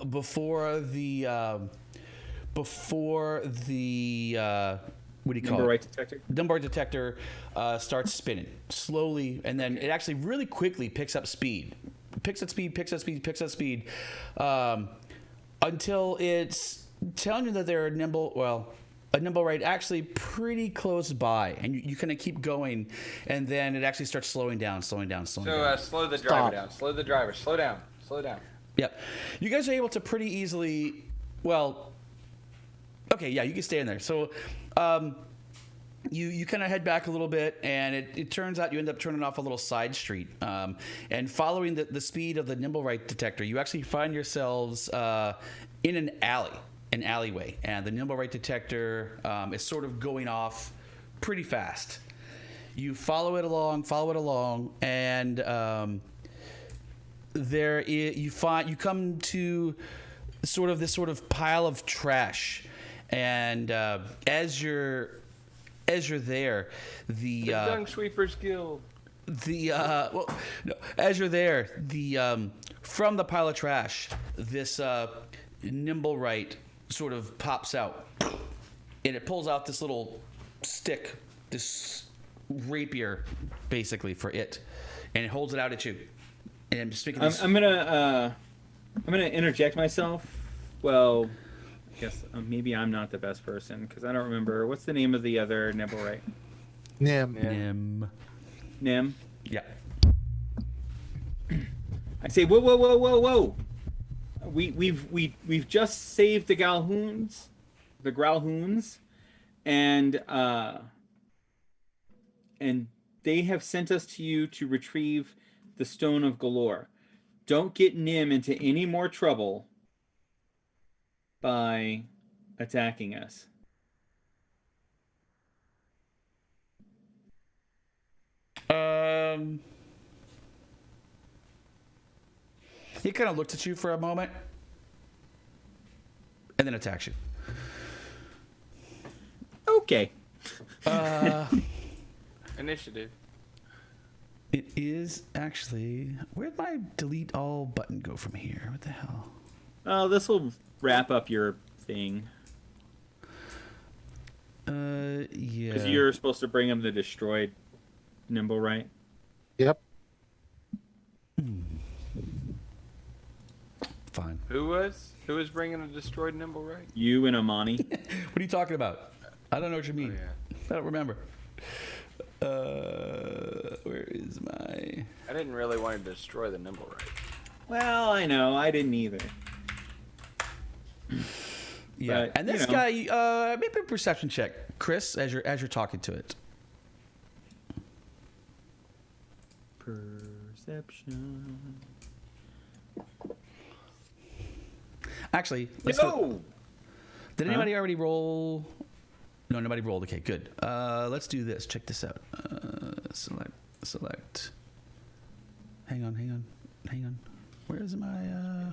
before the what do you call Number it? right detector. Number detector starts spinning slowly, and then it actually really quickly picks up speed. Picks up speed, until it's telling you that there are a nimble right actually pretty close by, and you kind of keep going, and then it actually starts slowing down. So down. slow the driver Stop. down. Slow the driver. Slow down. Yep. You guys are able to pretty easily, okay, yeah, you can stay in there. So you kind of head back a little bit, and it turns out you end up turning off a little side street. And following the speed of the nimble right detector, you actually find yourselves in an alleyway. And the nimble right detector is sort of going off pretty fast. You follow it along, and you come to this sort of pile of trash, and as you're there, The Dung Sweepers Guild. as you're there, from the pile of trash, this nimble right sort of pops out, and it pulls out this little stick, this rapier, basically for it, and it holds it out at you. And I'm just making this. I'm gonna interject myself. Well, I guess maybe I'm not the best person because I don't remember what's the name of the other nimble right. Nim. Nim. Yeah. I say, whoa! We've just saved the Grauhunds, and they have sent us to you to retrieve the Stone of Galore. Don't get Nim into any more trouble by attacking us. He kind of looks at you for a moment, and then attacks you. Okay. Initiative. It is actually. Where'd my delete all button go from here? What the hell? Oh, this will wrap up your thing. Yeah. Because you're supposed to bring him the destroyed nimble, right? Yep. Fine. Who was bringing a destroyed nimble right? You and Imani. What are you talking about? I don't know what you mean. Yeah. I don't remember. Where is my? I didn't really want to destroy the nimble right. Well, I know. I didn't either. Yeah. But, And this you know. guy, maybe a perception check, Chris, as you're talking to it. Perception. Actually, let's go. Did anybody already roll? No, nobody rolled. Okay, good. Let's do this. Check this out. Select. Hang on. Where is my?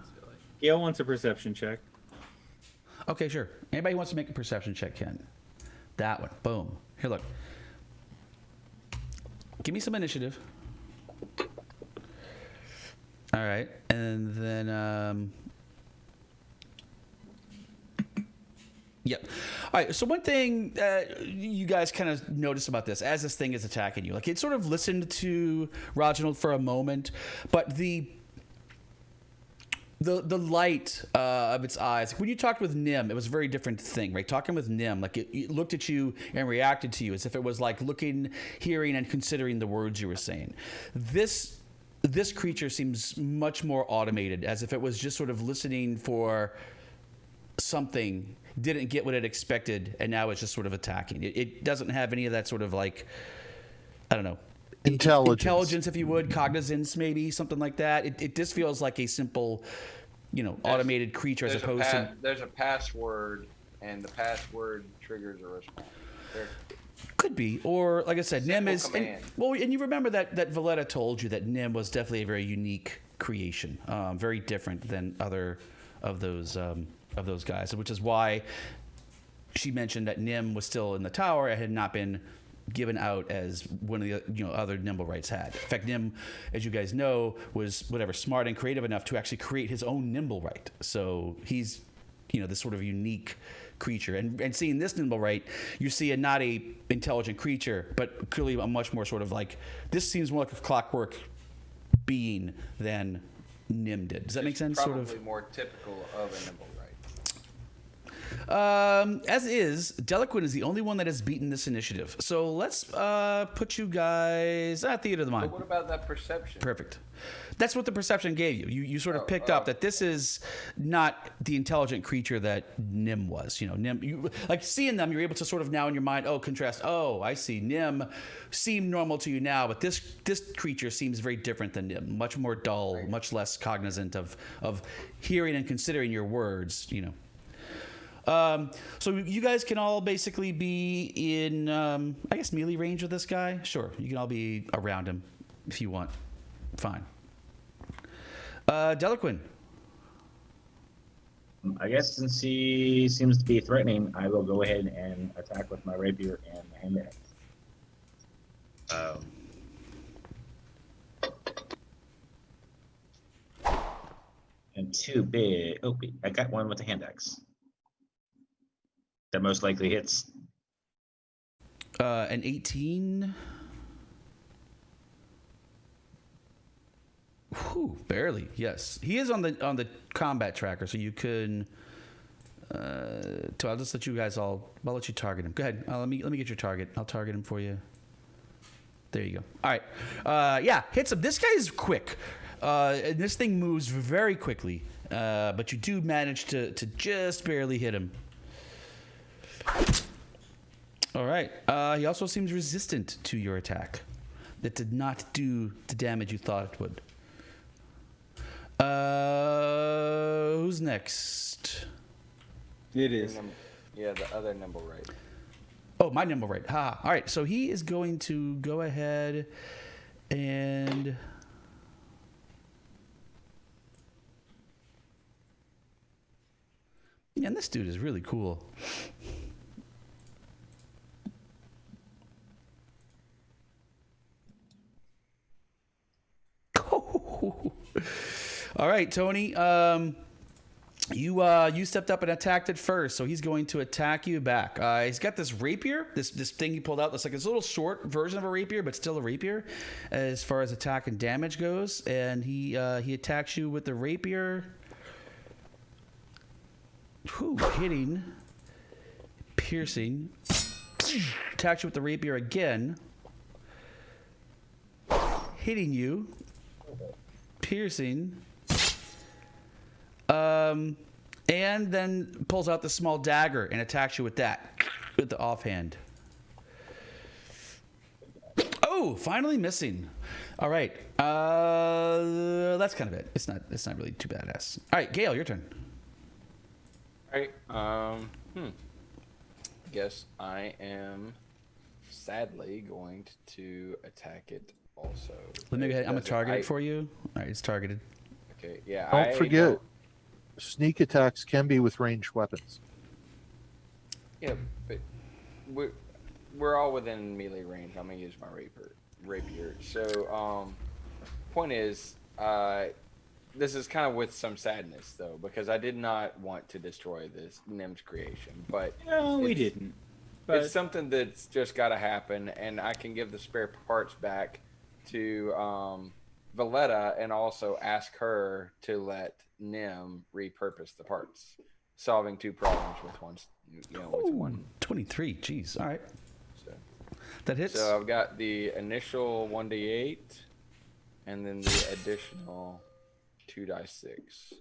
Gale wants a perception check. Okay, sure. Anybody who wants to make a perception check can. That one. Boom. Here, look. Give me some initiative. All right, and then. Yep. All right. So one thing you guys kind of notice about this, as this thing is attacking you, like it sort of listened to Roginald for a moment, but the light of its eyes, like when you talked with Nim, it was a very different thing, right? Talking with Nim, like it looked at you and reacted to you as if it was like looking, hearing, and considering the words you were saying. This creature seems much more automated, as if it was just sort of listening for something didn't get what it expected, and now it's just sort of attacking. It doesn't have any of that sort of like, I don't know, intelligence, if you would, cognizance, maybe something like that. It just feels like a simple, automated creature as opposed to. There's a password, and the password triggers a response. There. Could be, or like I said, Nim is. And you remember that Valletta told you that Nim was definitely a very unique creation, very different than other of those guys, which is why she mentioned that Nim was still in the tower and had not been given out as one of the other nimble rights had. In fact, Nim, as you guys know, was smart and creative enough to actually create his own nimble right. So he's this sort of unique creature, and seeing this nimble right, you see not a intelligent creature, but clearly a much more sort of like, this seems more like a clockwork being than Nim did. Does that make sense? Probably sort of more typical of a nimble right. As is, Deliquin is the only one that has beaten this initiative. So let's put you guys at Theater of the Mind. But what about that perception? Perfect. That's what the perception gave you. You sort of picked up that this is not the intelligent creature that Nim was. Nim, like seeing them, you're able to sort of now in your mind, contrast. Oh, I see. Nim seemed normal to you now, but this creature seems very different than Nim. Much more dull, much less cognizant of hearing and considering your words. So you guys can all basically be in, I guess, melee range with this guy. Sure, you can all be around him if you want. Fine. Deliquin. I guess since he seems to be threatening, I will go ahead and attack with my rapier and hand axe. And two big. Oh, I got one with the hand axe. That most likely hits. An 18. Whew, barely. Yes, he is on the combat tracker, so you can. So I'll just let you guys all. I'll let you target him. Go ahead. Let me get your target. I'll target him for you. There you go. All right. Yeah, hits him. This guy is quick. And this thing moves very quickly, but you do manage to just barely hit him. All right. He also seems resistant to your attack. That did not do the damage you thought it would. Who's next? It is. Yeah, the other nimble right. Oh, my nimble right. Ha. All right. So he is going to go ahead and. Yeah, and this dude is really cool. All right, Tony. You stepped up and attacked it first, so he's going to attack you back. He's got this rapier, this thing he pulled out. That's like this little short version of a rapier, but still a rapier, as far as attack and damage goes. And he attacks you with the rapier. Whew, hitting, piercing. Attacks you with the rapier again, hitting you, piercing. And then pulls out the small dagger and attacks you with that, with the offhand. Oh, finally missing. All right. That's kind of it. It's not really too badass. All right, Gale, your turn. All right. Guess I am sadly going to attack it also. Let me go ahead. I'm gonna target it for you. All right, it's targeted. Okay. Yeah. Don't forget, sneak attacks can be with ranged weapons. Yeah, but we're all within melee range. I'm gonna use my rapier. So, point is, this is kind of with some sadness though, because I did not want to destroy this Nim's creation, but No, we didn't. But it's something that's just got to happen, and I can give the spare parts back to Valletta and also ask her to let Nim repurpose the parts, solving two problems with one. With one. 23. Jeez. All right. So, That hits. so I've got the initial 1d8, and then the additional 2d6.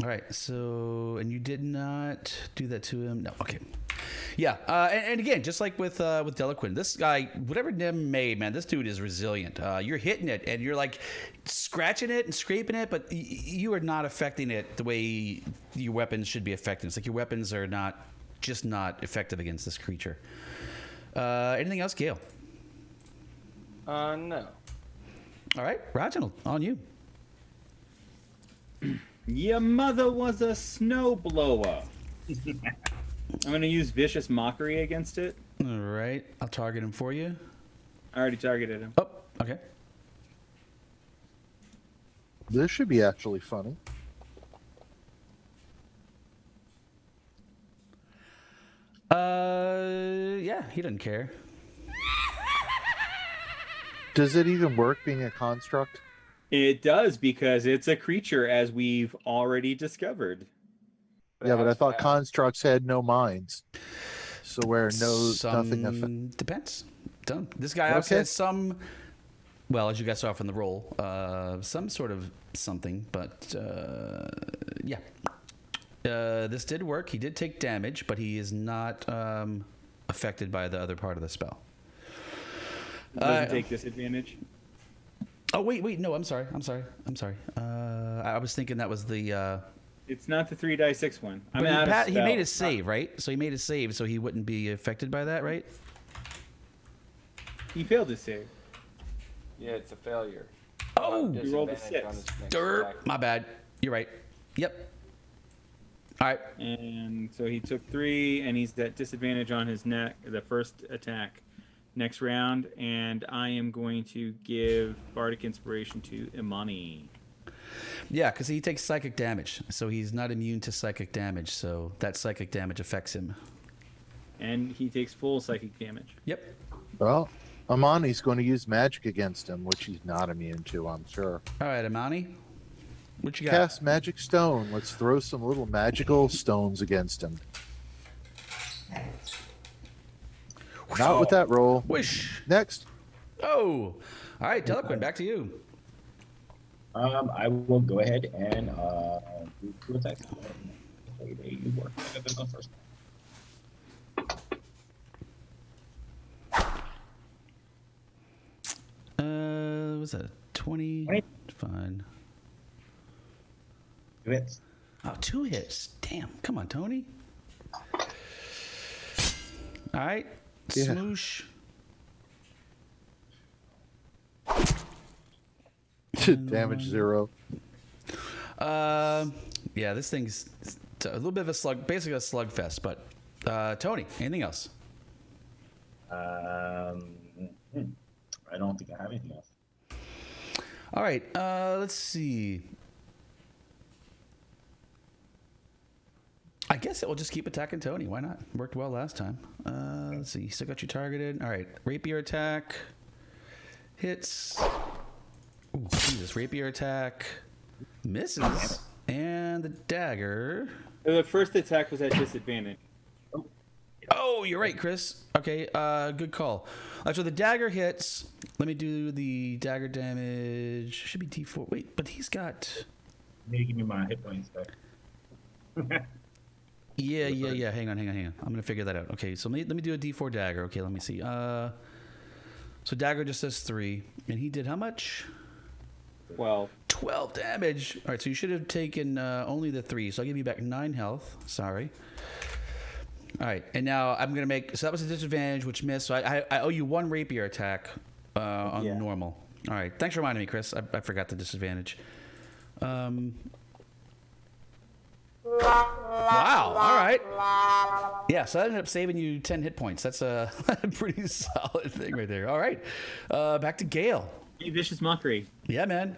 All right. So, and you did not do that to him. No. Okay. Yeah. And again, just like with Delaquin, this guy, whatever Nim made, man, this dude is resilient. You're hitting it and you're like scratching it and scraping it, but you are not affecting it the way your weapons should be affecting. It's like your weapons are not effective against this creature. Anything else, Gale? No. All right, Roginald, on you. Your mother was a snowblower. I'm going to use Vicious Mockery against it. All right, I'll target him for you. I already targeted him. Oh, okay. This should be actually funny. Yeah, he doesn't care. Does it even work being a construct? It does because it's a creature, as we've already discovered. Yeah, but I That's thought bad. constructs had no minds. So where nothing depends. Done. This guy Okay. obviously has some. Well, as you guys saw from the roll, some sort of something, but yeah. This did work. He did take damage, but he is not affected by the other part of the spell. Doesn't take disadvantage. Oh wait, no, I'm sorry. I was thinking that was the. It's not the 3d6 one. I'm But out of he made a spells. save, right? So he made a save, so he wouldn't be affected by that, right? He failed his save. Yeah, it's a failure. Oh, You rolled a Disadvantage on 6. his next derp. attack. My bad. You're right. Yep. All right. And so he took 3, and he's at disadvantage on his the first attack next round. And I am going to give Bardic Inspiration to Imani. Yeah, because he takes psychic damage, so he's not immune to psychic damage. So that psychic damage affects him. And he takes full psychic damage. Yep. Well, Amani's going to use magic against him, which he's not immune to, I'm sure. All right, Imani. What you got? Cast magic stone. Let's throw some little magical stones against him. Not with that roll. Wish. Next. Oh. All right, Delaquin, back to you. I will go ahead and do 2 attacks. You work. I'm gonna go first. Was that 20? 20. Fine. 2 hits. Oh, 2 hits. Damn. Come on, Tony. All right. Yeah. Smoosh. Damage 0. Yeah, this thing's a little bit of a slug, basically a slugfest. But Tony, anything else? I don't think I have anything else. All right. Let's see. I guess it will just keep attacking Tony. Why not? Worked well last time. Let's see. Still got you targeted. All right. Rapier attack. Hits. Ooh, Jesus. Rapier attack. Misses. And the dagger. The first attack was at disadvantage. Oh, you're right, Chris. Okay, good call. So the dagger hits. Let me do the dagger damage. Should be D4. Wait, but he's got. You need to give me my hit points back. Yeah. Hang on. I'm gonna figure that out. Okay, so let me do a D4 dagger. Okay, let me see. So dagger just says 3, and he did how much? 12 damage. All right, so you should have taken only the 3. So I'll give you back 9 health. Sorry. All right, and now I'm gonna make. So that was a disadvantage, which missed. So I owe you 1 rapier attack on normal. All right, thanks for reminding me, Chris. I forgot the disadvantage. Wow. All right. Yeah, so I ended up saving you 10 hit points. That's a pretty solid thing right there. All right, back to Gale. Hey, Vicious Mockery. Yeah, man.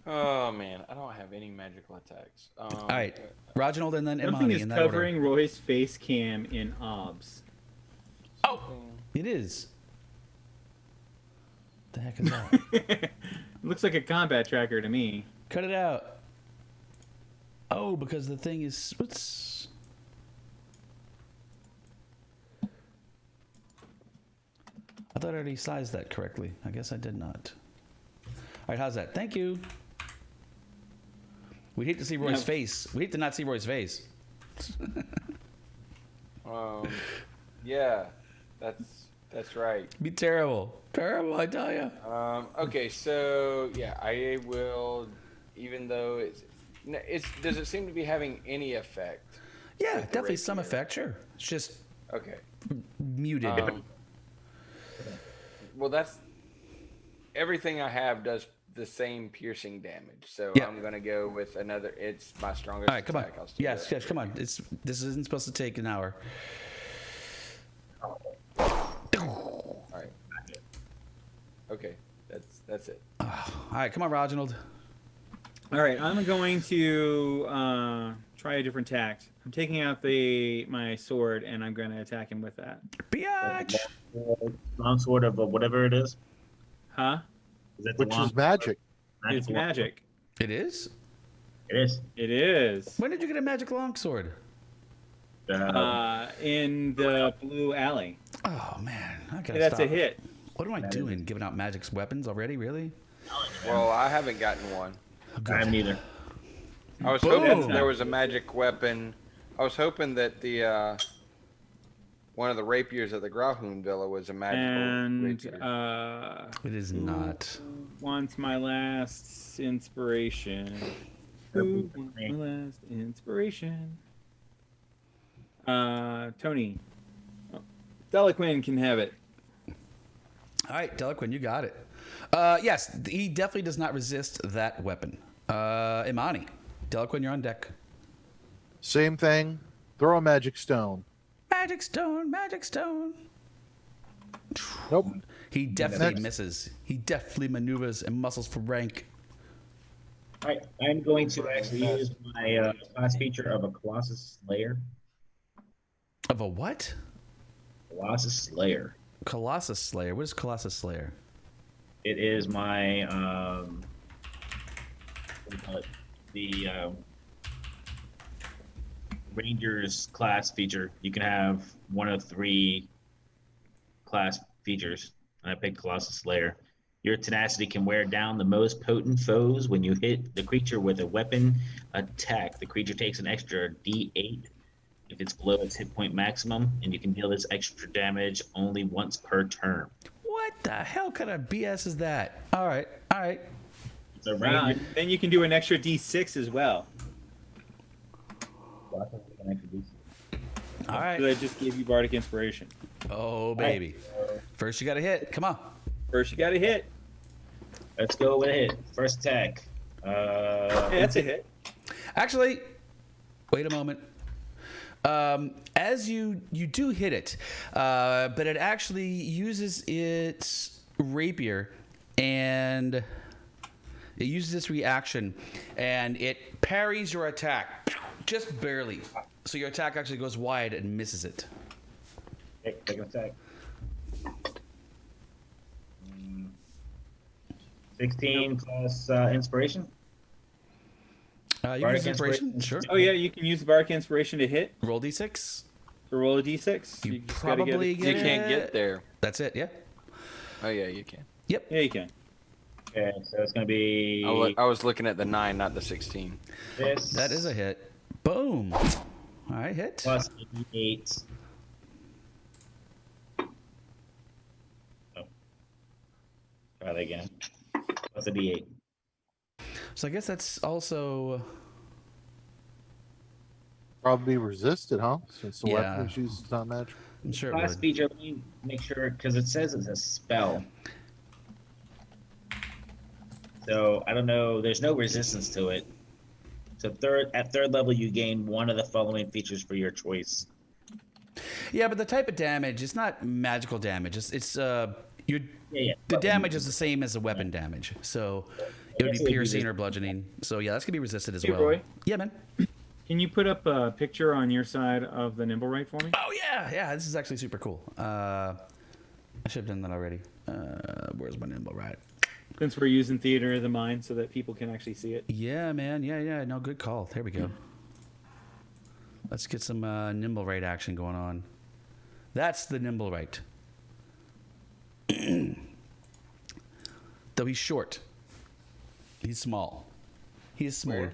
Oh man, I don't have any magical attacks. All right, Roginald and then Something Imani is in that order. covering Roy's face cam in obs. Oh, it is. The heck is that? Looks like a combat tracker to me. Cut it out. Oh, because the thing is what's. I thought I already sized that correctly. I guess I did not. All right, how's that? Thank you. We'd hate to see Roy's Yeah. face. We'd hate to not see Roy's face. Yeah, that's right. Be terrible. Terrible, I tell you. Okay, so yeah, I will. Even though it's does it seem to be having any effect? Yeah, with the definitely some rapier? effect, sure. It's just Okay. muted. Well, that's everything I have does the same piercing damage. So Yeah. I'm gonna go with another. It's my strongest. All right, come on. attack. I'll still Yes, do it. yes, come on. This isn't supposed to take an hour. All right. Okay, that's it. All right, come on, Roginald. All right, I'm going to try a different tact. I'm taking out my sword and I'm going to attack him with that. Biatch! Longsword of whatever it is. Huh? Is that the Which long- is magic. It's magic. It is? It is. It is. When did you get a magic longsword? In the blue alley. Oh, man. I gotta That's stop. a hit. What am I doing? Giving out magic's weapons already? Really? Well, I haven't gotten one. I haven't either. I was Boom. hoping there was a magic weapon. I was hoping that the one of the rapiers at the Grahun Villa was a magical And rapier. It is not. wants my last inspiration? Who wants my last inspiration? Tony. Oh, Delaquin can have it. All right, Delaquin, you got it. Yes, he definitely does not resist that weapon. Imani, Delaquin, you're on deck. Same thing. Throw a magic stone. Magic stone, magic stone. Nope. He definitely Next. misses. He definitely maneuvers and muscles for rank. All right, I'm going to actually use my class feature of a Colossus Slayer. Of a what? Colossus Slayer. Colossus Slayer. What is Colossus Slayer? It is my what do you call it? The Rangers class feature. You can have one of 3 class features. And I picked Colossus Slayer. Your tenacity can wear down the most potent foes. When you hit the creature with a weapon attack, the creature takes an extra D8 if it's below its hit point maximum, and you can deal this extra damage only once per turn. What the hell kind of BS is that? All right, all right. It's a Wow, ranger. then you can do an extra D6 as well. All So right. I just gave you Bardic Inspiration. Oh, baby. First, you got to hit. Come on. First, you got to hit. Let's go with a hit. First attack. Hey, that's a hit. Actually, wait a moment. As you do hit it, but it actually uses its rapier, and it uses its reaction, and it parries your attack just barely. So your attack actually goes wide and misses it. Take an attack. 16 plus inspiration. You can Bardic use inspiration, inspiration. sure. Oh, yeah, you can use the Bardic Inspiration to hit, Roll d6. to roll a D6. You just gotta probably You get can't it. get there. That's it. Yeah. Oh yeah, you can. Yep. Yeah, you can. Okay, so it's going to be I was looking at the 9, not the 16. this. That is a hit. Boom. All right, hit. Plus 8. Oh. Try that again. Plus a D8. So I guess that's also. Probably resisted, huh? Since the Yeah. weapon is used is not magic. I'm sure it Class would. feature, let me make sure, because it says it's a spell. So I don't know. There's no resistance to it. So at third level, you gain one of the following features for your choice. Yeah, but the type of damage, it's not magical damage. It's your Yeah. the damage is the same as the weapon damage. So it would guess be it would be piercing or bludgeoning. So yeah, that's gonna be resisted as Hey, well. Roy. Yeah, man. Can you put up a picture on your side of the nimble right for me? Oh yeah. This is actually super cool. I should have done that already. Where's my nimble right? Since we're using Theater of the Mind so that people can actually see it. Yeah, man. Yeah. No, good call. There we go. Let's get some nimble right action going on. That's the nimble right. Though he's short. He's small. He's small. Where?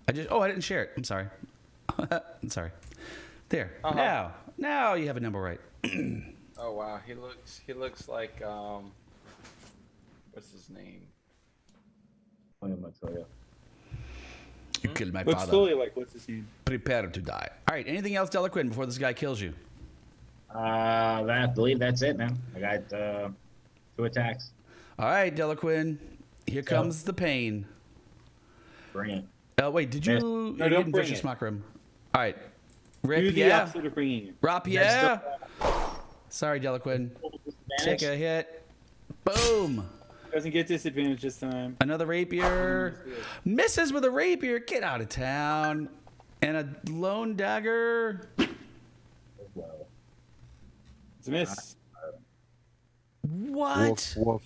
I didn't share it. I'm sorry. I'm sorry. There. Now you have a number right. Oh wow, he looks like what's his name? I'm gonna tell you. You killed my Looks father. slowly like what's his name? Prepare to die. All right. Anything else, Delaquin, before this guy kills you? I believe that's it, man. I got 2 attacks. All right, Delaquin. Here comes the pain. Bring it. Wait, did you? Yes. You don't didn't bring finish it. Smock Room. All right. Do the Rapier. opposite of bringing it. Rapier. Sorry, Delaquin. Take a hit. Boom. Doesn't get disadvantage this time. Another rapier. Misses with a rapier. Get out of town. And a lone dagger. Well, It's a miss. What? Woof, woof.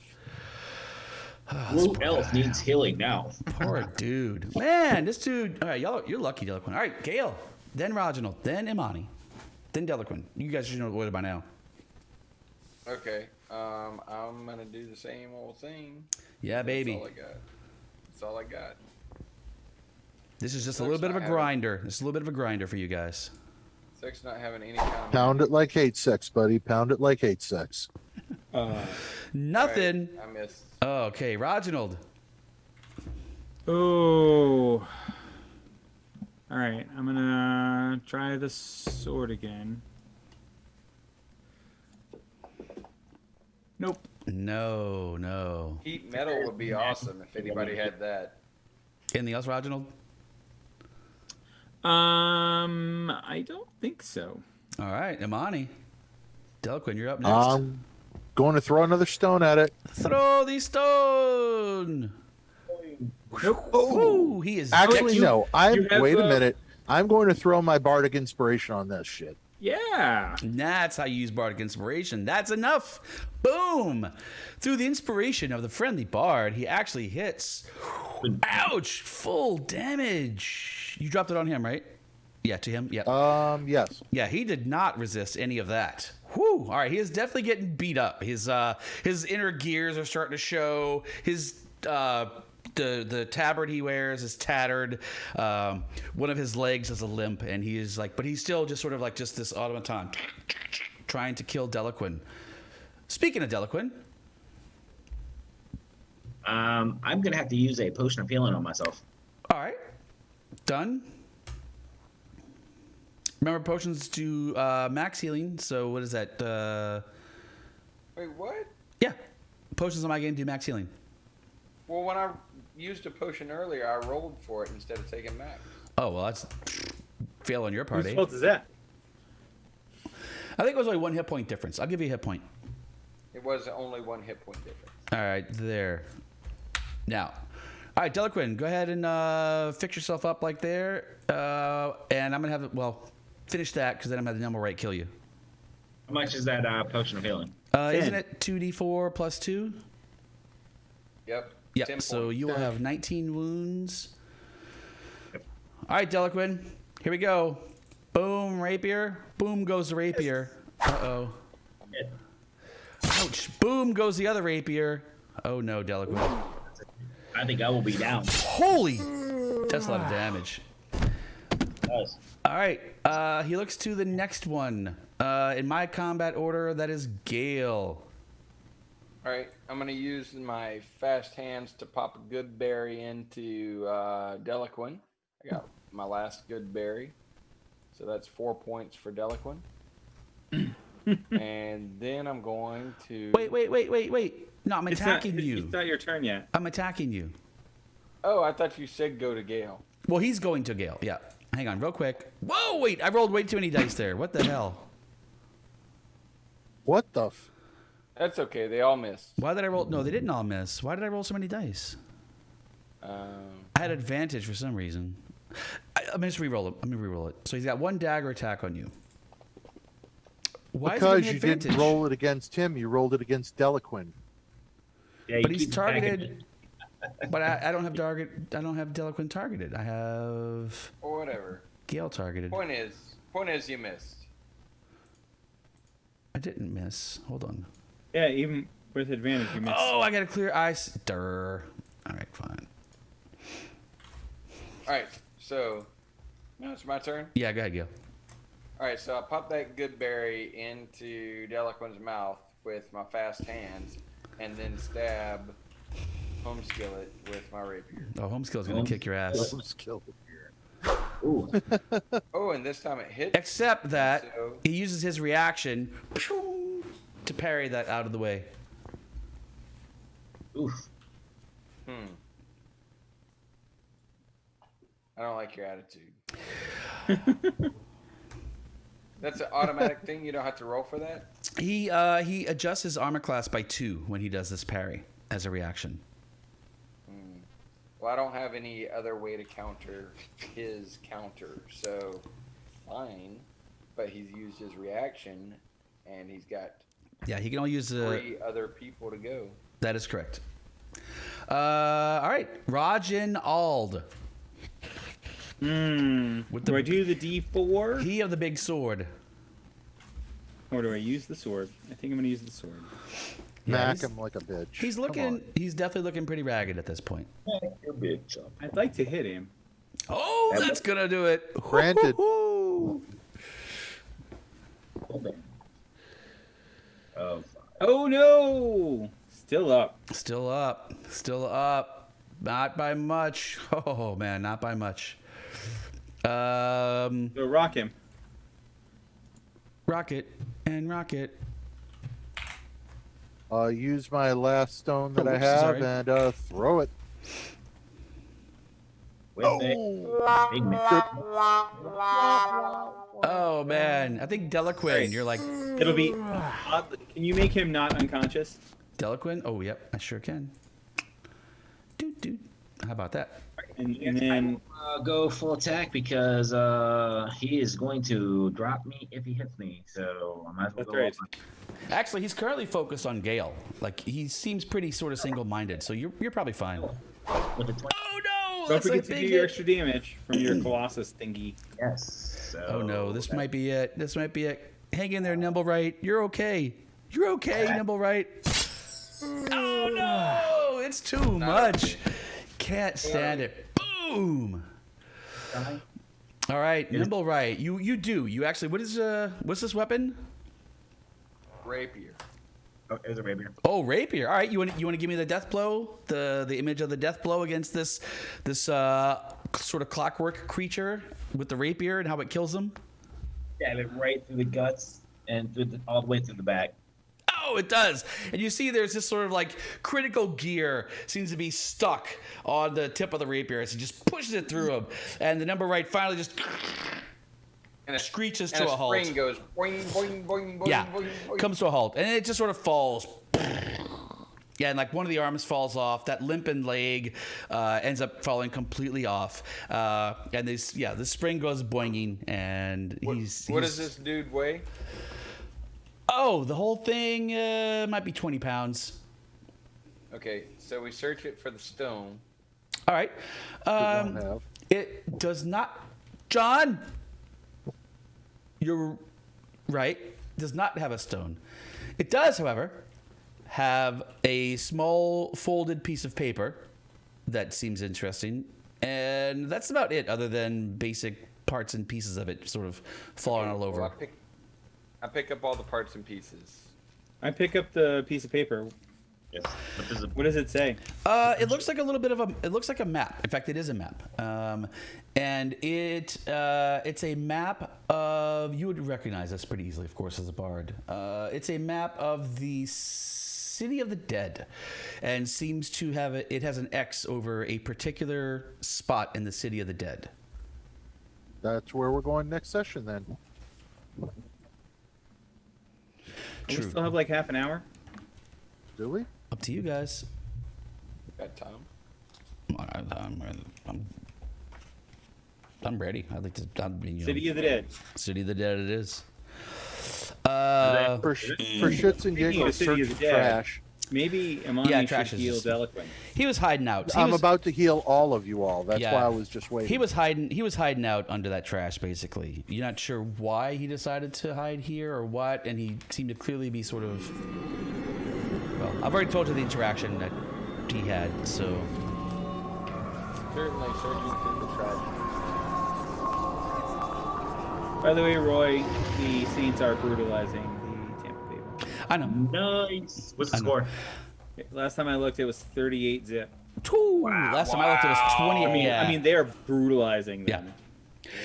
who else needs healing now? Poor dude. Man, this dude. All right, you're lucky, Delaquin. All right, Gale. Then Roginald. Then Imani. Then Delaquin. You guys should know what by now. Okay. I'm gonna do the same old thing. Yeah, baby. That's all I got. That's all I got. This is just a little bit of a grinder. This is a little bit of a grinder for you guys. Six not having any kind of Pound it like hate sex, buddy. Pound it like hate sex. Nothing. Right, I missed. Oh, okay, Roginald. Oh. All right, I'm gonna try the sword again. Nope. No. Heat metal would be awesome if anybody had that. Anything else, Roginald? I don't think so. All right, Imani. Delaquin, you're up next. I'm going to throw another stone at it. Throw the stone. Nope. Ooh, he is. Actually, no. you have, Wait a minute. I'm going to throw my bardic inspiration on this shit. Yeah. That's how you use bardic inspiration. That's enough. Boom! Through the inspiration of the friendly bard, he actually hits. Ouch! Full damage. You dropped it on him, right? Yeah, to him. Yeah. Yes. Yeah, he did not resist any of that. Whew. All right, he is definitely getting beat up. His inner gears are starting to show. His the tabard he wears is tattered. One of his legs has a limp, and he is like, but he's still just sort of like just this automaton trying to kill Delaquin. Speaking of Delaquin, I'm gonna have to use a potion of healing on myself. all right, done. Remember, potions do max healing. So what is that? Wait, what? Yeah, potions on my game do max healing. Well, when I used a potion earlier, I rolled for it instead of taking max. Oh well, that's fail on your part, Whose eh? fault is that? I think it was only 1 hit point difference. I'll give you a hit point. It was only 1 hit point difference. All right, there. Now, all right, Delaquin, go ahead and fix yourself up like there. And I'm going to have finish that because then I'm going to have the number right kill you. How much is that potion of healing? Isn't it 2d4 plus 2? Yep. Yep, 10 so points. you will have 19 wounds. All right, Delaquin, here we go. Boom, rapier. Boom goes the rapier. Uh-oh. Ouch. Boom goes the other rapier. Oh, no, Delaquin. I think I will be down. Holy! That's a lot of damage. Yes. All right. He looks to the next one. In my combat order, that is Gale. All right, I'm going to use my fast hands to pop a good berry into Delaquin. I got my last good berry. So that's 4 points for Delaquin. And then I'm going to... Wait. No, I'm attacking you. It's not your turn yet. I'm attacking you. Oh, I thought you said go to Gale. Well, he's going to Gale. Yeah. Hang on, real quick. Whoa, wait. I rolled way too many dice there. What the hell? What the? That's okay. They all missed. Why did I roll? No, they didn't all miss. Why did I roll so many dice? I had advantage for some reason. I'm just re-roll it. Let me re-roll it. So he's got 1 dagger attack on you. Why is Because it you advantage? didn't roll it against him, you rolled it against Delaquin. Yeah, But you he's keep attacking targeted. But I don't have target. I don't have Delaquin targeted. I have Or whatever. Gale targeted. Point is you missed. I didn't miss. Hold on. Yeah, even with advantage, you missed. Oh, I got a clear ice. Durr. All right, fine. All right, So, now it's my turn. Yeah, go ahead, Gale. All right, so I pop that good berry into Deliquin's mouth with my fast hands, and then stab Home Skillet with my rapier. Oh, home skill's gonna kick your ass. Skill. Ooh. Oh, and this time it hits. Except that So- he uses his reaction to parry that out of the way. Oof. I don't like your attitude. That's an automatic thing. You don't have to roll for that. He adjusts his armor class by 2 when he does this parry as a reaction. Well, I don't have any other way to counter his counter, so fine. But he's used his reaction, and he's got Yeah, he can only use 3 other people to go. That is correct. All right, Roginald. With Do I the do the D4? he of the big sword. Or do I use the sword? I think I'm going to use the sword. Yeah, Smack him like a bitch. He's Come looking. on. He's definitely looking pretty ragged at this point. Your bitch. I'd like to hit him. Oh, that's gonna do it. Granted. Hoo-hoo-hoo. Oh, Oh no! Still up. Still up. Still up. Not by much. Oh man, not by much. So rock him. Rocket and rocket. Use my last stone that I Oops, have sorry. and throw it. Big man. Oh man, I think Deliquin. You're like It'll be. Can you make him not unconscious? Deliquin. Oh yep, I sure can. Dude. How about that? And then Go full attack because he is going to drop me if he hits me. So I might as well That's go. right. Actually, he's currently focused on Gale. Like he seems pretty sort of single-minded. So you're probably fine. With the 20. Oh no! don't That's a forget to do big your hit. extra damage from your Colossus thingy. Yes. So Oh no, this might be it. This might be it. Hang in there, Nimblewright. You're okay. You're okay, Nimblewright. Oh no! It's too much. Can't stand it. Boom. All right, Nimblewright. You actually. What's this weapon? Rapier. Oh, it was a rapier. Oh, rapier. All right, you want to give me the death blow, the image of the death blow against this sort of clockwork creature with the rapier and how it kills them? Yeah, it right through the guts and all the way through the back. Oh, it does. And you see there's this sort of like critical gear seems to be stuck on the tip of the rapier as he just pushes it through him. And the Nimblewright finally just And a screeches and to a halt. spring goes boing, boing, boing, boing, Yeah, boing, boing. comes to a halt. And it just sort of falls. Yeah, and like one of the arms falls off. That limping leg ends up falling completely off. And the spring goes boinging, and What he's does this dude weigh? Oh, the whole thing might be 20 pounds. Okay, so we search it for the stone. All right. don't have. It does not. John, you're right. Does not have a stone. It does, however, have a small folded piece of paper that seems interesting, and that's about it. Other than basic parts and pieces of it, sort of falling all over. Well, I pick up all the parts and pieces. I pick up the piece of paper. Yes. But there's a What does it say? It looks like a little bit of a. It looks like a map. In fact, it is a map, and it's a map of. You would recognize this pretty easily, of course, as a bard. It's a map of the City of the Dead, and seems to have it has an X over a particular spot in the City of the Dead. That's where we're going next session then. We True. still have like half an hour. Do we? Up to you guys. Got time. I'm ready. I'd like to. City of the Dead. City of the Dead. It is. For shits and Speaking of giggles, City of search the Dead, trash. Maybe Imani Yeah, should trash is heal just- Deliquin. He was hiding out. He I'm was, about to heal all of you all. That's Yeah. why I was just waiting. He was hiding out under that trash, basically. You're not sure why he decided to hide here or what, and he seemed to clearly be sort of. Well, I've already told you the interaction that he had, so. Certainly searching through the trash. By the way, Roy, the Saints are brutalizing the Tampa Bay Bucks. I know. Nice. What's the I know. score? Last time I looked, it was 38-zip. Ooh, last time I looked, it was 20. Yeah. I mean, they are brutalizing them.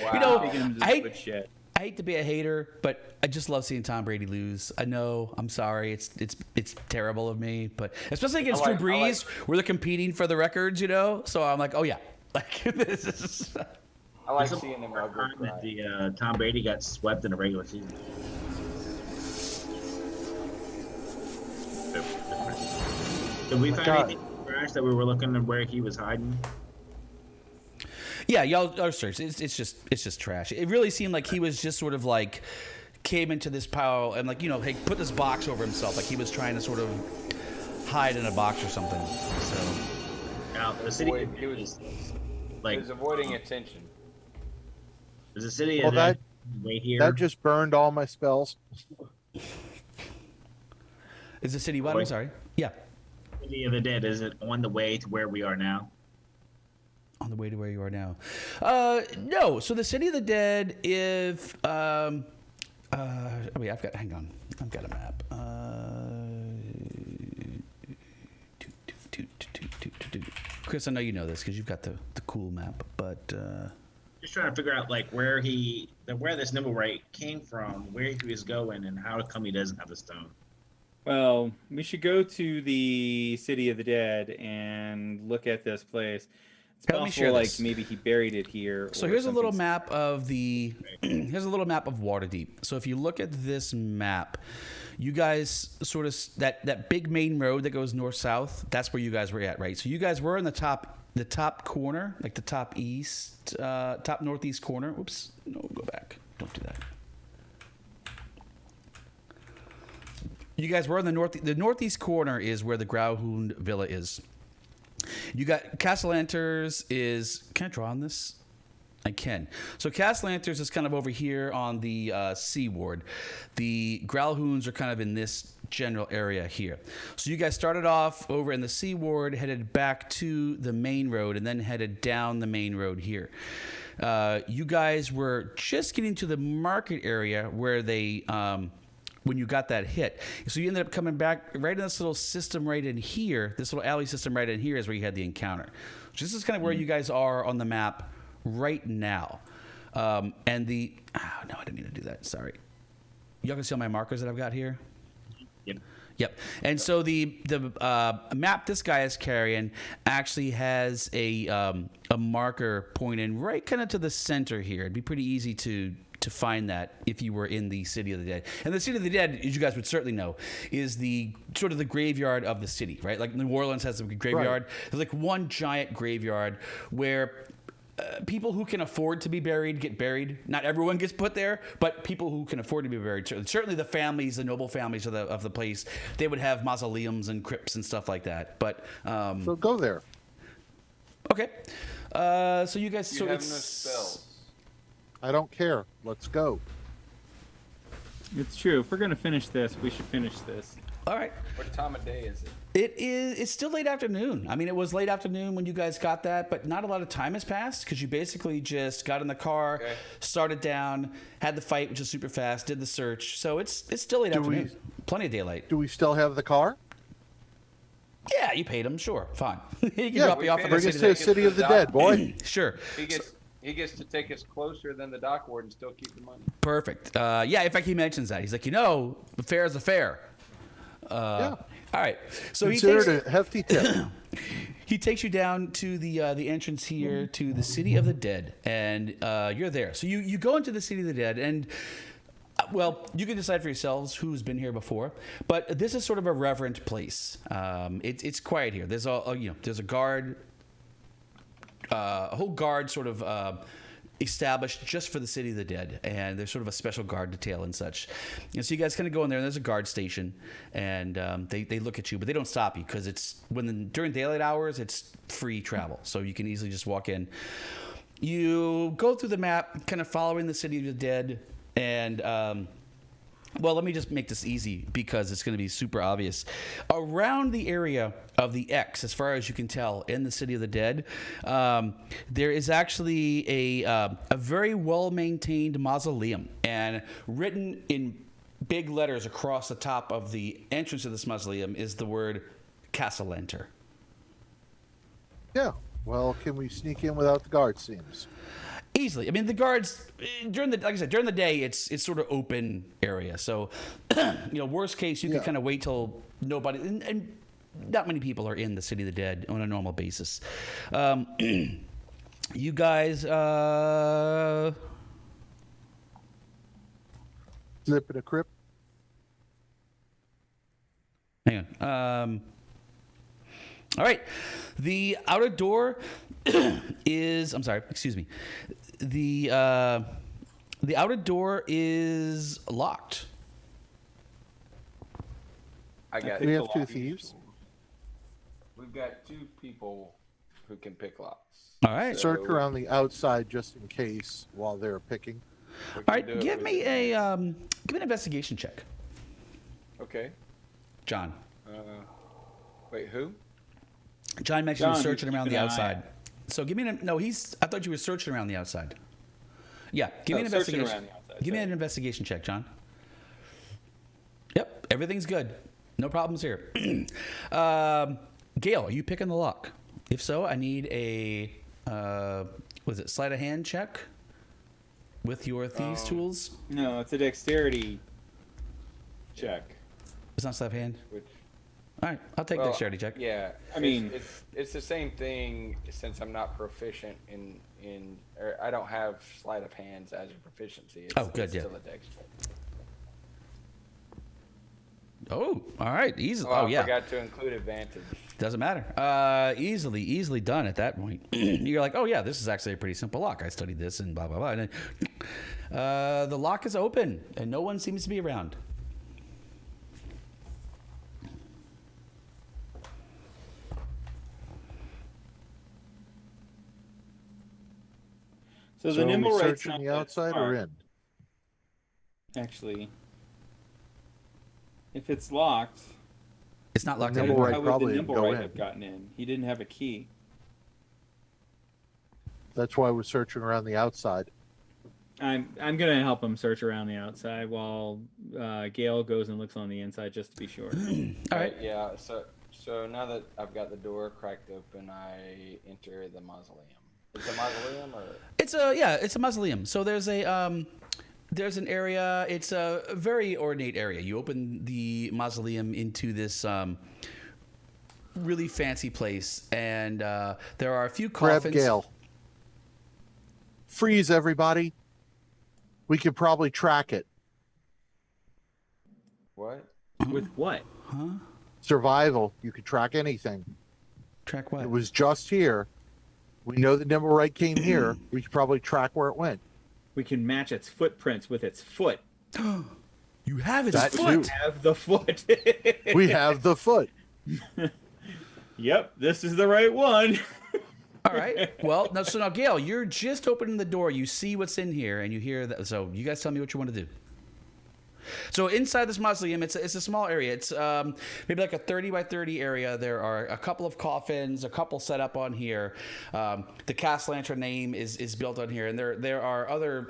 Wow. You know, Taking them to I hate- good shit. I hate to be a hater, but I just love seeing Tom Brady lose. I know. I'm sorry. It's terrible of me, but especially against I like- Drew Brees, where they're competing for the records, you know. So I'm like, oh yeah, like this is. I like There's a seeing them time ugly that cry. the Tom Brady got swept in the regular season. Did we find God. anything trash that we were looking at where he was hiding? Yeah, y'all search. It's just trash. It really seemed like he was just sort of like came into this pile and like hey, put this box over himself, like he was trying to sort of hide in a box or something. So Now the city Boy, he was like He was avoiding attention. there's a city Well, that way here. That just burned all my spells. is the city what? I'm Wait. sorry. Yeah, City of the Dead, is it on the way to where we are now? on the way to where you are now. No. So the City of the Dead, if wait, hang on, I've got a map. Chris, I know you know this because you've got the cool map, but Just trying to figure out like where this Nimblewright came from, where he was going, and how come he doesn't have the stone. Well, we should go to the City of the Dead and look at this place. It's Let me share possible, like this. maybe he buried it here. So or here's a little something. map of the here's a little map of Waterdeep. So if you look at this map, you guys sort of that big main road that goes north south, that's where you guys were at, right? So you guys were in the top corner, like the top northeast corner. Oops, no, go back. Don't do that. You guys were in the northeast corner is where the Grauhund Villa is. You got Castlanters is. Can I draw on this? I can. So Castlanters is kind of over here on the seaward. The Growlhounds are kind of in this general area here. So you guys started off over in the seaward, headed back to the main road, and then headed down the main road here. You guys were just getting to the market area where they. When you got that hit. So you ended up coming back right in this little system right in here. This little alley system right in here is where you had the encounter. So this is kind of where you guys are on the map right now. And the... Oh, no, I didn't mean to do that. Sorry. Y'all can see all my markers that I've got here? Yep. And so the map this guy is carrying actually has a marker pointing right kind of to the center here. It'd be pretty easy to find that if you were in the City of the Dead. And the City of the Dead, as you guys would certainly know, is the sort of the graveyard of the city, right? Like New Orleans has a graveyard. Right. There's like one giant graveyard where people who can afford to be buried get buried. Not everyone gets put there, but people who can afford to be buried. Certainly the families, the noble families of the place, they would have mausoleums and crypts and stuff like that. But So go there. okay, so you guys, You so have it's no spells. I don't care. Let's go. It's true. If we're gonna finish this, we should finish this. all right. What time of day is it? It's still late afternoon. I mean, it was late afternoon when you guys got that, but not a lot of time has passed because you basically just got in the car, Okay. started down, had the fight, which is super fast, did the search. So it's still late afternoon. Plenty of daylight. Do we still have the car? Yeah, you paid him. Sure, fine. He can Yeah, drop you off at the bring us city. to the City of the Dead, boy. Sure. He gets to take us closer than the dock ward and still keep the money. Perfect. Yeah, in fact, he mentions that. He's like, the fair is a fair. Yeah. All right. So he Consider takes, it a hefty tip. he takes you down to the entrance here to the City of the Dead, and you're there. So you go into the City of the Dead, and well, you can decide for yourselves who's been here before, but this is sort of a reverent place. It's quiet here. There's there's a guard, a whole guard sort of established just for the City of the Dead, and there's sort of a special guard detail and such. And so you guys kind of go in there, and there's a guard station, and they look at you, but they don't stop you because it's during daylight hours it's free travel, so you can easily just walk in. You go through the map, kind of following the City of the Dead, and Well, let me just make this easy because it's going to be super obvious. Around the area of the X, as far as you can tell, in the City of the Dead, there is actually a very well-maintained mausoleum, and written in big letters across the top of the entrance of this mausoleum is the word Castellenter. Yeah. Well, can we sneak in without the guards? Seems. Easily. I mean, the guards like I said, during the day, it's sort of open area. So, worst case, you can kind of wait till nobody and not many people are in the City of the Dead on a normal basis. You guys, Slip in a crypt. hang on. All right. The outer door is. I'm sorry. Excuse me. The outer door is locked. I got. We have 2 thieves. We've got 2 people who can pick locks. All right. Search around the outside just in case while they're picking. We can All right. do it Give with- me an investigation check, Okay. John. Wait, who? John mentioned John, searching you around keep the an eye outside. So give me an no. I thought you were searching around the outside. Yeah. Give me an searching investigation. around the outside, Give me sorry. an investigation check, John. Yep. Everything's good. No problems here. Gale, are you picking the lock? If so, I need a sleight of hand check with your thieves tools. No, it's a dexterity check. It's not sleight of hand. Which? All right, I'll take Well, dexterity check. Yeah. I mean- it's the same thing since I'm not proficient in or I don't have sleight of hands as a proficiency. It's, Oh, good, it's yeah. Still a dex check. Oh, all right, easy. Oh, Oh, I yeah. forgot to include advantage. Doesn't matter. Easily done at that point. You're like, oh yeah, this is actually a pretty simple lock. I studied this and blah blah blah. And then, the lock is open and no one seems to be around. So So the are we nimble rate's searching not the that outside smart, or in? Actually, if it's locked, It's not locked Nimble anymore. right how would probably the nimble go right in. have gotten in? He didn't have a key. That's why we're searching around the outside. I'm gonna help him search around the outside while Gale goes and looks on the inside just to be sure. All right. Yeah. So now that I've got the door cracked open, I enter the mausoleum. It's a mausoleum, or It's a mausoleum. So there's an area. It's a very ornate area. You open the mausoleum into this really fancy place, and there are a few Grab coffins. Gale. Freeze, everybody. We could probably track it. what? With what? Survival. You could track anything. Track what? It was just here. We know the nimble right came here. We could probably track where it went. We can match its footprints with its foot. You have its That foot. too. Have the foot. We have the foot. Yep, this is the right one. All right. Well, now, Gale, you're just opening the door. You see what's in here, and you hear that. So, you guys tell me what you want to do. So, inside this mausoleum, it's a small area. It's maybe like a 30 by 30 area. There are a couple of coffins, a couple set up on here. The cast lantern name is built on here, and there are other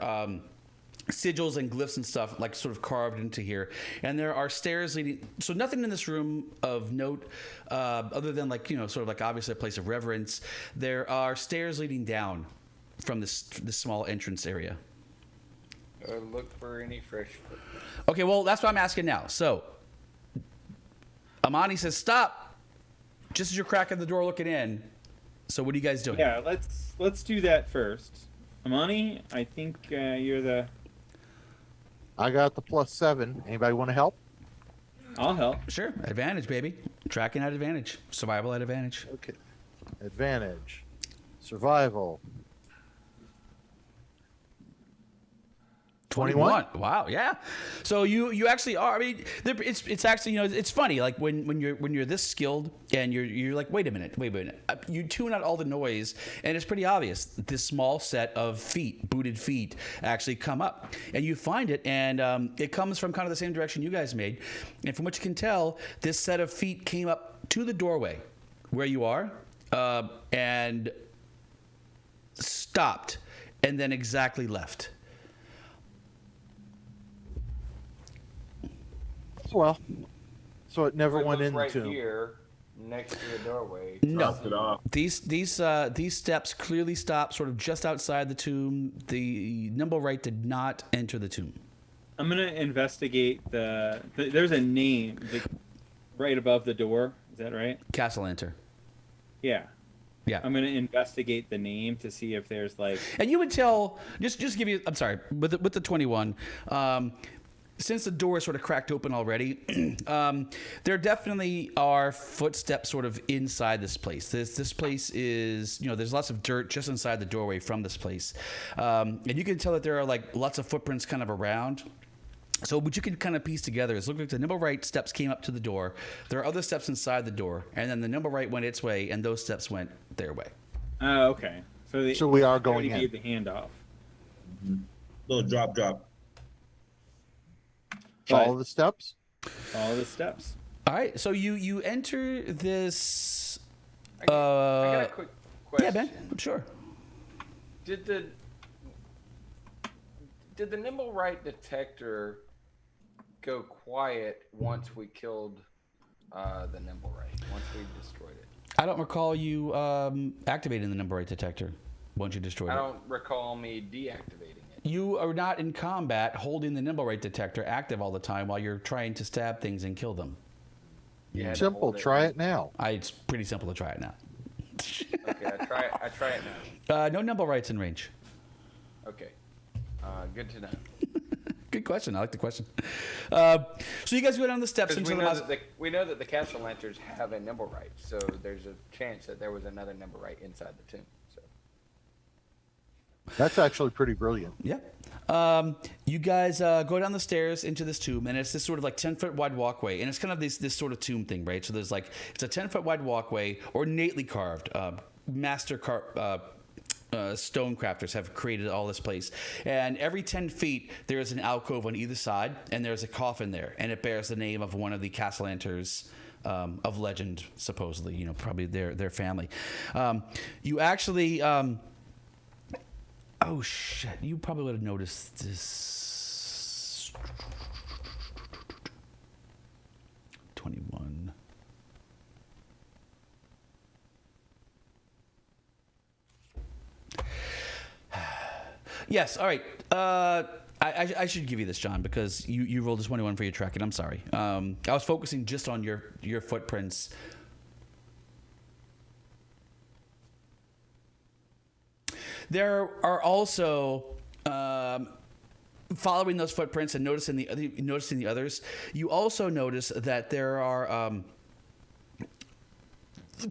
sigils and glyphs and stuff like sort of carved into here, and there are stairs leading. So nothing in this room of note, other than sort of like obviously a place of reverence. There are stairs leading down from this small entrance area. Look for any fresh footprints. Okay, well that's what I'm asking now. So Imani says stop, just as you're cracking the door looking in. So what are you guys doing? Yeah, let's do that first. Imani, I think you're the. I got the +7. Anybody want to help? I'll help. Sure, advantage, baby. Tracking at advantage, survival at advantage. Okay. Advantage. Survival. 21. Wow, yeah. So you actually are. I mean, it's actually, it's funny. Like when you're this skilled and you're like, wait a minute. You tune out all the noise, and it's pretty obvious. This small set of booted feet, actually come up, and you find it, and it comes from kind of the same direction you guys made. And from what you can tell, this set of feet came up to the doorway where you are, and stopped, and then exactly left. Well, so it never It went looks in the right tomb. here, next to the doorway. No. Dropped it off. These steps clearly stop sort of just outside the tomb. The Nimblewright did not enter the tomb. I'm gonna investigate there's a name right above the door. Is that right? Castle enter. Yeah. Yeah. I'm gonna investigate the name to see if there's like. And you would tell, just give you, I'm sorry, with the 21, since the door is sort of cracked open already, there definitely are footsteps sort of inside this place. This place is, there's lots of dirt just inside the doorway from this place. And you can tell that there are like lots of footprints kind of around. So what you can kind of piece together is look like the Nimblewright steps came up to the door. There are other steps inside the door, and then the Nimblewright went its way, and those steps went their way. Oh, okay. So we are they going already in. gave the handoff. Little drop. Follow the steps. Follow the steps. All right, so you enter this. I got a quick question. Yeah, Ben, sure. Did the Nimblewright detector go quiet once we killed the Nimblewright? Once we destroyed it? I don't recall you activating the Nimblewright detector once you destroyed I it. don't recall me deactivating it. You are not in combat holding the Nimblewright detector active all the time while you're trying to stab things and kill them. You had to Simple. hold it. Try it now. It's pretty simple to try it now. Okay, I try it now. No Nimblewrights in range. Okay, good to know. Good question. I like the question. So you guys go down the steps Because into the we know that the castle lanterns have a Nimblewright, so there's a chance that there was another Nimblewright inside the tomb. So. That's actually pretty brilliant. Yeah. You guys go down the stairs into this tomb, and it's this sort of like 10-foot wide walkway, and it's kind of this sort of tomb thing, right? So there's like, it's a 10-foot wide walkway, ornately carved. Stone crafters have created all this place, and every 10 feet there is an alcove on either side, and there's a coffin there, and it bears the name of one of the Castellanters of legend, supposedly, probably their family. You actually oh shit, you probably would have noticed this. 21. Yes, all right. I should give you this, John, because you rolled a 21 for your tracking. I'm sorry. I was focusing just on your footprints. There are also, following those footprints and noticing the others, you also notice that there are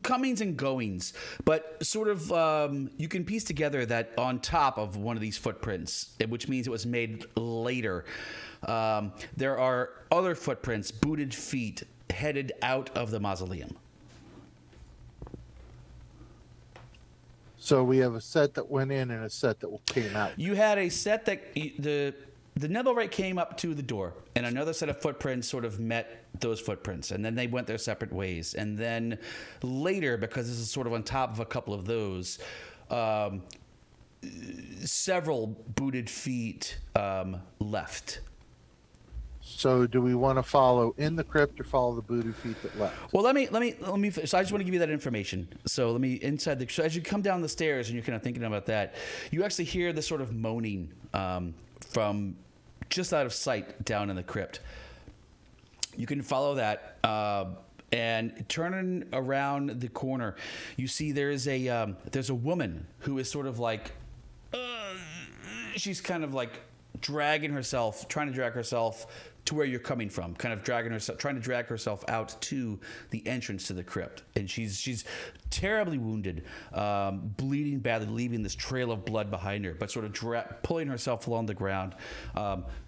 comings and goings, but sort of you can piece together that on top of one of these footprints, which means it was made later, there are other footprints, booted feet, headed out of the mausoleum. So we have a set that went in and a set that came out. You had a set that the Nimblewright came up to the door, and another set of footprints sort of met those footprints, and then they went their separate ways. And then later, because this is sort of on top of a couple of those, several booted feet left. So do we want to follow in the crypt or follow the booted feet that left? Well, let me. So I just want to give you that information. So let me so as you come down the stairs and you're kind of thinking about that, you actually hear this sort of moaning from just out of sight down in the crypt. You can follow that, and turning around the corner, you see there's a woman who is sort of like she's kind of like trying to drag herself to where you're coming from, kind of trying to drag herself out to the entrance to the crypt, and she's terribly wounded, bleeding badly, leaving this trail of blood behind her, but sort of pulling herself along the ground,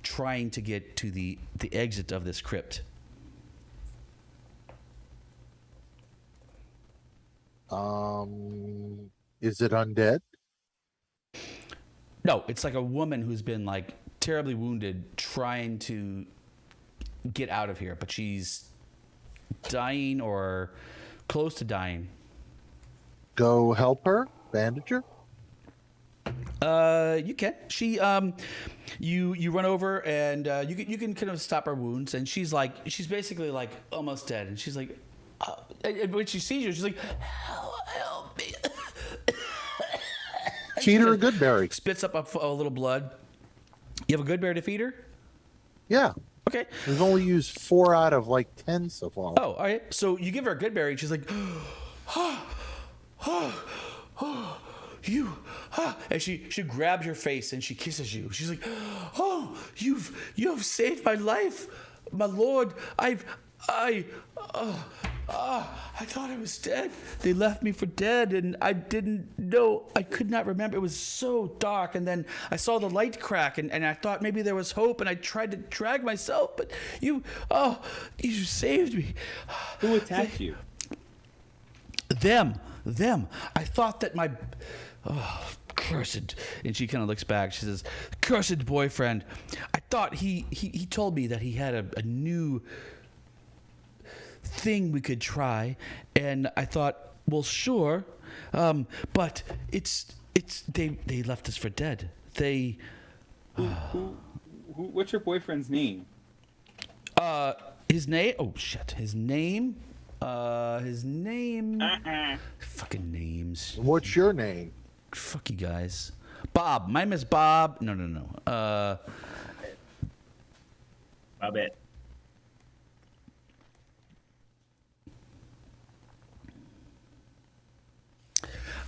trying to get to the exit of this crypt. Is it undead? No, it's like a woman who's been like terribly wounded, trying to get out of here, but she's dying or close to dying. Go help her, bandage her. You can. She you run over and you can kind of stop her wounds, and she's basically like almost dead, and she's like, and when she sees you, she's like, help me. Feed her a good berry. Spits up a little blood. You have a good berry to feed her? Yeah. Okay. We've only used 4 out of like 10 so far. Oh, all right. So you give her a good berry, and she's like, and she grabs your face and she kisses you. She's like, oh, you've saved my life, my lord. I thought I was dead. They left me for dead, and I didn't know. I could not remember. It was so dark, and then I saw the light crack, and I thought maybe there was hope, and I tried to drag myself, but you saved me. Who attacked you? Them. I thought that my cursed, and she kind of looks back. She says, cursed boyfriend. I thought he told me that he had a new thing we could try, and I thought, well, sure, but it's they left us for dead. They What's your boyfriend's name? his name, oh shit, his name fucking names. What's your name? Fuck you guys. Bob. My name is Bob. No. Babette.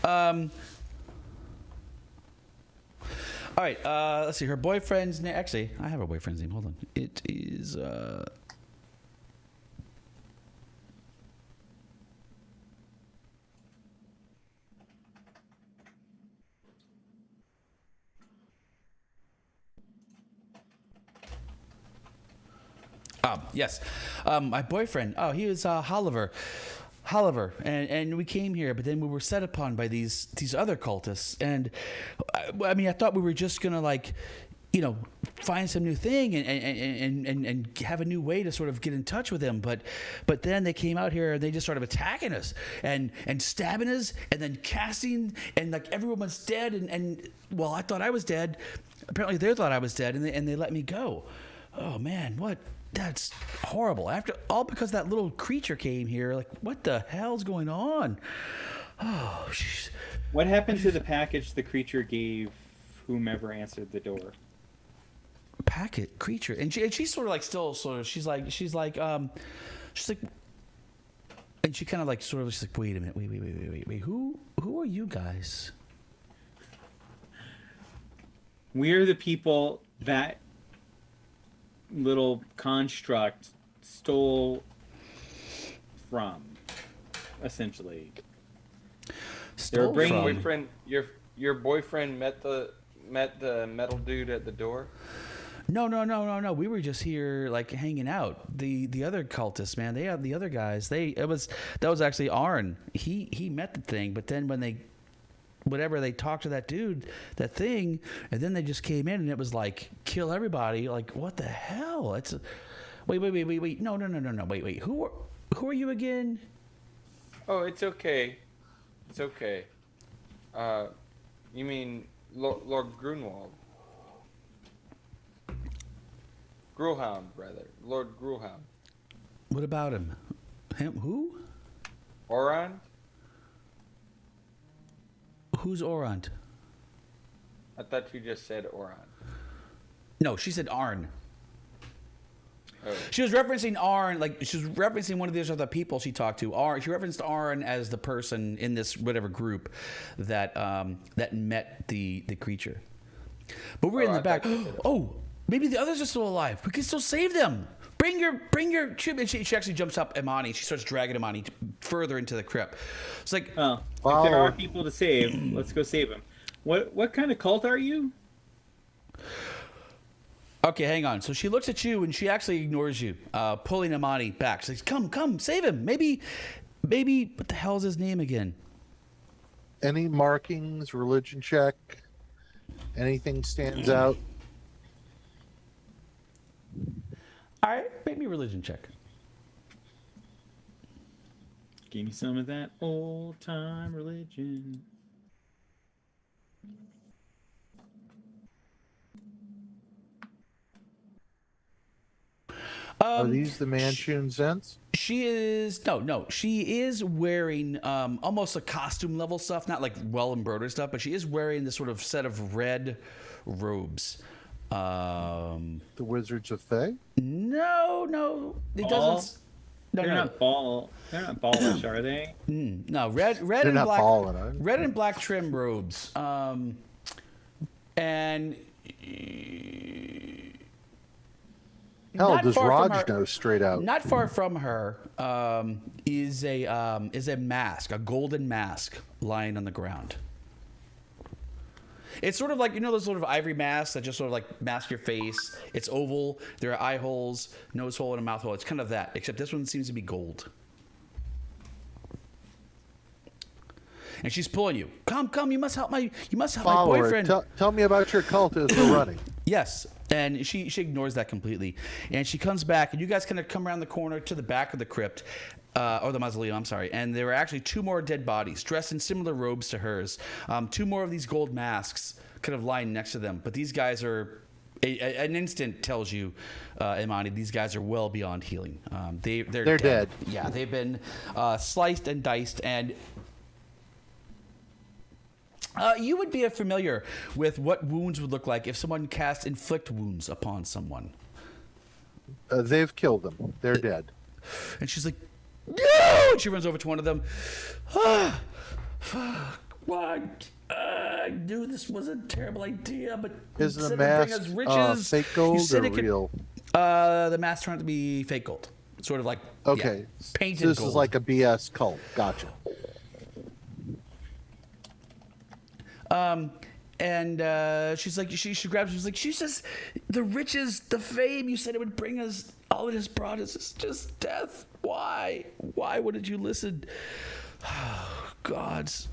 All right, let's see. Her boyfriend's name. Actually, I have her boyfriend's name. Hold on. It is. Yes. My boyfriend. Oh, he was Holliver, and we came here, but then we were set upon by these other cultists, and I thought we were just gonna find some new thing and have a new way to sort of get in touch with them, but then they came out here and they just started attacking us and stabbing us and then casting, and like everyone was dead, and well, I thought I was dead. Apparently they thought I was dead, and they let me go. Oh man, what? That's horrible. After all, because that little creature came here. Like, what the hell's going on? Oh, jeez. What happened to the package the creature gave whomever answered the door? Packet creature, and she's sort of like still sort of. She's like, and she kind of like sort of. She's like, wait a minute, wait. Who are you guys? We're the people that little construct stole from, essentially. Stole bringing from? Boyfriend, your boyfriend met the metal dude at the door. No. We were just here like hanging out. The other cultists, man. They have the other guys. That was actually Arn. He met the thing, but then when they talked to that dude, that thing, and then they just came in and it was like kill everybody. Like, what the hell? It's wait. No. Wait. Who are you again? Oh, it's okay. It's okay. You mean Lord Grunwald? Grulhound, rather. Lord Grulhound. What about him? Him? Who? Oran? Who's Orant? I thought you just said Oran. No, she said Arn. Oh. She was referencing Arn, like she was referencing one of these other people she talked to. She referenced Arn as the person in this whatever group that met the creature. But we're in the back. Oh, Maybe the others are still alive. We can still save them. Bring your ship. And she actually jumps up Imani. She starts dragging Imani further into the crypt. It's like, Oh, if there are people to save, let's go save them. What kind of cult are you? okay, hang on. So she looks at you and she actually ignores you, pulling Imani back. She's like, come, save him. Maybe, what the hell is his name again? Any markings, religion check, anything stands out? All right, make me a religion check. Give me some of that old time religion. Are these the Manchun Zents? She is no. She is wearing almost a costume level stuff, not like well embroidered stuff, but she is wearing this sort of set of red robes. The Wizards of Fae? No, it Ball? doesn't. No, They're no. not ball. They're not ballish, are they? No, red They're and not black, balling, are they? red and black trim robes, and Hell, not does far from Raj her- know straight out? Not far from her is a mask, a golden mask lying on the ground. It's sort of like, you know, those sort of ivory masks that just sort of like mask your face. It's oval. There are eye holes, nose hole, and a mouth hole. It's kind of that, except this one seems to be gold. And she's pulling you. Come, you must help my Follow her. boyfriend. Tell me about your cult as we're running. Yes, and she ignores that completely, and she comes back, and you guys kind of come around the corner to the back of the crypt, or the mausoleum. I'm sorry, and there were actually two more dead bodies dressed in similar robes to hers. Two more of these gold masks kind of lying next to them, but these guys are. An instant tells you, Imani, these guys are well beyond healing. They're dead. Yeah, they've been sliced and diced, and you would be familiar with what wounds would look like if someone cast inflict wounds upon someone. They've killed them. They're dead. And she's like, no! And she runs over to one of them. Fuck, what? I knew this was a terrible idea, but Is the instead of bring us mask riches, fake you gold said or it could- real? The mask turned out to be fake gold. Sort of like, Okay. yeah, painted So this gold. is like a BS cult. Gotcha. And she's like, she grabs, she's like, she says, the riches, the fame, you said it would bring us, all it has brought us is just death. Why wouldn't you listen? Gods.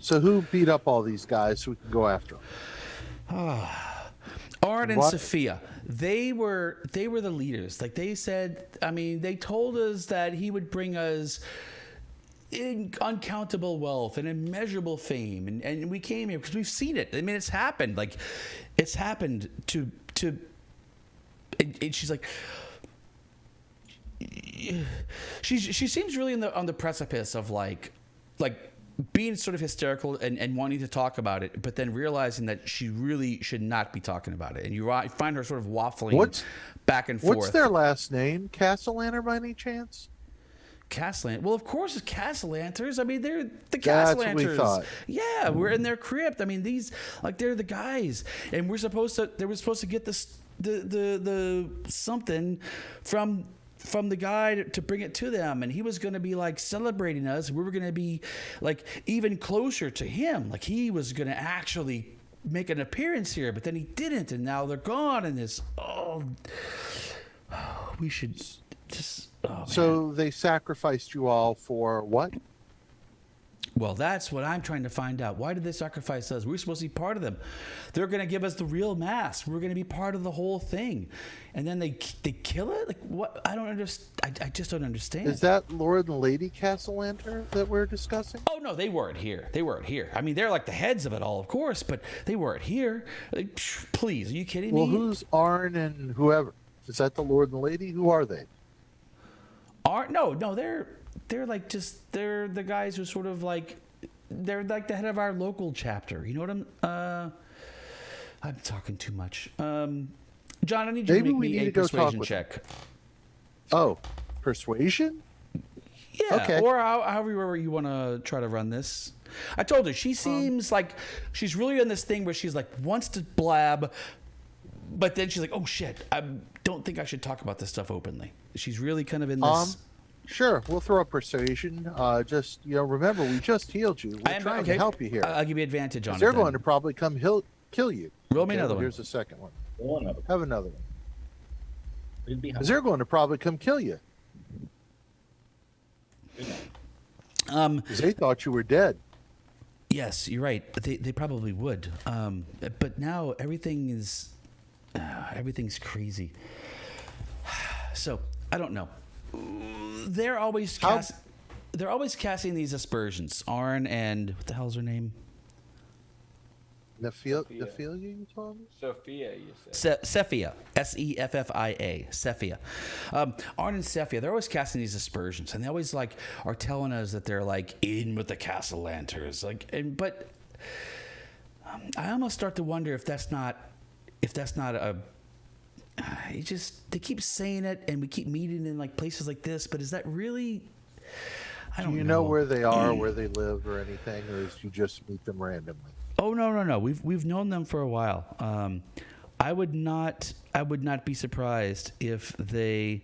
So who beat up all these guys so we can go after them? Arn and What? Sophia, they were the leaders. Like they said, I mean, they told us that he would bring us uncountable wealth and immeasurable fame, and we came here because we've seen it. I mean, it's happened. Like, it's happened to. And she's like, she seems really on the precipice of like being sort of hysterical and wanting to talk about it, but then realizing that she really should not be talking about it. And you find her sort of waffling back and forth. What's their last name? Castellanter by any chance? Castellan. Well, of course, it's Castellanters. I mean, they're the That's Castellanters. what we thought. Yeah, we're in their crypt. I mean, they're the guys, and they were supposed to get the something from the guy to bring it to them, and he was going to be like celebrating us. We were going to be like even closer to him. Like he was going to actually make an appearance here, but then he didn't, and now they're gone. And this, we should just. Oh, man. So they sacrificed you all for what? Well, that's what I'm trying to find out. Why did they sacrifice us? We're supposed to be part of them. They're going to give us the real mask. We're going to be part of the whole thing. And then they kill it? Like, what? I don't understand. I just don't understand. Is that Lord and Lady Castellanter that we're discussing? Oh, no, they weren't here. I mean, they're like the heads of it all, of course, but they weren't here. Like, please, are you kidding me? Well, who's Arn and whoever? Is that the Lord and Lady? Who are they? No, they're like they're the guys who sort of like, they're like the head of our local chapter. You know what I'm talking too much. John, I need you Maybe to make we me need a to go talk persuasion with check. Oh, persuasion? Yeah, Okay. or however you want to try to run this. I told her she seems like she's really on this thing where she's like wants to blab, but then she's like, oh shit, I don't think I should talk about this stuff openly. She's really kind of in this. Sure, we'll throw a persuasion. Just remember, we just healed you. We're trying to help you here. I'll give you advantage on it. They're then. going to probably come kill you. Roll me another one. Here's the second one. Roll another. Have another one. It'd be Because they're going to probably come kill you. Because they thought you were dead. Yes, you're right. They probably would. But now everything's crazy. So I don't know. They're always casting these aspersions. Arn and what the hell's her name? Nephilia, you told me? Sophia, you said. Sephia, Seffia, Sephia. Arn and Sephia, they're always casting these aspersions, and they always like are telling us that they're like in with the castle lanterns, but I almost start to wonder if that's not a. They keep saying it, and we keep meeting in like places like this, but is that really? I don't know. Do you know where they are, where they live, or anything, or is you just meet them randomly? Oh no. We've known them for a while. I would not be surprised if they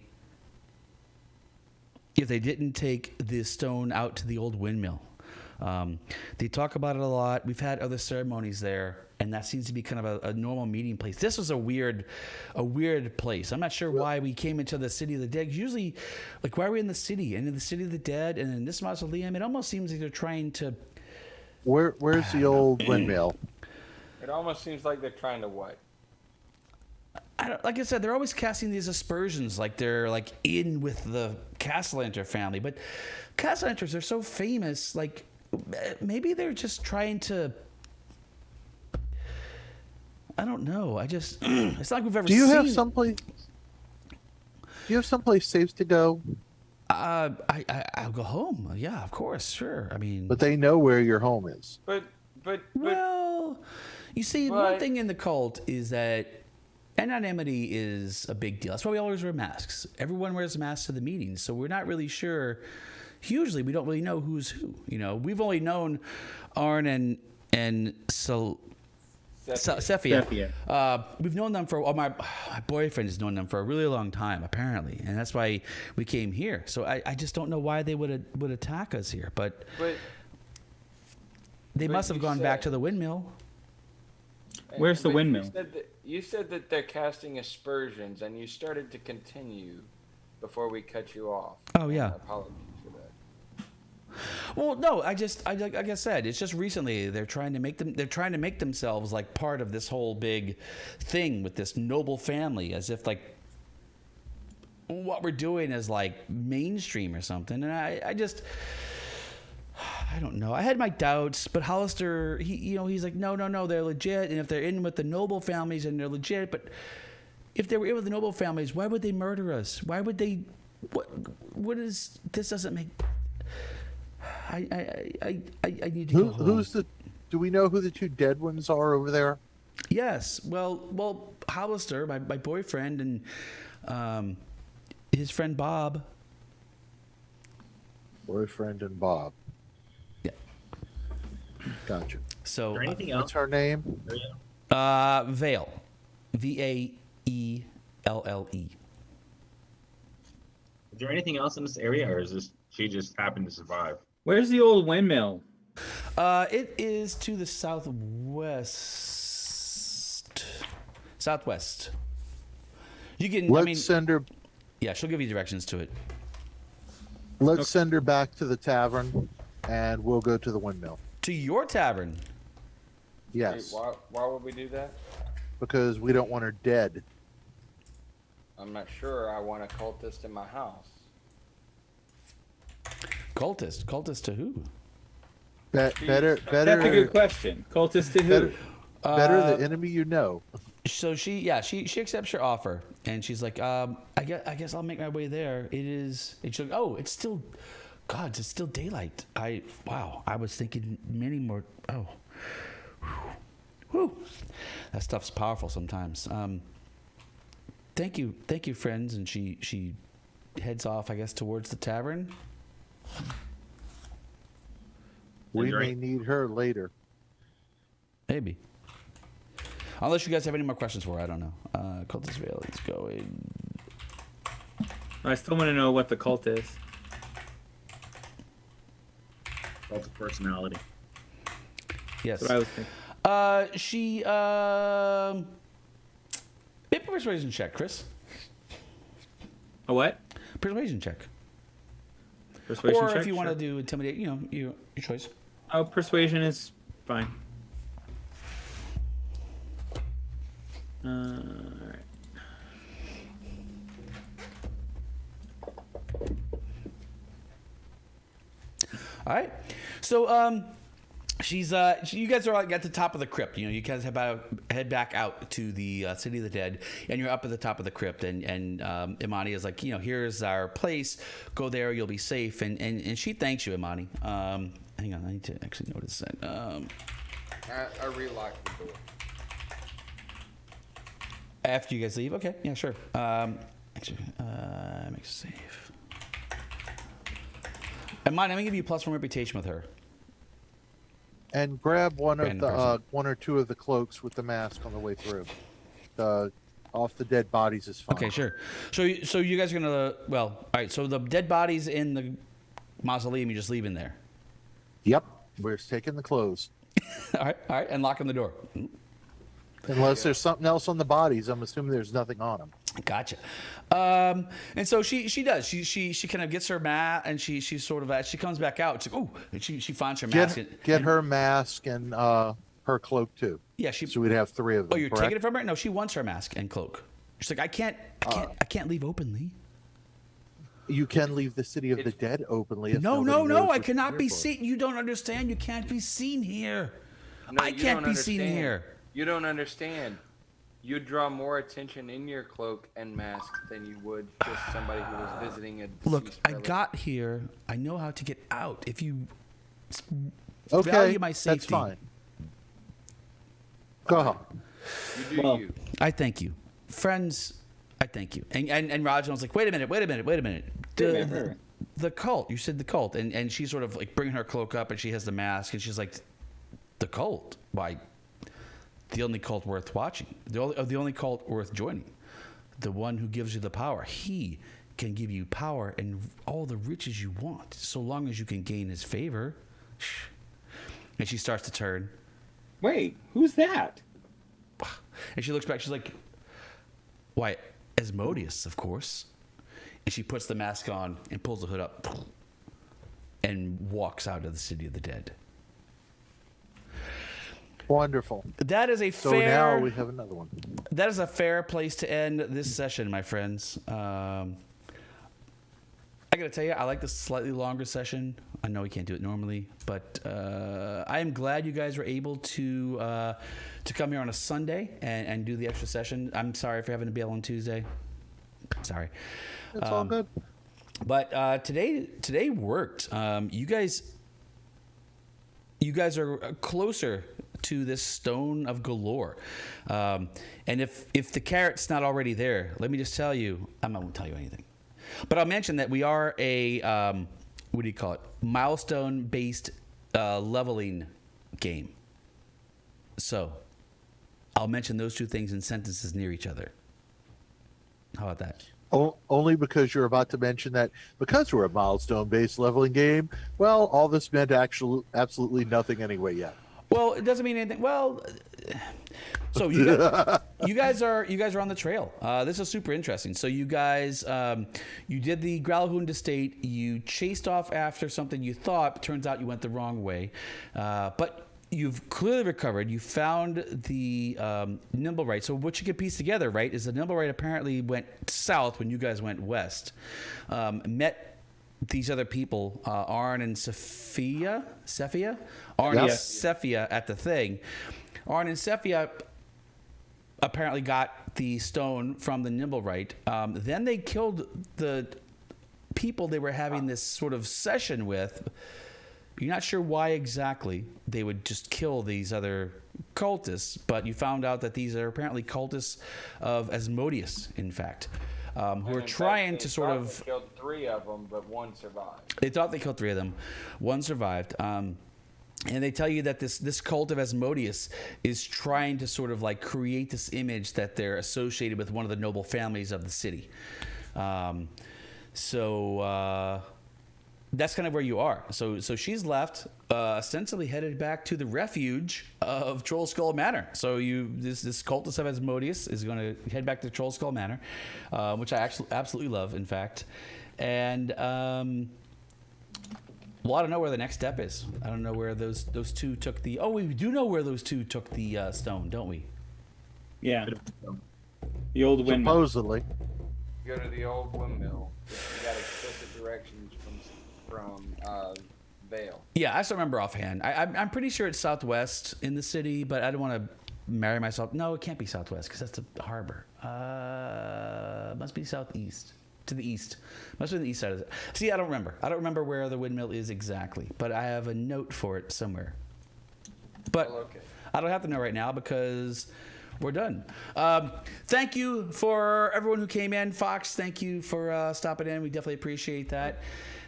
didn't take the stone out to the old windmill. They talk about it a lot. We've had other ceremonies there, and that seems to be kind of a normal meeting place. This was a weird place. I'm not sure why we came into the city of the dead. Usually, like, why are we in the city and in the city of the dead and in this mausoleum? It almost seems like they're trying to. Where's the old windmill? It almost seems like they're trying to what? Like I said, they're always casting these aspersions, like they're like in with the Castellanter family. But Castellanters are so famous, like maybe they're just trying to. I don't know. It's not like we've ever. Do you seen... have someplace? Do you have someplace safe to go? I'll go home. Yeah, of course, sure. I mean, But they know where your home is. But well, you see, one thing in the cult is that anonymity is a big deal. That's why we always wear masks. Everyone wears masks to the meetings, so we're not really sure. Usually, we don't really know who's who. We've only known Arn and Sephia. We've known them for. My boyfriend has known them for a really long time, apparently, and that's why we came here. So I just don't know why they would attack us here, but they must have gone back to the windmill. Where's the windmill? You said that they're casting aspersions, and you started to continue before we cut you off. Oh yeah. Apologies for that. Well, no, like I said, it's just recently they're trying to make themselves like part of this whole big thing with this noble family, as if like what we're doing is like mainstream or something. And I don't know. I had my doubts, but Hollister, he's like, no, they're legit. And if they're in with the noble families, and they're legit, but if they were in with the noble families, why would they murder us? Why would they? What is this? Doesn't make. I need to go home. Do we know who the two dead ones are over there? Yes. Well, Hollister, my boyfriend, and his friend Bob. Boyfriend and Bob. Yeah. Gotcha. So. Is there anything What's else? her name? Vale. Vaelle. Is there anything else in this area, or is this she just happened to survive? Where's the old windmill? It is to the southwest. You can. Let's send her. Yeah, she'll give you directions to it. Let's send her back to the tavern, and we'll go to the windmill. To your tavern. Yes, Wait, why would we do that? because we don't want her dead. I'm not sure I want a cultist in my house. Cultist to who? Better. That's a good question. Cultist to who? Better the enemy you know. So she accepts your offer, and she's like, I guess I'll make my way there. It is. And she's like, oh, it's still daylight. I was thinking many more. Oh, whew. That stuff's powerful sometimes. Thank you, friends. And she heads off, I guess, towards the tavern. We You're may right. need her later. Maybe. Unless you guys have any more questions for her, I don't know. Cultist Valence going. I still want to know what the cult is. Cult of personality. Yes. That's what I was thinking. She make a persuasion check, Chris. A what? Persuasion check. Persuasion Or check? if you want to Sure. do intimidate, your choice. Oh, persuasion is fine. All right. All right. So you guys are at the top of the crypt. You guys head back out to the city of the dead, and you're up at the top of the crypt. And Imani is like, here's our place. Go there, you'll be safe. And she thanks you, Imani. Hang on, I need to actually notice that. I relocked the door. After you guys leave, okay, yeah, sure. Actually, make a save. Imani, I'm gonna give you +1 reputation with her. And grab one of Random the person. one or two of the cloaks with the mask on the way through. Off the dead bodies is fine. Okay, sure. So you guys are gonna all right. So the dead bodies in the mausoleum, you just leave in there. Yep. We're just taking the clothes. all right, and locking the door. Unless there's something else on the bodies, I'm assuming there's nothing on them. Gotcha. And so she does. She kind of gets her mat, and she sort of she comes back out. She's like, oh, and she finds her mask. Get her mask and her cloak too. Yeah, So we'd have 3 of them. Oh, you're correct? taking it from her? No, she wants her mask and cloak. She's like, I can't leave openly. You can leave the city of the dead openly. If No, nobody knows I what cannot you're be here for. seen. You don't understand. You can't be seen here. No, I you can't don't be seen understand. here. You don't understand. You draw more attention in your cloak and mask than you would just somebody who was visiting a deceased Look, I relative. got here. I know how to get out. If you Okay, value my safety, that's fine. Go ahead. You do Well, you. I thank you, friends. I thank you. And Roginald's like, wait a minute. The cult. You said the cult, and she's sort of like bringing her cloak up, and she has the mask, and she's like, the cult. Why? The only cult worth watching. The only cult worth joining. The one who gives you the power. He can give you power and all the riches you want, so long as you can gain his favor. And she starts to turn, Wait, who's that? and she looks back. She's like, why, Asmodeus, of course. And she puts the mask on and pulls the hood up and walks out of the city of the dead. Wonderful. That is a So fair. now we have another one. That is a fair place to end this session, my friends. I gotta tell you, I like this slightly longer session. I know we can't do it normally, but I am glad you guys were able to come here on a Sunday and do the extra session. I'm sorry for having to bail on Tuesday. Sorry. It's all good. But today worked. You guys are closer to this stone of galore. And if the carrot's not already there, let me just tell you, I'm not going to tell you anything. But I'll mention that we are a, what do you call it? Milestone-based leveling game. So I'll mention those two things in sentences near each other. How about that? Only because you're about to mention that because we're a milestone-based leveling game, well, all this meant absolutely nothing anyway yet. Well, it doesn't mean anything. Well, so you guys are on the trail. This is super interesting. So you guys, you did the Growlhound estate. You chased off after something you thought. Turns out you went the wrong way, but you've clearly recovered. You found the Nimblewright. So what you can piece together, right, is the Nimblewright apparently went south when you guys went west. Met these other people, Arn and Cephia? Arn and Cephia at the thing. Arn and Cephia apparently got the stone from the Nimblewright. Then they killed the people they were having this sort of session with. You're not sure why exactly they would just kill these other cultists, but you found out that these are apparently cultists of Asmodeus, in fact. who And are in trying fact, to they sort thought of. they killed 3 of them, but 1 survived. They thought they killed 3 of them. 1 survived. And they tell you that this cult of Asmodeus is trying to sort of like create this image that they're associated with one of the noble families of the city. So that's kind of where you are. So she's left, ostensibly headed back to the refuge of Troll Skull Manor. So this cultist of Asmodeus is going to head back to Troll Skull Manor, which I actually absolutely love, in fact. And well, I don't know where the next step is. I don't know where those 2 took the. Oh, we do know where those 2 took the stone, don't we? Yeah. The old windmill. Supposedly. Go to the old windmill. You got explicit directions from Vale. Yeah, I still remember offhand. I'm pretty sure it's southwest in the city, but I don't want to marry myself. No, it can't be southwest because that's the harbor. Must be southeast. To the east. Must be the east side of it. See, I don't remember. I don't remember where the windmill is exactly, but I have a note for it somewhere. But Well, okay. I don't have to know right now because we're done. Thank you for everyone who came in. Fox, thank you for stopping in. We definitely appreciate that.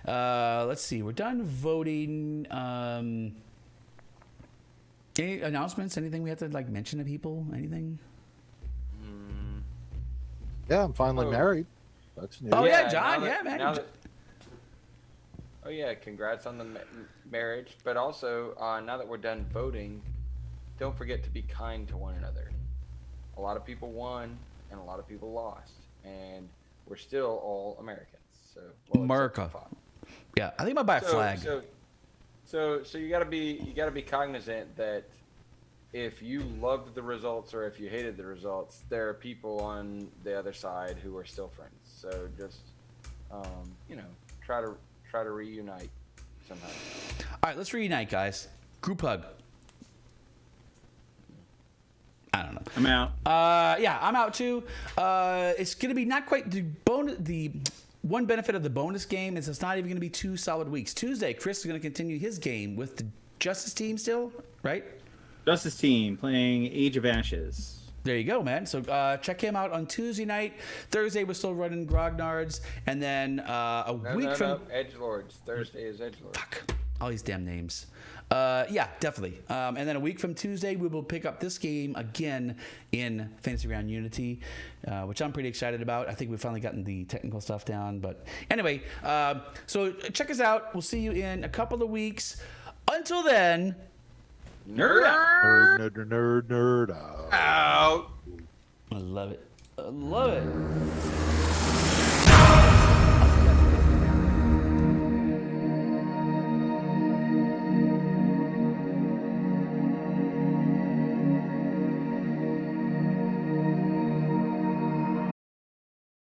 Let's see. We're done voting. Any announcements? Anything we have to like mention to people? Anything? Yeah, I'm finally Oh. married. That's new. Oh, yeah, John. now that- Yeah, man. now that- oh yeah, congrats on the marriage. But also, now that we're done voting, don't forget to be kind to one another. A lot of people won, and a lot of people lost, and we're still all Americans. So well, except America. for Fox. Yeah, I think I might buy a flag. So you gotta be cognizant that if you loved the results or if you hated the results, there are people on the other side who are still friends. So just try to reunite somehow. All right, let's reunite, guys. Group hug. I don't know. I'm out. Yeah, I'm out too. It's gonna be not quite the one benefit of the bonus game is it's not even gonna be 2 solid weeks. Tuesday, Chris is gonna continue his game with the Justice team still, right? Justice Team playing Age of Ashes. There you go, man. So check him out on Tuesday night. Thursday, we're still running Grognards, and then week from Edgelords. Thursday is Edgelords. Fuck. All these damn names. Yeah, definitely. And then a week from Tuesday, we will pick up this game again in Fantasy Round Unity, which I'm pretty excited about. I think we've finally gotten the technical stuff down. But anyway, so check us out. We'll see you in a couple of weeks. Until then, Nerd out. Nerd out. Out. I love it. I love it.